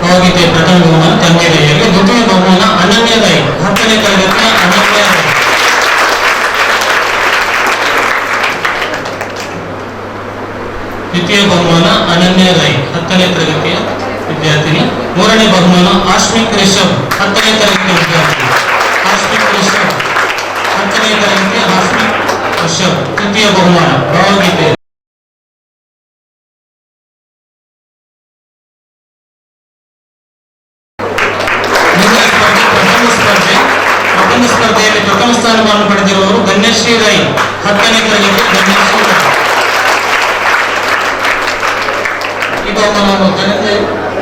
ಭಾವಗೀತೆಯ ಪ್ರಥಮ ಬಹುಮಾನ ತನ್ವಿ ರೈಯಲ್ಲಿ. ದ್ವಿತೀಯ ಬಹುಮಾನ ಅನನ್ಯ ರೈ, 10ನೇ ತರಗತಿಯ ಅನನ್ಯ ರೈ. ದ್ವಿತೀಯ ಬಹುಮಾನ ಅನನ್ಯ ರೈ, 10ನೇ ತರಗತಿಯ ವಿದ್ಯಾರ್ಥಿನಿ. ಮೂರನೇ ಬಹುಮಾನ ಆಶ್ಮಿಕ್ ರಿಷಬ್, 10ನೇ ತರಗತಿಯ ವಿದ್ಯಾರ್ಥಿ. ಆಶ್ಮಿಕ್ ರಿಷಬ್, 10ನೇ ತರಗತಿಯ ಆಶ್ಮಿಕ್ ರಿಷಬ್ ತೃತೀಯ ಬಹುಮಾನ ಭಾವಗೀತೆ. ಪ್ರಥಮ ಸ್ಪರ್ಧೆಯಲ್ಲಿ ಪ್ರಥಮ ಸ್ಥಾನವನ್ನು ಪಡೆದಿರುವವರು ಧನ್ಯಶ್ರೀ ರೈ, 10ನೇ ತರಗತಿ ಧನ್ಯಶ್ರೀ ರೈ. ಈ ಬಹುಮಾನವನ್ನು ಧನಂಜಯ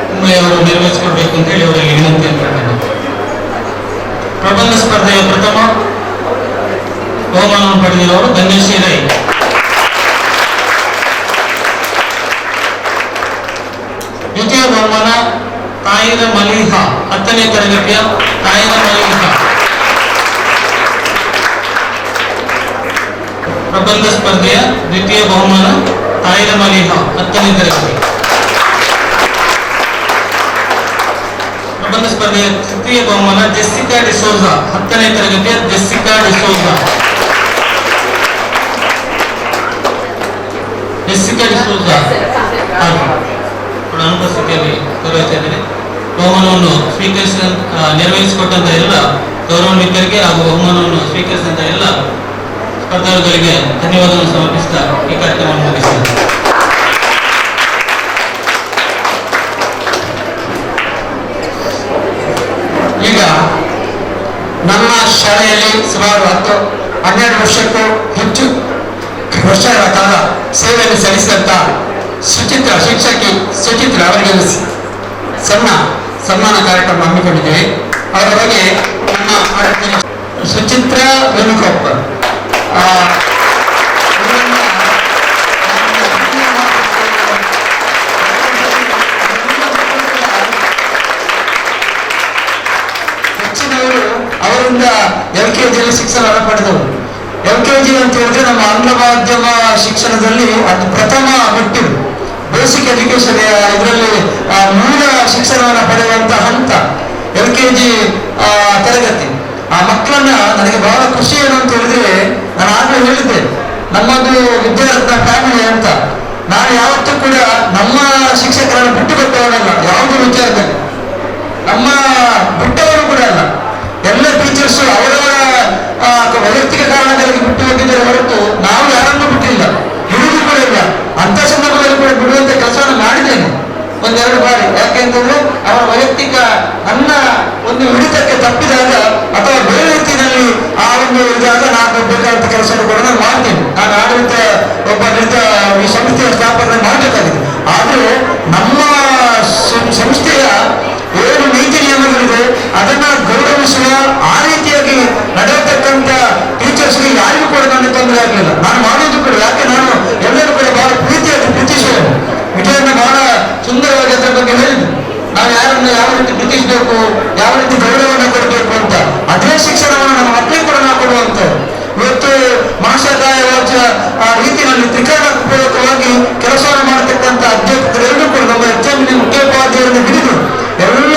ಕುಂಬ್ಳೆಯವರು ನಿರ್ವಹಿಸಿಕೊಡ್ಬೇಕು ಅಂತ ಹೇಳಿ ಅವರಿಗೆ ವಿನಂತಿಯನ್ನು ಮಾಡಿದ್ದಾರೆ. ಪ್ರಬಂಧ ಸ್ಪರ್ಧೆಯ ಪ್ರಥಮ ಬಹುಮಾನವನ್ನು ಪಡೆದಿರುವವರು ಧನ್ಯಶ್ರೀ ರೈ. ದ್ವಿತೀಯ ಬಹುಮಾನ ತಾಯಿರ ಮಲಿಹ, 10ನೇ ತರಗತಿಯ ತಾಯಿರ ಮಲಿಹ. ಪ್ರಬಂಧ ಸ್ಪರ್ಧೆಯ ದ್ವಿತೀಯ ಬಹುಮಾನ ತಾಯಿರ ಮಲಿಹ, 10ನೇ ತರಗತಿ. ಪ್ರಬಂಧ ಸ್ಪರ್ಧೆಯ ತೃತೀಯ ಬಹುಮಾನ ಜೆಸ್ಸಿಕಾ ಡಿಸೋಜಾ, 10ನೇ ತರಗತಿಯ ಜೆಸ್ಸಿಕಾ ಡಿಸೋಜಾ. ಜೆಸ್ಸಿಕಾ ಡಿಸೋಜಾ ಅವರ ಅನುಪಸ್ಥಿತಿಯಲ್ಲಿ ಗೌರವಿಸ್ತಾ ಇದ್ದೇನೆ. ಬಹುಮಾನವನ್ನು ನೆರವೇರಿಸಿಕೊಟ್ಟಂತ ಎಲ್ಲ ಗೌರವಾನ್ವಿತರಿಗೆ ಹಾಗೂ ಬಹುಮಾನವನ್ನು ಸ್ವೀಕರಿಸಿದಂತ ಎಲ್ಲ ಸ್ಪರ್ಧಾಳುಗಳಿಗೆ ಧನ್ಯವಾದವನ್ನು ಸಮರ್ಪಿಸ್ತಾ ಈ ಕಾರ್ಯಕ್ರಮವನ್ನು ಮುಗಿಸ್ತೇನೆ. ಈಗ ನಮ್ಮ ಶಾಲೆಯಲ್ಲಿ ಸುಮಾರು 10-12 ವರ್ಷಕ್ಕೂ ಹೆಚ್ಚು ವರ್ಷಗಳ ಕಾಲ ಸೇವೆಯನ್ನು ಸಲ್ಲಿಸಿದಂತ ಸುಚಿತ್ರ ಶಿಕ್ಷಕಿ ಸುಚಿತ್ರ ಅವರಿಗೆ ಸಣ್ಣ ಸನ್ಮಾನ ಕಾರ್ಯಕ್ರಮ ಹಮ್ಮಿಕೊಂಡಿದ್ದೇವೆ. ಅವರ ಬಗ್ಗೆ ನಮ್ಮ ಸುಚಿತ್ರ ವೇಣುಗೋಪಾಲ್ ಹೆಚ್ಚಿನವರು ಅವರಿಂದ LKG ಶಿಕ್ಷಣವನ್ನು ಪಡೆದವರು. LKG ಅಂತ ಹೇಳಿದ್ರೆ ನಮ್ಮ ಆಂಗ್ಲ ಮಾಧ್ಯಮ ಶಿಕ್ಷಣದಲ್ಲಿ ಅದು ಪ್ರಥಮ ಮೆಟ್ಟಿಲು, ಬೇಸಿಕ್ ಎಜುಕೇಶನ್ ಇದರಲ್ಲಿ ಮೂಲ ಶಿಕ್ಷಣವನ್ನು ಪಡೆಯುವಂತ ಹಂತ LKG ತರಗತಿ. ಆ ಮಕ್ಕಳನ್ನ ನನಗೆ ಬಹಳ ಖುಷಿ ಏನು ಅಂತ ಹೇಳಿದ್ರೆ, ನಾನು ಆಗಲೇ ಹೇಳಿದ್ದೆ ನಮ್ಮದು ವಿದ್ಯಾರತ್ನ ಫ್ಯಾಮಿಲಿ ಅಂತ. ನಾನು ಯಾವತ್ತೂ ಕೂಡ ನಮ್ಮ ಶಿಕ್ಷಕರನ್ನು ಬಿಟ್ಟು ಕೊಟ್ಟವನಲ್ಲ, ಯಾವುದೇ ವಿಚಾರದಲ್ಲಿ ನಮ್ಮ ಬಿಟ್ಟವರು ಕೂಡ ಅಲ್ಲ. ಎಲ್ಲ ಟೀಚರ್ಸ್ ಅವರವರ ವೈಯಕ್ತಿಕ ಕಾರಣಗಳಿಗೆ ಬಿಟ್ಟು ಹೋಗಿದ್ದಾರೆ ಹೊರತು ನಾವು ಯಾರನ್ನೂ ಬಿಟ್ಟಿಲ್ಲ, ಬಿಡುವುದು ಕೂಡ ಇಲ್ಲ. ಅಂತ ಸಂದರ್ಭದಲ್ಲಿ ಕೂಡ ಬಿಡುವಂತ ಕೆಲಸವನ್ನು ಮಾಡಿದ್ದೇನೆ ಒಂದೆರಡು ಬಾರಿ. ಯಾಕೆಂತಂದ್ರೆ ಅವರ ವೈಯಕ್ತಿಕ ನನ್ನ ಒಂದು ಹಿಡಿತಕ್ಕೆ ತಪ್ಪಿದಾಗ ಅಥವಾ ಬೇರೆ ರೀತಿಯಲ್ಲಿ ಆ ಒಂದು ಇದಾಗ ನಾನು ಬೇಕಾದಂತ ಕೆಲಸವನ್ನು ಕೂಡ ನಾನು ಮಾಡ್ತೇನೆ. ನಾನು ಆಡಳಿತ ಈ ಸಂಸ್ಥೆಯ ಸ್ಥಾಪನೆ ಮಾಡಬೇಕಾಗಿದೆ. ಆದ್ರೆ ನಮ್ಮ ಸಂಸ್ಥೆಯ ಏನು ನೀತಿ ನಿಯಮಗಳಿದೆ ಅದನ್ನ ಗೌರವಿಸುವ, ಆ ರೀತಿಯಾಗಿ ನಡೆಯತಕ್ಕಂಥ ಟೀಚರ್ಸ್ಗೆ ಯಾರಿಗೂ ಕೂಡ ನನಗೆ ತೊಂದರೆ ಆಗಲಿಲ್ಲ. ನಾನು ಮಾಡೋದು ಕೂಡ, ಯಾಕೆ ನಾನು ಎಲ್ಲರೂ ಕೂಡ ಬಹಳ ಪ್ರೀತಿಯಾಗಿ ಪ್ರೀತಿಸುವುದು. ವಿಜಯನ್ನ ಬಹಳ ಸುಂದರವಾಗಿ ಅದರ ಬಗ್ಗೆ ಹೇಳಿದ್ದು, ನಾವು ಯಾರನ್ನು ಯಾವ ರೀತಿ ಪ್ರೀತಿಸಬೇಕು, ಯಾವ ರೀತಿ ಗೌರವವನ್ನು ಕೊಡಬೇಕು ಅಂತ. ಅದೇ ಶಿಕ್ಷಣವನ್ನು ನಮ್ಮ ಮಕ್ಕಳಿಗೆ ಕೂಡ ನಾವು ಕೊಡುವಂಥದ್ದು. ಇವತ್ತು ಮಾಸಕಾಯ ರೀತಿಯಲ್ಲಿ ತ್ರಿಕರಣಪೂರ್ವಕವಾಗಿ ಕೆಲಸವನ್ನು ಮಾಡತಕ್ಕಂಥ ಅಧ್ಯಾಪಕರೆಲ್ಲರೂ ಕೂಡ ನಮ್ಮ ಎಕ್ಸಾಮಿನ ಮುಖ್ಯೋಪಾಧ್ಯಾಯರನ್ನು ಹಿಡಿದು ಎಲ್ಲ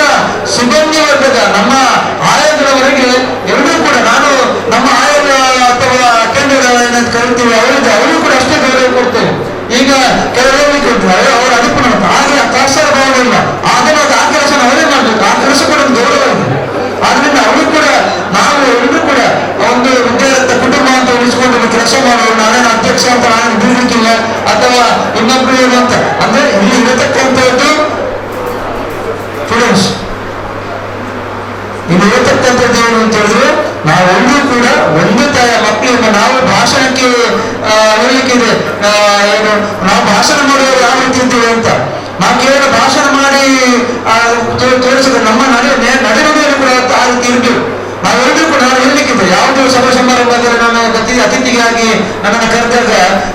ಸಿಬ್ಬಂದಿ ವರ್ಗದ ನಮ್ಮ ಆಯೋಗದವರೆಗೆ ಎಲ್ಲರೂ ಕೂಡ, ನಾನು ನಮ್ಮ ಆಯೋಗ ಅಥವಾ ಕೇಂದ್ರಗಳೇನಂತ ಕರಿತೀವಿ ಅವರಿಗೂ ಕೂಡ ಅಷ್ಟೇ ಗೌರವ ಕೊಡ್ತೇವೆ. ಈಗ ಕೆಲವರಿಗೆ ಅವರು ಅದಕ್ಕೂ ಹಾಗೆ ತಾತ್ಸಾರ ಭಾವ ಇಲ್ಲ, ಅದನ್ನು ಆ ಕೆಲಸ ಅವರೇ ಮಾಡಬೇಕು, ಆ ಕೆಲಸ ಕೂಡ ಒಂದು ಗೌರವ ಇದೆ. ಆದ್ರಿಂದ ಅವರು ಕೂಡ ನಾವು ಎಲ್ಲರೂ ಕೂಡ ಒಂದು ವಿದ್ಯಾರ್ಥಿ ಕುಟುಂಬ ಅಂತ ಉಳಿಸಿಕೊಂಡು ಕೆಲಸ ಮಾಡೋದು. ನಾನೇನು ಅಧ್ಯಕ್ಷ ಅಂತ ನಾನು ಬೀಳಲಿಕ್ಕಿಲ್ಲ ಅಥವಾ ಇನ್ನೊಬ್ರು ಏನು ಅಂತ. ಅಂದ್ರೆ ಇಲ್ಲಿ ಇರತಕ್ಕಂಥದ್ದು ಸ್ಟೂಡೆಂಟ್ಸ್, ಇಲ್ಲಿ ಇರತಕ್ಕಂಥದ್ದು ಏನು ಅಂತ ಹೇಳಿದ್ರೆ, ನಾವೆಲ್ಲರೂ ಕೂಡ ಒಂದು ಮಕ್ಕಳಿಂದ ನಾವು ಭಾಷಣಕ್ಕೆ ಹೇಳಲಿಕ್ಕಿದೆ. ಏನು ನಾವು ಭಾಷಣ ಮಾಡುವಾಗ ಯಾವ ರೀತಿ ಇದ್ದೇವೆ ಅಂತ. ನಾವು ಕೇವಲ ಭಾಷಣ ಮಾಡಿ ತೋರಿಸಿದ್ರೆ ನಮ್ಮ ನಡೆನುಡಿಯಲ್ಲಿ ಕೂಡ ಆ ರೀತಿ ಇರಬೇಕು. ನಾವೆಲ್ಲರೂ ಕೂಡ ನಾನು ಹೇಳಲಿಕ್ಕಿದೆ, ಯಾವುದೋ ಸಭಾ ಸಮಾರಂಭದಲ್ಲಿ ನಾನು ಅತಿಥಿಗಾಗಿ ನನ್ನನ್ನು ಕರೆದಾಗ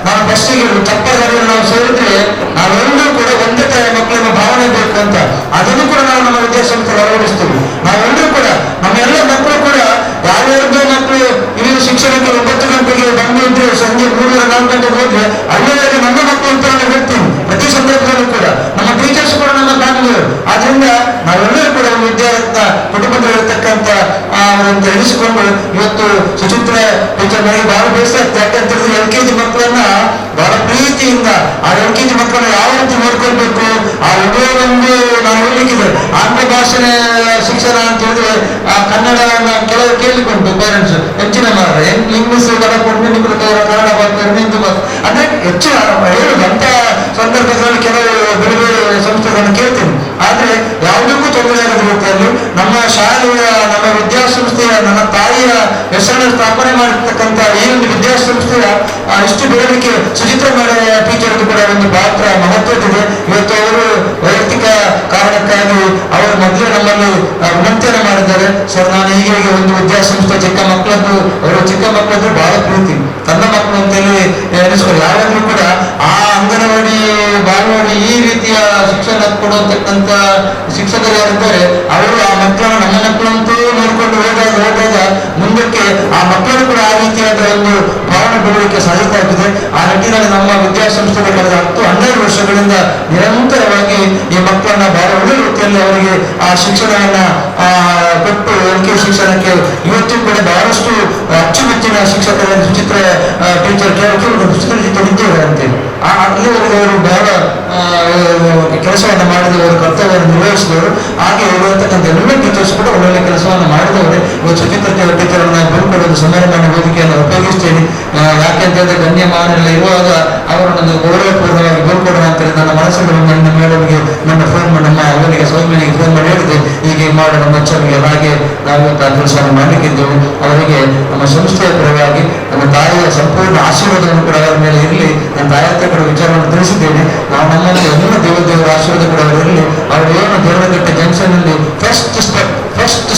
ನಾನು ಬಸ್ಸಿಗೆ ತಪ್ಪದಾಗಿ ನಾವು ಸೇರಿದ್ರೆ ನಾವೆಲ್ಲರೂ ಕೂಡ ಒಂದೇ ತಾಯಿ ಮಕ್ಕಳಿಗೆ ಭಾವನೆ ಬೇಕು ಅಂತ. ಅದನ್ನು ಕೂಡ ನಾವು ನಮ್ಮ ವಿದ್ಯಾಸಂಸ್ಥೆಗೆ ಅಳವಡಿಸ್ತೀವಿ. ನಾವೆಲ್ಲರೂ ಕೂಡ ನಮ್ಮ ಎಲ್ಲ ಮಕ್ಕಳು ಕೂಡ ಯಾವ್ಯಾರ್ದೋ ಮಕ್ಕಳು ಇಲ್ಲಿ ಶಿಕ್ಷಣಕ್ಕೆ 9 ಗಂಟೆಗೆ ಬಂದಿದ್ರೆ ಸಂಜೆ 3-4 ಗಂಟೆಗೆ ಹೋದ್ರೆ ಅಲ್ಲಿಯಾಗಿ ನನ್ನ ಮಕ್ಕಳು ಅಂತ ನಾನು ಹೇಳ್ತೀನಿ. ಪ್ರತಿ ಸಂದರ್ಭದಲ್ಲೂ ಕೂಡ ನಮ್ಮ ಟೀಚರ್ಸ್ ಕೂಡ ನಮ್ಮ ಫ್ಯಾಮಿಲಿಯವರು. ಆದ್ರಿಂದ ನಾವೆಲ್ಲರೂ ಕೂಡ ವಿದ್ಯಾರತ್ನ ಕುಟುಂಬದಲ್ಲಿರ್ತಕ್ಕಂಥ ಅಂತ ಎಣಿಸಿಕೊಂಡು ಇವತ್ತು ಸುಚಿತ್ರ ಟೀಚರ್ ನನಗೆ ಬಹಳ ಬೇಸರ ಆಗ್ತದೆ. ಯಾಕಂತ ಹೇಳಿದ್ರೆ LKG ಮಕ್ಕಳನ್ನ ಬಹಳ ಪ್ರೀತಿಯಿಂದ ಆ LKG ಮಕ್ಕಳನ್ನ ಯಾವ ರೀತಿ ನೋಡ್ಕೊಳ್ಬೇಕು, ಆ ಒಂದೇ ಒಂದು ನಾವು ಹೇಳಲಿಕ್ಕಿದೆ. ಆಂಗ್ಲ ಭಾಷೆ ಶಿಕ್ಷಣ ಅಂತ ಹೇಳಿದ್ರೆ ಕನ್ನಡವನ್ನು ಕೆಲವು ಕೇಳಿಕೊಂಡು ಪೇರೆಂಟ್ಸ್ ಹೆಚ್ಚಿನ ಇಂಗ್ಲಿಷ್ ಕನ್ನಡ ಹಿಂದೂ ಅಂದ್ರೆ ಹೆಚ್ಚಿನ ಹೇಳುದು ಅಂತ ಸಂದರ್ಭದಲ್ಲಿ ಕೆಲವು ಬೇರೆ ಬೇರೆ ಸಂಸ್ಥೆಗಳನ್ನು ಕೇಳ್ತೀನಿ. ಆದ್ರೆ ಯಾವುದಕ್ಕೂ ತೊಂದರೆ ಆಗದ ರೀತಿಯಲ್ಲಿ ನಮ್ಮ ಶಾಲೆಯ, ನಮ್ಮ ವಿದ್ಯಾಸಂಸ್ಥೆಯ, ನನ್ನ ತಾಯಿಯ ಹೆಸರನ್ನು ಸ್ಥಾಪನೆ ಮಾಡಿರ್ತಕ್ಕಂಥ ಈ ಒಂದು ವಿದ್ಯಾಸಂಸ್ಥೆಯ ಇಷ್ಟು ಬೆಳವಣಿಗೆ ಸುಚಿತ್ರ ಮೇಡಮ್ ಟೀಚರ್ದು ಕೂಡ ಒಂದು ಪಾತ್ರ ಮಹತ್ವದಿದೆ. ಇವತ್ತು ಅವರು ವೈಯಕ್ತಿಕ ಕಾರಣಕ್ಕಾಗಿ ಅವರು ಮೊದಲೇ ನಮ್ಮಲ್ಲಿ ವಿನಂತಿಯನ್ನು ಮಾಡಿದ್ದಾರೆ. ಸರ್, ನಾನು ಹೀಗೆ ಒಂದು ವಿದ್ಯಾಸಂಸ್ಥೆ ಚಿಕ್ಕ ಮಕ್ಕಳದ್ದು, ಅವರು ಚಿಕ್ಕ ಮಕ್ಕಳದ್ದು ಬಹಳ ಪ್ರೀತಿ, ತನ್ನ ಮಕ್ಕಳು ಅಂತೇಳಿ ಎನಿಸ್ಕೊಂಡು ಯಾವಾಗಲೂ ಕೂಡ ಆ ಅಂಗನವಾಡಿ, ಬಾಲವಾಡಿ ಈ ರೀತಿಯ ಶಿಕ್ಷಣ ಕೊಡುವಂತಕ್ಕಂಥ ಶಿಕ್ಷಕರು ಯಾರಿದ್ದಾರೆ ಅವರು ಆ ಮಕ್ಕಳನ್ನು ನಮ್ಮ ಮಕ್ಕಳಂತೂ ನೋಡ್ಕೊಂಡು ಹೋದಾಗ ಮುಂದಕ್ಕೆ ಆ ಮಕ್ಕಳು ಕೂಡ ಆ ರೀತಿಯಾದ ಒಂದು ಭಾವನೆ ಬೆಳವಣಿಗೆ ಸಾಧಿಸಲಾಗಿದೆ. ಆ ನಿಟ್ಟಿನಲ್ಲಿ ನಮ್ಮ ವಿದ್ಯಾಸಂಸ್ಥೆಗಳು ಕಳೆದ 10-12 ವರ್ಷಗಳಿಂದ ನಿರಂತರವಾಗಿ ಈ ಮಕ್ಕಳನ್ನ ಬಹಳ ಒಳ್ಳೆ ರೀತಿಯಲ್ಲಿ ಅವರಿಗೆ ಆ ಶಿಕ್ಷಣವನ್ನ ಕೊಟ್ಟು ಎಲ್ ಶಿಕ್ಷಣಕ್ಕೆ ಇವತ್ತು ಕೂಡ ಬಹಳಷ್ಟು ಅಚ್ಚುಮೆಚ್ಚಿನ ಶಿಕ್ಷಕರ ಸುಚಿತ್ರ ಟೀಚರ್ ಸುಚಿತ್ರ ಇದ್ದೇವೆ ಅಂತೇಳಿ ಅಲ್ಲಿವರೆಗೆ ಅವರು ಬಹಳ ಕೆಲಸವನ್ನು ಮಾಡಿದವರು, ಕರ್ತವ್ಯವನ್ನು ನಿರ್ವಹಿಸಿದವರು. ಹಾಗೆ ಇರುವಂತಕ್ಕಂಥ ಎಲ್ಲ ಟೀಚರ್ಸ್ ಕೂಡ ಒಳ್ಳೊಳ್ಳೆ ಕೆಲಸವನ್ನು ಮಾಡಿದವರು. ಇವತ್ತು ಸುಚಿತ್ರ ಟೀಚರನ್ನು ಬೀಳ್ಕೊಡೋದು ಸಮಾರಂಭ ವೇದಿಕೆಯನ್ನು ಉಪಯೋಗಿಸ್ತೇನೆ. ಯಾಕೆಂತಂದ್ರೆ ಗಣ್ಯಮಾನರೆಲ್ಲ ಇರುವಾಗ ಅವರನ್ನು ಗೌರವಪೂರ್ಣವಾಗಿ ಬೀಳ್ಕೊಡೋಣ ಅಂತೇಳಿ ನನ್ನ ಮನಸ್ಸಲ್ಲಿ ನನ್ನ ಮೇಡಮ್ಗೆ ನನ್ನ ಫೋನ್ ಮಾಡಿ ನಮ್ಮ ಅವರಿಗೆ ಸೌಮ್ಯನಿಗೆ ಫೋನ್ ಮಾಡಿ ಹೇಳಿದೆ, ಹೀಗೆ ಮಾಡೋ ನಮ್ಮ ಅಚ್ಚರಿಗೆ ಹಾಗೆ ನಾವು ಇವತ್ತು ಆ ಕೆಲಸವನ್ನು ಮಾಡಲಿಕ್ಕಿದ್ದೆವು. ಅವರಿಗೆ ನಮ್ಮ ಸಂಸ್ಥೆಯ ಪರವಾಗಿ ನಮ್ಮ ತಾಯಿಯ ಸಂಪೂರ್ಣ ಆಶೀರ್ವಾದವನ್ನು ಕೂಡ ಅವರ ಮೇಲೆ ಇರಲಿ. ನನ್ನ ತಾಯಿ ಹತ್ರ ಕೂಡ ವಿಚಾರವನ್ನು ತಿಳಿಸಿದ್ದೇನೆ. ನಾವು ನಮ್ಮಲ್ಲಿ ಎಲ್ಲ ದೇವರ ಆಶೀರ್ವಾದ ಕೂಡ ಅವರು ಇರಲಿ. ಅವರು ಏನು ದೇವರಕಟ್ಟೆ ಜಂಕ್ಷನ್ ಅಲ್ಲಿ ಫಸ್ಟ್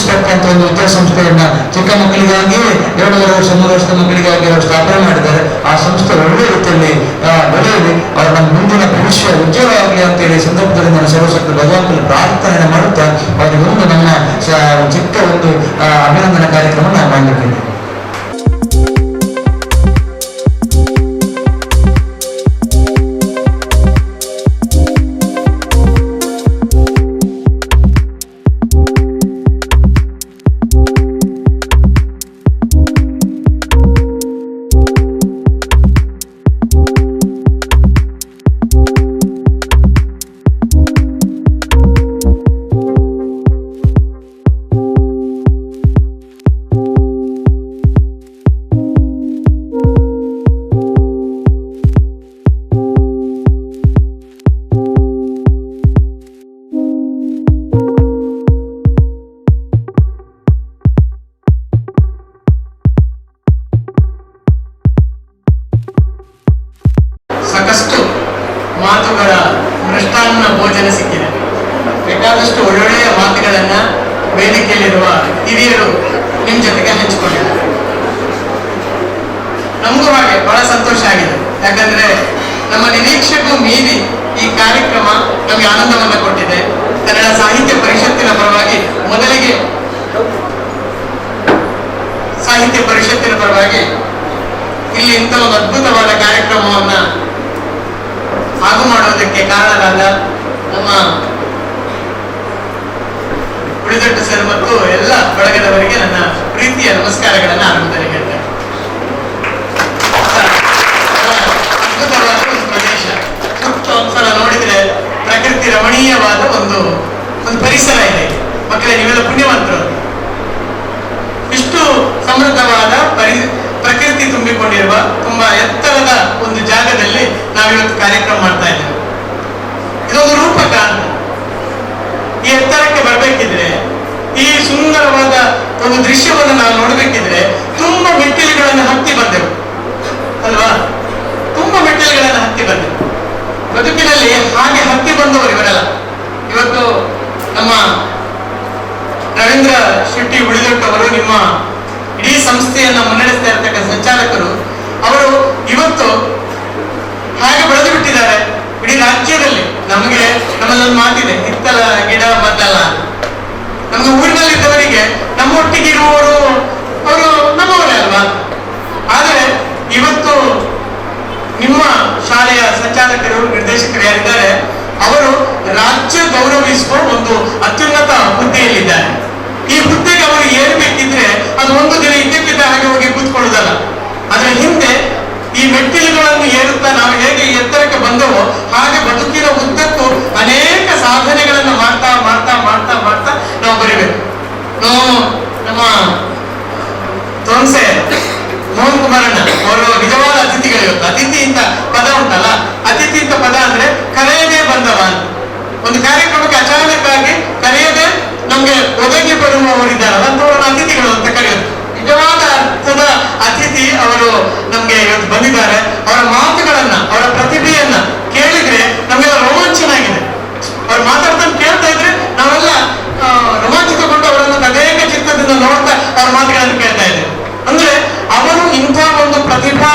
ಸ್ಟೆಪ್ ಅಂತ ಒಂದು ವಿದ್ಯಾಸಂಸ್ಥೆಯನ್ನ ಚಿಕ್ಕ ಮಕ್ಕಳಿಗಾಗಿ 2.5 ವರ್ಷ 3 ವರ್ಷದ ಮಕ್ಕಳಿಗಾಗಿ ಅವರು ಸ್ಥಾಪನೆ ಮಾಡಿದ್ದಾರೆ. ಆ ಸಂಸ್ಥೆ ಒಳ್ಳೆ ರೀತಿಯಲ್ಲಿ ಬೆಳೆಯಲಿ, ಅವರ ನಮ್ಮ ಮುಂದಿನ ಭವಿಷ್ಯ ಉಜ್ವಲ ಆಗಲಿ ಅಂತೇಳಿ ಸಂದರ್ಭದಲ್ಲಿ ನಾನು ಸರ್ವಶಕ್ತಿ ಭಗವಂತನ ಪ್ರಾರ್ಥನೆ ಮಾಡುತ್ತಾ ಅವರಿಗೆ ಒಂದು ನಮ್ಮ ಚಿಕ್ಕ ಒಂದು ಅಭಿನಂದನಾ ಕಾರ್ಯಕ್ರಮ ನಾವು ಮಾಡಲಿದ್ದೇನೆ. ಸಾಕಷ್ಟು ಮಾತುಗಳ ಮೃಷ್ಟಾನ್ನ ಭೋಜನ ಸಿಕ್ಕಿದೆ. ಬೇಕಾದಷ್ಟು ಒಳ್ಳೊಳ್ಳೆಯ ಮಾತುಗಳನ್ನ ವೇದಿಕೆಯಲ್ಲಿರುವ ಹಿರಿಯರು ನಿಮ್ಮ ಜೊತೆಗೆ ಹಂಚಿಕೊಂಡಿದ್ದಾರೆ. ನಮಗೂ ಹಾಗೆ ಬಹಳ ಸಂತೋಷ ಆಗಿದೆ. ಯಾಕಂದ್ರೆ ನಮ್ಮ ನಿರೀಕ್ಷೆಗೂ ಮೀರಿ ಈ ಕಾರ್ಯಕ್ರಮ ನಮಗೆ ಆನಂದವನ್ನು ಕೊಟ್ಟಿದೆ. ಕನ್ನಡ ಸಾಹಿತ್ಯ ಪರಿಷತ್ತಿನ ಪರವಾಗಿ ಮೊದಲಿಗೆ ಸಾಹಿತ್ಯ ಪರಿಷತ್ತಿನ ಪರವಾಗಿ ಇಲ್ಲಿ ಇಂಥ ಒಂದು ಅದ್ಭುತವಾದ ಕಾರ್ಯಕ್ರಮವನ್ನ ಆಗು ಮಾಡೋದಕ್ಕೆ ಕಾರಣರಾದ ನಮ್ಮ ಉಳಿದೊಟ್ಟು ಸರ್ ಮತ್ತು ಎಲ್ಲ ಬಳಗದವರಿಗೆ ನನ್ನ ಪ್ರೀತಿಯ ನಮಸ್ಕಾರಗಳನ್ನು ಆರಂಭದಲ್ಲಿ ಹೇಳ್ತೇನೆ. ಅದ್ಭುತವಾದ ಒಂದು ಪ್ರದೇಶ, ಸುತ್ತ ಒಂದ್ಸಲ ನೋಡಿದ್ರೆ ಪ್ರಕೃತಿ ರಮಣೀಯವಾದ ಒಂದು ಪರಿಸರ ಇದೆ. ಮಕ್ಕಳೇ, ನೀವೆಲ್ಲ ಪುಣ್ಯವಂತರು. ಇಷ್ಟು ಸಮೃದ್ಧವಾದ ಪ್ರಕೃತಿ ತುಂಬಿಕೊಂಡಿರುವ ತುಂಬಾ ಎತ್ತರದ ಒಂದು ಜಾಗದಲ್ಲಿ ನಾವಿವತ್ತು ಕಾರ್ಯಕ್ರಮ ಮಾಡ್ತಾ ಇದ್ದೇವೆ. ಇದೊಂದು ರೂಪಕ ಅಂತ. ಈ ಎತ್ತರಕ್ಕೆ ಬರಬೇಕಿದ್ರೆ, ಈ ಸುಂದರವಾದ ಒಂದು ದೃಶ್ಯವನ್ನು ನಾವು ನೋಡಬೇಕಿದ್ರೆ ತುಂಬಾ ಮೆಟ್ಟಿಲುಗಳನ್ನು ಹತ್ತಿ ಬಂದೆವು ಅಲ್ವಾ? ತುಂಬಾ ಮೆಟ್ಟಿಲುಗಳನ್ನು ಹತ್ತಿ ಬಂದೆವು. ಬದುಕಿನಲ್ಲಿ ಹಾಗೆ ಹತ್ತಿ ಬಂದವರು ಇವರೆಲ್ಲ. ಇವತ್ತು ನಮ್ಮ ರವೀಂದ್ರ ಶೆಟ್ಟಿ ಉಳಿದೊಟ್ಟವರು, ನಿಮ್ಮ ಇಡೀ ಸಂಸ್ಥೆಯನ್ನ ಮುನ್ನಡೆಸ್ತಾ ಇರತಕ್ಕ ಸಂಚಾಲಕರು, ಅವರು ಇವತ್ತು ಹಾಗೆ ಬೆಳೆದು ಬಿಟ್ಟಿದ್ದಾರೆ ಇಡೀ ರಾಜ್ಯದಲ್ಲಿ. ನಮ್ಮಲ್ಲೊಂದು ಮಾತಿದೆ, ಹಿತ್ತಲ ಗಿಡ ಮದ್ದಲ್ಲ. ನಮ್ಗೆ ಊರಿನಲ್ಲಿದ್ದವರಿಗೆ ನಮ್ಮೊಟ್ಟಿಗೆ ಇರುವವರು ಅವರು ನಮ್ಮವರೇ ಅಲ್ವಾ? ಆದರೆ ಇವತ್ತು ನಿಮ್ಮ ಶಾಲೆಯ ಸಂಚಾಲಕರು, ನಿರ್ದೇಶಕರು ಯಾರಿದ್ದಾರೆ, ಅವರು ರಾಜ್ಯ ಗೌರವಿಸುವ ಒಂದು ಅತ್ಯುನ್ನತ ಹುದ್ದೆಯಲ್ಲಿದ್ದಾರೆ. ಈ ಹುದ್ದೆಗೆ ಅವರು ಏರ್ಬೇಕಿದ್ರೆ ಅದು ಒಂದು ದಿನ ಇದ್ದಕ್ಕಿದ್ದ ಹಾಗೆ ಹೋಗಿ ಕೂತ್ಕೊಳ್ಳೋದಲ್ಲ. ಅದರ ಹಿಂದೆ ಈ ಮೆಟ್ಟಿಲುಗಳನ್ನು ಏರುತ್ತಾ ನಾವು ಹೇಗೆ ಎತ್ತರಕ್ಕೆ ಬಂದವೋ ಹಾಗೆ ಬದುಕಿನ ಉದ್ದಕ್ಕೂ ಅನೇಕ ಸಾಧನೆಗಳನ್ನು ಮಾಡ್ತಾ ಮಾಡ್ತಾ ಮಾಡ್ತಾ ಮಾಡ್ತಾ ನಾವು ಬರೀಬೇಕು. ನಮ್ಮ ತೋನ್ಸೆ ಮೋಹನ್ ಕುಮಾರಣ್ಣ ಅವರು ನಿಜವಾದ ಅತಿಥಿಗಳು. ಇವತ್ತು ಅತಿಥಿ ಅಂತ ಪದ ಉಂಟಲ್ಲ, ಅತಿಥಿ ಅಂತ ಪದ ಅಂದ್ರೆ ಕರೆಯದೇ ಬಂದವ ಅಂತ. ಒಂದು ಕಾರ್ಯಕ್ರಮಕ್ಕೆ ಅಚಾನಕ್ಕಾಗಿ ಕರೆಯದೆ ನಮ್ಗೆ ಒದಗಿ ಬರುವವರಿದ್ದಾರಲ್ಲ ಅಂತವ್ರನ್ನ ಅತಿಥಿಗಳು ಅಂತ ಕರೆಯೋದು. ನಿಜವಾದ ಅರ್ಥದ ಅತಿಥಿ ಅವರು ನಮ್ಗೆ ಇವತ್ತು ಬಂದಿದ್ದಾರೆ. ಅವರ ಮಾತುಗಳನ್ನ, ಅವರ ಪ್ರತಿಭೆಯನ್ನ ಕೇಳಿದ್ರೆ ನಮ್ಗೆಲ್ಲ ರೋಮಾಂಚನ ಆಗಿದೆ. ಅವ್ರು ಮಾತಾಡ್ತಾ ಕೇಳ್ತಾ ಇದ್ರೆ ನಾವೆಲ್ಲ ರೋಮಾಂಚಿತಗೊಂಡು ಅವರನ್ನು ತದೇಕ ಚಿತ್ತದಿಂದ ನೋಡ್ತಾ ಅವ್ರ ಮಾತುಗಳನ್ನು ಕೇಳ್ತಾ ಇದ್ದೇವೆ. ಅಂದ್ರೆ ಅವರು ಇಂಥ ಒಂದು ಪ್ರತಿಭಾ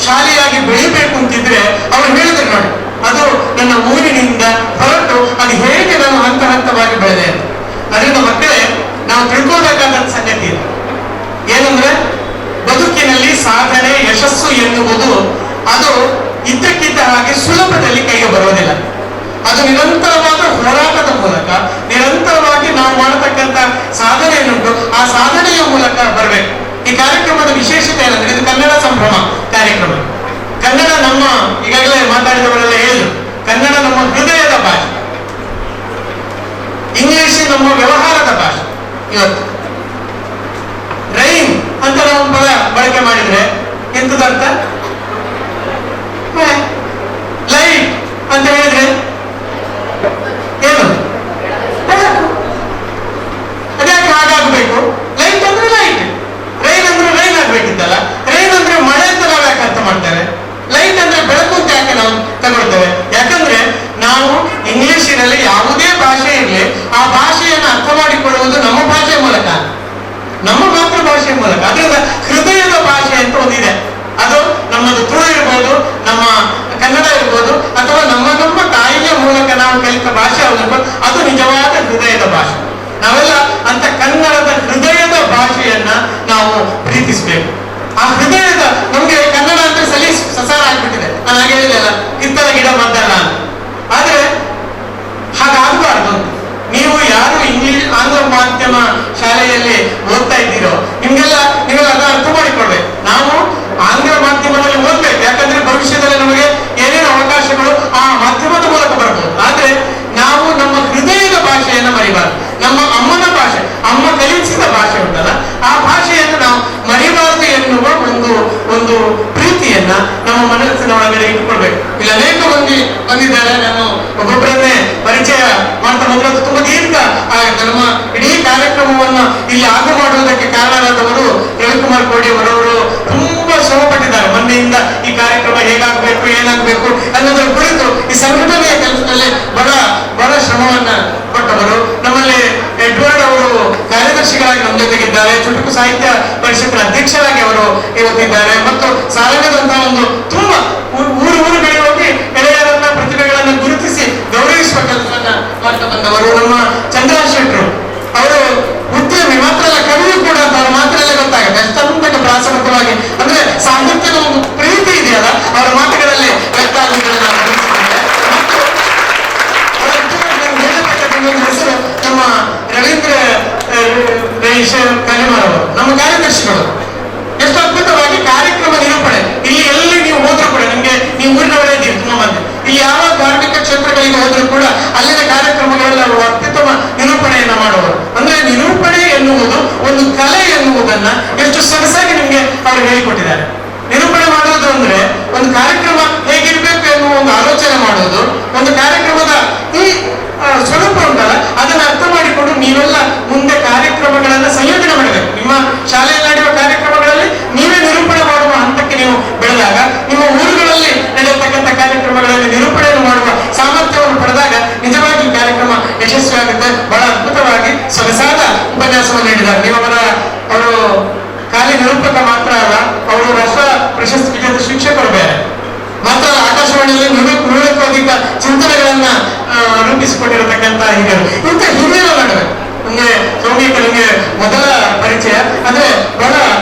ಶಾಲೆಯಾಗಿ ಬೆಳಿಬೇಕು ಅಂತಿದ್ರೆ ಅವ್ರು ಹೇಳಿದ್ರು ನೋಡಿ, ಅದು ನನ್ನ ಊರಿನಿಂದ ಹೊರಟು ಅದು ಹೇಗೆ ನಾನು ಹಂತ ಹಂತವಾಗಿ ಬೆಳೆದೆ ಅಂತ. ಅದರಿಂದ ಮಕ್ಕಳೇ, ನಾವು ತಿಳ್ಕೋಬೇಕಾದ ಸಂಗತಿ ಇದೆ ಏನಂದ್ರೆ, ಬದುಕಿನಲ್ಲಿ ಸಾಧನೆ ಯಶಸ್ಸು ಎನ್ನುವ ಅದು ನಿರಂತರವಾದ ಹೋರಾಟದ ಮೂಲಕ, ನಿರಂತರವಾಗಿ ನಾವು ಮಾಡತಕ್ಕಂಥ ಸಾಧನೆ ಏನುಂಟು ಆ ಸಾಧನೆಯ ಮೂಲಕ ಬರಬೇಕು. ಈ ಕಾರ್ಯಕ್ರಮದ ವಿಶೇಷತೆ ಏನಂದ್ರೆ ಇದು ಕನ್ನಡ ಸಂಭ್ರಮ ಕಾರ್ಯಕ್ರಮ. ಕನ್ನಡ ನಮ್ಮ, ಈಗಾಗಲೇ ಮಾತಾಡಿದವರೆಲ್ಲ ಹೇಳಿದ್ರು, ಕನ್ನಡ ನಮ್ಮ ಹೃದಯದ ಭಾಷೆ, ಇಂಗ್ಲಿಷ್ ನಮ್ಮ ವ್ಯವಹಾರದ ಭಾಷೆ. ಇವತ್ತು ರೈನ್ ಅಂತ ನಾವು ಪದ ಬಳಕೆ ಮಾಡಿದ್ರೆ ಎಂತದಂತ, ಲೈಟ್ ಅಂತ ಹೇಳಿದ್ರೆ ಏನು, ಅದ್ಯಾಕೆ ಹಾಗಾಗಬೇಕು? ಲೈಟ್ ಅಂದ್ರೆ ಲೈಟ್, ರೈನ್ ಅಂದ್ರೆ ರೈನ್ ಆಗ್ಬೇಕಿತ್ತಲ್ಲ. ರೈನ್ ಅಂದ್ರೆ ಮಳೆ ಅಂತ ನಾವು ಯಾಕೆ ಅರ್ಥ ಮಾಡ್ತೇವೆ? ಲೈಟ್ ಅಂದ್ರೆ ಬೆಳಕು ಅಂತ ಯಾಕೆ ನಾವು ತಗೊಳ್ತೇವೆ? ಯಾಕಂದ್ರೆ ನಾವು ಇಂಗ್ಲಿಷಿನಲ್ಲಿ ಯಾವುದೇ ಭಾಷೆ ಇರಲಿ ಆ ಭಾಷೆಯನ್ನು ಅರ್ಥ ಮಾಡಿಕೊಳ್ಳುವುದು ನಮ್ಮ ಭಾಷೆಯ ಮೂಲಕ, ನಮ್ಮ ಮಾತೃ ಭಾಷೆಯ ಮೂಲಕ. ಅದರಿಂದ ಹೃದಯದ ಭಾಷೆ ಅಂತ ಒಂದಿದೆ. ಅದು ನಮ್ಮದು ತುಳು ಇರ್ಬೋದು, ನಮ್ಮ ಕನ್ನಡ ಇರ್ಬೋದು, ಅಥವಾ ನಮ್ಮ ನಮ್ಮ ತಾಯಿಯ ಮೂಲಕ ನಾವು ಕಲಿತ ಭಾಷೆ ಆಗಿರ್ಬೋದು. ಅದು ನಿಜವಾದ ಹೃದಯದ ಭಾಷೆ. ನಾವೆಲ್ಲ ಅಂತ ಕನ್ನಡದ ಹೃದಯದ ಭಾಷೆಯನ್ನ ನಾವು ಪ್ರೀತಿಸಬೇಕು. ಆ ಹೃದಯದ, ನಮ್ಗೆ ಕನ್ನಡ ಅಂದ್ರೆ ಸಸಾರ ಆಗ್ಬಿಟ್ಟಿದೆ. ನಾನು ಹಾಗೆ ಹೇಳಿದೆಲ್ಲ, ಕಿತ್ತಲ ಗಿಡ ಮದ್ದಲ್ಲ ಅಂತ. ಆದ್ರೆ ಹಾಗಾಗಬಾರ್ದು. ನೀವು ಯಾರು ಆಂಗ್ಲ ಮಾಧ್ಯಮ ಶಾಲೆಯಲ್ಲಿ ಓದ್ತಾ ಇದ್ದೀರೋ ನೀವೆಲ್ಲ ಅದನ್ನ ಅರ್ಥ ಮಾಡಿಕೊಳ್ಬೇಕು. ನಾವು ಆಂಗ್ಲ ಮಾಧ್ಯಮದಲ್ಲಿ ಓದ್ಬೇಕು, ಯಾಕಂದ್ರೆ ಭವಿಷ್ಯದಲ್ಲಿ ನಮಗೆ ಏನೇನು ಅವಕಾಶಗಳು ಆ ಮಾಧ್ಯಮದ ಮೂಲಕ ಬರಬಹುದು. ಆದ್ರೆ ನಾವು ನಮ್ಮ ಹೃದಯದ ಭಾಷೆಯನ್ನ ಮರಿಬಾರ್ದು. ನಮ್ಮ ಅಮ್ಮನ ಭಾಷೆ, ಅಮ್ಮ ಕಲಿಸಿದ ಭಾಷೆ ಉಂಟಲ್ಲ, ಆ ಭಾಷೆಯನ್ನು ನಾವು ಮರಿಬಾರದು ಎನ್ನುವ ಒಂದು ಪ್ರೀತಿಯನ್ನ ನಮ್ಮ ಮನಸ್ಸಿನ ಒಳಗಡೆ ಇಟ್ಟುಕೊಳ್ಬೇಕು. ಇಲ್ಲಿ ಅನೇಕ ಮಂದಿ ಬಂದಿದ್ದಾರೆ. ನಾನು ಒಬ್ಬೊಬ್ಬರನ್ನೇ ಪರಿಚಯ ಮಾಡ್ತಾ ಬಂದ್ರೆ ಅದು ತುಂಬಾ ದೀರ್ಘ ನಮ್ಮ ಇಡೀ ಕಾರ್ಯಕ್ರಮವನ್ನ ಇಲ್ಲಿ ಆಗು ಮಾಡುವುದಕ್ಕೆ ಕಾರಣರಾದವರು ರವಿಕುಮಾರ್ ಕೋಡಿ ಅವರವರು ತುಂಬಾ ಶ್ರಮ ಪಟ್ಟಿದ್ದಾರೆ. ಮೊನ್ನೆಯಿಂದ ಈ ಕಾರ್ಯಕ್ರಮ ಹೇಗಾಗಬೇಕು, ಏನಾಗಬೇಕು ಅನ್ನೋದರ ಕುರಿತು ಈ ಸಂಘಟನೆಯ ಕೆಲಸದಲ್ಲಿ ಬಹಳ ಶ್ರಮವನ್ನ ಕೊಟ್ಟವರು. ನಮ್ಮಲ್ಲಿ ಎಡ್ವರ್ಡ್ ಅವರು ಕಾರ್ಯದರ್ಶಿಗಳಾಗಿ ನಮ್ಮ ಜೊತೆಗಿದ್ದಾರೆ. ಚುಟುಕು ಸಾಹಿತ್ಯ ಪರಿಷತ್ತಿನ ಅಧ್ಯಕ್ಷರಾಗಿ ಅವರು ಇವತ್ತಿದ್ದಾರೆ. ಮತ್ತು ಸಾರಂಗದಂತಹ ಒಂದು ತುಂಬಾ ಊರುಗಳಿಗೆ ಹೋಗಿ ಎಳೆಯರನ್ನ, ಪ್ರತಿಭೆಗಳನ್ನ ಗುರುತಿಸಿ ಗೌರವಿಸುವ ಕೆಲಸವನ್ನ ಮಾಡ್ತಾ ಬಂದವರು. ನಮ್ಮ ಚಂದ್ರರಾಜ್ ಶೆಟ್ಟರು ಅವರು ಉದ್ಯಮಿ ಮಾತ್ರ ಅಲ್ಲ, ಕವಿಯೂ ಕೂಡ ಅಂತ ಅವ್ರ ಮಾತ್ರಲ್ಲೇ ಗೊತ್ತಾಗುತ್ತೆ. ಅಷ್ಟಂತಕ ಪ್ರಾಸಂಗಿಕವಾಗಿ ಅಂದ್ರೆ ಸಾಹಿತ್ಯದ ಒಂದು ಪ್ರೀತಿ ಇದೆಯಲ್ಲ ಅವರ ಮಾತುಗಳಲ್ಲಿ ವ್ಯಕ್ತ ಆಗುತ್ತದೆ. ಹೆಸರು ನಮ್ಮ ರವೀಂದ್ರ ಕಲಿಮಾರ್ ಅವರು, ನಮ್ಮ ಕಾರ್ಯದರ್ಶಿಗಳು. ಎಷ್ಟು ಅದ್ಭುತವಾಗಿ ಕಾರ್ಯಕ್ರಮ ನಿರೂಪಣೆ. ಇಲ್ಲಿ ಎಲ್ಲಿ ನೀವು ಹೋದ್ರೂ ಕೂಡ ನಿಮ್ಗೆ, ನೀವು ಊರಿನವರೇ ಇದ್ದೀರಿ ತುಂಬಾ ಮಂದಿ, ಇಲ್ಲಿ ಯಾವ ಧಾರ್ಮಿಕ ಕ್ಷೇತ್ರಗಳಿಗೆ ಹೋದ್ರೂ ಕೂಡ ಅಲ್ಲಿನ ಕಾರ್ಯಕ್ರಮಗಳೆಲ್ಲ ಅವರು ಅತ್ಯುತ್ತಮ ನಿರೂಪಣೆಯನ್ನ ಮಾಡುವರು. ಅಂದ್ರೆ ನಿರೂಪಣೆ ಎನ್ನುವುದು ಒಂದು ಕಲೆ ಎನ್ನುವುದನ್ನ ಎಷ್ಟು ಸೊಗಸಾಗಿ ನಿಮ್ಗೆ ಅವರು ಹೇಳಿಕೊಟ್ಟಿದ್ದಾರೆ. ನಿರೂಪಣೆ ಮಾಡೋದು ಅಂದ್ರೆ ಒಂದು ಕಾರ್ಯಕ್ರಮ ಹೇಗಿರ್ಬೇಕು ಎನ್ನುವ ಒಂದು ಆಲೋಚನೆ ಮಾಡೋದು, ಒಂದು ಕಾರ್ಯಕ್ರಮದ ಈ ಸ್ವರೂಪ ಉಂಟಲ್ಲ ಅದನ್ನ ಅರ್ಥ ಮಾಡಿಕೊಂಡು ನೀವೆಲ್ಲ ಮುಂದೆ ಕಾರ್ಯಕ್ರಮಗಳನ್ನ ಸಂಯೋಜನೆ ಮಾಡಬೇಕು. ನಿಮ್ಮ ಶಾಲೆಯಲ್ಲಿ ನಡೆಯುವ ಕಾರ್ಯಕ್ರಮಗಳಲ್ಲಿ ನೀವೇ ನಿರೂಪಣೆ ಮಾಡುವ ಹಂತಕ್ಕೆ ನೀವು ಬೆಳೆದಾಗ, ನಿಮ್ಮ ಊರುಗಳಲ್ಲಿ ನಡೆಯತಕ್ಕಂಥ ಕಾರ್ಯಕ್ರಮಗಳಲ್ಲಿ ನಿರೂಪಣೆಯನ್ನು ಮಾಡುವ ಸಾಮರ್ಥ್ಯವನ್ನು ಪಡೆದಾಗ ನಿಜವಾಗಿ ಕಾರ್ಯಕ್ರಮ ಯಶಸ್ವಿಯಾಗುತ್ತೆ. ಬಹಳ ಅದ್ಭುತವಾಗಿ ಸೊಗಸಾದ ಉಪನ್ಯಾಸವನ್ನು ನೀಡಿದ್ದಾರೆ. ನೀವು ಅವರು ಖಾಲಿ ನಿರೂಪಕ ಮಾತ್ರ ಅಲ್ಲ, ಅವರು ರಾಷ್ಟ್ರ ಪ್ರಶಸ್ತಿ ವಿಜೇತ ಶಿಕ್ಷಕರು ಬೇರೆ ಮಾತ್ರ ಆಕಾಶವಾಣಿಯಲ್ಲಿ ನೂರಕ್ಕೂ ಅಧಿಕ ಚಿಂತನೆಗಳನ್ನ ರೂಪಿಸಿಕೊಂಡಿರತಕ್ಕಂಥ ಹಿರಿಯರು. ಇಂಥ ಹಿರಿಯರ ನಡುವೆ ನಮಗೆ ಸೌಮ್ಯಕ್ಕೆ ಮೊದಲ ಪರಿಚಯ ಅಂದ್ರೆ ಬಹಳ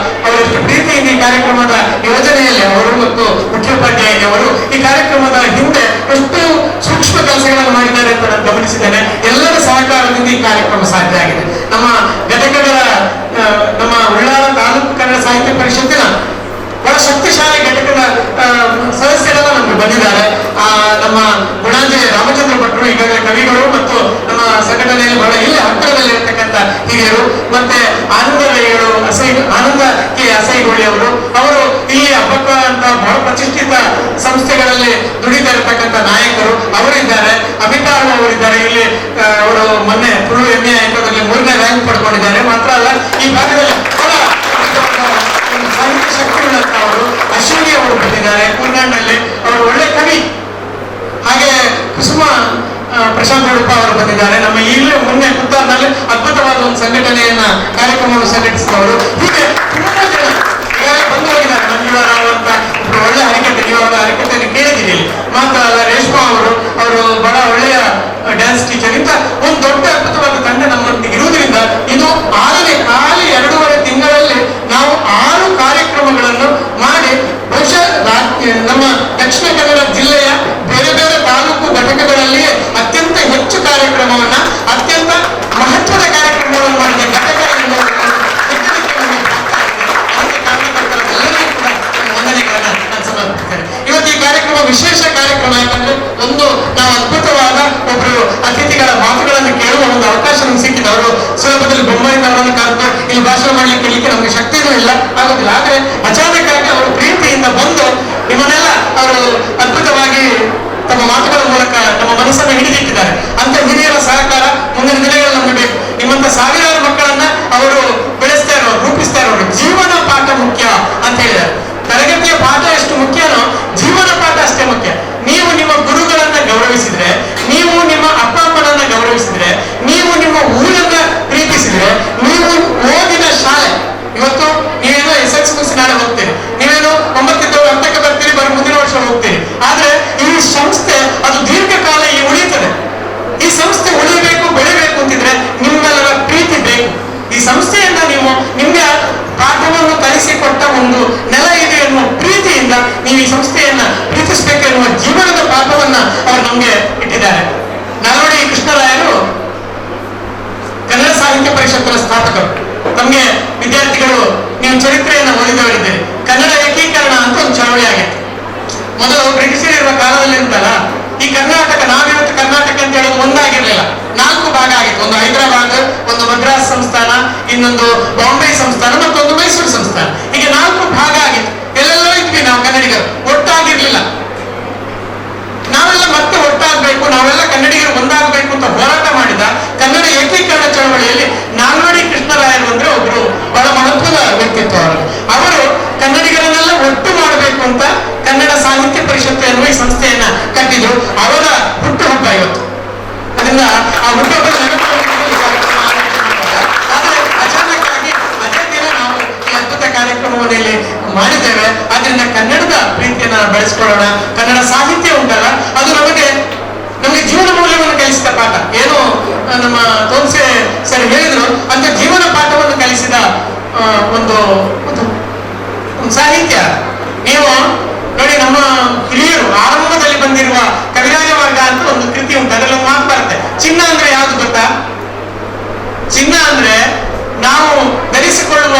ಅವರಷ್ಟು ಪ್ರೀತಿಯಿಂದ ಈ ಕಾರ್ಯಕ್ರಮದ ಯೋಜನೆಯಲ್ಲಿ ಅವರು ಮತ್ತು ಮುಖ್ಯೋಪಾಧ್ಯಾಯರು ಅವರು ಈ ಕಾರ್ಯಕ್ರಮದ ಹಿಂದೆ ಎಷ್ಟು ಸೂಕ್ಷ್ಮ ಕೆಲಸಗಳನ್ನು ಮಾಡಿದ್ದಾರೆ ಅಂತ ನಾನು ಗಮನಿಸಿದ್ದೇನೆ. ಎಲ್ಲರ ಸಹಕಾರದಿಂದ ಈ ಕಾರ್ಯಕ್ರಮ ಸಾಧ್ಯ ಆಗಿದೆ. ನಮ್ಮ ಘಟಕಗಳ, ನಮ್ಮ ಉಳ್ಳಾಲ ತಾಲೂಕು ಕನ್ನಡ ಸಾಹಿತ್ಯ ಪರಿಷತ್ತಿನ ಬಹಳ ಶಕ್ತಿಶಾಲಿ ಘಟಕದ ಸದಸ್ಯರೆಲ್ಲ ನಮ್ಗೆ ಬಂದಿದ್ದಾರೆ. ನಮ್ಮ ಗುಣಾಂಜಲಿ ರಾಮಚಂದ್ರ ಭಟ್ರು ಈಗಾಗಲೇ ಕವಿಗಳು ಮತ್ತು ನಮ್ಮ ಸಂಘಟನೆಯಲ್ಲಿ ಬಹಳ ಇಲ್ಲಿ ಹತ್ತಿರದಲ್ಲಿ ಇರತಕ್ಕಂಥ ಹಿರಿಯರು. ಮತ್ತೆ ಆನಂದ ಕೆ ಅಸೈಗೋಳಿ ಅವರು ಇಲ್ಲಿ ಹಬ್ಬಕ್ಕ ಅಂತ ಬಹಳ ಪ್ರತಿಷ್ಠಿತ ಸಂಸ್ಥೆಗಳಲ್ಲಿ ದುಡಿತಾ ಇರತಕ್ಕಂಥ ನಾಯಕರು ಅವರಿದ್ದಾರೆ. ಅಮಿತಾಬ್ ಅವರಿದ್ದಾರೆ. ಇಲ್ಲಿ ಅವರು ಮೊನ್ನೆ ತುಳು MA ಆಯೋಗದಲ್ಲಿ 3ನೇ ರ್ಯಾಂಕ್ ಪಡ್ಕೊಂಡಿದ್ದಾರೆ. ಮಾತ್ರ ಅಲ್ಲ, ಈ ಭಾಗದಲ್ಲಿ ಸಾಹಿತ್ಯ ಶಕ್ತಿಗಳಂತ ಅವರು ಅಶ್ವಿನಿ ಅವರು ಬಂದಿದ್ದಾರೆ. ಕುರ್ನಾಡ್ನಲ್ಲಿ ಅವರು ಒಳ್ಳೆ ಕವಿ. ಹಾಗೆ ಕುಸುಮ ಪ್ರಶಾಂತ್ ಉಡುಪ ಅವರು ಬಂದಿದ್ದಾರೆ. ನಮ್ಮ ಇಲ್ಲಿ ಮೊನ್ನೆ ಪುತ್ತಾರ್ನಲ್ಲಿ ಅದ್ಭುತವಾದ ಒಂದು ಸಂಘಟನೆಯನ್ನ ಕಾರ್ಯಕ್ರಮವನ್ನು ಸಂಘಟಿಸಿದವರು. ಹೀಗೆ ತುಂಬಾ ಜನ ಬಂದು ಹೋಗಿದ್ದಾರೆ. ಮಂಜುಳಾ ರಾವ್ ಅಂತ ಒಳ್ಳೆ ಹರಿಕತೆ, ನೀವು ಅವರ ಹರಿಕತೆಯನ್ನು ಕೇಳಿದ್ದೀರಿ. ಮಾತ್ರ ಅಲ್ಲ, ರೇಷ್ಮಾ ಅವರು ಬಹಳ ಒಳ್ಳೆಯ ಡ್ಯಾನ್ಸ್ ಟೀಚರ್. ಇಂಥ ಒಂದು ದೊಡ್ಡ ಅದ್ಭುತವಾದ ತಂಡ ನಮ್ಮೊಂದಿಗೆ ಇರುವುದರಿಂದ ಇದು ಖಾಲಿ 2.5 ತಿಂಗಳಲ್ಲಿ ನಾವು 6 ಕಾರ್ಯಕ್ರಮಗಳನ್ನು ಮಾಡಿ ಬಹುಶಃ ನಮ್ಮ ದಕ್ಷಿಣ ಕನ್ನಡ ಜಿಲ್ಲೆಯ ಬೇರೆ ಬೇರೆ ತಾಲೂಕು ಘಟಕಗಳಲ್ಲಿ ಈ ಸಂಸ್ಥೆಯನ್ನ ನೀವು ನಿಮ್ಗೆ ಪಾಠವನ್ನು ಕಲಿಸಿಕೊಟ್ಟ ಒಂದು ನೆಲ ಇದೆ ಎನ್ನುವ ಪ್ರೀತಿಯಿಂದ ನೀವು ಈ ಸಂಸ್ಥೆಯನ್ನ ಪ್ರೀತಿಸಬೇಕು ಎನ್ನುವ ಜೀವನದ ಪಾಠವನ್ನ ಅವರು ನಮ್ಗೆ ಇಟ್ಟಿದ್ದಾರೆ. ನಾಲ್ವಡಿ ಕೃಷ್ಣರಾಯರು ಕನ್ನಡ ಸಾಹಿತ್ಯ ಪರಿಷತ್ತಿನ ಸ್ಥಾಪಕರು. ತಮಗೆ ವಿದ್ಯಾರ್ಥಿಗಳು ನೀವು ಚರಿತ್ರೆಯನ್ನು ಓದಿದವರಿದ್ದೀರಿ. ಕನ್ನಡ ಏಕೀಕರಣ ಅಂತ ಒಂದು ಚಳವಳಿ ಆಗಿತ್ತು. ಮೊದಲು ಬ್ರಿಟಿಷರಿರುವ ಕಾಲದಲ್ಲಿ ಅಂತಲ್ಲ, ಈ ಕರ್ನಾಟಕ, ನಾವಿವತ್ತು ಕರ್ನಾಟಕ ಅಂತ ಹೇಳೋದು ಒಂದಾಗಿರ್ಲಿಲ್ಲ, 4 ಭಾಗ ಆಗಿತ್ತು. ಒಂದು ಹೈದರಾಬಾದ್, ಒಂದು ಮದ್ರಾಸ್ ಸಂಸ್ಥಾನ, ಇನ್ನೊಂದು ಬಾಂಬೆ ಸಂಸ್ಥಾನ, ಮತ್ತೊಂದು ಮೈಸೂರು ಸಂಸ್ಥಾನ. ಹೀಗೆ 4 ಭಾಗ ಆಗಿತ್ತು. ಎಲ್ಲೆಲ್ಲೋ ಇದ್ವಿ ನಾವು ಕನ್ನಡಿಗರು, ಒಟ್ಟಾಗಿರ್ಲಿಲ್ಲ. ನಾವೆಲ್ಲ ಮತ್ತೆ ಒಟ್ಟಾಗಬೇಕು, ನಾವೆಲ್ಲ ಕನ್ನಡಿಗರು ಒಂದಾಗಬೇಕು ಅಂತ ಹೋರಾಟ ಮಾಡಿದ ಕನ್ನಡ ಏಕೀಕರಣ ಚಳವಳಿಯಲ್ಲಿ ನಾಲ್ವಡಿ ಕೃಷ್ಣರಾಯರು ಅಂದ್ರೆ ಒಬ್ರು ಬಹಳ ಮಹತ್ವದ ವ್ಯಕ್ತಿತ್ವ. ಅವರು ಕನ್ನಡಿಗರನ್ನೆಲ್ಲ ಒಟ್ಟು ಮಾಡಬೇಕು ಅಂತ ಕನ್ನಡ ಸಾಹಿತ್ಯ ಪರಿಷತ್ತು ಎನ್ನುವ ಈ ಸಂಸ್ಥೆಯನ್ನ ಕಟ್ಟಿದ್ರು. ಅವರ ಹುಟ್ಟುಹಬ್ಬ ಇವತ್ತು. ಅದರಿಂದ ಆ ಹುಟ್ಟುಹಬ್ಬ ಆದ್ರೆ ಅಚಾನಕ್ ಆಗಿ ಅದೇ ದಿನ ನಾವು ಈ ಅದ್ಭುತ ಕಾರ್ಯಕ್ರಮವನ್ನು ಇಲ್ಲಿ ಮಾಡಿದ್ದೇವೆ. ಆದ್ರಿಂದ ಕನ್ನಡದ ಪ್ರೀತಿಯನ್ನ ಬೆಳೆಸ್ಕೊಳ್ಳೋಣ. ಕನ್ನಡ ಸಾಹಿತ್ಯ ಉಂಟಲ್ಲ, ಅದು ನಮಗೆ ಜೀವನ ಮೌಲ್ಯವನ್ನು ಕಲಿಸಿದ ಪಾಠ. ಏನು ನಮ್ಮ ತೋನ್ಸೆ ಸರ್ ಹೇಳಿದ್ರು, ಅಂತ ಜೀವನ ಪಾಠವನ್ನು ಕಲಿಸಿದ ಒಂದು ಸಾಹಿತ್ಯ. ನೀವು ನೋಡಿ, ನಮ್ಮ ಹಿರಿಯರು ಆರಂಭದಲ್ಲಿ ಬಂದಿರುವ ಕವಿರಾಜ ವರ್ಗ ಅಂತ ಒಂದು ಕೃತಿ ಉಂಟು. ಅದರಲ್ಲಿ ಒಂದು ಮಾತು ಬರುತ್ತೆ, ಚಿನ್ನ ಅಂದ್ರೆ ಯಾವುದು ಗೊತ್ತಾ? ಚಿನ್ನ ಅಂದ್ರೆ ನಾವು ಧರಿಸಿಕೊಳ್ಳುವ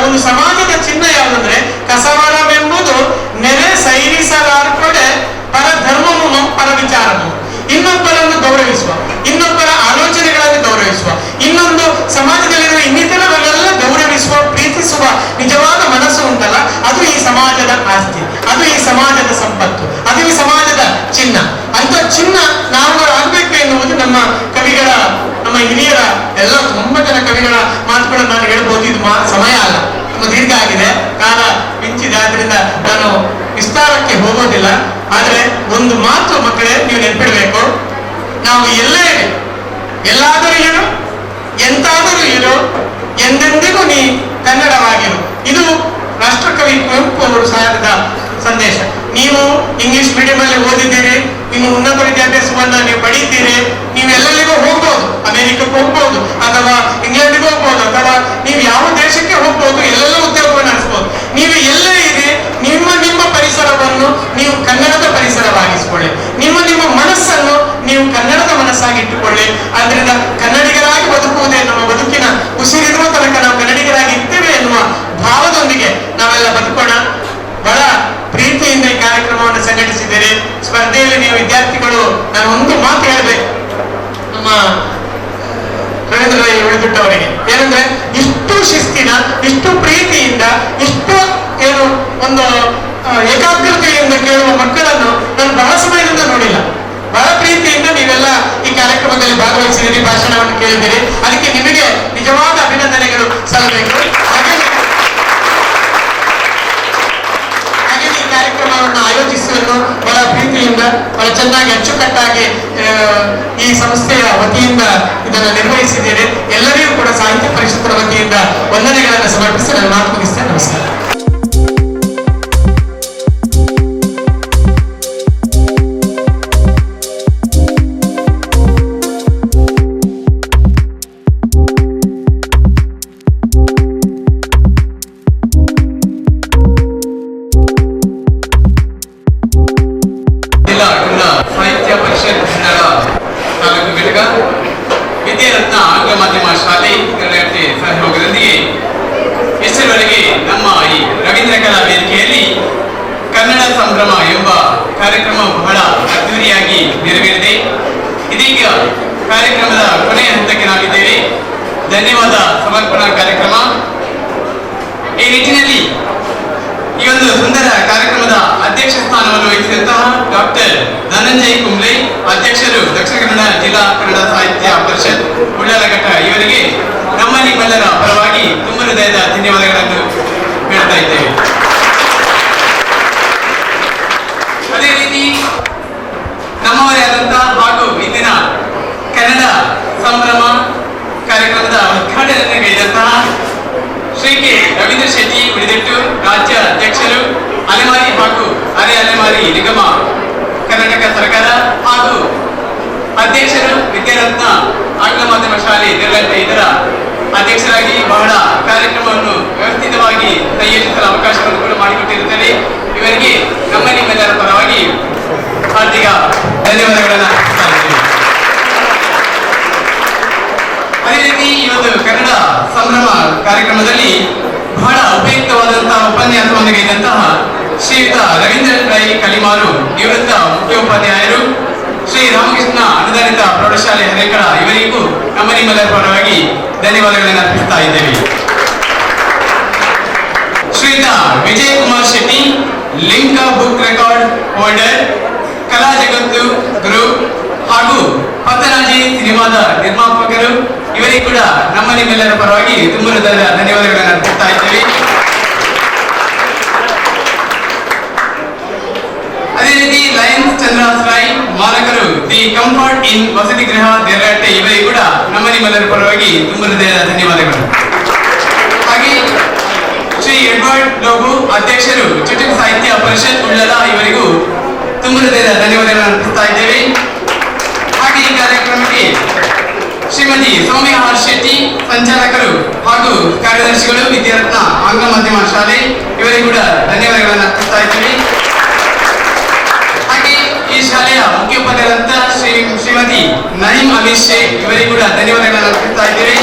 ಒಂದು ಸಮಾಜದ ಚಿಹ್ನ ಯಾವುದಂದ್ರೆ ಕಸವರವೆಂಬುದು ನೆರೆ ಸೈರಿಸಲಾರ್ಪಡೆ ಪರಧರ್ಮವು ಪರ ವಿಚಾರವು. ಇನ್ನೊಬ್ಬರನ್ನು ಗೌರವಿಸುವ, ಇನ್ನೊಬ್ಬರ ಆಲೋಚನೆಗಳನ್ನು ಗೌರವಿಸುವ, ಇನ್ನೊಂದು ಸಮಾಜದಲ್ಲಿರುವ ಇನ್ನಿತರರೆಲ್ಲ ಗೌರವಿಸುವ, ಪ್ರೀತಿಸುವ ನಿಜವಾದ ಮನಸ್ಸು ಉಂಟಲ್ಲ, ಅದು ಈ ಸಮಾಜದ ಆಸ್ತಿ, ಅದು ಈ ಸಮಾಜದ ಸಂಪತ್ತು, ಅದು ಈ ಸಮಾಜದ ಚಿನ್ನ. ಅಂತ ಚಿನ್ನ ನಾವು ಆಗ್ಬೇಕು ಎನ್ನುವುದು ನಮ್ಮ ಕವಿಗಳ, ನಮ್ಮ ಹಿರಿಯರ ಎಲ್ಲ ತುಂಬಾ ಜನ ಕವಿಗಳ ಮಾತುಗಳನ್ನು ನಾನು ಹೇಳ್ಬೋದು. ಇದು ಸಮಯ ಅಲ್ಲ, ತುಂಬ ದೀರ್ಘ ಆಗಿದೆ, ಕಾಲ ಮಿಂಚಿದೆ, ಆದ್ರಿಂದ ನಾನು ವಿಸ್ತಾರಕ್ಕೆ ಹೋಗೋದಿಲ್ಲ. ಆದ್ರೆ ಒಂದು ಮಾತು ಮಕ್ಕಳೇ, ನೀವು ನೆನ್ಪಿಡ್ಬೇಕು, ನಾವು ಎಲ್ಲೇ ಎಲ್ಲಾದರೂ ಇರು, ಎಂತಾದರೂ ಇರು, ಎಂದೆಂದಿಗೂ ನೀ ಕನ್ನಡವಾಗಿರು. ಇದು ರಾಷ್ಟ್ರಕವಿ ಕುವೆಂಪು ಅವರು ಸಾರಿದ ಸಂದೇಶ. ನೀವು ಇಂಗ್ಲಿಷ್ ಮೀಡಿಯಂ ಅಲ್ಲಿ ಓದಿದ್ದೀರಿ, ಇನ್ನು ಉನ್ನತ ವಿದ್ಯಾಭ್ಯಾಸವನ್ನ ನೀವು ಪಡೀತೀರಿ, ನೀವು ಎಲ್ಲೆಲ್ಲಿಗೂ ಹೋಗ್ಬೋದು, ಅಮೆರಿಕಕ್ಕೆ ಹೋಗ್ಬೋದು, ಅಥವಾ ಇಂಗ್ಲೆಂಡ್ಗೆ ಹೋಗ್ಬೋದು, ಅಥವಾ ನೀವು ಯಾವ ದೇಶಕ್ಕೆ ಹೋಗ್ಬೋದು, ಎಲ್ಲೆಲ್ಲ ಉದ್ಯೋಗವನ್ನು ನಡೆಸ್ಬೋದು. ನೀವು ಎಲ್ಲೇ ಇರಿ, ನಿಮ್ಮ ನಿಮ್ಮ ಪರಿಸರವನ್ನು ನೀವು ಕನ್ನಡದ ಪರಿಸರವಾಗಿಸಿಕೊಳ್ಳಿ. ನಿಮ್ಮ ಮನಸ್ಸನ್ನು ನೀವು ಕನ್ನಡದ ಮನಸ್ಸಾಗಿ ಇಟ್ಟುಕೊಳ್ಳಿ. ಆದ್ರಿಂದ ಕನ್ನಡಿಗರಾಗಿ ಬದುಕುವುದೇ ನಮ್ಮ ಬದುಕಿನ ಉಸಿರಿರುವ ತನಕ ನಾವು ಕನ್ನಡಿಗರಾಗಿ ಇರ್ತೇವೆ ಎನ್ನುವ ಭಾವದೊಂದಿಗೆ ನಾವೆಲ್ಲ ಬದುಕೋಣ. ಬಹಳ ಪ್ರೀತಿಯಿಂದ ಈ ಕಾರ್ಯಕ್ರಮವನ್ನು ಸಂಘಟಿಸಿದ್ದೀರಿ. ಸ್ಪರ್ಧೆಯಲ್ಲಿ ನೀವು ವಿದ್ಯಾರ್ಥಿಗಳು, ನಾನು ಒಂದು ಮಾತು ಹೇಳಬೇಕು ನಮ್ಮ ರವೀಂದ್ರ ರೈ ಉಳಿದುಟ್ಟವರಿಗೆ, ಏನಂದ್ರೆ ಇಷ್ಟು ಶಿಸ್ತಿನ, ಇಷ್ಟು ಪ್ರೀತಿಯಿಂದ, ಇಷ್ಟು ಏನು ಒಂದು ಏಕಾಗ್ರತೆಯಿಂದ ಕೇಳುವ ಮಕ್ಕಳನ್ನು ನಾನು ಬಹಳ ಸಮಯದಿಂದ ನೋಡಿಲ್ಲ. ಬಹಳ ಪ್ರೀತಿಯಿಂದ ನೀವೆಲ್ಲ ಈ ಕಾರ್ಯಕ್ರಮದಲ್ಲಿ ಭಾಗವಹಿಸಿದಿರಿ, ಭಾಷಣವನ್ನು ಕೇಳಿದಿರಿ. ಅದಕ್ಕೆ ನಿಮಗೆ ನಿಜವಾದ ಅಭಿನಂದನೆಗಳು ಸಲ್ಲಬೇಕು. ಹಾಗೆ ಈ ಕಾರ್ಯಕ್ರಮವನ್ನು ಆಯೋಜಿಸುವುದು ಬಹಳ ಪ್ರೀತಿಯಿಂದ, ಬಹಳ ಚೆನ್ನಾಗಿ ಅಚ್ಚುಕಟ್ಟಾಗಿ ಈ ಸಂಸ್ಥೆಯ ವತಿಯಿಂದ ಇದನ್ನು ನಿರ್ವಹಿಸಿದ್ದೀರಿ. ಎಲ್ಲರಿಗೂ ಕೂಡ ಸಾಹಿತ್ಯ ಪರಿಷತ್ತಿನ ವತಿಯಿಂದ ವಂದನೆಗಳನ್ನು ಸಮರ್ಪಿಸಿ ನಾನು ಮಾತು ಮುಗಿಸ್ತೇನೆ. ನಮಸ್ಕಾರ. ಸಾಹಿತ್ಯ ಪರಿಷತ್ ಕನ್ನಡ ತಾಲೂಕು ಘಟಕ ವಿದ್ಯಾರತ್ನ ಆಂಗ್ಲ ಮಾಧ್ಯಮ ಶಾಲೆ ಕನ್ನಡತೆ ಸಹಯೋಗದೊಂದಿಗೆ ಇಷ್ಟರವರೆಗೆ ನಮ್ಮ ಈ ರವೀಂದ್ರ ಕಲಾ ವೇದಿಕೆಯಲ್ಲಿ ಕನ್ನಡ ಸಂಭ್ರಮ ಎಂಬ ಕಾರ್ಯಕ್ರಮ ಬಹಳ ಅದ್ದೂರಿಯಾಗಿ ನೆರವೇರಿದೆ. ಇದೀಗ ಕಾರ್ಯಕ್ರಮದ ಕೊನೆಯ ಹಂತಕ್ಕೆ ನಾವಿದ್ದೇವೆ. ಧನ್ಯವಾದ ಸಮರ್ಪಣಾ ಕಾರ್ಯಕ್ರಮ. ಈ ನಿಟ್ಟಿನಲ್ಲಿ ಈ ಒಂದು ಸುಂದರ ಕಾರ್ಯಕ್ರಮದ ಅಧ್ಯಕ್ಷ ಸ್ಥಾನವನ್ನು ವಹಿಸಿದಂತಹ ಡಾಕ್ಟರ್ ಧನಂಜಯ್ ಕುಂಬ್ಳೆ, ಅಧ್ಯಕ್ಷರು ದಕ್ಷಿಣ ಕನ್ನಡ ಜಿಲ್ಲಾ ಕನ್ನಡ ಸಾಹಿತ್ಯ ಪರಿಷತ್ ಉಳ್ಳಾಲಘಟ್ಟ, ಇವರಿಗೆ ನಮ್ಮ ನಿಮ್ಮೆಲ್ಲರ ಪರವಾಗಿ ತುಂಬ ಹೃದಯದ ಧನ್ಯವಾದಗಳನ್ನು ಹೇಳ್ತಾ ಇದ್ದೇವೆ. ಅದೇ ರೀತಿ ನಮ್ಮವರೇ ಆದಂತಹ ಹಾಗೂ ಇಂದಿನ ಕನ್ನಡ ಸಂಭ್ರಮ ಕಾರ್ಯಕ್ರಮದ ಉದ್ಘಾಟನೆಯನ್ನು ಗೈದಂತಹ ಶ್ರೀ ಕೆ ರವೀಂದ್ರ ಶೆಟ್ಟಿ ಉಳಿದಿಟ್ಟು, ರಾಜ್ಯ ಅಧ್ಯಕ್ಷರು, ಅಲೆಮಾರಿ ಹಾಗೂ ಅರೆ ಅಲೆಮಾರಿ ನಿಗಮ ಕರ್ನಾಟಕ ಸರ್ಕಾರ, ಹಾಗೂ ಅಧ್ಯಕ್ಷರು ವಿದ್ಯಾರತ್ನ ಆಂಗ್ಲ ಮಾಧ್ಯಮ ಶಾಲೆ ಇದರ ಅಧ್ಯಕ್ಷ ಇಲ್ಲಿ ಕೈಯೆತ್ತಿಸಲು ಅವಕಾಶವನ್ನು ಕೂಡ ಮಾಡಿಕೊಟ್ಟಿರುತ್ತದೆ. ಇವರಿಗೆ ನಮ್ಮ ನಿಮ್ಮೆಲ್ಲರ ಪರವಾಗಿ ಹಾರ್ದಿಕ ಧನ್ಯವಾದಗಳನ್ನು ಅರ್ಪಿಸ್ತಾ ಇದ್ದೇವೆ. ಅದೇ ರೀತಿ ಈ ಒಂದು ಕನ್ನಡ ಸಂಭ್ರಮ ಕಾರ್ಯಕ್ರಮದಲ್ಲಿ ಬಹಳ ಉಪಯುಕ್ತವಾದಂತಹ ಉಪನ್ಯಾಸವನ್ನು ನೀಡಿದಂತಹ ಶ್ರೀಯುತ ರವೀಂದ್ರ ರೈ ಕಲಿಮಾರು ನಿವೃತ್ತ ಮುಖ್ಯೋಪಾಧ್ಯಾಯರು, ಶ್ರೀ ರಾಮಕೃಷ್ಣ ಅನುದಾನಿತ ಪ್ರೌಢಶಾಲೆ ಹರೇಕಳ ಇವರಿಗೂ ನಮ್ಮ ನಿಮ್ಮೆಲ್ಲರ ಪರವಾಗಿ ಧನ್ಯವಾದಗಳನ್ನು ಅರ್ಪಿಸ್ತಾ ಇದ್ದೇವೆ. Shriyuta Vijay Kumar Shetty, Limca book record holder, Kala Jagattu group ಹಾಗೂ ಪತನಾಜಿ ಸಿನಿಮಾದ ನಿರ್ಮಾಪಕರು, ಇವರಿಗೂ ಕೂಡ ನಮ್ಮ ನಿಮ್ಮೆಲ್ಲರ ಪರವಾಗಿ ತುಂಬ ಧನ್ಯವಾದಗಳನ್ನು ಅರ್ಪಿಸ್ತಾ ಇದ್ದೇವೆ. ಅದೇ ರೀತಿ ಲಯನ್ಸ್ ಚಂದ್ರಾಸ್ ರಾಯ್ ಮಾಲಕರು ದಿ ಕಂಫರ್ಟ್ ಇನ್ ವಸತಿ ಗೃಹ ದೇರಟ್ಟೆ ಇವರಿಗೂ ಕೂಡ ನಮ್ಮ ನಿಮ್ಮೆಲ್ಲರ ಪರವಾಗಿ ತುಂಬ ಧನ್ಯವಾದಗಳು. ಹಾಗೆ ಶ್ರೀ ಎಡ್ವರ್ಡ್ ಲೋಬು ಅಧ್ಯಕ್ಷರು ಚುಟುಕು ಸಾಹಿತ್ಯ ಪರಿಷತ್ ಉಳ್ಳಲ ಇವರಿಗೂ ತುಂಬ ಧನ್ಯವಾದಗಳನ್ನು ಅರ್ಪಿಸ್ತಾ ಇದ್ದೇವೆ. ಹಾಗೆ ಈ ಕಾರ್ಯಕ್ರಮಕ್ಕೆ ಶ್ರೀಮತಿ ಸೌಮ್ಯ ಆರ್ ಶೆಟ್ಟಿ ಸಂಚಾಲಕರು ಹಾಗೂ ಕಾರ್ಯದರ್ಶಿಗಳು ವಿದ್ಯಾರತ್ನ ಆಂಗ್ಲ ಮಾಧ್ಯಮ ಶಾಲೆ ಇವರಿಗೂ ಕೂಡ ಧನ್ಯವಾದಗಳನ್ನು ಅರ್ಪಿಸ್ತಾ ಇದ್ದೇವೆ. ಹಾಗೆ ಈ ಶಾಲೆಯ ಮುಖ್ಯೋಪಾಧ್ಯಾಯರಂತ ಶ್ರೀಮತಿ ನಹೀಂ ಅಮೀರ್ ಶೇಖ್ ಇವರಿಗೂ ಕೂಡ ಧನ್ಯವಾದಗಳನ್ನು ಅರ್ಪಿಸ್ತಾ ಇದ್ದೇವೆ.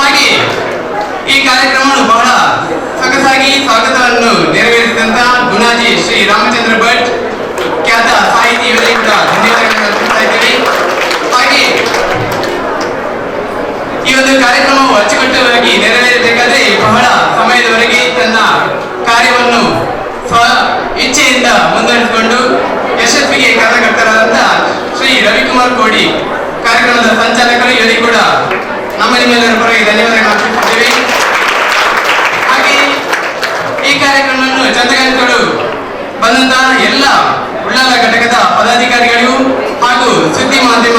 ಹಾಗೆ ಈ ಕಾರ್ಯಕ್ರಮವನ್ನು ಬಹಳ ಸೊಗಸಾಗಿ ಸ್ವಾಗತವನ್ನು ನೆರವೇರಿಸಿದಂತ ಗುಣಾಜಿ ಶ್ರೀ ರಾಮಚಂದ್ರ ಭಟ್ ಖ್ಯಾತ ಸಾಹಿತಿ ಇವರಿಗೂ ಕೂಡ ಧನ್ಯವಾದಗಳನ್ನು ಅರ್ಪಿಸ್ತಾ ಇದ್ದೇವೆ. ಹಾಗೆ ಈ ಒಂದು ಕಾರ್ಯಕ್ರಮವು ಅಚ್ಚುಕಟ್ಟಾಗಿ ನೆರವೇರಬೇಕಾದ್ರೆ ಬಹಳ ಸಮಯದವರೆಗೆ ತನ್ನ ಕಾರ್ಯವನ್ನು ಸ್ವ ಇಚ್ಛೆಯಿಂದ ಮುಂದುವರಿಸಿಕೊಂಡು ಯಶಸ್ವಿಗೆ ಕಾರಣಕರ್ತರಾದಂತ ಶ್ರೀ ರವಿಕುಮಾರ್ ಕೋಡಿ ಕಾರ್ಯಕ್ರಮದ ಸಂಚಾಲಕರು ಇವರಿಗೂ ಕೂಡ ನಮ್ಮ ನಿಮ್ಮೆಲ್ಲರ ಪರವಾಗಿ ಧನ್ಯವಾದಗಳನ್ನು ಅರ್ಪಿಸುತ್ತೇವೆ. ಹಾಗೆ ಈ ಕಾರ್ಯಕ್ರಮವನ್ನು ಚಂದಗಾರಿಗಳು ಬಂದಂತಹ ಎಲ್ಲ ಉಳ್ಳಾಲ ಘಟಕದ ಪದಾಧಿಕಾರಿಗಳಿಗೂ ಹಾಗೂ ಸುದ್ದಿ ಮಾಧ್ಯಮ